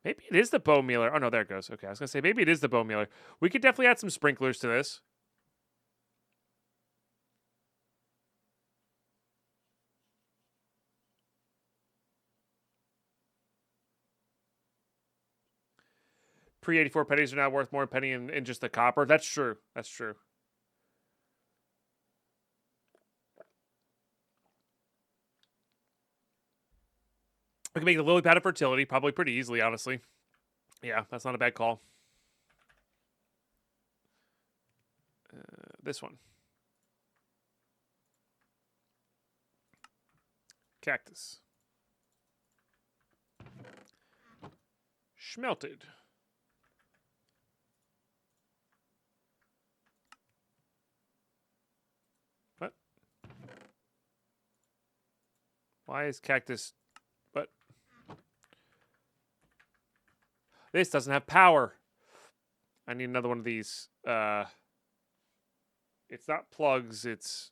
Maybe it is the bone mealer. Oh, no, there it goes. Okay, I was going to say, maybe it is the bone mealer. We could definitely add some sprinklers to this. Pre-84 pennies are now worth more a penny in just the copper. That's true. That's true. We can make the lily pad of fertility probably pretty easily, honestly. Yeah, that's not a bad call. This one. Cactus. Schmelted. What? Why is cactus... What? This doesn't have power. I need another one of these. It's not plugs, it's...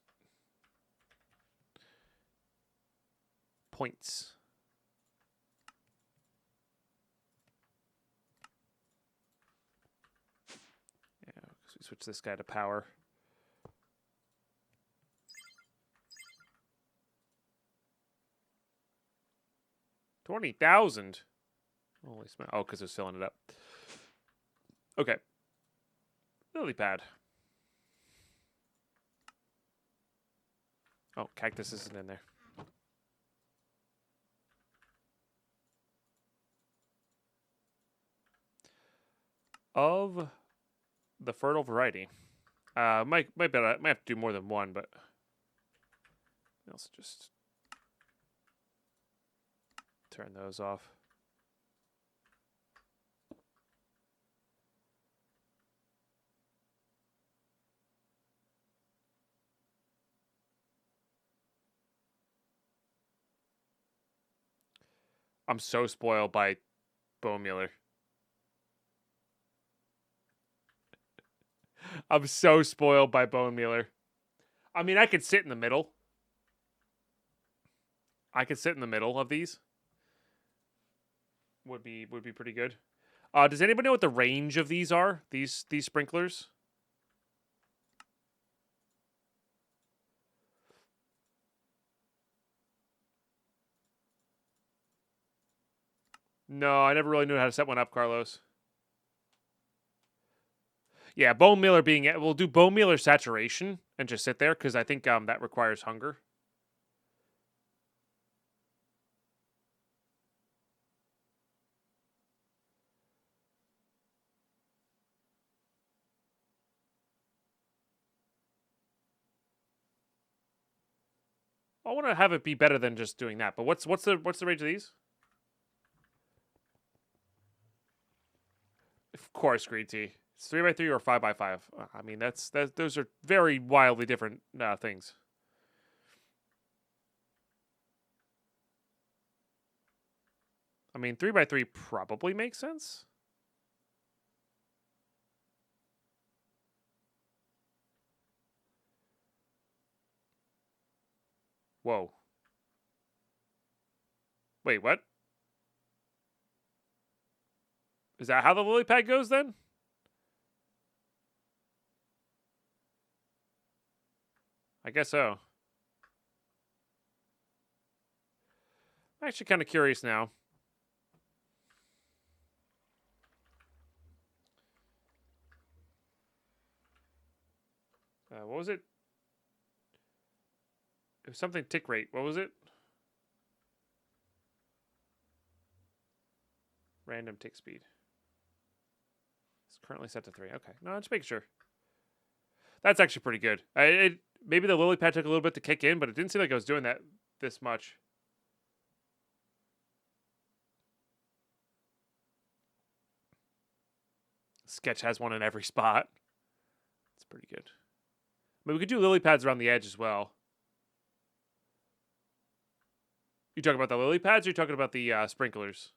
points. Yeah, because we switch this guy to power. $20,000. Holy smell! Oh, because it's filling it up. Okay. Lily pad. Oh, cactus isn't in there. Of the fertile variety. Might have to do more than one, but let's just turn those off. I'm so spoiled by bone mealer. I'm so spoiled by bone mealer. I mean, I could sit in the middle. I could sit in the middle of these. Would be pretty good. Does anybody know what the range of these are? These sprinklers? No, I never really knew how to set one up, Carlos. Yeah, bone mealer being... We'll do bone mealer saturation and just sit there, because I think that requires hunger. I want to have it be better than just doing that. But what's the range of these? Of course, green tea. It's 3x3 or 5x5. I mean, those are very wildly different things. I mean, 3x3 probably makes sense. Whoa. Wait, what? Is that how the lily pad goes then? I guess so. I'm actually kind of curious now. What was it? It was something tick rate. What was it? Random tick speed. It's currently set to 3. Okay. No, just making sure. That's actually pretty good. Maybe the lily pad took a little bit to kick in, but it didn't seem like I was doing that this much. Sketch has one in every spot. It's pretty good. I mean, we could do lily pads around the edge as well. You talking about the lily pads or you talking about the sprinklers?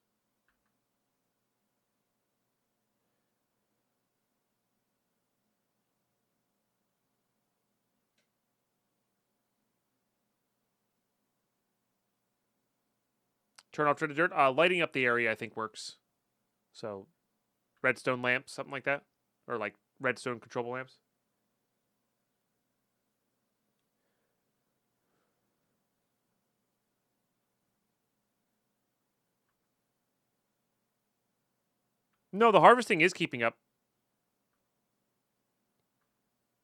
Turn off to the dirt. Lighting up the area, I think, works. So, redstone lamps, something like that. Or like redstone controllable lamps. No, the harvesting is keeping up.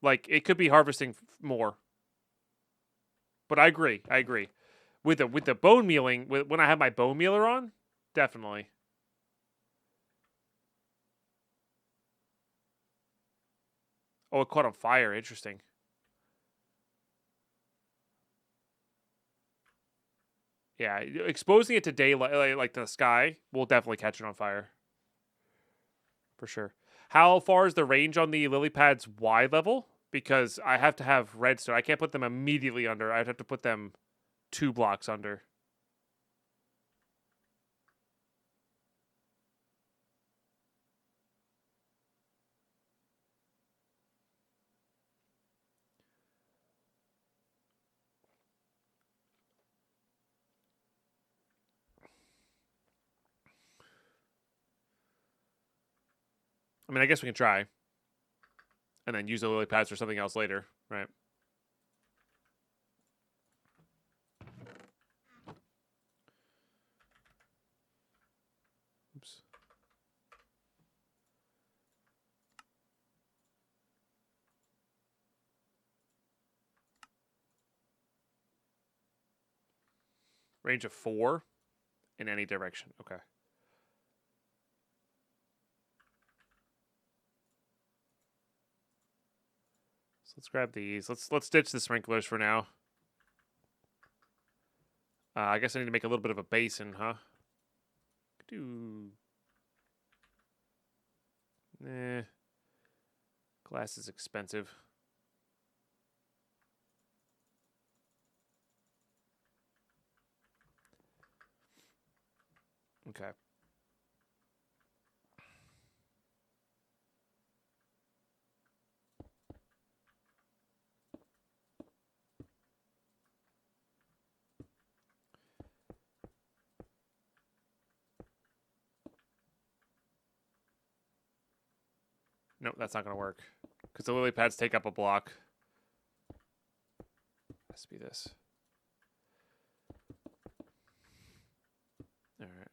Like, it could be harvesting more. But I agree. With the bone mealing, when I have my bone mealer on, definitely. Oh, it caught on fire. Interesting. Yeah, exposing it to daylight, like the sky, will definitely catch it on fire. For sure. How far is the range on the lily pads Y level? Because I have to have redstone. I can't put them immediately under. I'd have to put them 2 blocks under. I mean, I guess we can try. And then use the lily pads for something else later, right? Oops. Range of 4 in any direction. Okay. So let's grab these. Let's ditch the sprinklers for now. I guess I need to make a little bit of a basin, huh? Glass is expensive. Okay. Nope, that's not going to work. Because the lily pads take up a block. Has to be this. All right.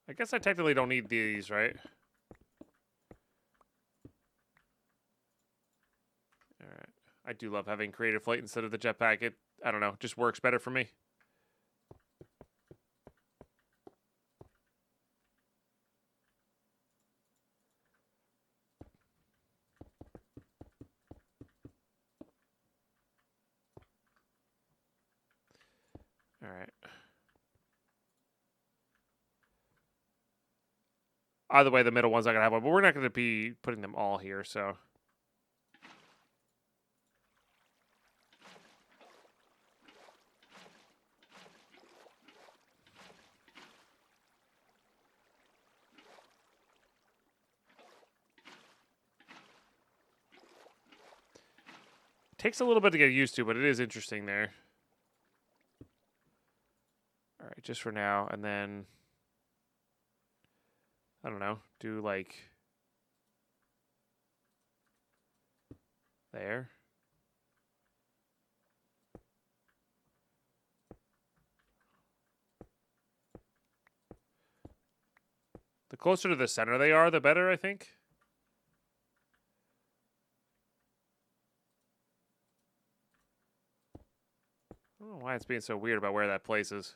I guess I technically don't need these, right? Alright. I do love having creative flight instead of the jetpack. It, I don't know, just works better for me. Either way, the middle one's not going to have one, but we're not going to be putting them all here, so. Takes a little bit to get used to, but it is interesting there. All right, just for now, and then I don't know, do like there. The closer to the center they are, the better, I think. I don't know why it's being so weird about where that place is.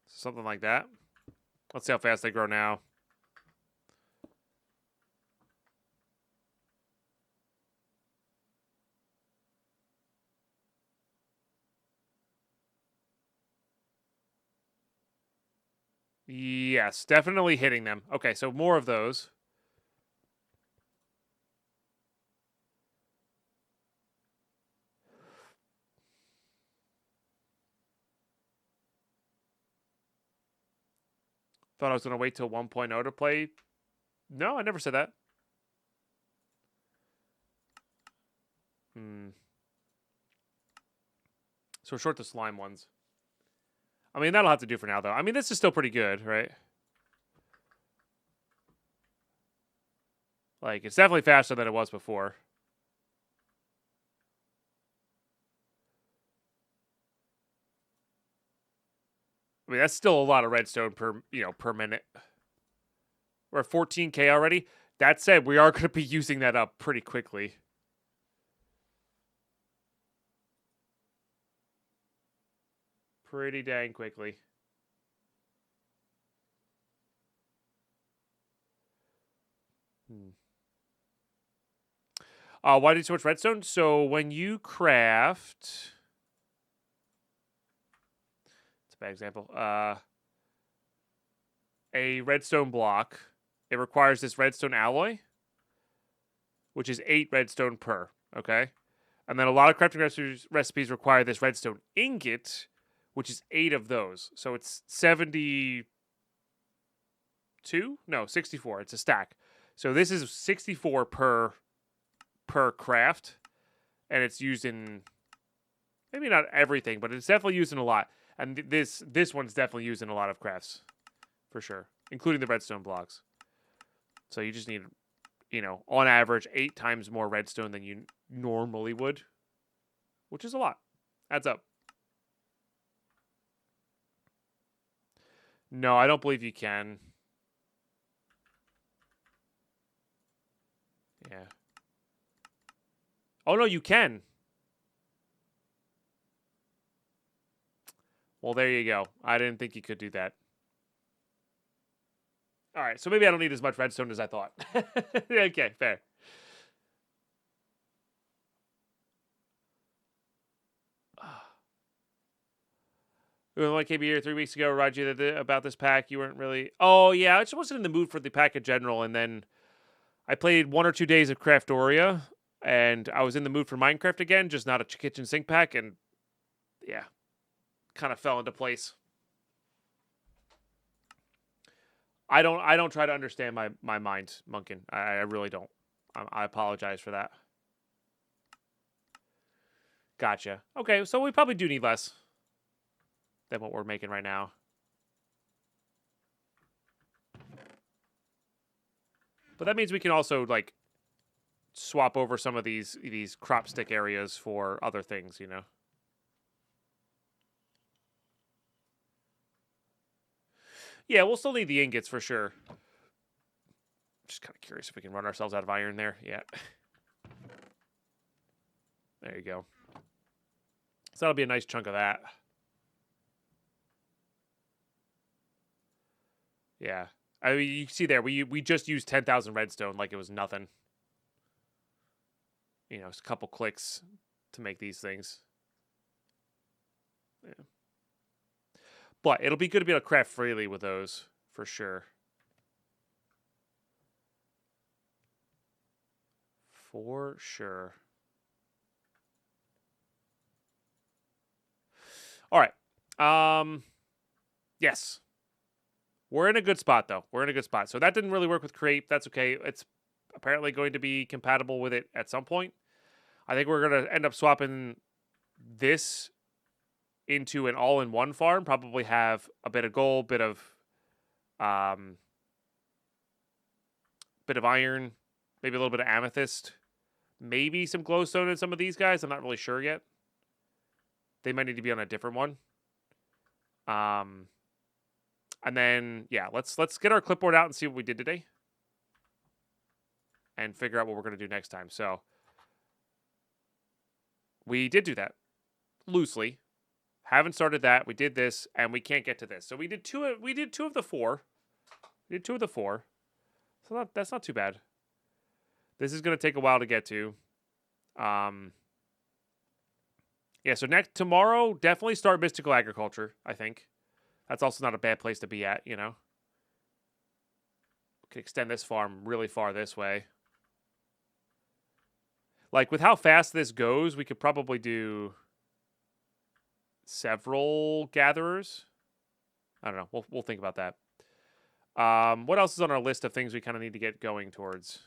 Something like that. Let's see how fast they grow now. Yes, definitely hitting them. Okay, so more of those. Thought I was going to wait till 1.0 to play. No, I never said that. So we're short the slime ones. I mean, that'll have to do for now, though. I mean, this is still pretty good, right? Like, it's definitely faster than it was before. I mean, that's still a lot of redstone per minute. We're at 14K already. That said, we are going to be using that up pretty quickly. Pretty dang quickly. Why do you so much redstone? So when you craft... It's a bad example. A redstone block. It requires this redstone alloy, which is 8 redstone per, okay? And then a lot of crafting recipes require this redstone ingot, which is 8 of those. So it's 72? No, 64. It's a stack. So this is 64 per craft, and it's used in maybe not everything, but it's definitely used in a lot. And this one's definitely used in a lot of crafts, for sure, including the redstone blocks. So you just need, on average, 8 times more redstone than you normally would, which is a lot. Adds up. No, I don't believe you can. Yeah. Oh, no, you can. Well, there you go. I didn't think you could do that. All right, so maybe I don't need as much redstone as I thought. Okay, fair. When I came here 3 weeks ago, reminded you about this pack. You weren't really... Oh, yeah, I just wasn't in the mood for the pack in general, and then I played 1 or 2 days of Craftoria, and I was in the mood for Minecraft again, just not a kitchen sink pack, and yeah, kind of fell into place. I don't try to understand my mind, Munkin. I really don't. I apologize for that. Gotcha. Okay, so we probably do need less than what we're making right now. But that means we can also, like, swap over some of these crop stick areas for other things, Yeah, we'll still need the ingots for sure. Just kind of curious if we can run ourselves out of iron there. Yeah. There you go. So that'll be a nice chunk of that. Yeah. I mean, you see there, we just used 10,000 redstone like it was nothing. you know, it's a couple clicks to make these things. Yeah. But it'll be good to be able to craft freely with those, for sure. For sure. All right. Yes. We're in a good spot, though. We're in a good spot. So that didn't really work with Create. That's okay. It's apparently going to be compatible with it at some point. I think we're going to end up swapping this into an all-in-one farm. Probably have a bit of gold, bit of iron, maybe a little bit of amethyst, maybe some glowstone in some of these guys. I'm not really sure yet. They might need to be on a different one. And then, yeah, let's get our clipboard out and see what we did today. And figure out what we're going to do next time. So, we did do that. Loosely. Haven't started that. We did this, and we can't get to this. So, we did two of the four. We did 2 of the 4. So, that's not too bad. This is going to take a while to get to. Yeah, so tomorrow, definitely start Mystical Agriculture, I think. That's also not a bad place to be at, you know. We can extend this farm really far this way. Like, with how fast this goes, we could probably do several gatherers. I don't know. We'll think about that. What else is on our list of things we kind of need to get going towards?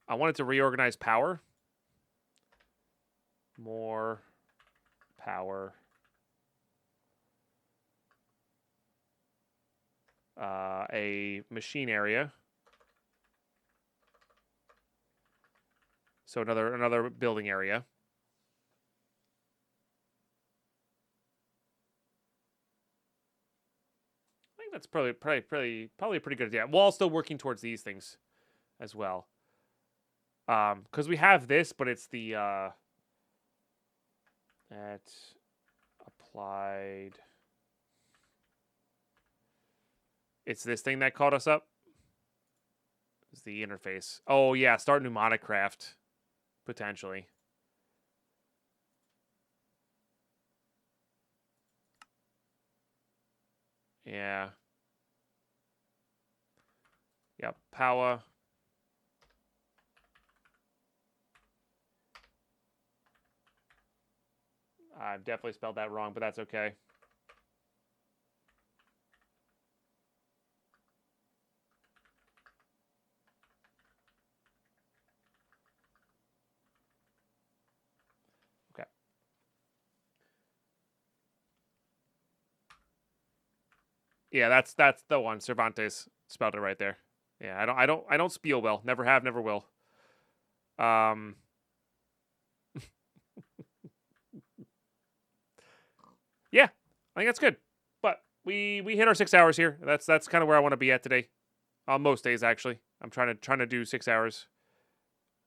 I wanted to reorganize power. More power. A machine area. So another building area. I think that's probably a pretty good idea. While still working towards these things as well. Because we have this, but it's the at applied. It's this thing that caught us up. It's the interface. Oh yeah, start new ModdedMinecraft, potentially. Yeah. Yep, power. I've definitely spelled that wrong, but that's okay. Okay. Yeah, that's the one. Cervantes spelled it right there. Yeah, I don't spiel well. Never have, never will. Yeah, I think that's good. But we hit our 6 hours here. That's kind of where I want to be at today. On most days, actually. I'm trying to do 6 hours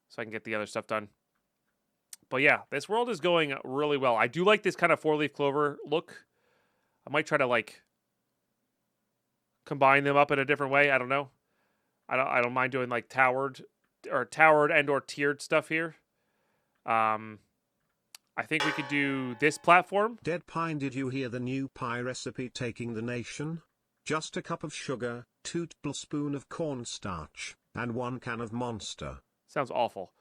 so I can get the other stuff done. But yeah, this world is going really well. I do like this kind of 4-leaf clover look. I might try to like combine them up in a different way. I don't know. I don't mind doing like towered and or tiered stuff here. I think we could do this platform. Deadpine, did you hear the new pie recipe taking the nation? Just a cup of sugar, 2 tablespoons of cornstarch, and 1 can of Monster. Sounds awful.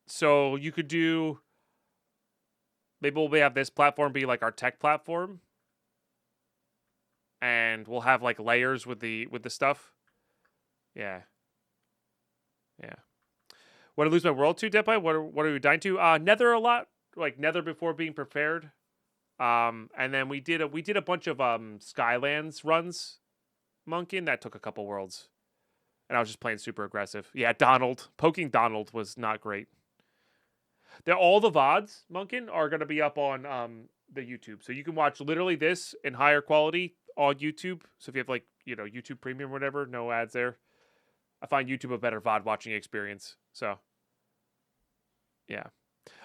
So you could do. Maybe we'll have this platform be like our tech platform, and we'll have like layers with the stuff. Yeah. Yeah. Want to lose my world to, Deadpine? What are we dying to? Nether a lot, like Nether before being prepared. And then we did a bunch of Skylands runs, Monkin. That took a couple worlds, and I was just playing super aggressive. Yeah, poking Donald was not great. All the VODs, Monkin, are going to be up on the YouTube, so you can watch literally this in higher quality on YouTube. So if you have like YouTube Premium or whatever, no ads there. I find YouTube a better VOD watching experience. So, yeah.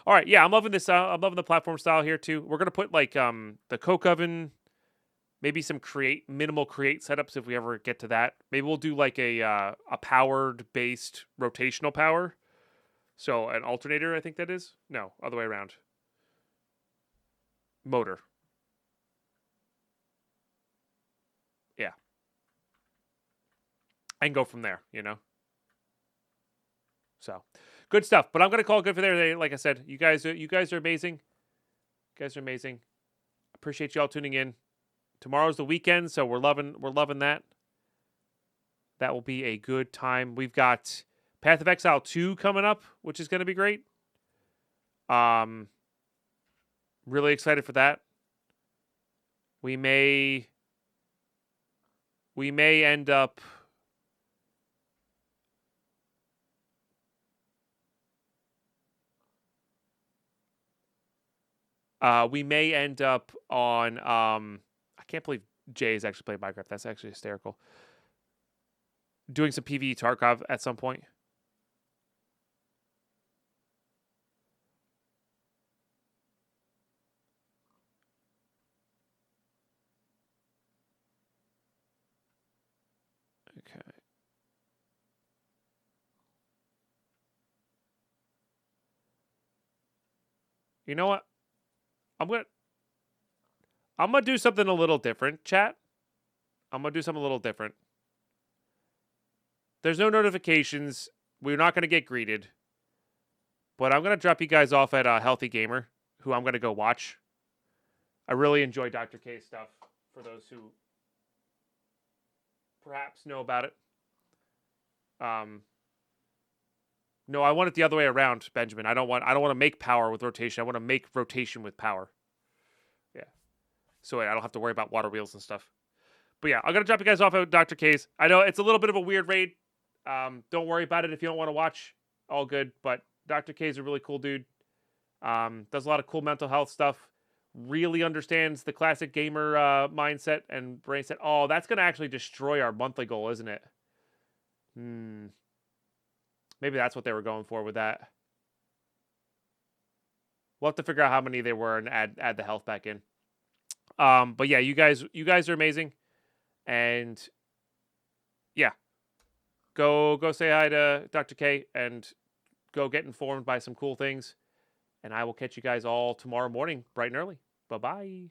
All right, yeah, I'm loving this. I'm loving the platform style here too. We're gonna put like the coke oven, maybe some minimal create setups if we ever get to that. Maybe we'll do like a powered based rotational power. So an alternator, I think that is. No, other way around. Motor. Yeah. And go from there, you know. So, good stuff. But I'm gonna call it good for there. Like I said, you guys are amazing. You guys are amazing. Appreciate y'all tuning in. Tomorrow's the weekend, so we're loving that. That will be a good time. We've got Path of Exile 2 coming up, which is gonna be great. Really excited for that. We may end up on I can't believe Jay is actually playing Minecraft. That's actually hysterical. Doing some PvE Tarkov at some point. Okay. You know what? I'm gonna do something a little different, chat. I'm gonna do something a little different. There's no notifications. We're not gonna get greeted. But I'm gonna drop you guys off at Healthy Gamer, who I'm gonna go watch. I really enjoy Dr. K's stuff. For those who perhaps know about it. No, I want it the other way around, Benjamin. I don't want to make power with rotation. I want to make rotation with power. Yeah. So I don't have to worry about water wheels and stuff. But yeah, I'm gonna drop you guys off at Dr. K's. I know it's a little bit of a weird raid. Don't worry about it if you don't want to watch. All good. But Dr. K's a really cool dude. Does a lot of cool mental health stuff. Really understands the classic gamer mindset and brain set. Oh, that's gonna actually destroy our monthly goal, isn't it? Maybe that's what they were going for with that. We'll have to figure out how many there were and add the health back in. But yeah, you guys are amazing. And yeah. Go say hi to Dr. K and go get informed by some cool things. And I will catch you guys all tomorrow morning, bright and early. Bye-bye.